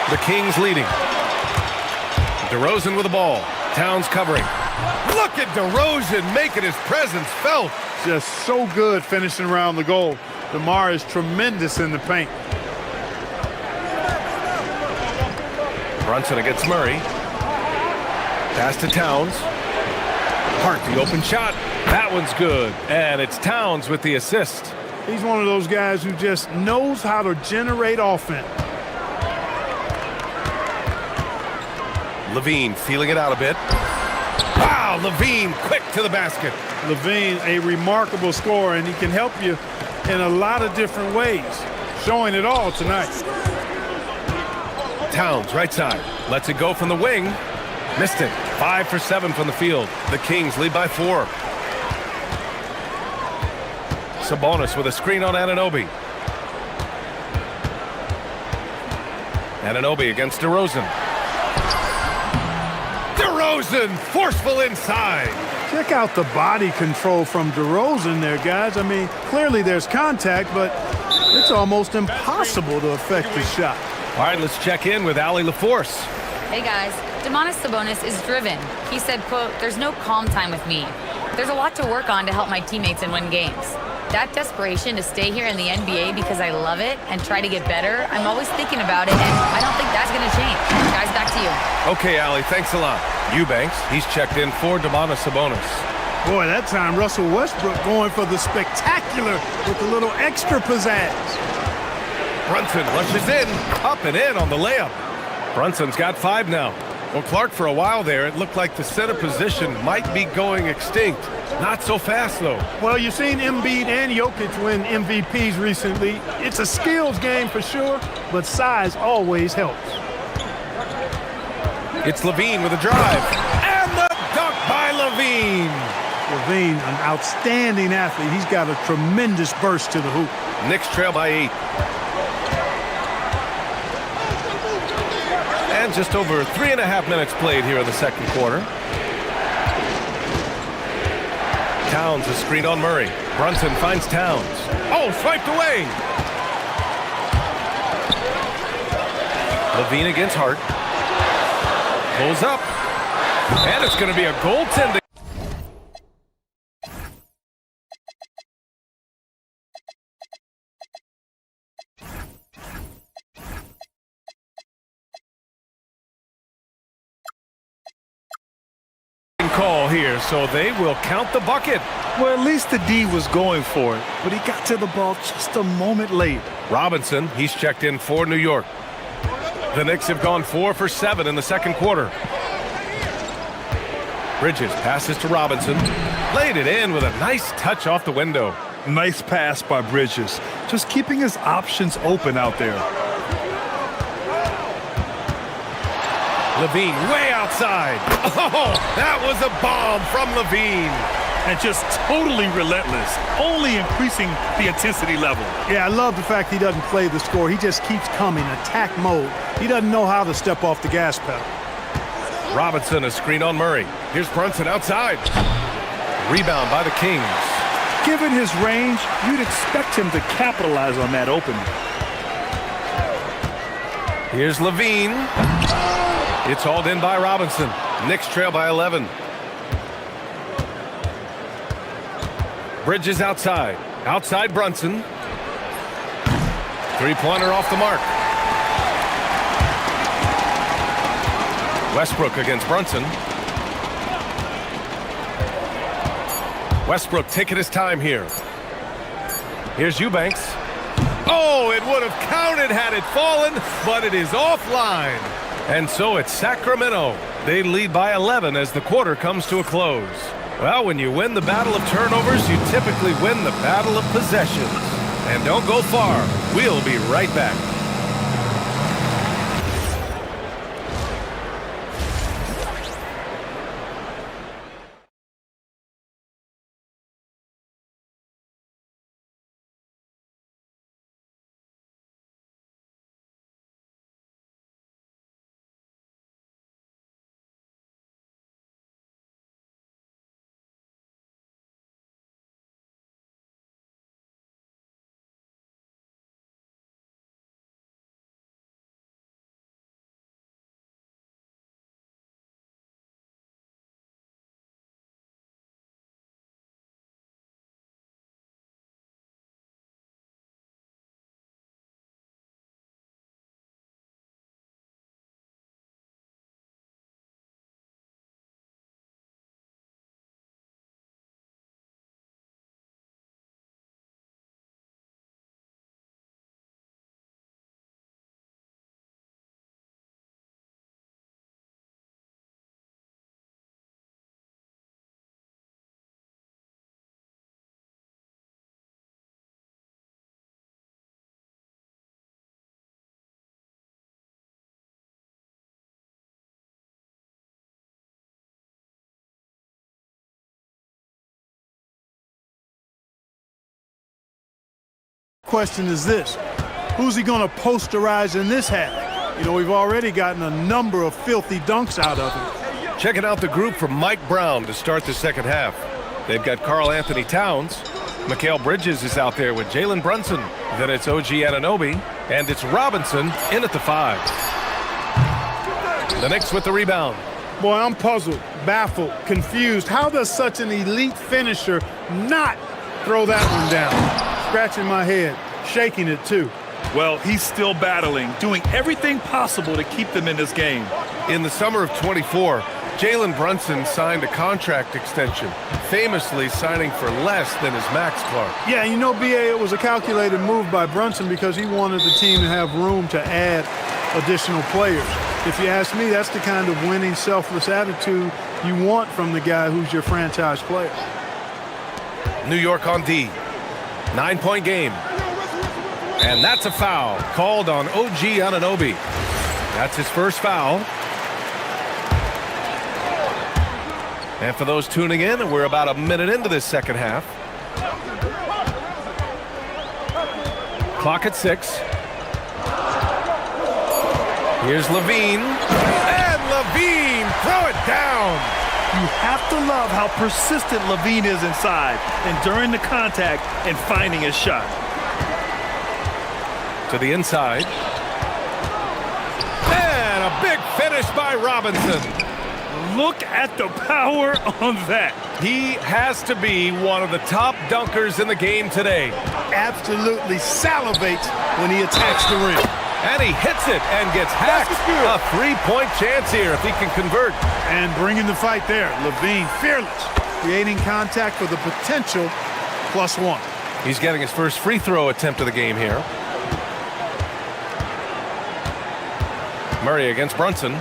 The Kings leading. DeRozan with the ball. Towns covering. Look at DeRozan making his presence felt. Just so good finishing around the goal. DeMar is tremendous in the paint. Brunson against Murray. Pass to Towns. Hart, the open shot. That one's good. And it's Towns with the assist. He's one of those guys who just knows how to generate offense. Levine feeling it out a bit. Wow, Levine quick to the basket. Levine, a remarkable scorer, and he can help you in a lot of different ways. Showing it all tonight. Towns, right side. Lets it go from the wing. Missed it. 5 for 7 from the field. The Kings lead by 4. Sabonis with a screen on Anunoby. Anunoby against DeRozan. DeRozan, forceful inside. Check out the body control from DeRozan there, guys. I mean, clearly there's contact, but it's almost impossible to affect the shot. All right, let's check in with Allie LaForce. Hey guys, Domantas Sabonis is driven. He said, quote, "There's no calm time with me. There's a lot to work on to help my teammates and win games. That desperation to stay here in the NBA because I love it and try to get better, I'm always thinking about it, and I don't think that's going to change." Guys, back to you. Okay, Allie, thanks a lot. Eubanks, he's checked in for Domantas Sabonis. Boy, that time Russell Westbrook going for the spectacular with a little extra pizzazz. Brunson rushes in, up and in on the layup. Brunson's got 5 now. Well, Clark, for a while there, it looked like the center position might be going extinct. Not so fast, though. Well, you've seen Embiid and Jokic win MVPs recently. It's a skills game for sure, but size always helps. It's Levine with a drive. And the dunk by Levine. Levine, an outstanding athlete. He's got a tremendous burst to the hoop. Knicks trail by 8. And just over 3.5 minutes played here in the second quarter. Towns is screened on Murray. Brunson finds Towns. Oh, swiped away. Levine against Hart. Pulls up. And it's going to be a goaltending. Call here, so they will count the bucket. Well, at least the D was going for it, but he got to the ball just a moment late. Robinson, he's checked in for New York. The Knicks have gone 4 for 7 in the second quarter. Bridges passes to Robinson. Laid it in with a nice touch off the window. Nice pass by Bridges. Just keeping his options open out there. Levine way outside. Oh, that was a bomb from Levine. And just totally relentless, only increasing the intensity level. Yeah, I love the fact he doesn't play the score. He just keeps coming, attack mode. He doesn't know how to step off the gas pedal. Robinson, a screen on Murray. Here's Brunson outside. Rebound by the Kings. Given his range, you'd expect him to capitalize on that opening. Here's Levine. It's hauled in by Robinson. Knicks trail by 11. Bridges outside. Outside Brunson. Three-pointer off the mark. Westbrook against Brunson. Westbrook taking his time here. Here's Eubanks. Oh, it would have counted had it fallen, but it is offline. And so it's Sacramento. They lead by 11 as the quarter comes to a close. Well, when you win the battle of turnovers, you typically win the battle of possessions. And don't go far. We'll be right back. Question is this: who's he going to posterize in this half? You know, we've already gotten a number of filthy dunks out of him. Checking out the group from Mike Brown to start the second half. They've got Karl Anthony Towns. Mikal Bridges is out there with Jalen Brunson. Then it's OG Anunoby, and it's Robinson in at the 5. The Knicks with the rebound. Boy, I'm puzzled, baffled, confused. How does such an elite finisher not throw that one down? Scratching my head, shaking it too. Well, he's still battling, doing everything possible to keep them in this game. In the summer of 24, Jalen Brunson signed a contract extension, famously signing for less than his max, Clark. Yeah, you know, BA, it was a calculated move by Brunson because he wanted the team to have room to add additional players. If you ask me, that's the kind of winning, selfless attitude you want from the guy who's your franchise player. New York on D. 9-point game. And that's a foul called on OG Anunoby. That's his first foul. And for those tuning in, we're about a minute into this second half. Clock at 6. Here's Levine. And Levine, throw it down. You have to love how persistent Levine is inside and during the contact and finding his shot. To the inside. And a big finish by Robinson. Look at the power on that. He has to be one of the top dunkers in the game today. Absolutely salivates when he attacks the rim. And he hits it and gets hacked. A 3-point chance here if he can convert. And bringing the fight there. Levine, fearless. Creating contact for the potential +1. He's getting his first free throw attempt of the game here. Murray against Brunson.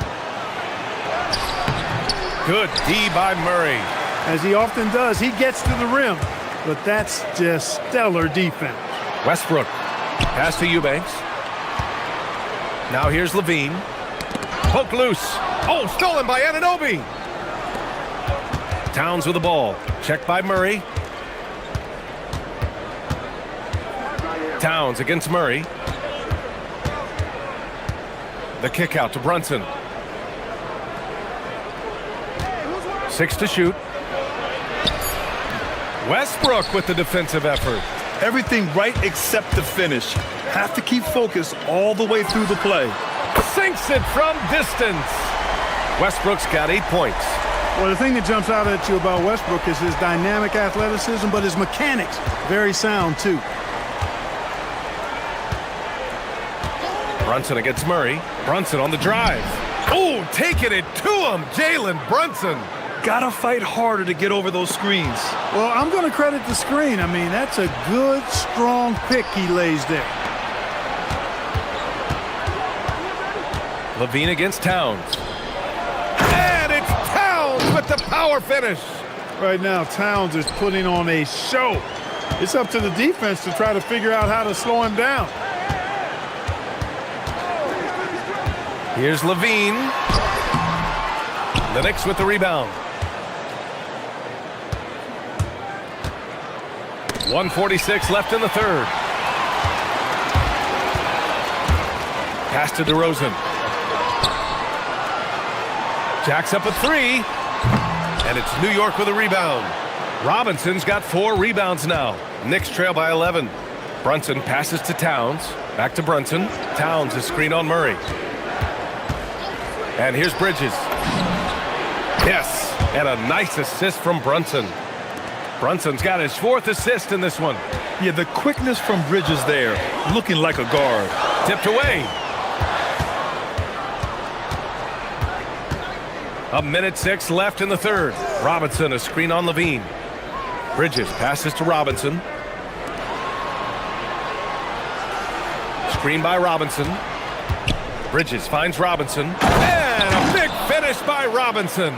Good D by Murray. As he often does, he gets to the rim. But that's just stellar defense. Westbrook. Pass to Eubanks. Now here's Levine. Poke loose. Oh, stolen by Anunoby. Towns with the ball. Checked by Murray. Towns against Murray. The kick out to Brunson. 6 to shoot. Westbrook with the defensive effort. Everything right except the finish. Have to keep focused all the way through the play. Sinks it from distance. Westbrook's got 8 points. Well, the thing that jumps out at you about Westbrook is his dynamic athleticism, but his mechanics, very sound too. Brunson against Murray. Brunson on the drive. Oh, taking it to him, Jalen Brunson. Gotta fight harder to get over those screens. Well, I'm going to credit the screen. I mean, that's a good, strong pick he lays there. Levine against Towns. And it's Towns with the power finish. Right now, Towns is putting on a show. It's up to the defense to try to figure out how to slow him down. Here's Levine. The Knicks with the rebound. 1:46 left in the third. Pass to DeRozan. Jacks up a 3. And it's New York with a rebound. Robinson's got 4 rebounds now. Knicks trail by 11. Brunson passes to Towns. Back to Brunson. Towns is screen on Murray. And here's Bridges. Yes, and a nice assist from Brunson. Brunson's got his 4th assist in this one. Yeah, the quickness from Bridges there, looking like a guard. Tipped away. 1:06 left in the third. Robinson, a screen on Levine. Bridges passes to Robinson. Screen by Robinson. Bridges finds Robinson. And a big finish by Robinson.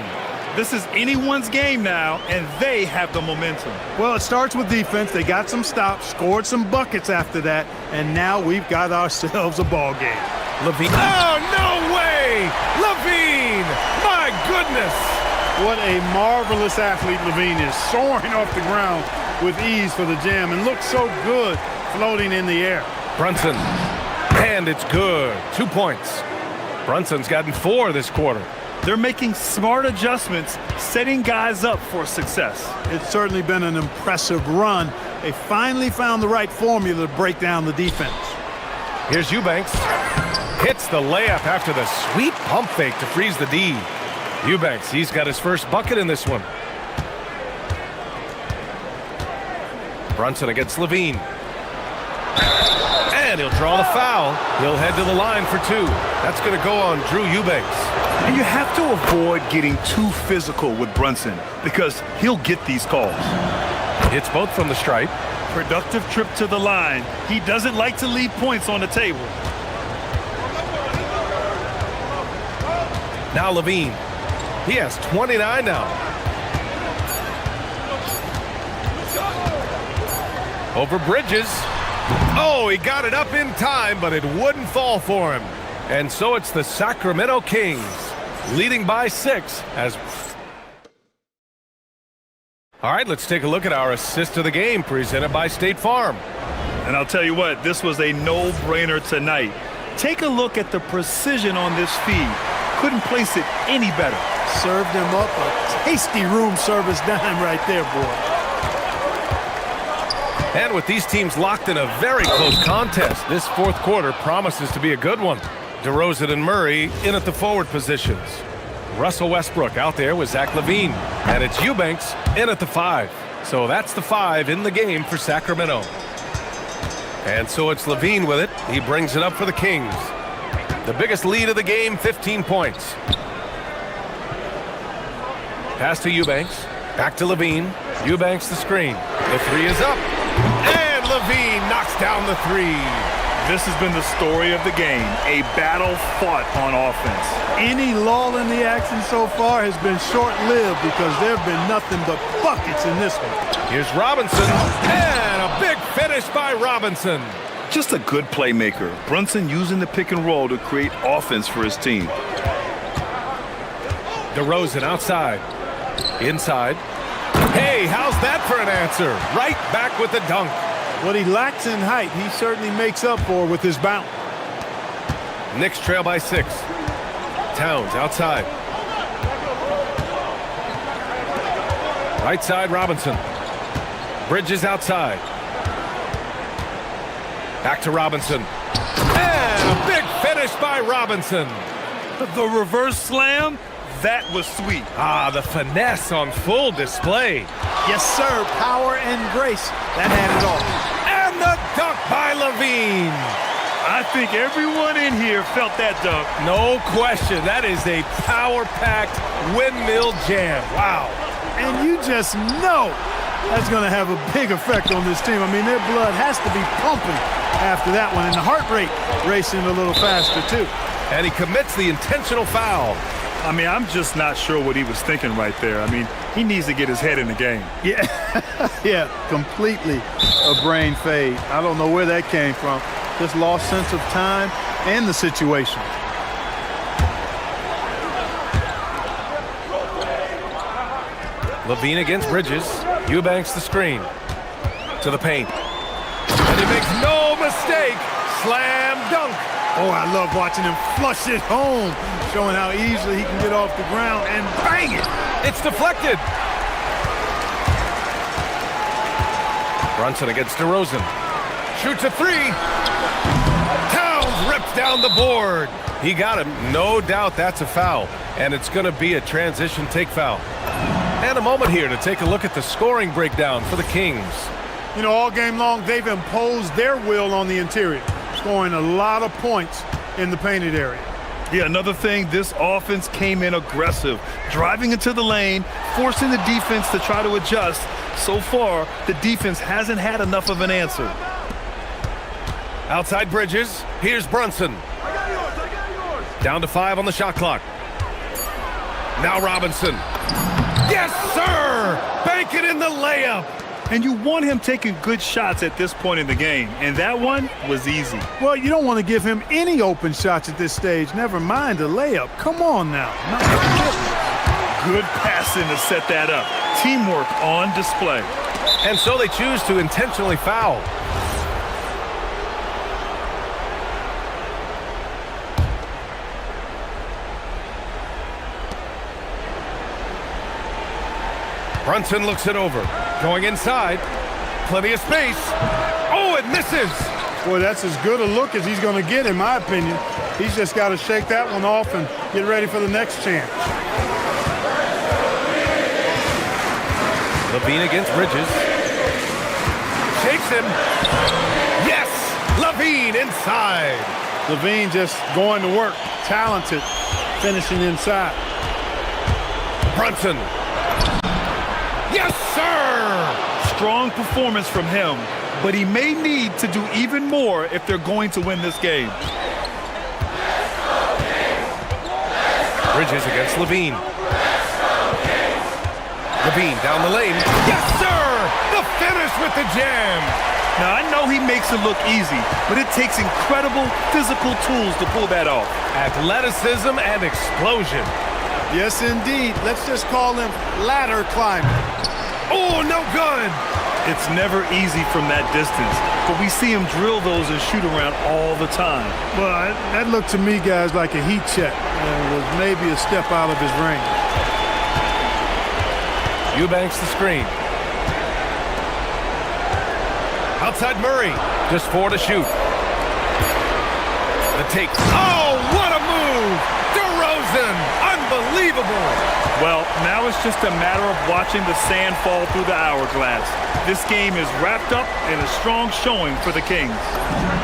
This is anyone's game now, and they have the momentum. Well, it starts with defense. They got some stops, scored some buckets after that, and now we've got ourselves a ball game. Levine. Oh, no way! Levine! My goodness! What a marvelous athlete Levine is, soaring off the ground with ease for the jam, and looks so good floating in the air. Brunson. And it's good. 2 points. Brunson's gotten 4 this quarter. They're making smart adjustments, setting guys up for success. It's certainly been an impressive run. They finally found the right formula to break down the defense. Here's Eubanks. Hits the layup after the sweet pump fake to freeze the D. Eubanks, he's got his first bucket in this one. Brunson against Levine. And he'll draw the foul. He'll head to the line for two. That's going to go on Drew Eubanks. And you have to avoid getting too physical with Brunson because he'll get these calls. Hits both from the stripe. Productive trip to the line. He doesn't like to leave points on the table. Now Levine. He has 29 now. Over Bridges. Oh, he got it up in time, but it wouldn't fall for him. And so it's the Sacramento Kings leading by 6 as... All right, let's take a look at our assist of the game presented by State Farm. And I'll tell you what, this was a no-brainer tonight. Take a look at the precision on this feed. Couldn't place it any better. Served him up a tasty room service dime right there, boy. And with these teams locked in a very close contest, this fourth quarter promises to be a good one. DeRozan and Murray in at the forward positions. Russell Westbrook out there with Zach LaVine. And it's Eubanks in at the 5. So that's the 5 in the game for Sacramento. And so it's LaVine with it. He brings it up for the Kings. The biggest lead of the game, 15 points. Pass to Eubanks. Back to LaVine. Eubanks the screen. The 3 is up. And LaVine knocks down the 3. This has been the story of the game, a battle fought on offense. Any lull in the action so far has been short-lived because there have been nothing but buckets in this one. Here's Robinson, and a big finish by Robinson. Just a good playmaker. Brunson using the pick and roll to create offense for his team. DeRozan outside, inside. Hey, how's that for an answer? Right back with the dunk. What he lacks in height, he certainly makes up for with his bounce. Knicks trail by 6. Towns outside. Right side, Robinson. Bridges outside. Back to Robinson. And a big finish by Robinson. The reverse slam, that was sweet. Ah, the finesse on full display. Yes, sir. Power and grace. That had it all. And the dunk by LaVine. I think everyone in here felt that dunk. No question. That is a power-packed windmill jam. Wow. And you just know that's going to have a big effect on this team. I mean, their blood has to be pumping after that one. And the heart rate racing a little faster, too. And he commits the intentional foul. I mean, I'm just not sure what he was thinking right there. I mean, he needs to get his head in the game. Yeah, yeah, completely a brain fade. I don't know where that came from. Just lost sense of time and the situation. LaVine against Bridges. Eubanks the screen. To the paint. And he makes no mistake. Slam dunk. Oh, I love watching him flush it home, showing how easily he can get off the ground and bang it. It's deflected. Brunson against DeRozan. Shoots a 3. Towns rips down the board. He got him. No doubt that's a foul. And it's going to be a transition take foul. And a moment here to take a look at the scoring breakdown for the Kings. You know, all game long, they've imposed their will on the interior, scoring a lot of points in the painted area. Yeah, another thing, this offense came in aggressive, driving into the lane, forcing the defense to try to adjust. So far, the defense hasn't had enough of an answer. Outside Bridges, here's Brunson. Down to 5 on the shot clock. Now Robinson. Yes, sir! Bank it in the layup. And you want him taking good shots at this point in the game, and that one was easy. Well, you don't want to give him any open shots at this stage, never mind a layup. Come on now. Good passing to set that up. Teamwork on display. And so they choose to intentionally foul. Brunson looks it over. Going inside. Plenty of space. Oh, it misses. Boy, that's as good a look as he's going to get, in my opinion. He's just got to shake that one off and get ready for the next chance. Levine against Bridges. Shakes him. Yes! Levine inside. Levine just going to work. Talented, finishing inside. Brunson. Yes, sir! Strong performance from him, but he may need to do even more if they're going to win this game. Bridges against Levine. Levine down the lane. Yes, sir! The finish with the jam. Now, I know he makes it look easy, but it takes incredible physical tools to pull that off. Athleticism and explosion. Yes, indeed. Let's just call him ladder climbing. Oh, no good. It's never easy from that distance, but we see him drill those and shoot around all the time. Well, that looked to me, guys, like a heat check. It was maybe a step out of his range. Eubanks the screen. Outside Murray. Just 4 to shoot. The take. Oh, what a move! DeRozan. Unbelievable. Well, now it's just a matter of watching the sand fall through the hourglass. This game is wrapped up in a strong showing for the Kings.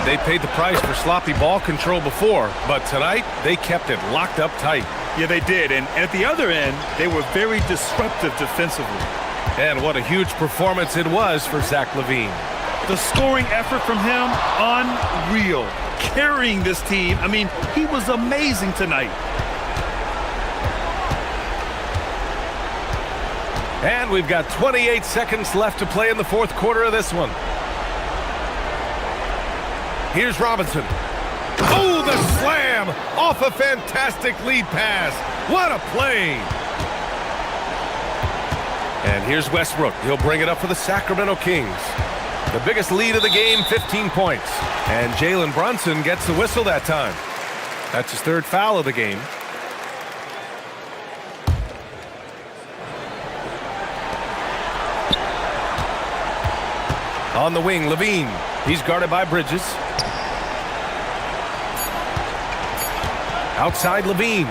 They paid the price for sloppy ball control before, but tonight they kept it locked up tight. Yeah, they did. And at the other end, they were very disruptive defensively. And what a huge performance it was for Zach LaVine. The scoring effort from him, unreal. Carrying this team, I mean, he was amazing tonight. And we've got 28 seconds left to play in the fourth quarter of this one. Here's Robinson. Oh, the slam off a fantastic lead pass. What a play. And here's Westbrook. He'll bring it up for the Sacramento Kings. The biggest lead of the game, 15 points. And Jalen Brunson gets the whistle that time. That's his third foul of the game. On the wing, Levine. He's guarded by Bridges. Outside Levine.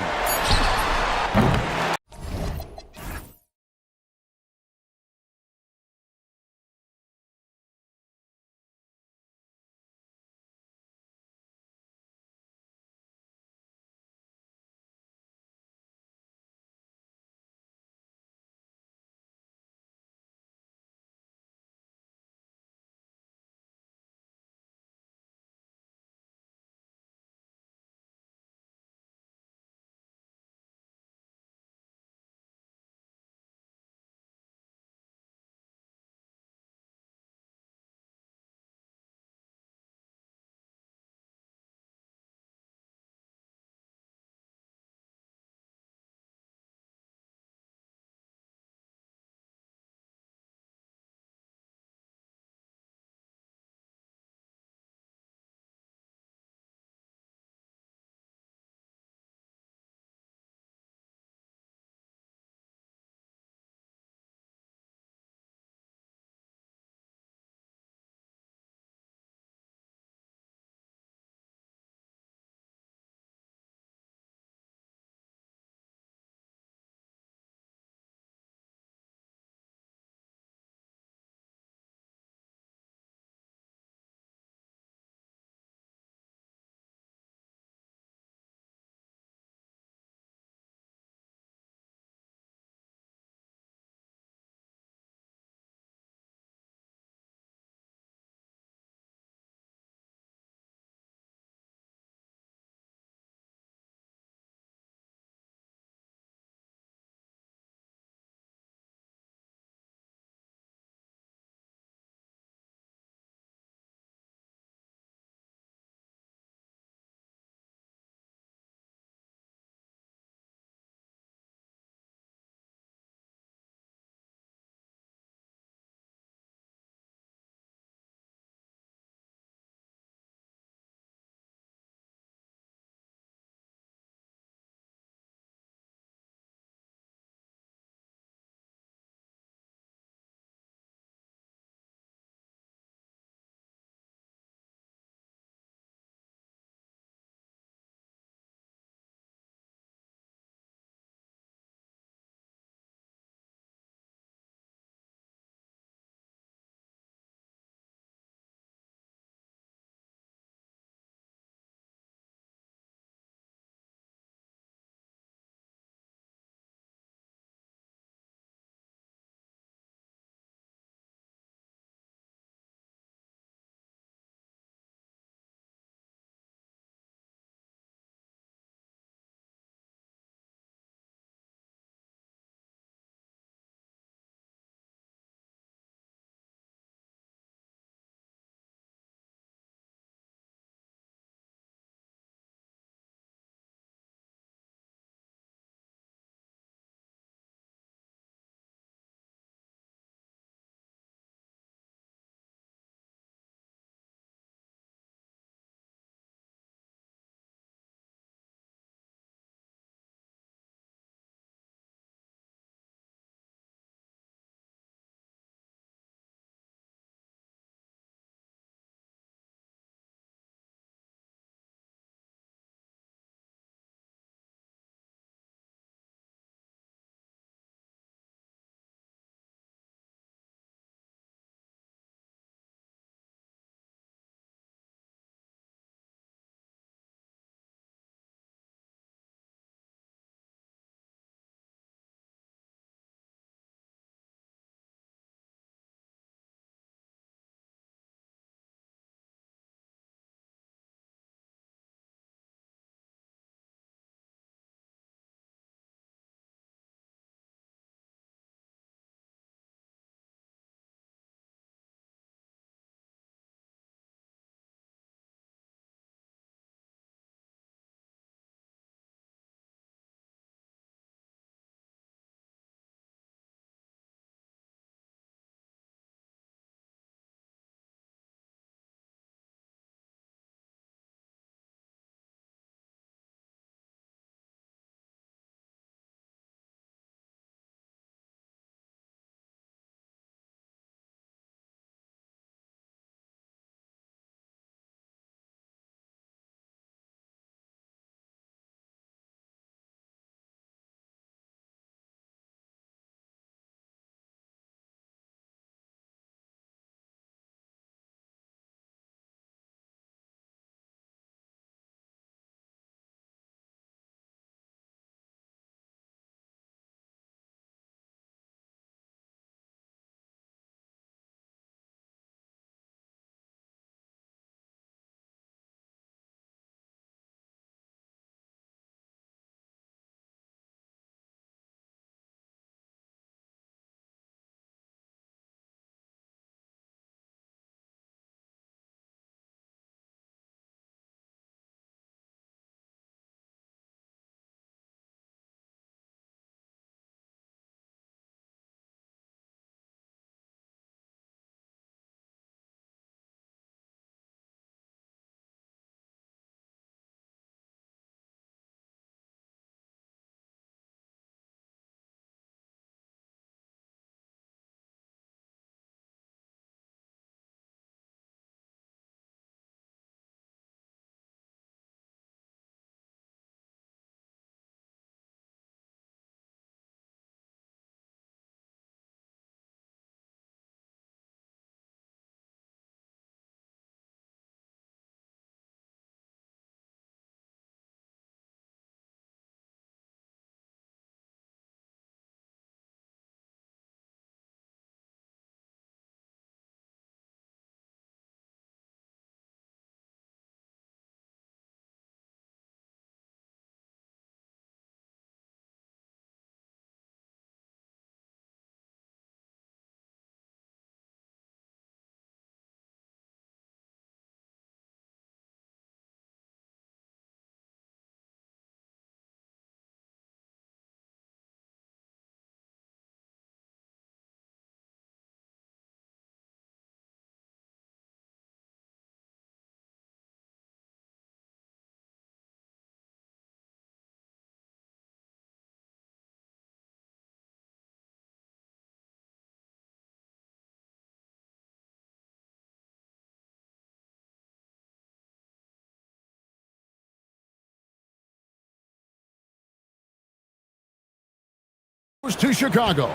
To Chicago.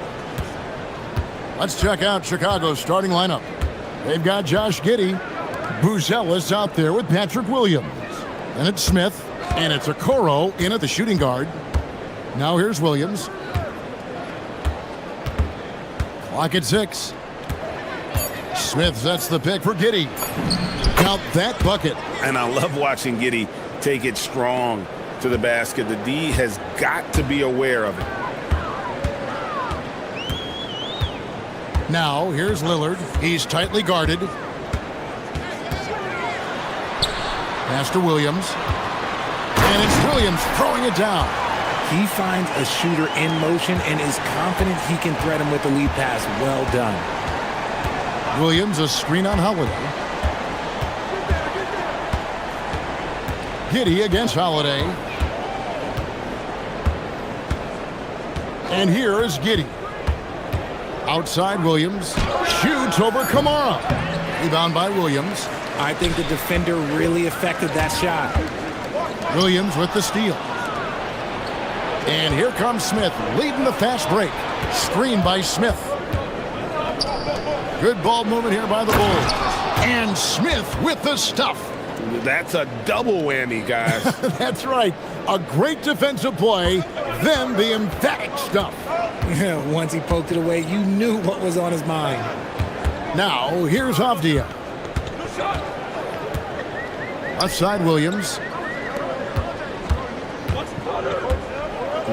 Let's check out Chicago's starting lineup. They've got Josh Giddey, Buzelis out there with Patrick Williams. And it's Smith, and it's Okoro in at the shooting guard. Now here's Williams. Clock at 6. Smith sets the pick for Giddey. Count that bucket. And I love watching Giddey take it strong to the basket. The D has got to be aware of it. Now, here's Lillard. He's tightly guarded. Pass to Williams. And it's Williams throwing it down. He finds a shooter in motion and is confident he can thread him with the lead pass. Well done. Williams, a screen on Holiday. Giddey against Holiday. And here is Giddey. Outside Williams. Shoots over Kamara. Rebound by Williams. I think the defender really affected that shot. Williams with the steal. And here comes Smith leading the fast break. Screen by Smith. Good ball movement here by the Bulls. And Smith with the stuff. That's a double whammy, guys. That's right. A great defensive play, then the emphatic stuff. Once he poked it away, you knew what was on his mind. Now, here's Avdia. Left side, Williams.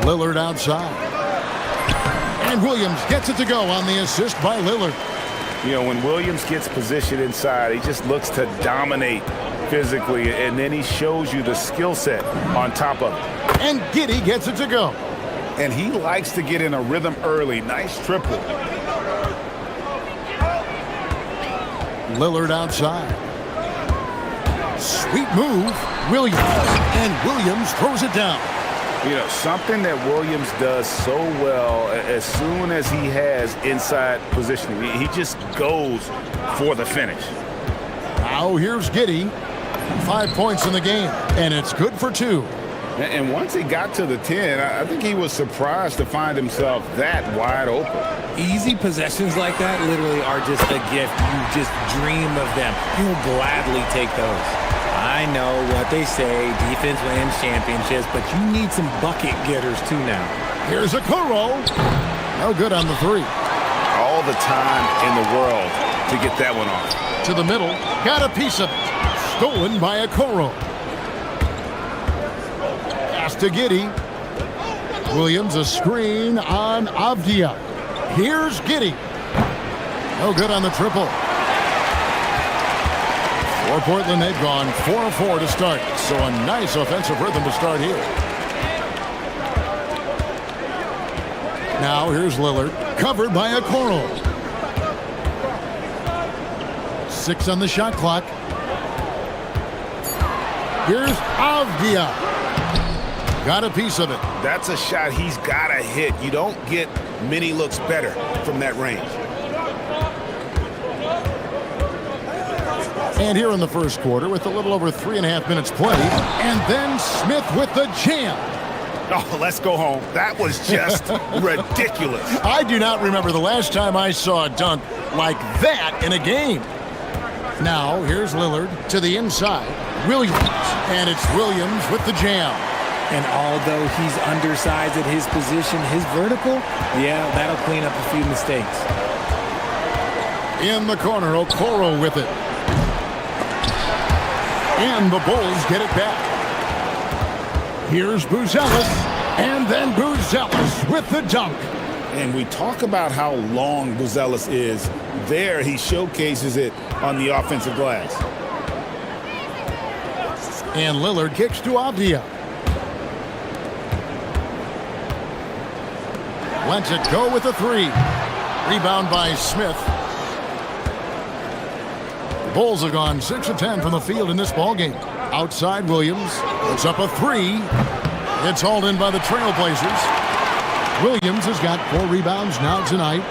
Lillard outside. And Williams gets it to go on the assist by Lillard. You know, when Williams gets positioned inside, he just looks to dominate physically, and then he shows you the skill set on top of it. And Giddey gets it to go. And he likes to get in a rhythm early. Nice triple. Lillard outside. Sweet move. Williams. And Williams throws it down. You know, something that Williams does so well as soon as he has inside positioning, he just goes for the finish. Now here's Giddey. 5 points in the game, and it's good for 2. And once he got to the 10, I think he was surprised to find himself that wide open. Easy possessions like that literally are just a gift. You just dream of them. You'll gladly take those. I know what they say, defense wins championships, but you need some bucket getters too now. Here's Okoro. No good on the 3. All the time in the world to get that one off. To the middle, got a piece of it. Stolen by Okoro. Pass to Giddey. Williams a screen on Avdia. Here's Giddey. No good on the triple. For Portland, they've gone 4-4 to start. So a nice offensive rhythm to start here. Now here's Lillard. Covered by Okoro. 6 on the shot clock. Here's Avdia. Got a piece of it. That's a shot he's got to hit. You don't get many looks better from that range. And here in the first quarter with a little over 3.5 minutes played. And then Smith with the jam. Oh, let's go home. That was just ridiculous. I do not remember the last time I saw a dunk like that in a game. Now, here's Lillard to the inside. Williams. And it's Williams with the jam. And although he's undersized at his position, his vertical, yeah, that'll clean up a few mistakes. In the corner, Okoro with it. And the Bulls get it back. Here's Buzelis. And then Buzelis with the dunk. And we talk about how long Buzelis is. There, he showcases it on the offensive glass. And Lillard kicks to Avdia. Lets it go with a 3. Rebound by Smith. The Bulls have gone 6 of 10 from the field in this ballgame. Outside Williams. It's up a 3. It's hauled in by the Trailblazers. Williams has got 4 rebounds now tonight.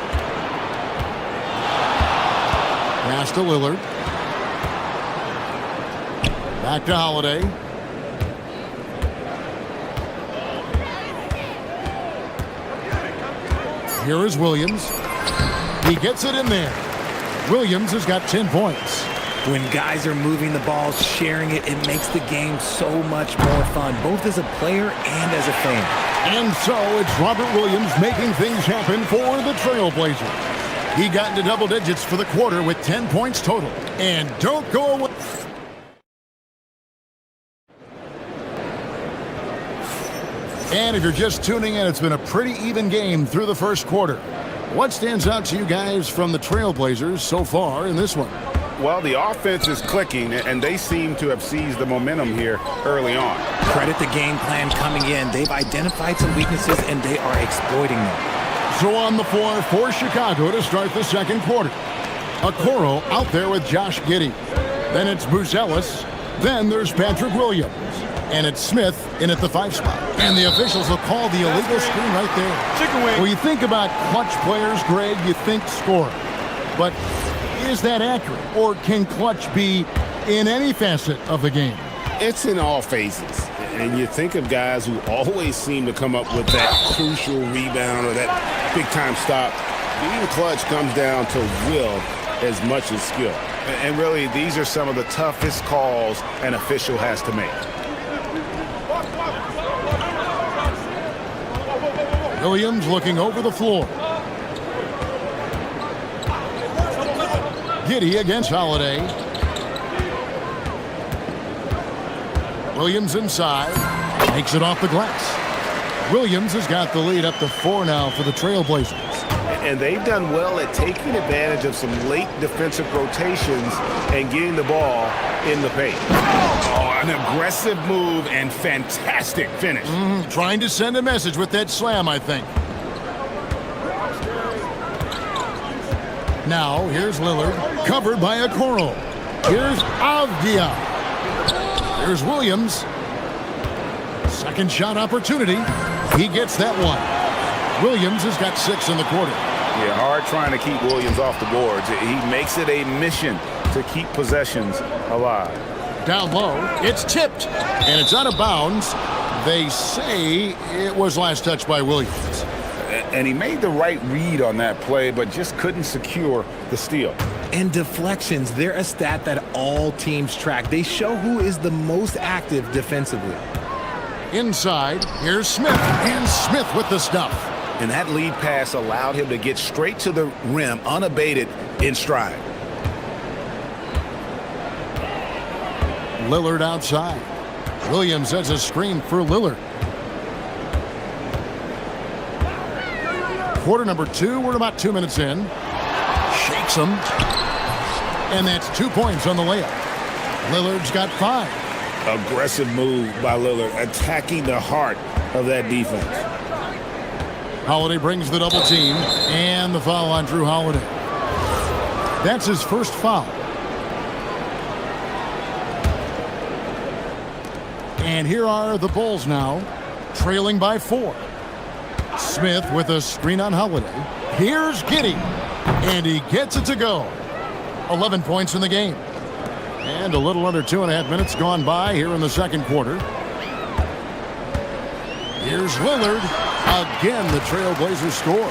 Pass to Lillard. Back to Holiday. Here is Williams. He gets it in there. Williams has got 10 points. When guys are moving the ball, sharing it, it makes the game so much more fun, both as a player and as a fan. And so it's Robert Williams making things happen for the Trailblazers. He got into double digits for the quarter with 10 points total. And don't go away. And if you're just tuning in, it's been a pretty even game through the first quarter. What stands out to you guys from the Trailblazers so far in this one? Well, the offense is clicking, and they seem to have seized the momentum here early on. Credit the game plan coming in. They've identified some weaknesses, and they are exploiting them. So on the floor for Chicago to start the second quarter. Okoro out there with Josh Giddey. Then it's Buzelis. Then there's Patrick Williams. And it's Smith in at the 5 spot. And the officials will call the illegal screen right there. Chicken wing. When you think about clutch players, Greg, you think score. But is that accurate? Or can clutch be in any facet of the game? It's in all phases. And you think of guys who always seem to come up with that crucial rebound or that big-time stop. Being clutch comes down to will as much as skill. And really, these are some of the toughest calls an official has to make. Williams looking over the floor. Giddey against Holiday. Williams inside. Makes it off the glass. Williams has got the lead up to 4 now for the Trailblazers. And they've done well at taking advantage of some late defensive rotations and getting the ball in the paint. Oh, an aggressive move and fantastic finish. Trying to send a message with that slam, I think. Now, here's Lillard, covered by Okoro. Here's Avdia. Here's Williams. Second shot opportunity. He gets that one. Williams has got 6 in the quarter. Yeah, hard trying to keep Williams off the boards. He makes it a mission to keep possessions alive. Down low, it's tipped, and it's out of bounds. They say it was last touched by Williams. And he made the right read on that play, but just couldn't secure the steal. And deflections, they're a stat that all teams track. They show who is the most active defensively. Inside, here's Smith, and Smith with the stuff. And that lead pass allowed him to get straight to the rim unabated in stride. Lillard outside. Williams has a screen for Lillard. Quarter number 2, we're about 2 minutes in. Shakes him. And that's 2 points on the layup. Lillard's got 5. Aggressive move by Lillard, attacking the heart of that defense. Holiday brings the double team, and the foul on Drew Holiday. That's his first foul. And here are the Bulls now, trailing by 4. Smith with a screen on Holiday. Here's Giddey, and he gets it to go. 11 points in the game. And a little under 2.5 minutes gone by here in the second quarter. Here's Lillard. Again, the Trailblazers score.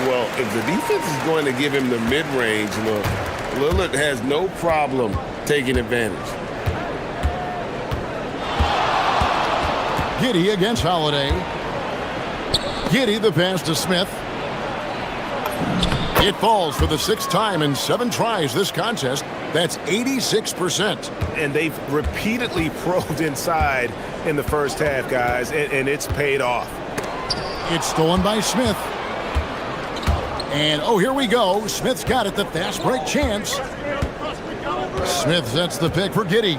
Well, if the defense is going to give him the mid-range look, Lillard has no problem taking advantage. Giddey against Holiday. Giddey the pass to Smith. It falls for the 6th time in 7 tries this contest. That's 86%. And they've repeatedly probed inside in the first half, guys, and it's paid off. It's stolen by Smith. And, oh, here we go. Smith's got it, the fast break chance. Smith sets the pick for Giddey.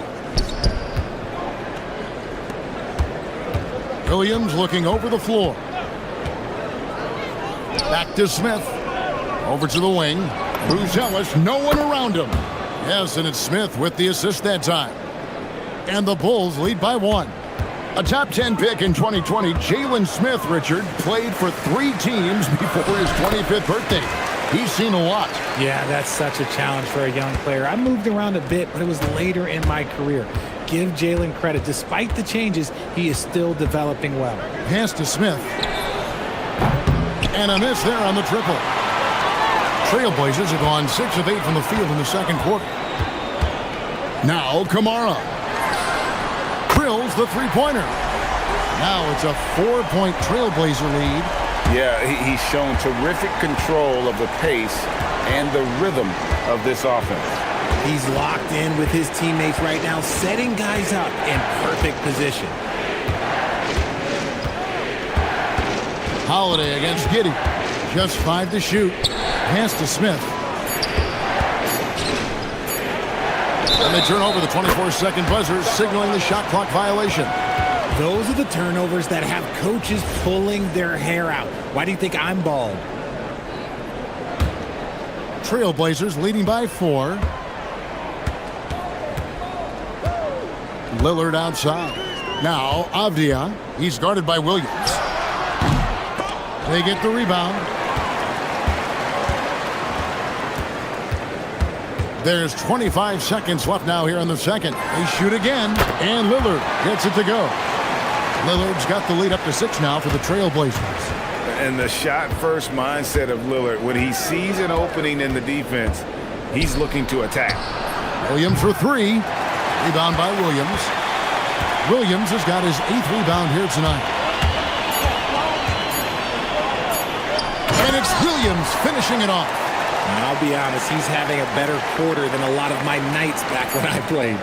Williams looking over the floor. Back to Smith. Over to the wing. Buzelis, no one around him. Yes, and it's Smith with the assist that time. And the Bulls lead by 1. A top 10 pick in 2020, Jalen Smith, Richard, played for 3 teams before his 25th birthday. He's seen a lot. Yeah, that's such a challenge for a young player. I moved around a bit, but it was later in my career. Give Jalen credit. Despite the changes, he is still developing well. Pass to Smith. And a miss there on the triple. Trailblazers have gone 6 of 8 from the field in the second quarter. Now Kamara drills the three-pointer. Now it's a 4-point Trailblazer lead. Yeah, he's shown terrific control of the pace and the rhythm of this offense. He's locked in with his teammates right now, setting guys up in perfect position. Holiday against Giddey. Just 5 to shoot. Pass to Smith. And they turn over the 24-second buzzer, signaling the shot clock violation. Those are the turnovers that have coaches pulling their hair out. Why do you think I'm bald? Trailblazers leading by 4. Lillard outside. Now Avdia. He's guarded by Williams. They get the rebound. There's 25 seconds left now here in the second. They shoot again, and Lillard gets it to go. Lillard's got the lead up to 6 now for the Trailblazers. And the shot-first mindset of Lillard, when he sees an opening in the defense, he's looking to attack. Williams for 3. Rebound by Williams. Williams has got his 8th rebound here tonight. And it's Williams finishing it off. And I'll be honest, he's having a better quarter than a lot of my nights back when I played.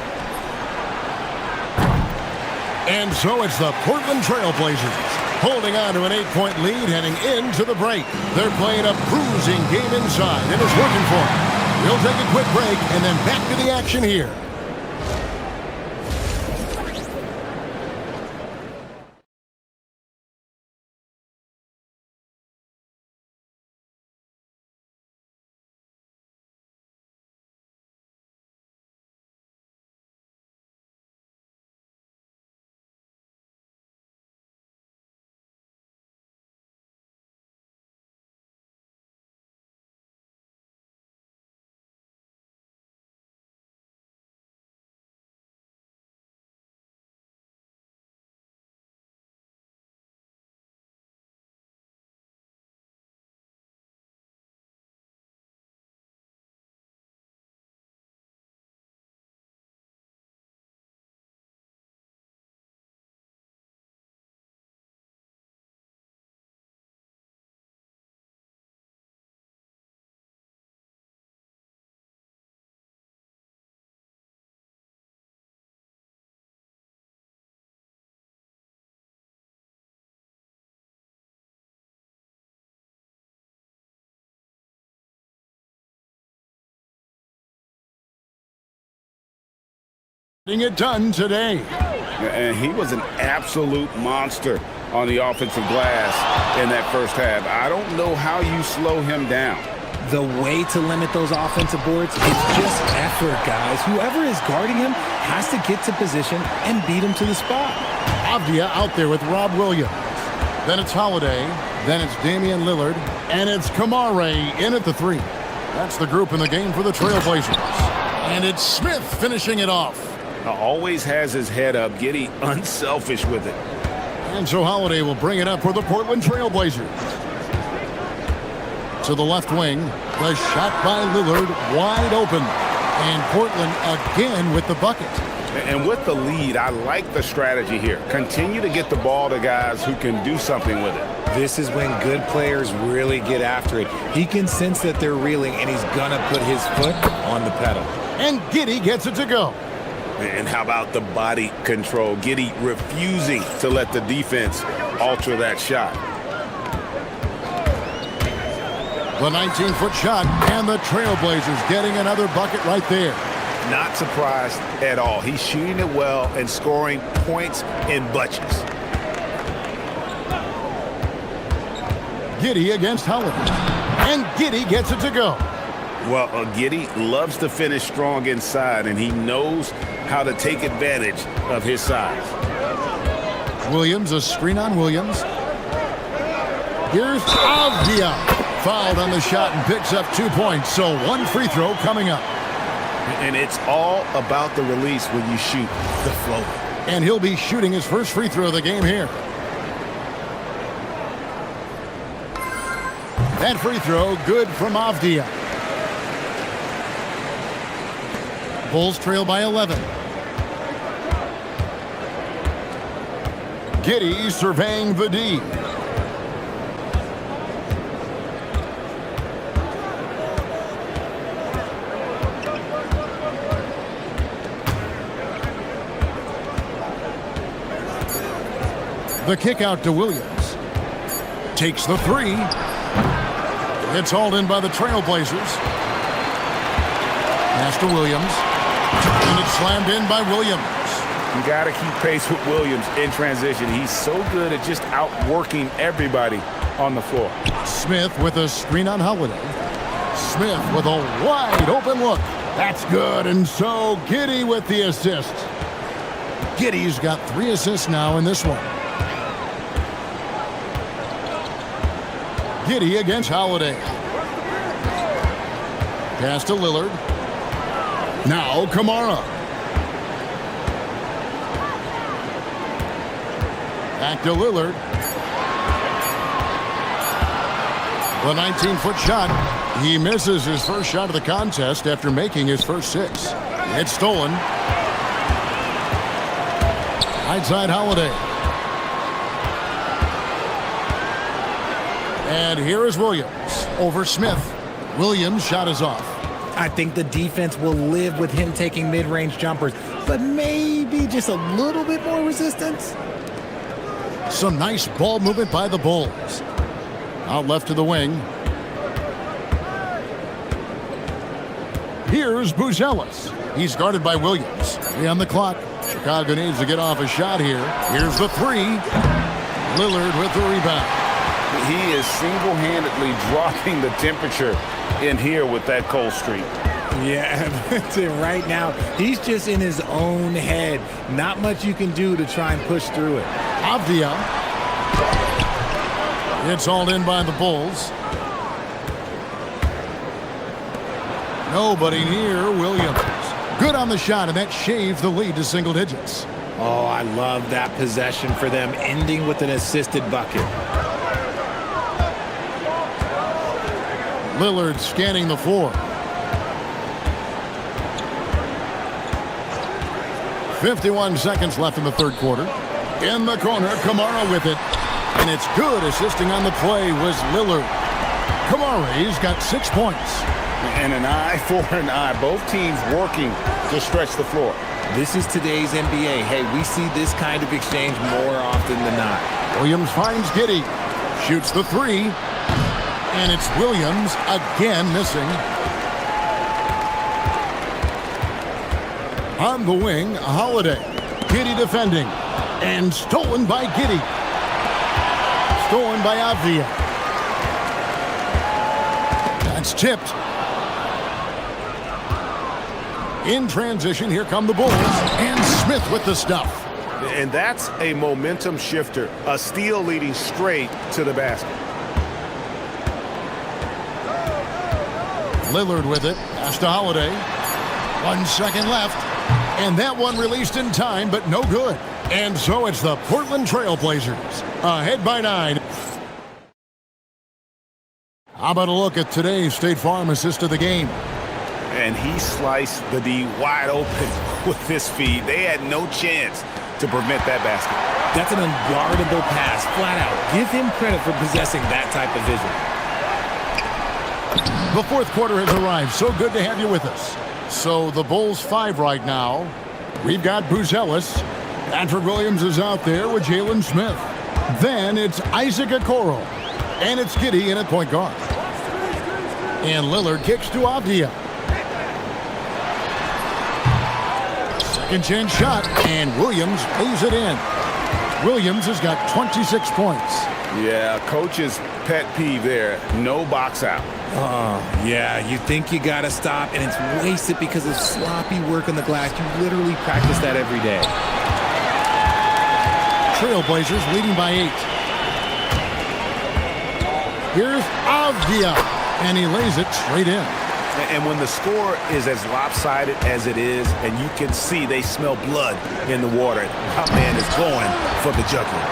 And so it's the Portland Trailblazers holding on to an 8-point lead heading into the break. They're playing a bruising game inside, and it's working for them. We'll take a quick break and then back to the action here. Getting it done today. And he was an absolute monster on the offensive glass in that first half. I don't know how you slow him down. The way to limit those offensive boards is just effort, guys. Whoever is guarding him has to get to position and beat him to the spot. Avdia out there with Rob Williams. Then it's Holiday. Then it's Damian Lillard. And it's Kamara in at the 3. That's the group in the game for the Trailblazers. And it's Smith finishing it off. Always has his head up, Giddey unselfish with it. And so Holiday will bring it up for the Portland Trailblazers. To the left wing, the shot by Lillard wide open. And Portland again with the bucket. And with the lead, I like the strategy here. Continue to get the ball to guys who can do something with it. This is when good players really get after it. He can sense that they're reeling, and he's going to put his foot on the pedal. And Giddey gets it to go. And how about the body control? Giddey refusing to let the defense alter that shot. The 19-foot shot, and the Trailblazers getting another bucket right there. Not surprised at all. He's shooting it well and scoring points in bunches. Giddey against Holiday. And Giddey gets it to go. Well, Giddey loves to finish strong inside, and he knows how to take advantage of his size. Williams, a screen on Williams. Here's Avdia. Fouled on the shot and picks up 2 points, so 1 free throw coming up. And it's all about the release when you shoot the floater. And he'll be shooting his first free throw of the game here. That free throw, good from Avdia. Bulls trail by 11. Giddey surveying the D. The kick out to Williams. Takes the three. It's hauled in by the Trailblazers. Pass to Williams. And it's slammed in by Williams. You got to keep pace with Williams in transition. He's so good at just outworking everybody on the floor. Smith with a screen on Holiday. Smith with a wide open look. That's good. And so Giddey with the assist. Giddey's got 3 assists now in this one. Giddey against Holiday. Pass to Lillard. Now Kamara. Back to Lillard. The 19-foot shot. He misses his first shot of the contest after making his first 6. It's stolen. Right side Holiday. And here is Williams over Smith. Williams' shot is off. I think the defense will live with him taking mid-range jumpers, but maybe just a little bit more resistance. Some nice ball movement by the Bulls. Out left to the wing. Here's Buzelis. He's guarded by Williams. 3 on the clock. Chicago needs to get off a shot here. Here's the 3. Lillard with the rebound. He is single-handedly dropping the temperature in here with that cold streak. Yeah, right now, he's just in his own head. Not much you can do to try and push through it. Avdia. It's hauled in by the Bulls. Nobody near Williams. Good on the shot, and that shaved the lead to single digits. Oh, I love that possession for them, ending with an assisted bucket. Lillard scanning the floor. 51 seconds left in the third quarter. In the corner, Kamara with it. And it's good. Assisting on the play was Lillard. Kamara's got 6 points. And an eye for an eye. Both teams working to stretch the floor. This is today's NBA. Hey, we see this kind of exchange more often than not. Williams finds Giddey. Shoots the 3. And it's Williams again missing. On the wing, Holiday. Giddey defending. And stolen by Giddey. Stolen by Avdia. That's tipped. In transition, here come the Bulls. And Smith with the stuff. And that's a momentum shifter. A steal leading straight to the basket. Lillard with it. Pass to Holiday. 1 second left. And that one released in time, but no good. And so it's the Portland Trailblazers. Ahead by 9. How about a look at today's State Farm assist of the game? And he sliced the D wide open with this feed. They had no chance to prevent that basket. That's an unguardable pass, flat out. Give him credit for possessing that type of vision. The fourth quarter has arrived. So good to have you with us. So the Bulls 5 right now. We've got Buzelis. Patrick Williams is out there with Jalen Smith. Then it's Isaac Okoro. And it's Giddey in at point guard. And Lillard kicks to Avdia. Second chance shot. And Williams lays it in. Williams has got 26 points. Yeah, coach's pet peeve there. No box out. Oh, yeah, you think you got to stop, and it's wasted because of sloppy work on the glass. You literally practice that every day. Trailblazers leading by 8. Here's Avdia, and he lays it straight in. And when the score is as lopsided as it is, and you can see they smell blood in the water, my man is going for the jugular.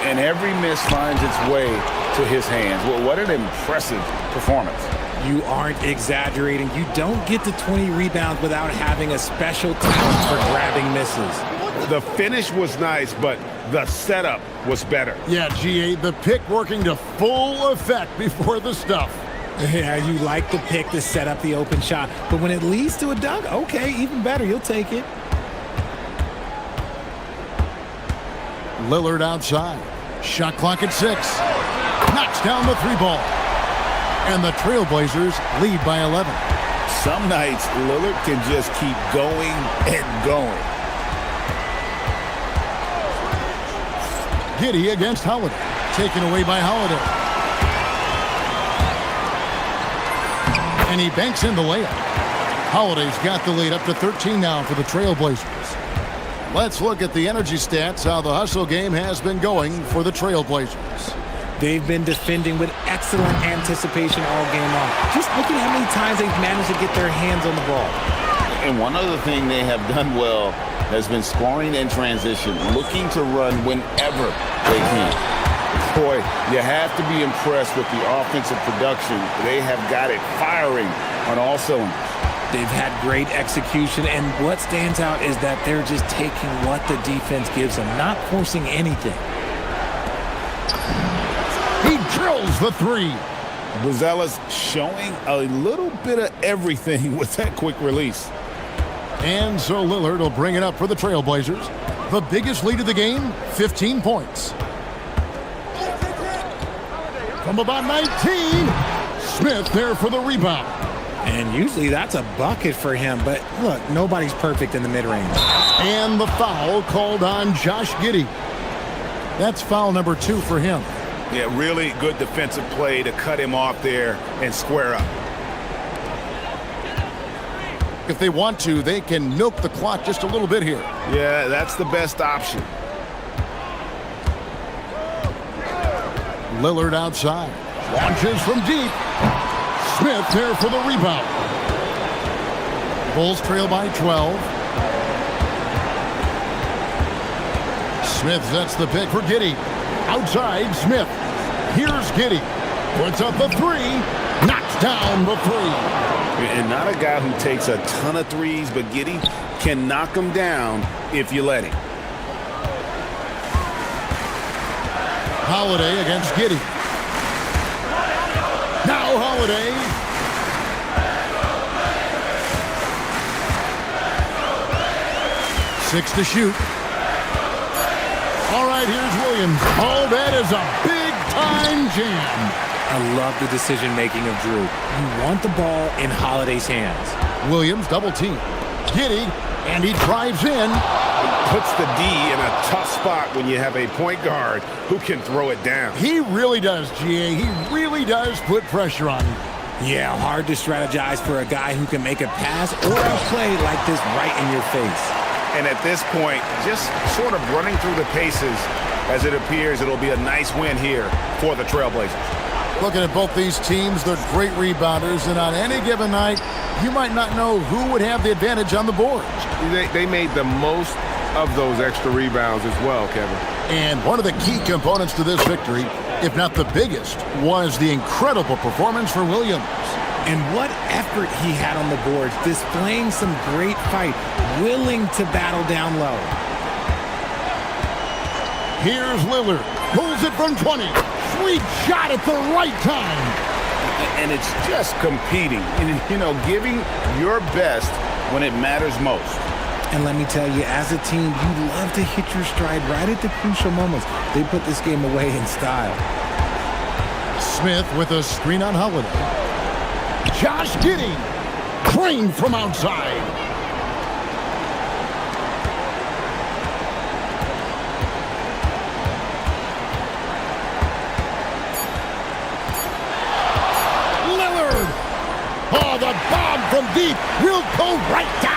And every miss finds its way to his hands. Well, what an impressive performance. You aren't exaggerating. You don't get to 20 rebounds without having a special talent for grabbing misses. The finish was nice, but the setup was better. Yeah, GA, the pick working to full effect before the stuff. Yeah, you like the pick to set up the open shot, but when it leads to a dunk, okay, even better. You'll take it. Lillard outside. Shot clock at 6. Knocks down the 3 ball. And the Trailblazers lead by 11. Some nights, Lillard can just keep going and going. Giddey against Holiday. Taken away by Holiday. And he banks in the layup. Holiday's got the lead up to 13 now for the Trailblazers. Let's look at the energy stats, how the hustle game has been going for the Trailblazers. They've been defending with excellent anticipation all game long. Just look at how many times they've managed to get their hands on the ball. And one other thing they have done well has been scoring in transition, looking to run whenever they can. Boy, you have to be impressed with the offensive production. They have got it firing on all cylinders. They've had great execution, and what stands out is that they're just taking what the defense gives them, not forcing anything. He drills the 3. Buzella's showing a little bit of everything with that quick release. And so Lillard will bring it up for the Trailblazers. The biggest lead of the game, 15 points. From about 19, Smith there for the rebound. And usually that's a bucket for him, but look, nobody's perfect in the mid-range. And the foul called on Josh Giddey. That's foul number 2 for him. Yeah, really good defensive play to cut him off there and square up. If they want to, they can milk the clock just a little bit here. Yeah, that's the best option. Lillard outside. Launches from deep. Smith there for the rebound. Bulls trail by 12. Smith sets the pick for Giddey. Outside, Smith. Here's Giddey. Puts up the 3. Knocks down the 3. And not a guy who takes a ton of threes, but Giddey can knock them down if you let him. Holiday against Giddey. Now Holiday. Six to shoot. All right, here's Williams. Oh, that is a big-time jam. I love the decision-making of Drew. You want the ball in Holiday's hands. Williams double team. Giddey, and he drives in. Puts the D in a tough spot when you have a point guard who can throw it down. He really does, GA. He really does put pressure on him. Yeah, hard to strategize for a guy who can make a pass or a play like this right in your face. And at this point, just sort of running through the paces as it appears it'll be a nice win here for the Trailblazers. Looking at both these teams, they're great rebounders, and on any given night, you might not know who would have the advantage on the boards. They made the most of those extra rebounds as well, Kevin. And one of the key components to this victory, if not the biggest, was the incredible performance for Williams. And what effort he had on the boards, displaying some great fight, willing to battle down low. Here's Lillard, pulls it from 20. Sweet shot at the right time. And it's just competing, and, giving your best when it matters most. And let me tell you, as a team, you love to hit your stride right at the crucial moments. They put this game away in style. Smith with a screen on Holiday. Josh Giddey, trained from outside. Lillard. Oh, the bomb from deep will go right down.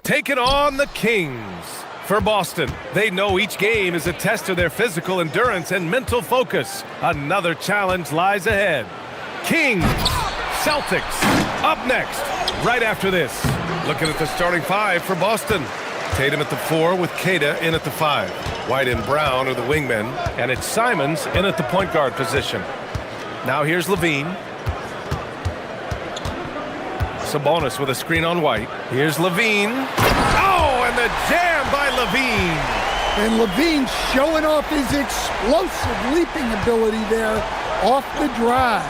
taking on the Kings. For Boston, they know each game is a test of their physical endurance and mental focus. Another challenge lies ahead. Kings, Celtics, up next, right after this. Looking at the starting five for Boston. Tatum at the 4 with Keita in at the 5. White and Brown are the wingmen, and it's Simons in at the point guard position. Now here's Levine. Sabonis with a screen on White. Here's Levine. Oh, and the jam by Levine. And Levine showing off his explosive leaping ability there off the drive.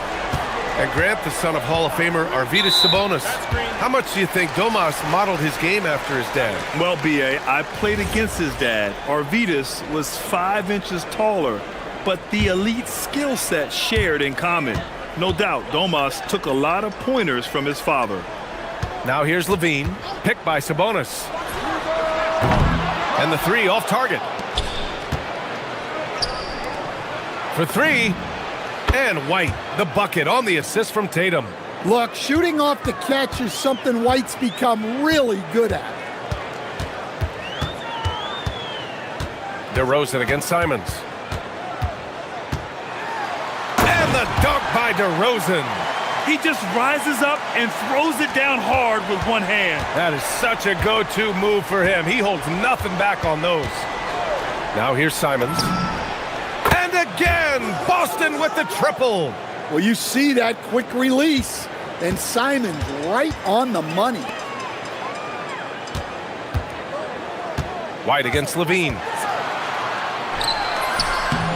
And Grant, the son of Hall of Famer Arvydas Sabonis. How much do you think Domas modeled his game after his dad? Well, B.A., I played against his dad. Arvydas was 5 inches taller, but the elite skill set shared in common. No doubt, Domas took a lot of pointers from his father. Now here's Levine, picked by Sabonis. And the 3 off target. For 3. And White, the bucket on the assist from Tatum. Look, shooting off the catch is something White's become really good at. DeRozan against Simons. And the dunk by DeRozan. He just rises up and throws it down hard with one hand. That is such a go-to move for him. He holds nothing back on those. Now here's Simons. And again, Boston with the triple. Well, you see that quick release, and Simons right on the money. White against Levine.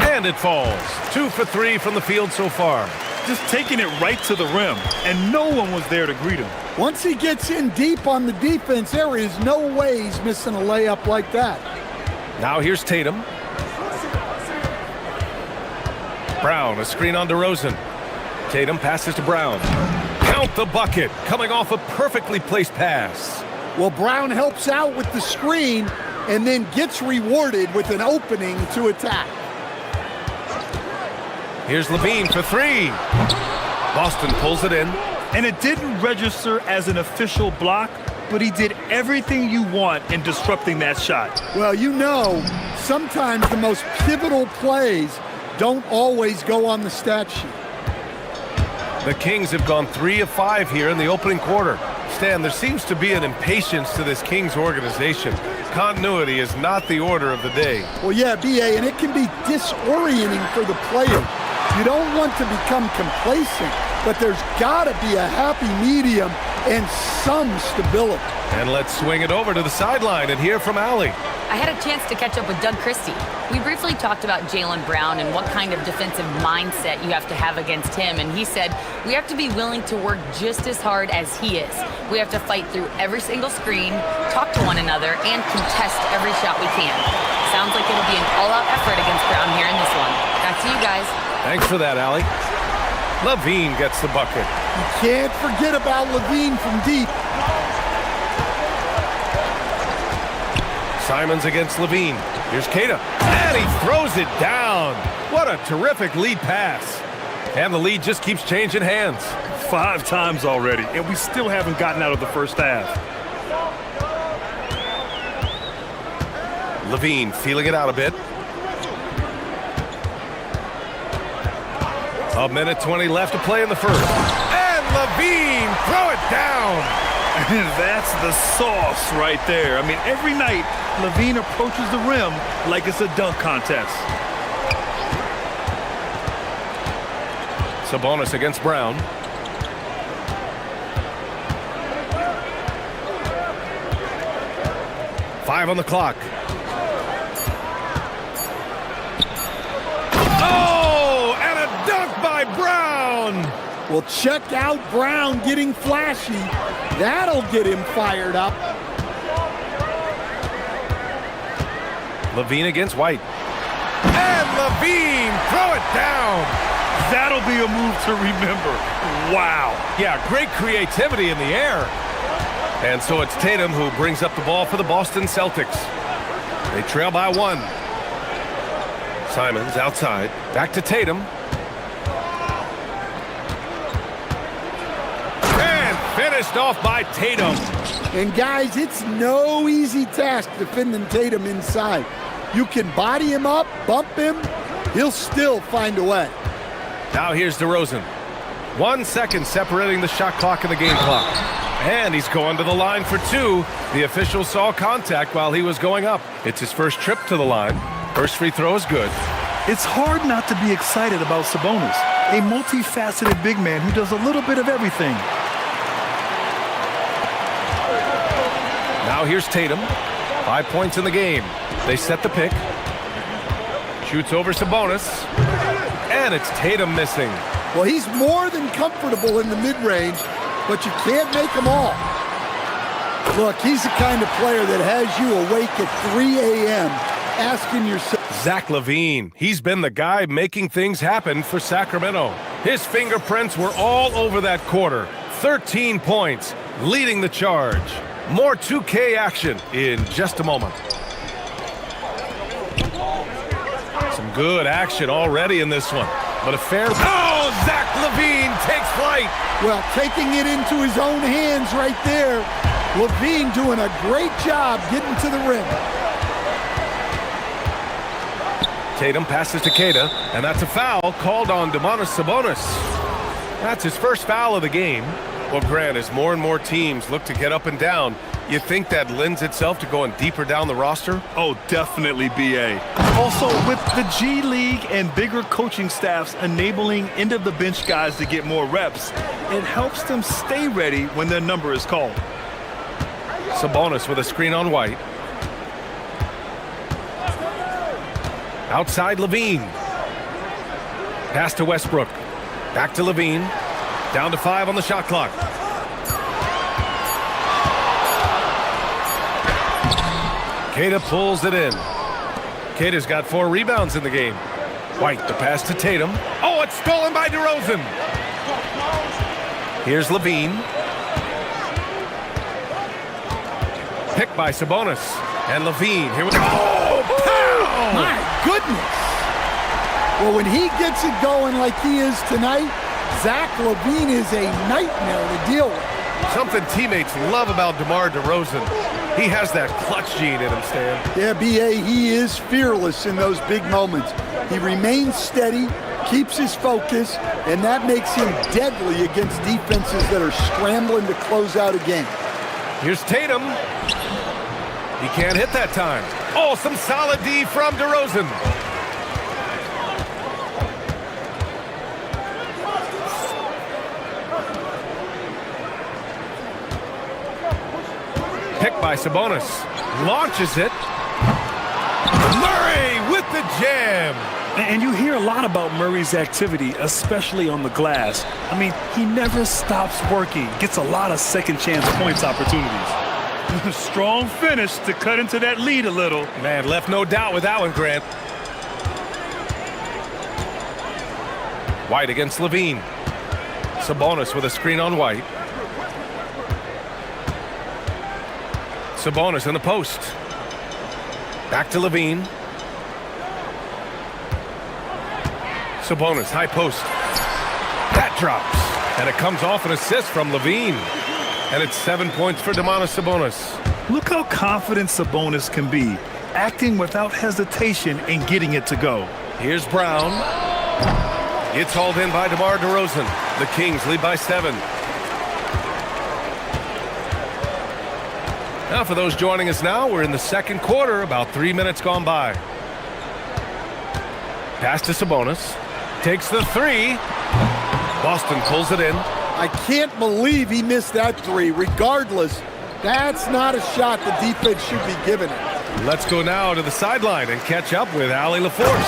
And it falls. 2 for 3 from the field so far. Just taking it right to the rim, and no one was there to greet him. Once he gets in deep on the defense, there is no way he's missing a layup like that. Now here's Tatum. Brown, a screen on DeRozan. Tatum passes to Brown. Count the bucket, coming off a perfectly placed pass. Well, Brown helps out with the screen and then gets rewarded with an opening to attack. Here's Levine for 3. Boston pulls it in. And it didn't register as an official block, but he did everything you want in disrupting that shot. Well, you know, sometimes the most pivotal plays don't always go on the stat sheet. The Kings have gone 3 of 5 here in the opening quarter. Stan, there seems to be an impatience to this Kings organization. Continuity is not the order of the day. Well, yeah, B.A., and it can be disorienting for the player. You don't want to become complacent, but there's got to be a happy medium and some stability. And let's swing it over to the sideline and hear from Allie. I had a chance to catch up with Doug Christie. We briefly talked about Jaylen Brown and what kind of defensive mindset you have to have against him, and he said, we have to be willing to work just as hard as he is. We have to fight through every single screen, talk to one another, and contest every shot we can. Sounds like it'll be an all-out effort against Brown here in this one. Back to you guys. Thanks for that, Allie. Levine gets the bucket. You can't forget about Levine from deep. Simons against Levine. Here's Keita. And he throws it down. What a terrific lead pass. And the lead just keeps changing hands. 5 times already, and we still haven't gotten out of the first half. Levine feeling it out a bit. A minute 20 left to play in the first. And Levine, throw it down. And that's the sauce right there. I mean, every night, Levine approaches the rim like it's a dunk contest. Sabonis against Brown. Five on the clock. Oh, and a dunk by Brown. Well, check out Brown getting flashy. That'll get him fired up. Levine against White. And Levine, throw it down. That'll be a move to remember. Wow. Yeah, great creativity in the air. And so it's Tatum who brings up the ball for the Boston Celtics. They trail by 1. Simons outside. Back to Tatum. And finished off by Tatum. And guys, it's no easy task defending Tatum inside. You can body him up, bump him, he'll still find a way. Now here's DeRozan. 1 second separating the shot clock and the game clock. And he's going to the line for two. The official saw contact while he was going up. It's his first trip to the line. First free throw is good. It's hard not to be excited about Sabonis, a multifaceted big man who does a little bit of everything. Now here's Tatum. 5 points in the game. They set the pick. Shoots over Sabonis. And it's Tatum missing. Well, he's more than comfortable in the mid-range, but you can't make them all. Look, he's the kind of player that has you awake at 3 a.m. asking yourself. Zach LaVine. He's been the guy making things happen for Sacramento. His fingerprints were all over that quarter. 13 points, leading the charge. More 2K action in just a moment. Some good action already in this one. But a fair... Oh, Zach LaVine takes flight. Well, taking it into his own hands right there. LaVine doing a great job getting to the rim. Tatum passes to Keita, and that's a foul called on Domantas Sabonis. That's his first foul of the game. Well, Grant, as more and more teams look to get up and down, you think that lends itself to going deeper down the roster? Oh, definitely, BA. Also, with the G League and bigger coaching staffs enabling end-of-the-bench guys to get more reps, it helps them stay ready when their number is called. Sabonis with a screen on White. Outside LaVine. Pass to Westbrook. Back to LaVine. Down to 5 on the shot clock. Keita pulls it in. Keita's got 4 rebounds in the game. White, the pass to Tatum. Oh, it's stolen by DeRozan. Here's LaVine. Picked by Sabonis. And LaVine, here we go. Oh, pow! My goodness. Well, when he gets it going like he is tonight, Zach LaVine is a nightmare to deal with. Something teammates love about DeMar DeRozan. He has that clutch gene in him, Stan. Yeah, B.A., he is fearless in those big moments. He remains steady, keeps his focus, and that makes him deadly against defenses that are scrambling to close out a game. Here's Tatum. He can't hit that time. Oh, some solid D from DeRozan. Picked by Sabonis. Launches it. Murray with the jam. And you hear a lot about Murray's activity, especially on the glass. I mean, he never stops working. Gets a lot of second chance points opportunities. Strong finish to cut into that lead a little. Man, left no doubt with that one, Grant. White against LaVine. Sabonis with a screen on White. Sabonis in the post. Back to LaVine. Sabonis, high post. That drops. And it comes off an assist from LaVine. And it's 7 points for Domantas Sabonis. Look how confident Sabonis can be, acting without hesitation and getting it to go. Here's Brown. It's hauled in by DeMar DeRozan. The Kings lead by 7. Now for those joining us now, we're in the second quarter, about 3 minutes gone by. Pass to Sabonis. Takes the 3. Boston pulls it in. I can't believe he missed that 3. Regardless, that's not a shot the defense should be giving it. Let's go now to the sideline and catch up with Allie LaForce.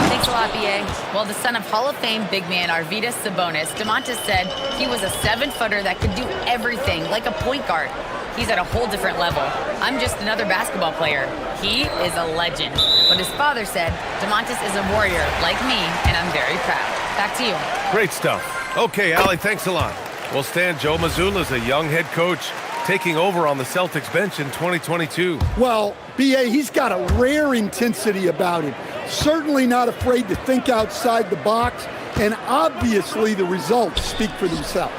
Thanks a lot, B.A. Well, the son of Hall of Fame big man Arvydas Sabonis, Domantas said he was a 7-footer that could do everything, like a point guard. He's at a whole different level. I'm just another basketball player. He is a legend. But his father said, Domantas is a warrior like me, and I'm very proud. Back to you. Great stuff. Okay, Allie, thanks a lot. Well, Stan, Joe Mazzulla is a young head coach taking over on the Celtics bench in 2022. Well, B.A., he's got a rare intensity about him. Certainly not afraid to think outside the box, and obviously the results speak for themselves.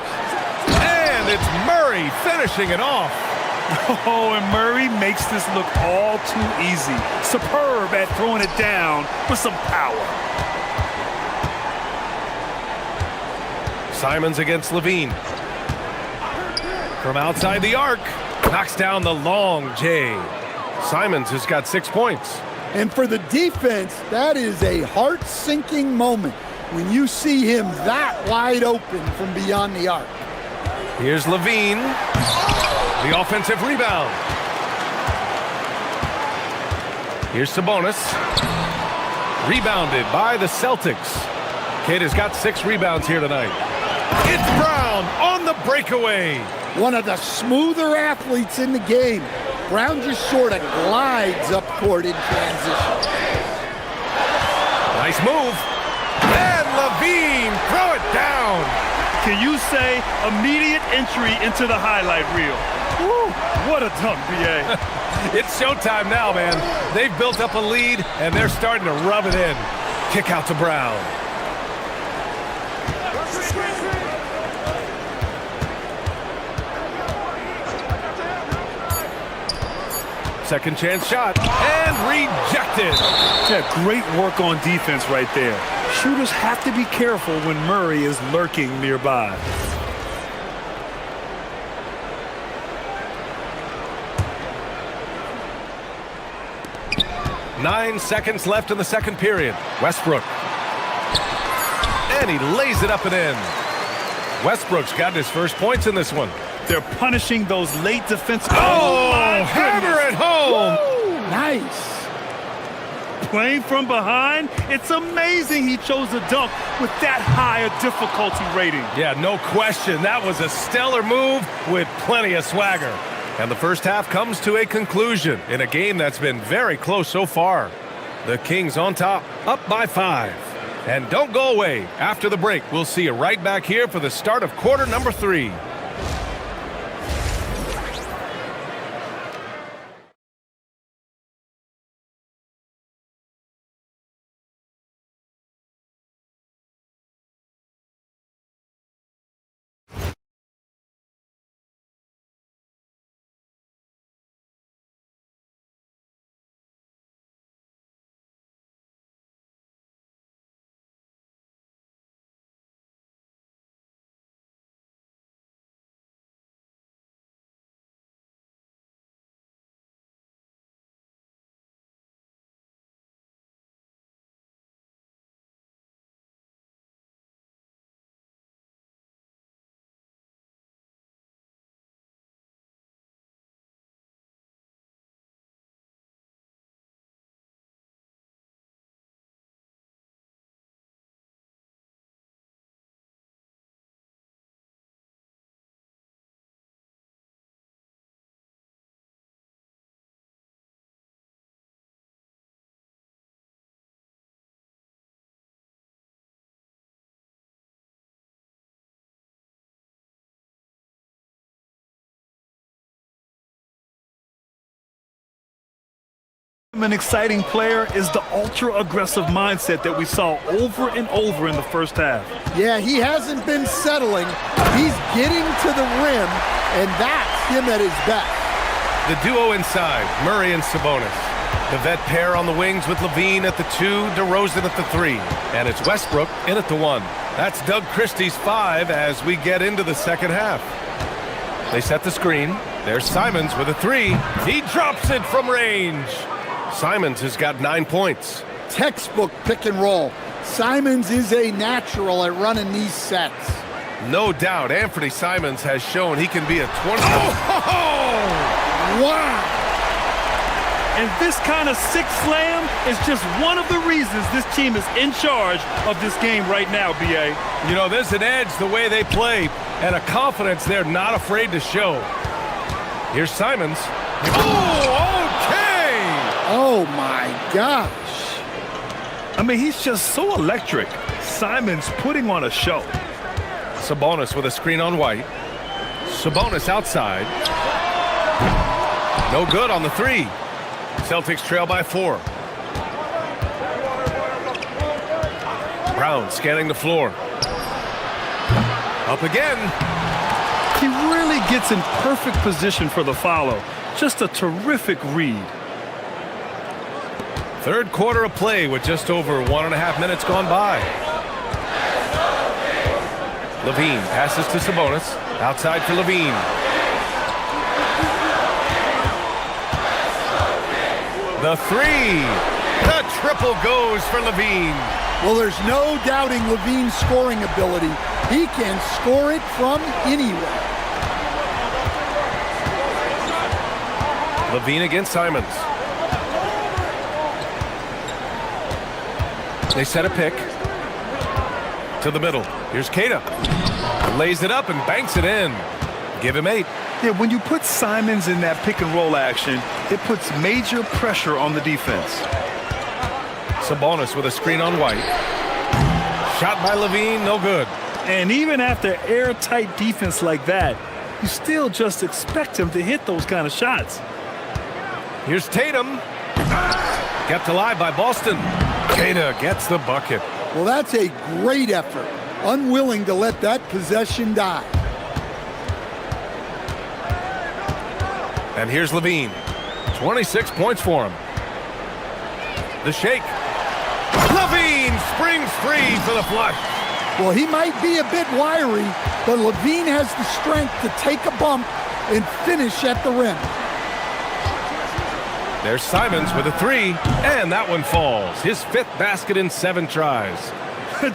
And it's Murray finishing it off. Oh, and Murray makes this look all too easy. Superb at throwing it down with some power. Simons against Levine. From outside the arc, knocks down the long J. Simons has got 6 points. And for the defense, that is a heart-sinking moment when you see him that wide open from beyond the arc. Here's Levine. The offensive rebound. Here's Sabonis. Rebounded by the Celtics. Kate has got 6 rebounds here tonight. It's Brown on the breakaway. One of the smoother athletes in the game. Brown just sort of glides up court in transition. Nice move. And Levine, throw it down. Can you say immediate entry into the highlight reel? Woo, what a dunk, B.A. It's showtime now, man. They've built up a lead, and they're starting to rub it in. Kick out to Brown. Second chance shot, and rejected. Yeah, great work on defense right there. Shooters have to be careful when Murray is lurking nearby. Nine seconds left in the second period. Westbrook. And he lays it up and in. Westbrook's got his first points in this one. They're punishing those late defensive... Oh, hammer it home! Woo, nice. Playing from behind, it's amazing he chose a dunk with that high a difficulty rating. Yeah, no question. That was a stellar move with plenty of swagger. And the first half comes to a conclusion in a game that's been very close so far. The Kings on top, up by 5. And don't go away. After the break, we'll see you right back here for the start of quarter number 3. An exciting player is the ultra-aggressive mindset that we saw over and over in the first half. Yeah, he hasn't been settling. He's getting to the rim, and that's him at his best. The duo inside, Murray and Sabonis. The vet pair on the wings with Levine at the 2, DeRozan at the 3. And it's Westbrook in at the 1. That's Doug Christie's 5 as we get into the second half. They set the screen. There's Simons with a 3. He drops it from range. Simons has got 9 points. Textbook pick and roll. Simons is a natural at running these sets. No doubt, Anthony Simons has shown he can be a 20. Wow! And this kind of sick slam is just one of the reasons this team is in charge of this game right now, B.A. You know, there's an edge the way they play and a confidence they're not afraid to show. Here's Simons. Oh, okay! Oh, my gosh. I mean, he's just so electric. Simons putting on a show. Sabonis with a screen on White. Sabonis outside. No good on the 3. Celtics trail by 4. Brown scanning the floor. Up again. He really gets in perfect position for the follow. Just a terrific read. Third quarter of play with just over 1.5 minutes gone by. Levine passes to Sabonis. Outside for Levine. The three. The triple goes for Levine. Well, there's no doubting Levine's scoring ability. He can score it from anywhere. Levine against Simons. They set a pick to the middle. Here's Keita. Lays it up and banks it in. Give him 8. Yeah, when you put Simons in that pick and roll action, it puts major pressure on the defense. Sabonis with a screen on White. Shot by Levine, no good. And even after airtight defense like that, you still just expect him to hit those kind of shots. Here's Tatum. Kept alive by Boston. Keita gets the bucket. Well, that's a great effort. Unwilling to let that possession die. And here's Levine. 26 points for him. The shake. Levine springs free for the flush. Well, he might be a bit wiry, but Levine has the strength to take a bump and finish at the rim. There's Simons with a 3, and that one falls. His 5th basket in 7 tries.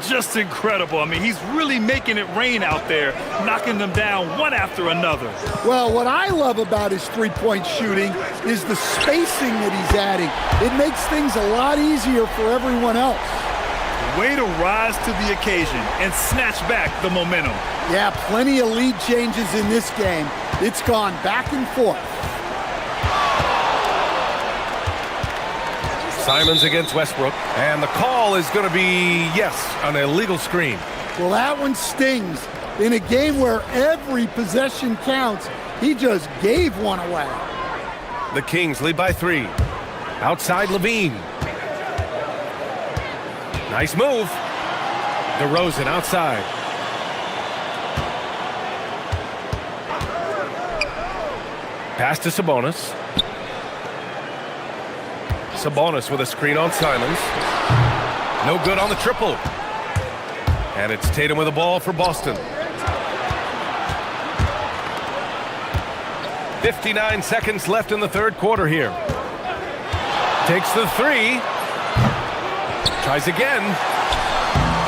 Just incredible. I mean, he's really making it rain out there, knocking them down one after another. Well, what I love about his three-point shooting is the spacing that he's adding. It makes things a lot easier for everyone else. Way to rise to the occasion and snatch back the momentum. Yeah, plenty of lead changes in this game. It's gone back and forth. Simons against Westbrook, and the call is going to be, yes, an illegal screen. Well, that one stings. In a game where every possession counts, he just gave one away. The Kings lead by 3. Outside Levine. Nice move. DeRozan outside. Pass to Sabonis. Sabonis with a screen on Simons. No good on the triple. And it's Tatum with the ball for Boston. 59 seconds left in the third quarter here. Takes the 3. Tries again.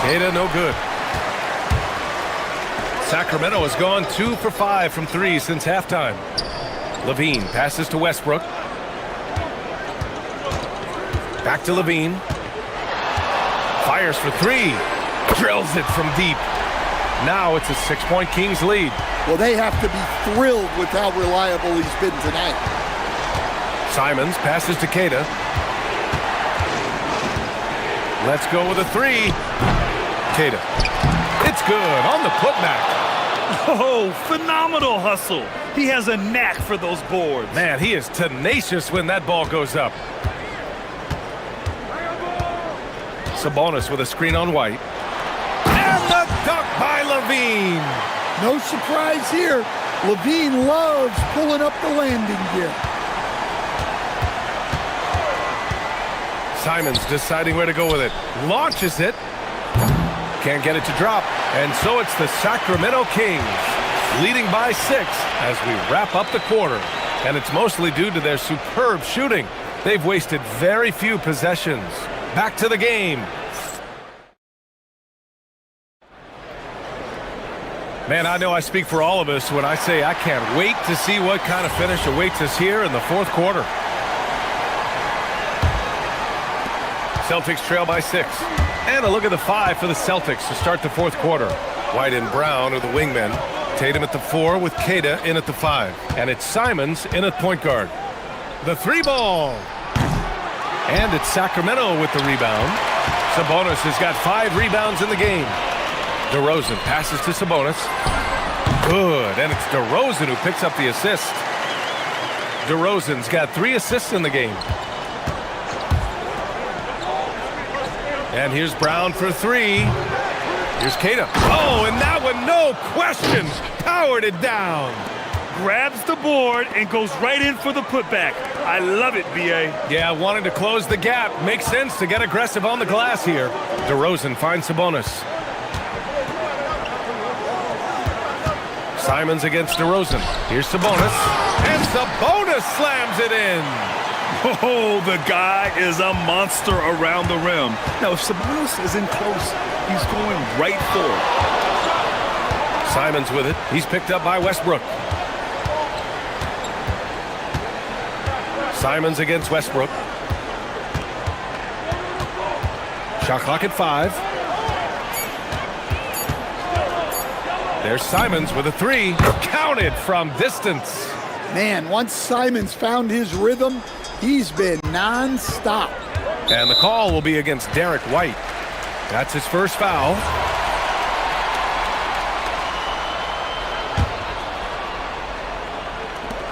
Keita no good. Sacramento has gone 2 for 5 from 3 since halftime. Levine passes to Westbrook. Back to Levine. Fires for 3. Drills it from deep. Now it's a 6-point Kings lead. Well, they have to be thrilled with how reliable he's been tonight. Simons passes to Keita. Let's go with a 3. Keita. It's good on the putback. Oh, phenomenal hustle. He has a knack for those boards. Man, he is tenacious when that ball goes up. Sabonis with a screen on White. And the dunk by Levine. No surprise here. Levine loves pulling up the landing gear. Simons deciding where to go with it. Launches it. Can't get it to drop. And so it's the Sacramento Kings leading by 6 as we wrap up the quarter. And it's mostly due to their superb shooting. They've wasted very few possessions. Back to the game. Man, I know I speak for all of us when I say I can't wait to see what kind of finish awaits us here in the fourth quarter. Celtics trail by 6. And a look at the 5 for the Celtics to start the fourth quarter. White and Brown are the wingmen. Tatum at the 4 with Keita in at the 5. And it's Simons in at point guard. The 3 ball. And it's Sacramento with the rebound. Sabonis has got 5 rebounds in the game. DeRozan passes to Sabonis. Good, and it's DeRozan who picks up the assist. DeRozan's got 3 assists in the game. And here's Brown for 3. Here's Keita. Oh, and that one, no question, powered it down. grabs the board and goes right in for the putback. I love it, B.A. Yeah, wanting to close the gap. Makes sense to get aggressive on the glass here. DeRozan finds Sabonis. Simons against DeRozan. Here's Sabonis. And Sabonis slams it in. Oh, the guy is a monster around the rim. Now, if Sabonis is in close, he's going right for it. Simons with it. He's picked up by Westbrook. Simons against Westbrook. Shot clock at 5. There's Simons with a 3. Counted from distance. Man, once Simons found his rhythm, he's been non-stop. And the call will be against Derek White. That's his first foul.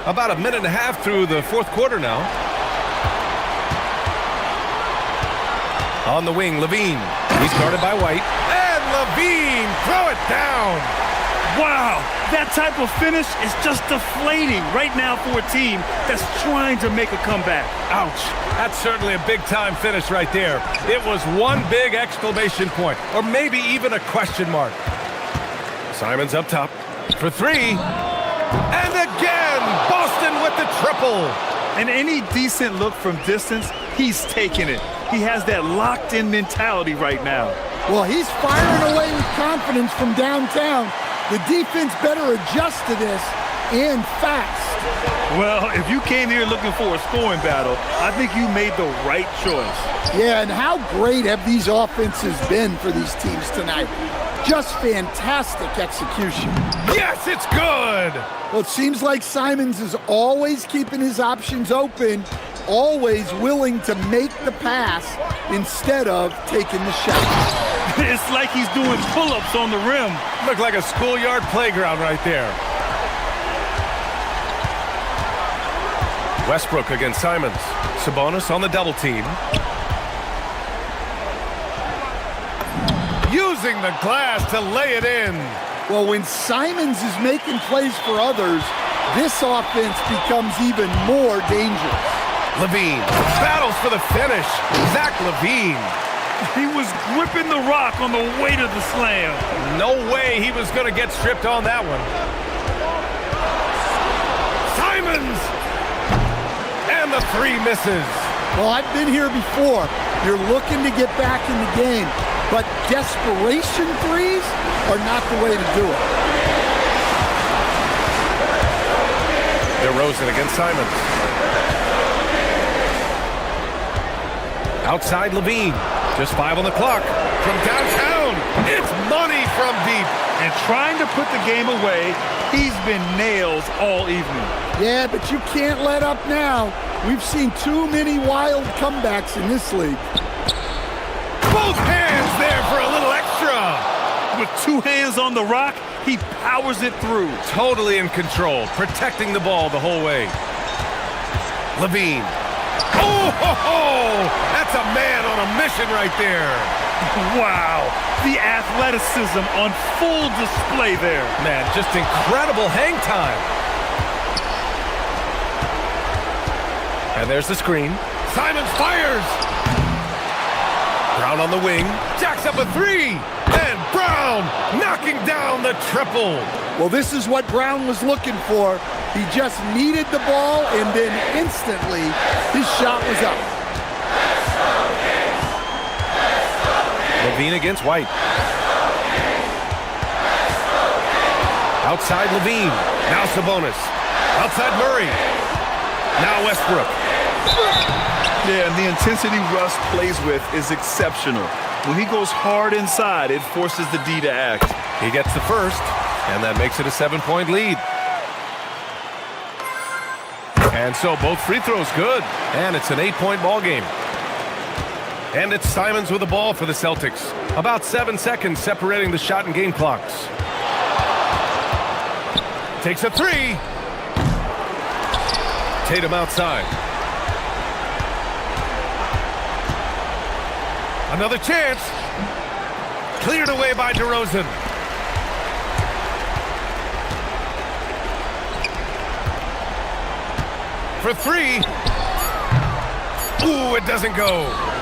About a minute and a half through the fourth quarter now. On the wing, Levine. He's guarded by White. And Levine, throw it down. Wow, that type of finish is just deflating right now for a team that's trying to make a comeback. Ouch. That's certainly a big-time finish right there. It was one big exclamation point, or maybe even a question mark. Simons up top for 3. And again, Boston with the triple. And any decent look from distance, he's taking it. He has that locked-in mentality right now. Well, he's firing away with confidence from downtown. The defense better adjust to this, and fast. Well, if you came here looking for a scoring battle, I think you made the right choice. Yeah, and how great have these offenses been for these teams tonight? Just fantastic execution. Yes, it's good! Well, it seems like Simons is always keeping his options open, always willing to make the pass instead of taking the shot. It's like he's doing pull-ups on the rim. Looked like a schoolyard playground right there. Westbrook against Simons. Sabonis on the double team. Using the glass to lay it in. Well, when Simons is making plays for others, this offense becomes even more dangerous. Levine battles for the finish. Zach Levine. He was gripping the rock on the weight of the slam. No way he was going to get stripped on that one. Simons! And the 3 misses. Well, I've been here before. You're looking to get back in the game, but desperation threes are not the way to do it. DeRozan against Simons. Outside Levine. Just 5 on the clock. From downtown, it's money from deep. And trying to put the game away, he's been nails all evening. Yeah, but you can't let up now. We've seen too many wild comebacks in this league. Both hands there for a little extra. With 2 hands on the rock, he powers it through. Totally in control, protecting the ball the whole way. Levine. Oh, ho, ho! That's a man on a mission right there. Wow, the athleticism on full display there. Man, just incredible hang time. And there's the screen. Simons fires. Brown on the wing, jacks up a 3. And Brown knocking down the triple. Well, this is what Brown was looking for. He just needed the ball, and then instantly his shot was up. Levine against White. Outside Levine. Now Sabonis. Outside Murray. Now Westbrook. Yeah, and the intensity Russ plays with is exceptional. When he goes hard inside, it forces the D to act. He gets the first, and that makes it a 7-point lead. And so both free throws good, and it's an 8-point ball game. And it's Simons with the ball for the Celtics. About 7 seconds separating the shot and game clocks. Takes a 3. Tatum outside. Another chance. Cleared away by DeRozan. for three. Ooh, it doesn't go.